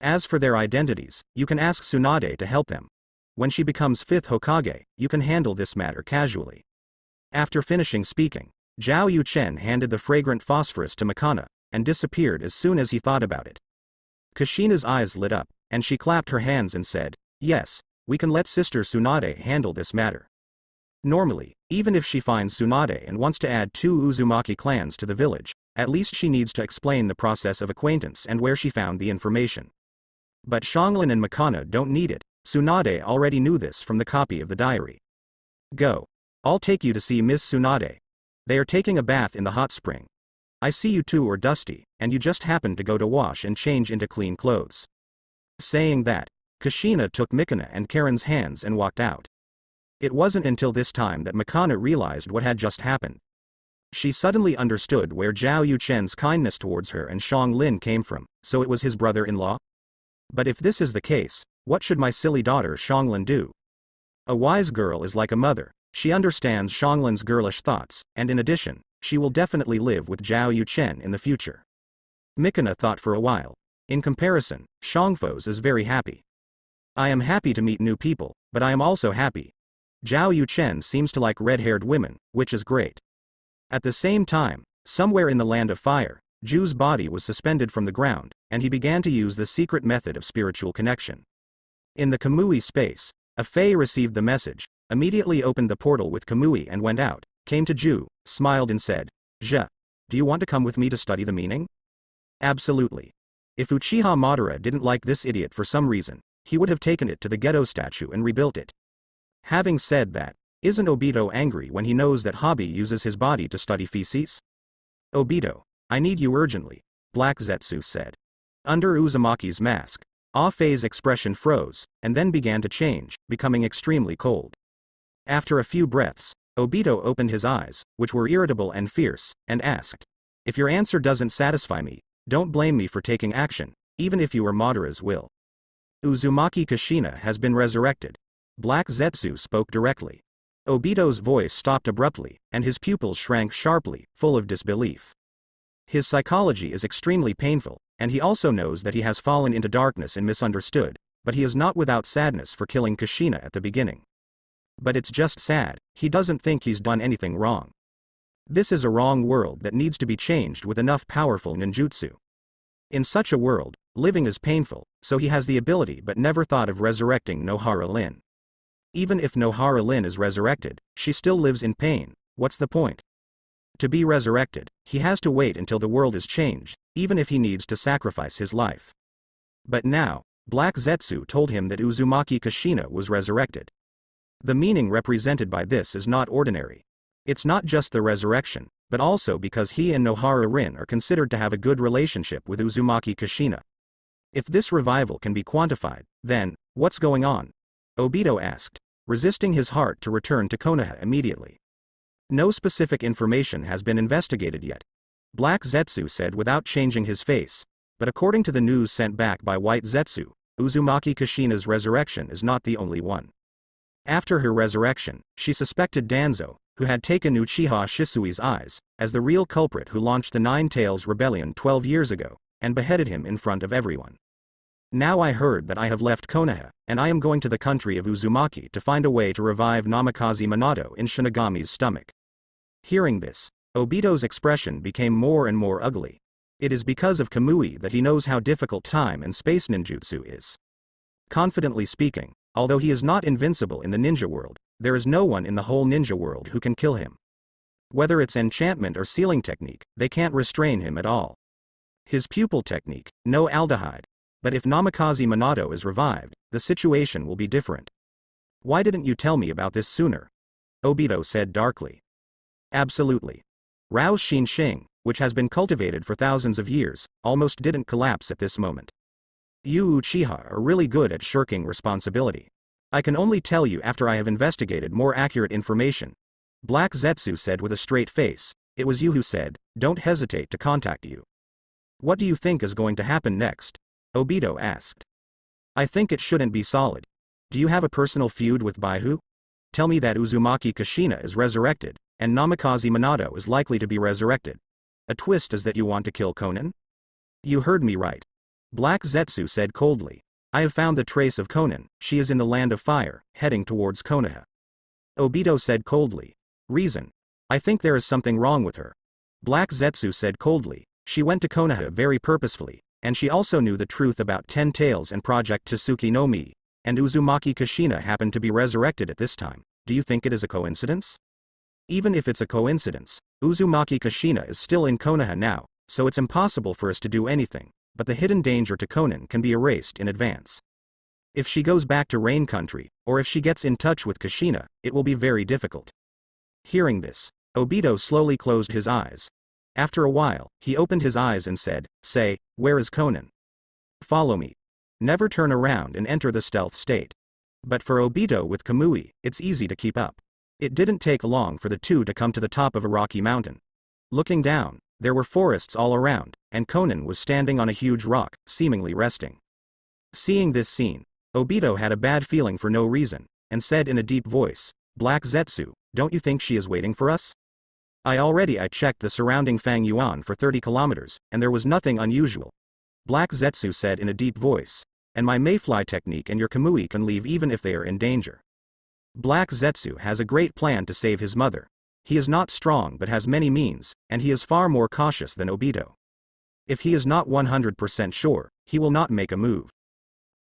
As for their identities, you can ask Tsunade to help them. When she becomes 5th Hokage, you can handle this matter casually. After finishing speaking, Zhao Yuchen handed the fragrant phosphorus to Mikana, and disappeared as soon as he thought about it. Kushina's eyes lit up, and she clapped her hands and said, Yes, we can let Sister Tsunade handle this matter. Normally, even if she finds Tsunade and wants to add 2 Uzumaki clans to the village, at least she needs to explain the process of acquaintance and where she found the information. But Xianglin and Mikana don't need it. Tsunade already knew this from the copy of the diary. Go. I'll take you to see Miss Tsunade. They are taking a bath in the hot spring. I see you two are dusty, and you just happened to go to wash and change into clean clothes. Saying that, Kushina took Mikana and Karen's hands and walked out. It wasn't until this time that Mikana realized what had just happened. She suddenly understood where Zhao Yuchen's kindness towards her and Xianglin came from, so it was his brother-in-law? But if this is the case, what should my silly daughter Xianglin do? A wise girl is like a mother, she understands Xianglin's girlish thoughts, and in addition, she will definitely live with Zhao Yuchen in the future. Mikana thought for a while. In comparison, Xiangfos is very happy. I am happy to meet new people, but I am also happy. Zhao Yuchen seems to like red-haired women, which is great. At the same time, somewhere in the land of fire, Ju's body was suspended from the ground, and he began to use the secret method of spiritual connection. In the Kamui space, a Fae received the message, immediately opened the portal with Kamui and went out, came to Ju, smiled and said, "Ja, do you want to come with me to study the meaning?" Absolutely. If Uchiha Madara didn't like this idiot for some reason, he would have taken it to the ghetto statue and rebuilt it. Having said that, isn't Obito angry when he knows that Hobby uses his body to study feces? Obito, I need you urgently, Black Zetsu said. Under Uzumaki's mask, Ah-Fei's expression froze, and then began to change, becoming extremely cold. After a few breaths, Obito opened his eyes, which were irritable and fierce, and asked, "If your answer doesn't satisfy me, don't blame me for taking action, even if you are Madara's will." Uzumaki Kushina has been resurrected. Black Zetsu spoke directly. Obito's voice stopped abruptly, and his pupils shrank sharply, full of disbelief. His psychology is extremely painful, and he also knows that he has fallen into darkness and misunderstood, but he is not without sadness for killing Kushina at the beginning. But it's just sad, he doesn't think he's done anything wrong. This is a wrong world that needs to be changed with enough powerful ninjutsu. In such a world, living is painful, so he has the ability but never thought of resurrecting Nohara Lin. Even if Nohara Lin is resurrected, she still lives in pain, what's the point? To be resurrected, he has to wait until the world is changed, even if he needs to sacrifice his life. But now, Black Zetsu told him that Uzumaki Kushina was resurrected. The meaning represented by this is not ordinary. It's not just the resurrection, but also because he and Nohara Rin are considered to have a good relationship with Uzumaki Kushina. If this revival can be quantified, then, what's going on? Obito asked, resisting his heart to return to Konoha immediately. No specific information has been investigated yet, Black Zetsu said without changing his face, but according to the news sent back by White Zetsu, Uzumaki Kushina's resurrection is not the only one. After her resurrection, she suspected Danzo, who had taken Uchiha Shisui's eyes, as the real culprit who launched the Nine Tails Rebellion 12 years ago, and beheaded him in front of everyone. Now I heard that I have left Konoha, and I am going to the country of Uzumaki to find a way to revive Namikaze Minato in Shinigami's stomach. Hearing this, Obito's expression became more and more ugly. It is because of Kamui that he knows how difficult time and space ninjutsu is. Confidently speaking, although he is not invincible in the ninja world, there is no one in the whole ninja world who can kill him. Whether it's enchantment or sealing technique, they can't restrain him at all. His pupil technique, no aldehyde. But if Namikaze Minato is revived, the situation will be different. Why didn't you tell me about this sooner? Obito said darkly. Absolutely. Rao's Xing, which has been cultivated for thousands of years, almost didn't collapse at this moment. You Uchiha are really good at shirking responsibility. I can only tell you after I have investigated more accurate information. Black Zetsu said with a straight face, it was you who said, don't hesitate to contact you. What do you think is going to happen next? Obito asked. I think it shouldn't be solid. Do you have a personal feud with Baihu? Tell me that Uzumaki Kushina is resurrected, and Namikaze Minato is likely to be resurrected. A twist is that you want to kill Konan? You heard me right. Black Zetsu said coldly. I have found the trace of Konan, she is in the land of fire, heading towards Konoha. Obito said coldly. Reason. I think there is something wrong with her. Black Zetsu said coldly. She went to Konoha very purposefully, and she also knew the truth about 10 Tails and Project Tsuki no Mi, and Uzumaki Kushina happened to be resurrected at this time. Do you think it is a coincidence? Even if it's a coincidence, Uzumaki Kushina is still in Konoha now, so it's impossible for us to do anything, but the hidden danger to Konan can be erased in advance. If she goes back to Rain Country, or if she gets in touch with Kushina, it will be very difficult. Hearing this, Obito slowly closed his eyes. After a while, he opened his eyes and said, Say, where is Konan? Follow me. Never turn around and enter the stealth state. But for Obito with Kamui, it's easy to keep up. It didn't take long for the two to come to the top of a rocky mountain. Looking down, there were forests all around, and Konan was standing on a huge rock, seemingly resting. Seeing this scene, Obito had a bad feeling for no reason, and said in a deep voice, Black Zetsu, don't you think she is waiting for us? I checked the surrounding Fang Yuan for 30 kilometers, and there was nothing unusual. Black Zetsu said in a deep voice, and my Mayfly technique and your Kamui can leave even if they are in danger. Black Zetsu has a great plan to save his mother. He is not strong but has many means, and he is far more cautious than Obito. If he is not 100% sure, he will not make a move.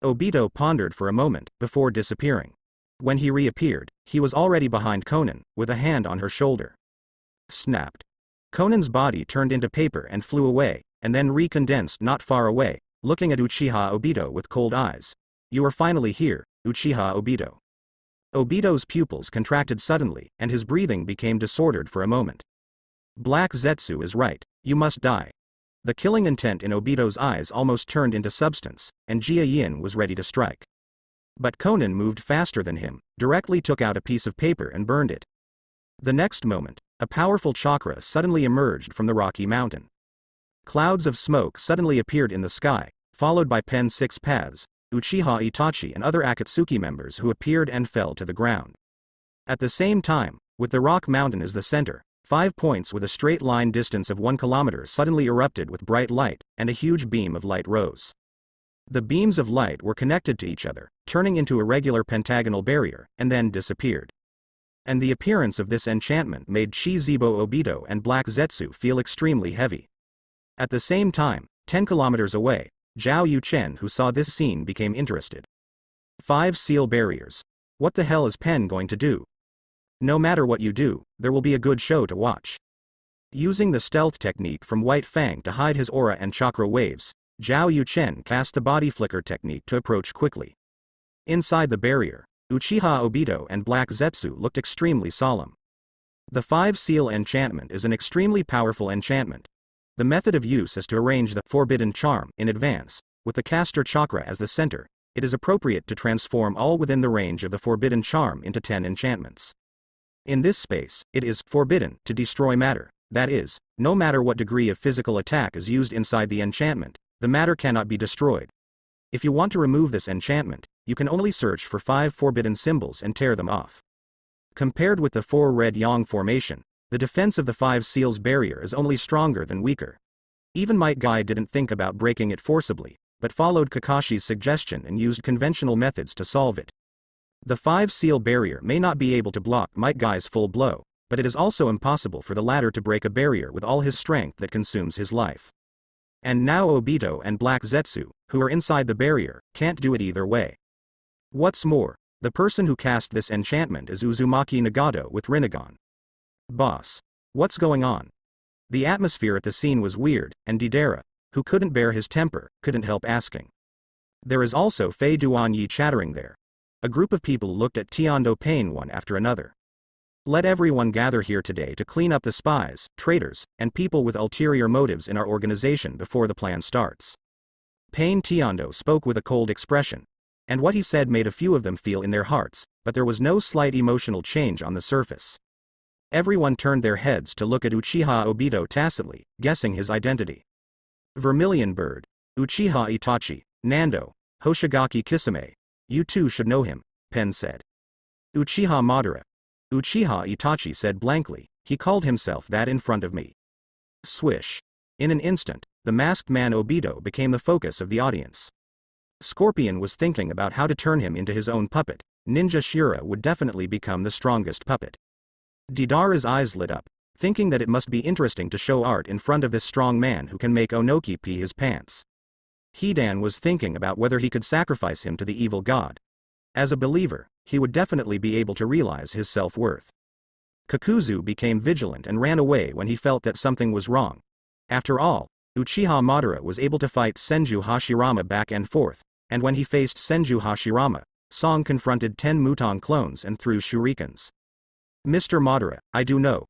Obito pondered for a moment, before disappearing. When he reappeared, he was already behind Konan, with a hand on her shoulder. Snapped. Konan's body turned into paper and flew away, and then recondensed not far away, looking at Uchiha Obito with cold eyes. You are finally here, Uchiha Obito. Obito's pupils contracted suddenly, and his breathing became disordered for a moment. Black Zetsu is right, you must die. The killing intent in Obito's eyes almost turned into substance, and Jia Yin was ready to strike. But Konan moved faster than him, directly took out a piece of paper and burned it. The next moment, a powerful chakra suddenly emerged from the rocky mountain. Clouds of smoke suddenly appeared in the sky, followed by Pen Six Paths, Uchiha Itachi and other Akatsuki members who appeared and fell to the ground. At the same time, with the rock mountain as the center, 5 points with a straight line distance of 1 kilometer suddenly erupted with bright light, and a huge beam of light rose. The beams of light were connected to each other, turning into a regular pentagonal barrier, and then disappeared. And the appearance of this enchantment made Chizibo Obito and Black Zetsu feel extremely heavy. At the same time, 10 kilometers away, Zhao Yuchen, who saw this scene, became interested. 5 seal barriers. What the hell is Pen going to do? No matter what you do, there will be a good show to watch. Using the stealth technique from White Fang to hide his aura and chakra waves, Zhao Yuchen cast the body flicker technique to approach quickly. Inside the barrier, Uchiha Obito and Black Zetsu looked extremely solemn. The 5 seal enchantment is an extremely powerful enchantment. The method of use is to arrange the forbidden charm in advance, with the caster chakra as the center. It is appropriate to transform all within the range of the forbidden charm into 10 enchantments. In this space, it is forbidden to destroy matter, that is, no matter what degree of physical attack is used inside the enchantment, the matter cannot be destroyed. If you want to remove this enchantment, you can only search for 5 forbidden symbols and tear them off. Compared with the 4 red yang formation, the defense of the 5 seals barrier is only stronger than weaker. Even Might Guy didn't think about breaking it forcibly, but followed Kakashi's suggestion and used conventional methods to solve it. The 5 seal barrier may not be able to block Might Guy's full blow, but it is also impossible for the latter to break a barrier with all his strength that consumes his life. And now Obito and Black Zetsu, who are inside the barrier, can't do it either way. What's more, the person who cast this enchantment is Uzumaki Nagato with Rinnegan. Boss. What's going on? The atmosphere at the scene was weird, and Deidara, who couldn't bear his temper, couldn't help asking. There is also Fei Duanyi chattering there. A group of people looked at Tiando Pain one after another. Let everyone gather here today to clean up the spies, traitors, and people with ulterior motives in our organization before the plan starts. Pain Tiando spoke with a cold expression, and what he said made a few of them feel in their hearts, but there was no slight emotional change on the surface. Everyone turned their heads to look at Uchiha Obito tacitly, guessing his identity. Vermilion Bird, Uchiha Itachi, Nando, Hoshigaki Kisame. You too should know him, Pen said. Uchiha Madara. Uchiha Itachi said blankly, he called himself that in front of me. Swish. In an instant, the masked man Obito became the focus of the audience. Scorpion was thinking about how to turn him into his own puppet. Ninja Shira would definitely become the strongest puppet. Deidara's eyes lit up, thinking that it must be interesting to show art in front of this strong man who can make Onoki pee his pants. Hidan was thinking about whether he could sacrifice him to the evil god. As a believer, he would definitely be able to realize his self-worth. Kakuzu became vigilant and ran away when he felt that something was wrong. After all, Uchiha Madara was able to fight Senju Hashirama back and forth, and when he faced Senju Hashirama, Song confronted 10 Mutang clones and threw shurikens. Mr. Madara, I do know.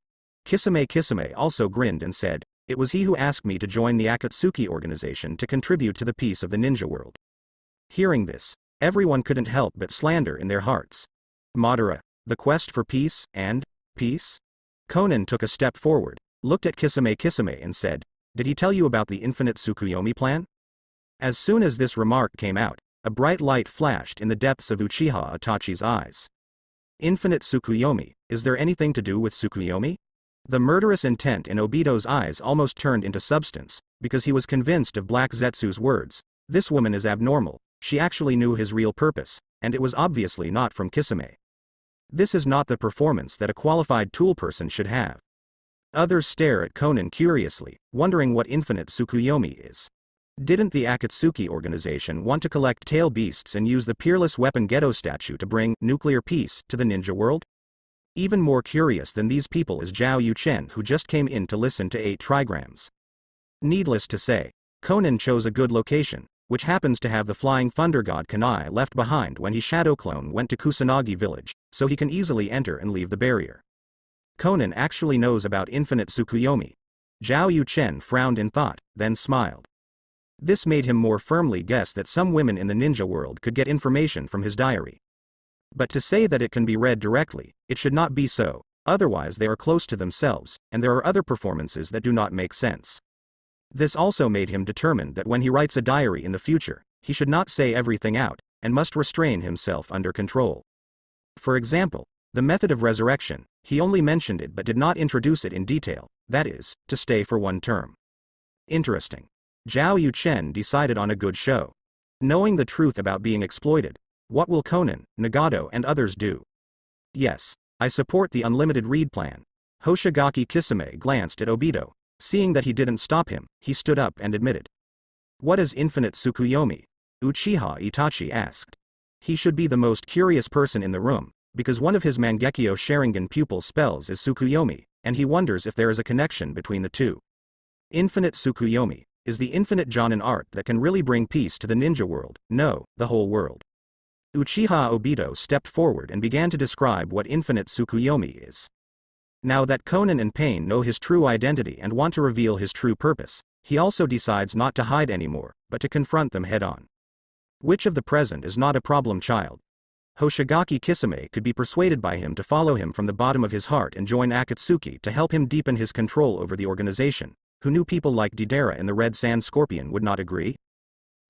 Kisame also grinned and said, it was he who asked me to join the Akatsuki organization to contribute to the peace of the ninja world. Hearing this, everyone couldn't help but slander in their hearts. Madara, the quest for peace, and peace? Konan took a step forward, looked at Kisame and said, did he tell you about the infinite Tsukuyomi plan? As soon as this remark came out, a bright light flashed in the depths of Uchiha Itachi's eyes. Infinite Tsukuyomi, is there anything to do with Tsukuyomi? The murderous intent in Obito's eyes almost turned into substance, because he was convinced of Black Zetsu's words. This woman is abnormal, she actually knew his real purpose, and it was obviously not from Kisame. This is not the performance that a qualified tool person should have. Others stare at Konan curiously, wondering what infinite Tsukuyomi is. Didn't the Akatsuki organization want to collect tail beasts and use the peerless weapon Geto statue to bring nuclear peace to the ninja world? Even more curious than these people is Zhao Yuchen, who just came in to listen to 8 trigrams. Needless to say, Konan chose a good location, which happens to have the flying thunder god Kanai left behind when he shadow clone went to Kusanagi village, so he can easily enter and leave the barrier. Konan actually knows about infinite Tsukuyomi. Zhao Yuchen frowned in thought, then smiled. This made him more firmly guess that some women in the ninja world could get information from his diary. But to say that it can be read directly, it should not be so, otherwise they are close to themselves, and there are other performances that do not make sense. This also made him determined that when he writes a diary in the future, he should not say everything out, and must restrain himself under control. For example, the method of resurrection, he only mentioned it but did not introduce it in detail, that is, to stay for 1 term. Interesting. Zhao Yuchen decided on a good show. Knowing the truth about being exploited, what will Konan, Nagato and others do? Yes, I support the unlimited read plan. Hoshigaki Kisame glanced at Obito. Seeing that he didn't stop him, he stood up and admitted. What is infinite Tsukuyomi? Uchiha Itachi asked. He should be the most curious person in the room, because one of his Mangekyo Sharingan pupil spells is Tsukuyomi, and he wonders if there is a connection between the two. Infinite Tsukuyomi is the infinite Jonin art that can really bring peace to the ninja world, no, the whole world. Uchiha Obito stepped forward and began to describe what infinite Tsukuyomi is. Now that Konan and Pain know his true identity and want to reveal his true purpose, he also decides not to hide anymore, but to confront them head-on. Which of the present is not a problem child? Hoshigaki Kisame could be persuaded by him to follow him from the bottom of his heart and join Akatsuki to help him deepen his control over the organization. Who knew people like Deidara and the Red Sand Scorpion would not agree?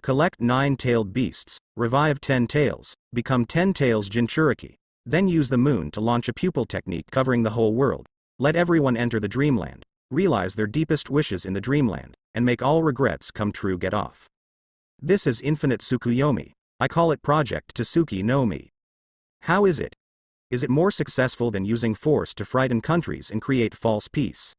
Collect 9-tailed beasts, revive 10 tails, become 10 tails Jinchuriki. Then use the moon to launch a pupil technique covering the whole world. Let everyone enter the dreamland, realize their deepest wishes in the dreamland, and make all regrets come true. Get off. This is Infinite Tsukuyomi. I call it Project Tsuki no Mi. How is it? Is it more successful than using force to frighten countries and create false peace?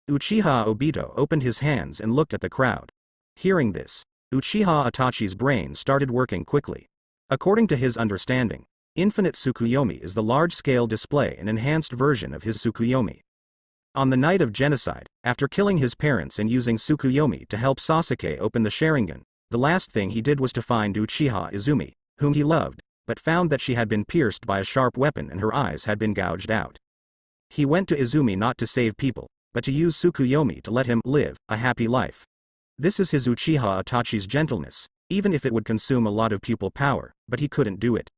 Uchiha Obito opened his hands and looked at the crowd. Hearing this, Uchiha Itachi's brain started working quickly. According to his understanding, Infinite Tsukuyomi is the large-scale display and enhanced version of his Tsukuyomi. On the night of genocide, after killing his parents and using Tsukuyomi to help Sasuke open the Sharingan, the last thing he did was to find Uchiha Izumi, whom he loved, but found that she had been pierced by a sharp weapon and her eyes had been gouged out. He went to Izumi not to save people, but to use Tsukuyomi to let him live a happy life. This is his Uchiha Itachi's gentleness, even if it would consume a lot of pupil power, but he couldn't do it.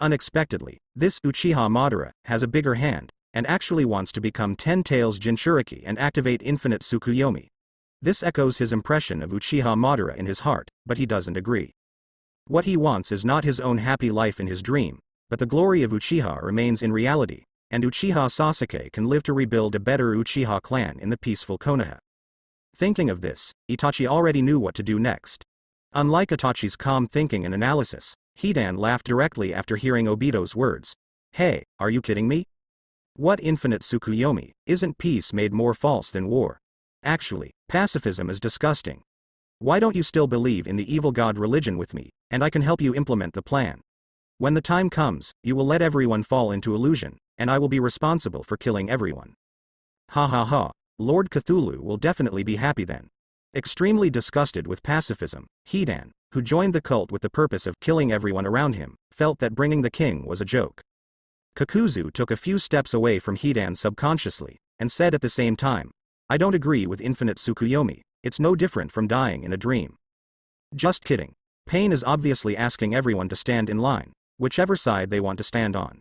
Unexpectedly, this Uchiha Madara has a bigger hand, and actually wants to become 10 tails Jinchuriki and activate Infinite Tsukuyomi. This echoes his impression of Uchiha Madara in his heart, but he doesn't agree. What he wants is not his own happy life in his dream, but the glory of Uchiha remains in reality, and Uchiha Sasuke can live to rebuild a better Uchiha clan in the peaceful Konoha. Thinking of this, Itachi already knew what to do next. Unlike Itachi's calm thinking and analysis, Hidan laughed directly after hearing Obito's words. Hey, are you kidding me? What Infinite Tsukuyomi? Isn't peace made more false than war? Actually, pacifism is disgusting. Why don't you still believe in the evil god religion with me, and I can help you implement the plan? When the time comes, you will let everyone fall into illusion, and I will be responsible for killing everyone. Ha ha ha, Lord Cthulhu will definitely be happy then. Extremely disgusted with pacifism, Hidan, who joined the cult with the purpose of killing everyone around him, felt that bringing the king was a joke. Kakuzu took a few steps away from Hidan subconsciously, and said at the same time, I don't agree with Infinite Tsukuyomi, it's no different from dying in a dream. Just kidding. Pain is obviously asking everyone to stand in line, whichever side they want to stand on.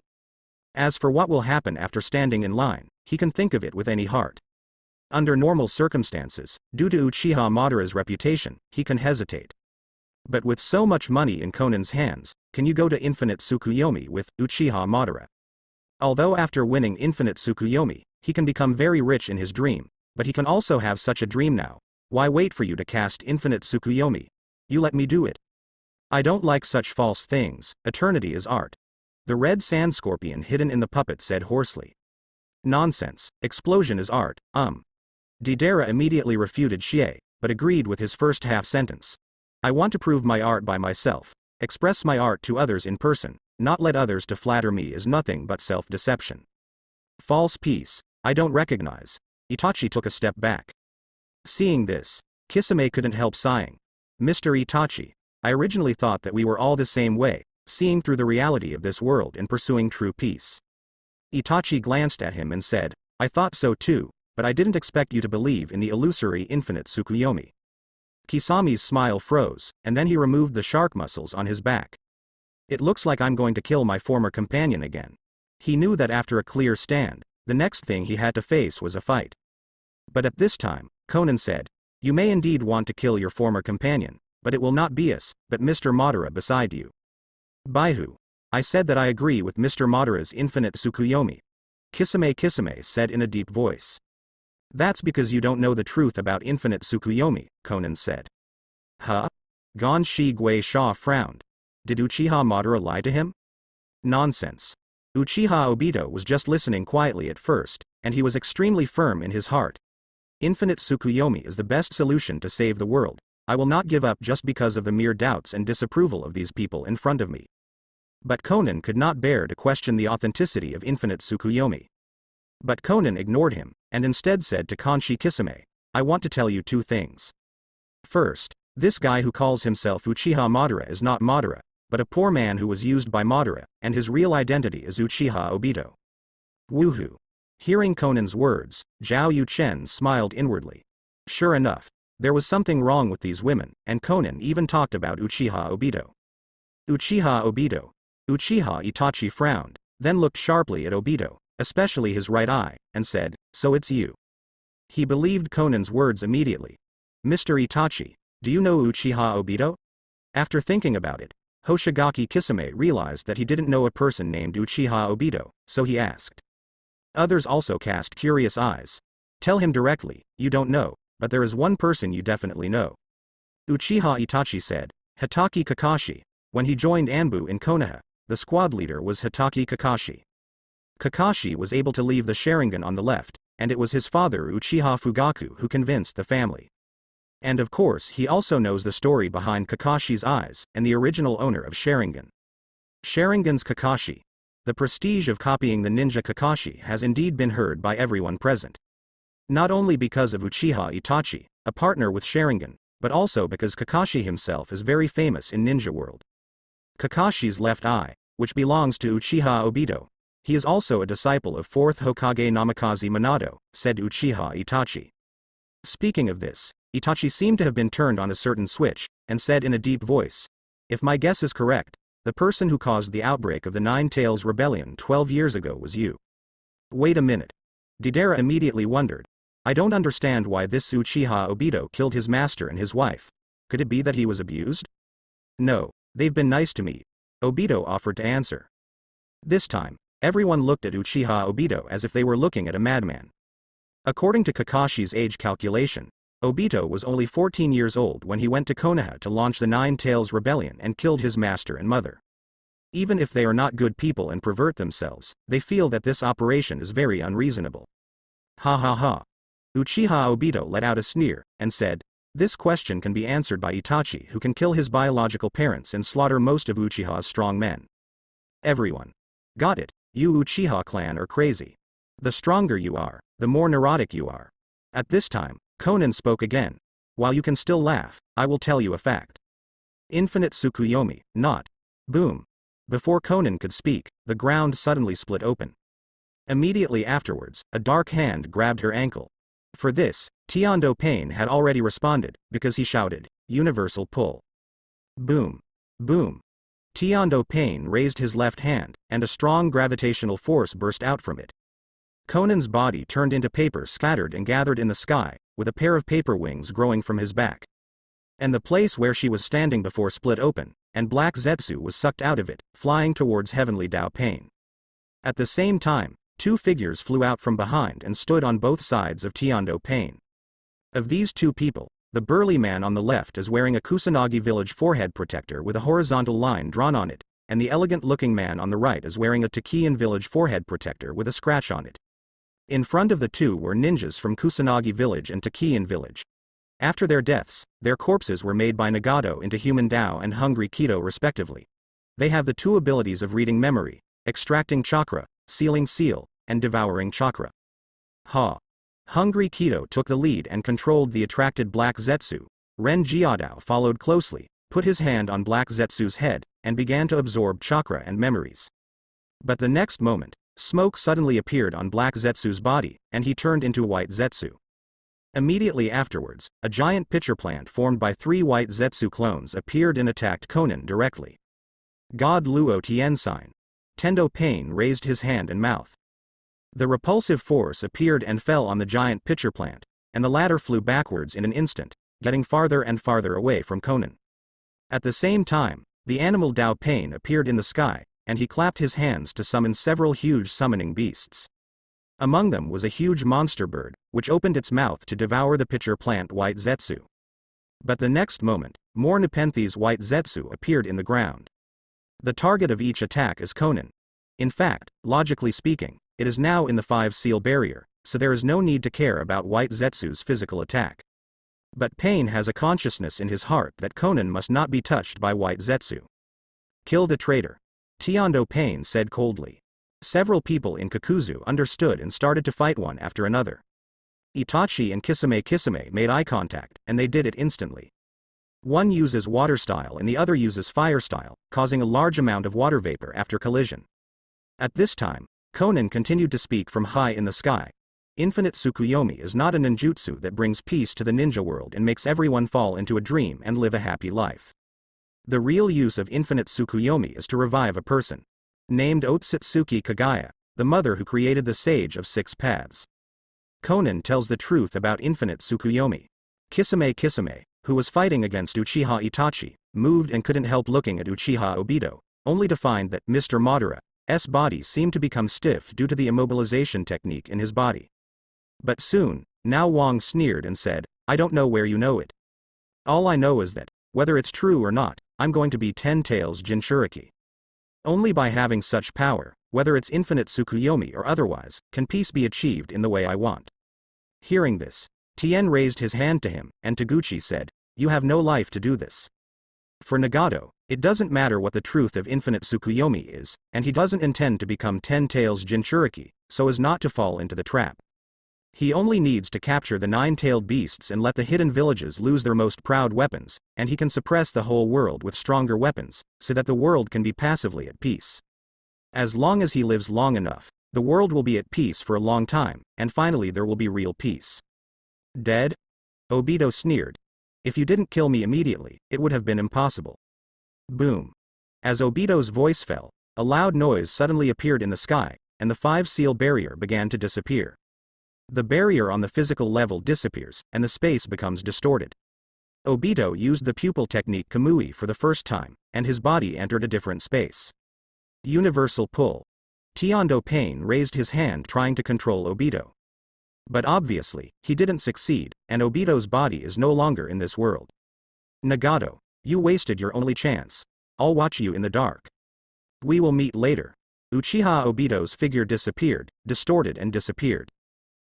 As for what will happen after standing in line, he can think of it with any heart. Under normal circumstances, due to Uchiha Madara's reputation, he can hesitate. But with so much money in Konan's hands, can you go to Infinite Tsukuyomi with Uchiha Madara? Although after winning Infinite Tsukuyomi, he can become very rich in his dream, but he can also have such a dream now. Why wait for you to cast Infinite Tsukuyomi? You let me do it. I don't like such false things, eternity is art. The red sand scorpion hidden in the puppet said hoarsely. Nonsense, explosion is art, Deidara immediately refuted Shie, but agreed with his first half sentence. I want to prove my art by myself, express my art to others in person, not let others to flatter me is nothing but self-deception. False peace, I don't recognize. Itachi took a step back. Seeing this, Kisame couldn't help sighing. Mr. Itachi, I originally thought that we were all the same way, seeing through the reality of this world and pursuing true peace. Itachi glanced at him and said, I thought so too, but I didn't expect you to believe in the illusory Infinite Tsukuyomi. Kisame's smile froze, and then he removed the shark muscles on his back. It looks like I'm going to kill my former companion again. He knew that after a clear stand, the next thing he had to face was a fight. But at this time, Konan said, you may indeed want to kill your former companion, but it will not be us, but Mr. Madara beside you. Baihu. I said that I agree with Mr. Madara's Infinite Tsukuyomi. Kisame said in a deep voice. That's because you don't know the truth about Infinite Tsukuyomi, Konan said. Huh? Gon Shi Sha frowned. Did Uchiha Madara lie to him? Nonsense. Uchiha Obito was just listening quietly at first, and he was extremely firm in his heart. Infinite Tsukuyomi is the best solution to save the world. I will not give up just because of the mere doubts and disapproval of these people in front of me. But Konan could not bear to question the authenticity of Infinite Tsukuyomi. But Konan ignored him, and instead said to Kanshi Kisame, I want to tell you two things. First, this guy who calls himself Uchiha Madara is not Madara, but a poor man who was used by Madara, and his real identity is Uchiha Obito. Woohoo. Hearing Konan's words, Zhao Yuchen smiled inwardly. Sure enough, there was something wrong with these women, and Konan even talked about Uchiha Obito. Uchiha Obito. Uchiha Itachi frowned, then looked sharply at Obito, especially his right eye, and said, so it's you. He believed Konan's words immediately. Mr. Itachi, do you know Uchiha Obito? After thinking about it, Hoshigaki Kisame realized that he didn't know a person named Uchiha Obito, so he asked. Others also cast curious eyes. Tell him directly, you don't know, but there is one person you definitely know. Uchiha Itachi said, Hitaki Kakashi. When he joined Anbu in Konoha, the squad leader was Hitaki Kakashi. Kakashi was able to leave the Sharingan on the left, and it was his father Uchiha Fugaku who convinced the family. And of course he also knows the story behind Kakashi's eyes and the original owner of Sharingan. Sharingan's Kakashi. The prestige of copying the ninja Kakashi has indeed been heard by everyone present. Not only because of Uchiha Itachi, a partner with Sharingan, but also because Kakashi himself is very famous in ninja world. Kakashi's left eye, which belongs to Uchiha Obito. He is also a disciple of 4th Hokage Namikaze Minato, said Uchiha Itachi. Speaking of this, Itachi seemed to have been turned on a certain switch, and said in a deep voice, if my guess is correct, the person who caused the outbreak of the Nine Tails Rebellion 12 years ago was you. Wait a minute. Deidara immediately wondered. I don't understand why this Uchiha Obito killed his master and his wife. Could it be that he was abused? No, they've been nice to me. Obito offered to answer. This time, everyone looked at Uchiha Obito as if they were looking at a madman. According to Kakashi's age calculation, Obito was only 14 years old when he went to Konoha to launch the Nine Tails Rebellion and killed his master and mother. Even if they are not good people and pervert themselves, they feel that this operation is very unreasonable. Ha ha ha. Uchiha Obito let out a sneer, and said, this question can be answered by Itachi, who can kill his biological parents and slaughter most of Uchiha's strong men. Everyone. Got it, you Uchiha clan are crazy. The stronger you are, the more neurotic you are. At this time, Konan spoke again. While you can still laugh, I will tell you a fact. Infinite Tsukuyomi, not. Boom. Before Konan could speak, the ground suddenly split open. Immediately afterwards, a dark hand grabbed her ankle. For this, Tiando Pain had already responded, because he shouted, Universal Pull. Boom. Boom. Tiando Pain raised his left hand, and a strong gravitational force burst out from it. Conan's body turned into paper scattered and gathered in the sky, with a pair of paper wings growing from his back. And the place where she was standing before split open, and Black Zetsu was sucked out of it, flying towards Heavenly Dao Pain. At the same time, two figures flew out from behind and stood on both sides of Tiando Pain. Of these two people, the burly man on the left is wearing a Kusanagi village forehead protector with a horizontal line drawn on it, and the elegant-looking man on the right is wearing a Takian village forehead protector with a scratch on it. In front of the two were ninjas from Kusanagi village and Takian village. After their deaths, their corpses were made by Nagato into human Dao and Hungry Kido respectively. They have the two abilities of reading memory, extracting chakra, sealing seal, and devouring chakra. Ha! Hungry Kido took the lead and controlled the attracted Black Zetsu. Ren Jiadao followed closely, put his hand on Black Zetsu's head, and began to absorb chakra and memories. But the next moment, smoke suddenly appeared on Black Zetsu's body, and he turned into White Zetsu. Immediately afterwards, a giant pitcher plant formed by 3 White Zetsu clones appeared and attacked Konan directly. God Luo Tiansign. Tendo Pain raised his hand and mouth. The repulsive force appeared and fell on the giant pitcher plant, and the latter flew backwards in an instant, getting farther and farther away from Konan. At the same time, the animal Dao Pain appeared in the sky, and he clapped his hands to summon several huge summoning beasts. Among them was a huge monster bird, which opened its mouth to devour the pitcher plant White Zetsu. But the next moment, more Nepenthes White Zetsu appeared in the ground. The target of each attack is Konan. In fact, logically speaking, it is now in the 5 seal barrier, so there is no need to care about White Zetsu's physical attack. But Pain has a consciousness in his heart that Konan must not be touched by White Zetsu. Kill the traitor. Tiando Pain said coldly. Several people in Kakuzu understood and started to fight one after another. Itachi and Kisame made eye contact, and they did it instantly. One uses water style and the other uses fire style, causing a large amount of water vapor after collision. At this time, Konan continued to speak from high in the sky. Infinite Tsukuyomi is not a ninjutsu that brings peace to the ninja world and makes everyone fall into a dream and live a happy life. The real use of Infinite Tsukuyomi is to revive a person. Named Otsutsuki Kagaya, the mother who created the Sage of 6 Paths. Konan tells the truth about Infinite Tsukuyomi. Kisame, who was fighting against Uchiha Itachi, moved and couldn't help looking at Uchiha Obito, only to find that Mr. Madara's body seemed to become stiff due to the immobilization technique in his body. But soon, Now Wang sneered and said, "I don't know where you know it. All I know is that, whether it's true or not, I'm going to be 10 Tails Jinchuriki. Only by having such power, whether it's infinite Tsukuyomi or otherwise, can peace be achieved in the way I want." Hearing this, Tien raised his hand to him, and Taguchi said, "You have no life to do this." For Nagato, it doesn't matter what the truth of infinite Tsukuyomi is, and he doesn't intend to become 10 Tails Jinchuriki, so as not to fall into the trap. He only needs to capture the 9-tailed beasts and let the hidden villages lose their most proud weapons, and he can suppress the whole world with stronger weapons, so that the world can be passively at peace. As long as he lives long enough, the world will be at peace for a long time, and finally there will be real peace. Dead? Obito sneered. "If you didn't kill me immediately, it would have been impossible." Boom. As Obito's voice fell, a loud noise suddenly appeared in the sky, and the 5-seal barrier began to disappear. The barrier on the physical level disappears, and the space becomes distorted. Obito used the pupil technique Kamui for the first time, and his body entered a different space. Universal pull. Tiando Pain raised his hand trying to control Obito. But obviously, he didn't succeed, and Obito's body is no longer in this world. "Nagato, you wasted your only chance. I'll watch you in the dark. We will meet later." Uchiha Obito's figure disappeared, distorted and disappeared.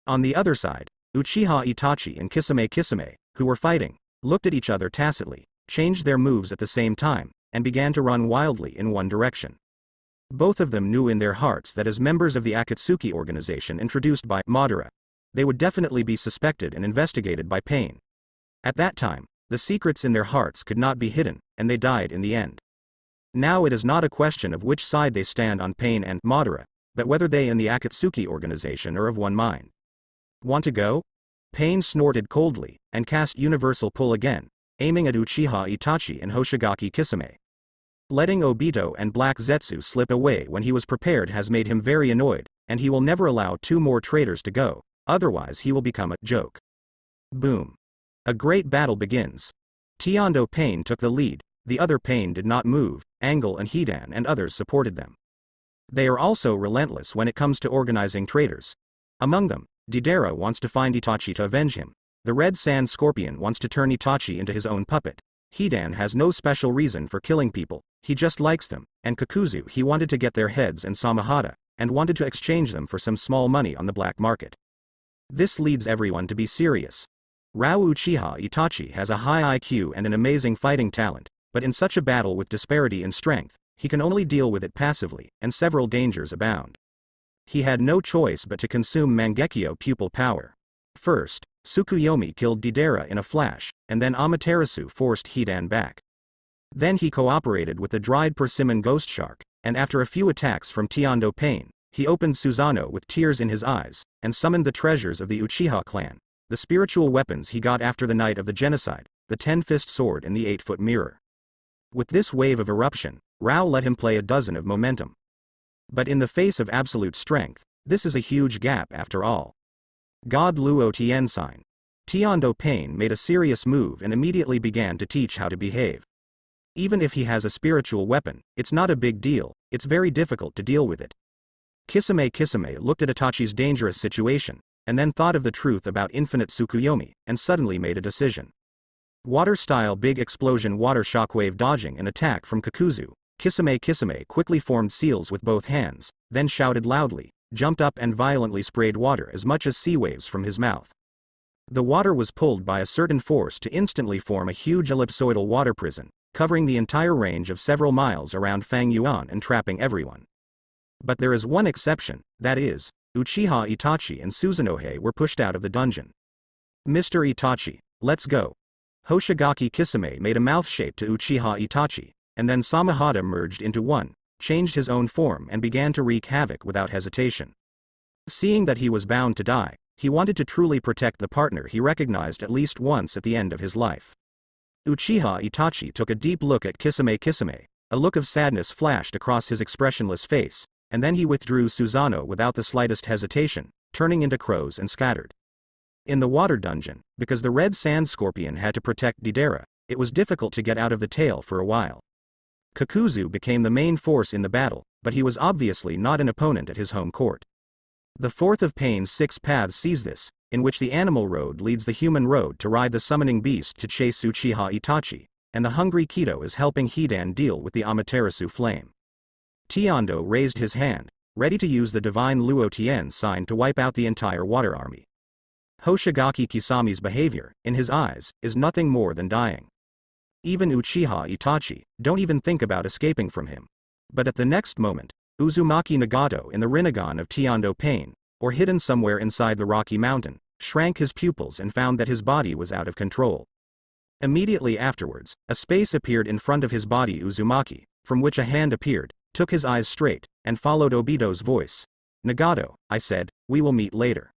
On the other side, Uchiha Itachi and Kisame, who were fighting, looked at each other tacitly, changed their moves at the same time, and began to run wildly in one direction. Both of them knew in their hearts that as members of the Akatsuki organization introduced by Madara, they would definitely be suspected and investigated by Pain. At that time, the secrets in their hearts could not be hidden, and they died in the end. Now it is not a question of which side they stand on Pain and Madara, but whether they and the Akatsuki organization are of one mind. "Want to go?" Pain snorted coldly, and cast Universal Pull again, aiming at Uchiha Itachi and Hoshigaki Kisame. Letting Obito and Black Zetsu slip away when he was prepared has made him very annoyed, and he will never allow 2 more traitors to go, otherwise he will become a joke. Boom. A great battle begins. Tiando Pain took the lead, the other Pain did not move, Angle and Hidan and others supported them. They are also relentless when it comes to organizing traitors. Among them, Deidara wants to find Itachi to avenge him. The Red Sand Scorpion wants to turn Itachi into his own puppet. Hidan has no special reason for killing people, he just likes them, and Kakuzu he wanted to get their heads and Samahata, and wanted to exchange them for some small money on the black market. This leads everyone to be serious. Rao Uchiha Itachi has a high IQ and an amazing fighting talent, but in such a battle with disparity in strength, he can only deal with it passively, and several dangers abound. He had no choice but to consume Mangekyo pupil power. First, Tsukuyomi killed Deidara in a flash, and then Amaterasu forced Hidan back. Then he cooperated with the dried persimmon ghost shark, and after a few attacks from Tiando Pain, he opened Susanoo with tears in his eyes, and summoned the treasures of the Uchiha clan, the spiritual weapons he got after the night of the genocide, the 10-fist sword and the 8-foot mirror. With this wave of eruption, Rao let him play a dozen of momentum. But in the face of absolute strength, this is a huge gap after all. God Luo Tien sign. Tiando Pain made a serious move and immediately began to teach how to behave. Even if he has a spiritual weapon, it's not a big deal, it's very difficult to deal with it. Kisame looked at Itachi's dangerous situation, and then thought of the truth about infinite Tsukuyomi, and suddenly made a decision. Water-style big explosion water shockwave dodging an attack from Kakuzu, Kisame quickly formed seals with both hands, then shouted loudly, jumped up and violently sprayed water as much as sea waves from his mouth. The water was pulled by a certain force to instantly form a huge ellipsoidal water prison, covering the entire range of several miles around Fangyuan and trapping everyone. But there is one exception, that is, Uchiha Itachi and Susanoo were pushed out of the dungeon. "Mr. Itachi, let's go." Hoshigaki Kisame made a mouth shape to Uchiha Itachi, and then Samahata merged into one, changed his own form and began to wreak havoc without hesitation. Seeing that he was bound to die, he wanted to truly protect the partner he recognized at least once at the end of his life. Uchiha Itachi took a deep look at Kisame, a look of sadness flashed across his expressionless face, and then he withdrew Susanoo without the slightest hesitation, turning into crows and scattered. In the water dungeon, because the Red Sand Scorpion had to protect Deidara, it was difficult to get out of the tail for a while. Kakuzu became the main force in the battle, but he was obviously not an opponent at his home court. The fourth of Pain's 6 paths sees this, in which the animal road leads the human road to ride the summoning beast to chase Uchiha Itachi, and the hungry Kido is helping Hidan deal with the Amaterasu flame. Tiando raised his hand, ready to use the divine Luo Tien sign to wipe out the entire water army. Hoshigaki Kisami's behavior, in his eyes, is nothing more than dying. Even Uchiha Itachi, don't even think about escaping from him. But at the next moment, Uzumaki Nagato in the Rinnegan of Tiando Pain, or hidden somewhere inside the Rocky Mountain, shrank his pupils and found that his body was out of control. Immediately afterwards, a space appeared in front of his body Uzumaki, from which a hand appeared, took his eyes straight, and followed Obito's voice. Nagato, I said, we will meet later.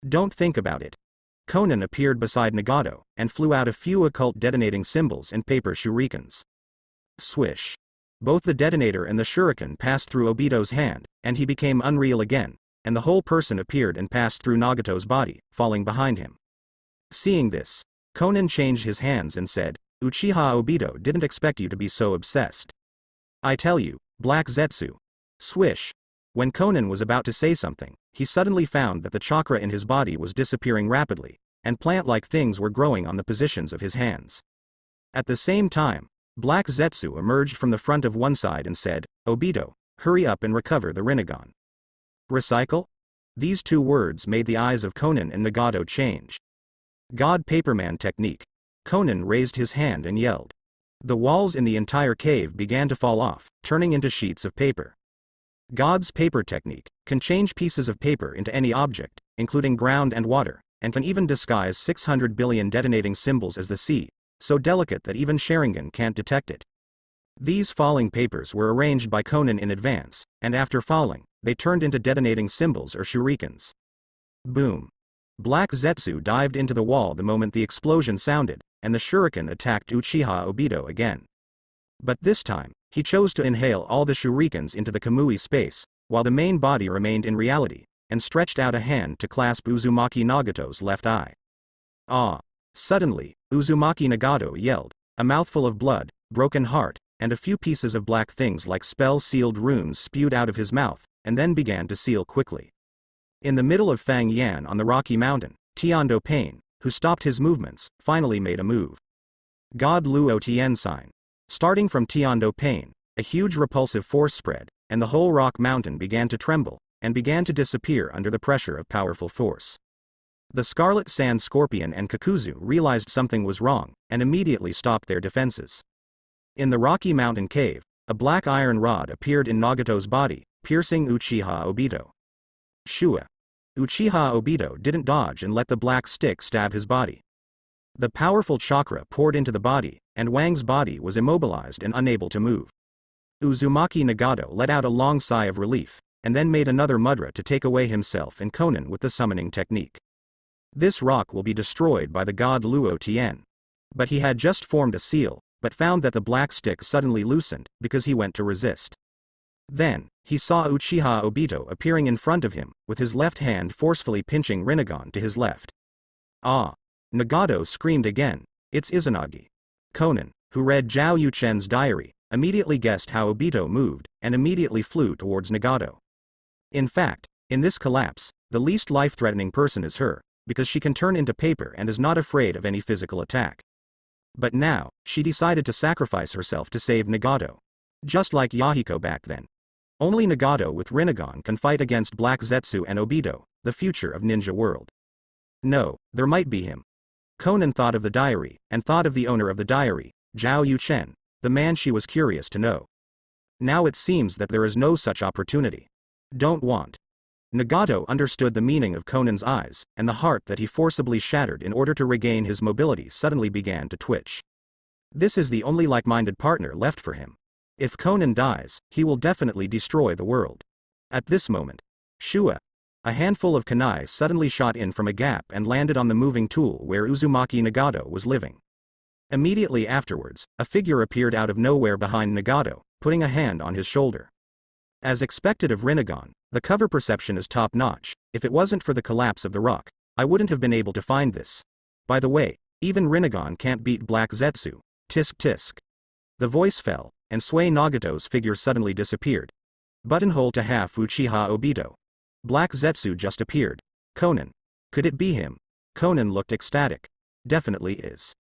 Don't think about it. Konan appeared beside Nagato, and flew out a few occult detonating symbols and paper shurikens. Swish. Both the detonator and the shuriken passed through Obito's hand, and he became unreal again, and the whole person appeared and passed through Nagato's body, falling behind him. Seeing this, Konan changed his hands and said, Uchiha Obito didn't expect you to be so obsessed. I tell you, Black Zetsu. Swish. When Konan was about to say something, he suddenly found that the chakra in his body was disappearing rapidly, and plant-like things were growing on the positions of his hands. At the same time, Black Zetsu emerged from the front of one side and said, Obito, hurry up and recover the Rinnegan. Recycle? These 2 words made the eyes of Konan and Nagato change. God Paperman technique. Konan raised his hand and yelled. The walls in the entire cave began to fall off, turning into sheets of paper. God's paper technique can change pieces of paper into any object, including ground and water, and can even disguise 600 billion detonating symbols as the sea, so delicate that even Sharingan can't detect it. These falling papers were arranged by Konan in advance, and after falling, they turned into detonating symbols or shurikens. Boom. Black Zetsu dived into the wall the moment the explosion sounded, and the shuriken attacked Uchiha Obito again. But this time, he chose to inhale all the shurikens into the Kamui space, while the main body remained in reality, and stretched out a hand to clasp Uzumaki Nagato's left eye. Ah! Suddenly, Uzumaki Nagato yelled, a mouthful of blood, broken heart, and a few pieces of black things like spell-sealed runes spewed out of his mouth, and then began to seal quickly. In the middle of Fang Yan on the Rocky Mountain, Tiando Pain, who stopped his movements, finally made a move. God Luo Tien sign. Starting from Tiando Pain, a huge repulsive force spread, and the whole rock mountain began to tremble, and began to disappear under the pressure of powerful force. The Scarlet Sand Scorpion and Kakuzu realized something was wrong, and immediately stopped their defenses. In the Rocky Mountain cave, a black iron rod appeared in Nagato's body, piercing Uchiha Obito. Shua. Uchiha Obito didn't dodge and let the black stick stab his body. The powerful chakra poured into the body, and Wang's body was immobilized and unable to move. Uzumaki Nagato let out a long sigh of relief, and then made another mudra to take away himself and Konan with the summoning technique. This rock will be destroyed by the god Luo Tien. But he had just formed a seal, but found that the black stick suddenly loosened, because he went to resist. Then, he saw Uchiha Obito appearing in front of him, with his left hand forcefully pinching Rinnegan to his left. Ah! Nagato screamed again, it's Izanagi. Konan, who read Zhao Yuchen's diary, immediately guessed how Obito moved, and immediately flew towards Nagato. In fact, in this collapse, the least life-threatening person is her, because she can turn into paper and is not afraid of any physical attack. But now, she decided to sacrifice herself to save Nagato. Just like Yahiko back then. Only Nagato with Rinnegan can fight against Black Zetsu and Obito, the future of ninja world. No, there might be him. Konan thought of the diary, and thought of the owner of the diary, Zhao Yuchen, the man she was curious to know. Now it seems that there is no such opportunity. Don't want. Nagato understood the meaning of Konan's eyes, and the heart that he forcibly shattered in order to regain his mobility suddenly began to twitch. This is the only like-minded partner left for him. If Konan dies, he will definitely destroy the world. At this moment, Shua, a handful of kunai suddenly shot in from a gap and landed on the moving tool where Uzumaki Nagato was living. Immediately afterwards, a figure appeared out of nowhere behind Nagato, putting a hand on his shoulder. As expected of Rinnegan, the cover perception is top-notch. If it wasn't for the collapse of the rock, I wouldn't have been able to find this. By the way, Even Rinnegan can't beat Black Zetsu. Tisk tisk. The voice fell, and Sui Nagato's figure suddenly disappeared. Buttonhole to half Uchiha Obito. Black Zetsu just appeared. Conan. Could it be him? Conan looked ecstatic. Definitely is.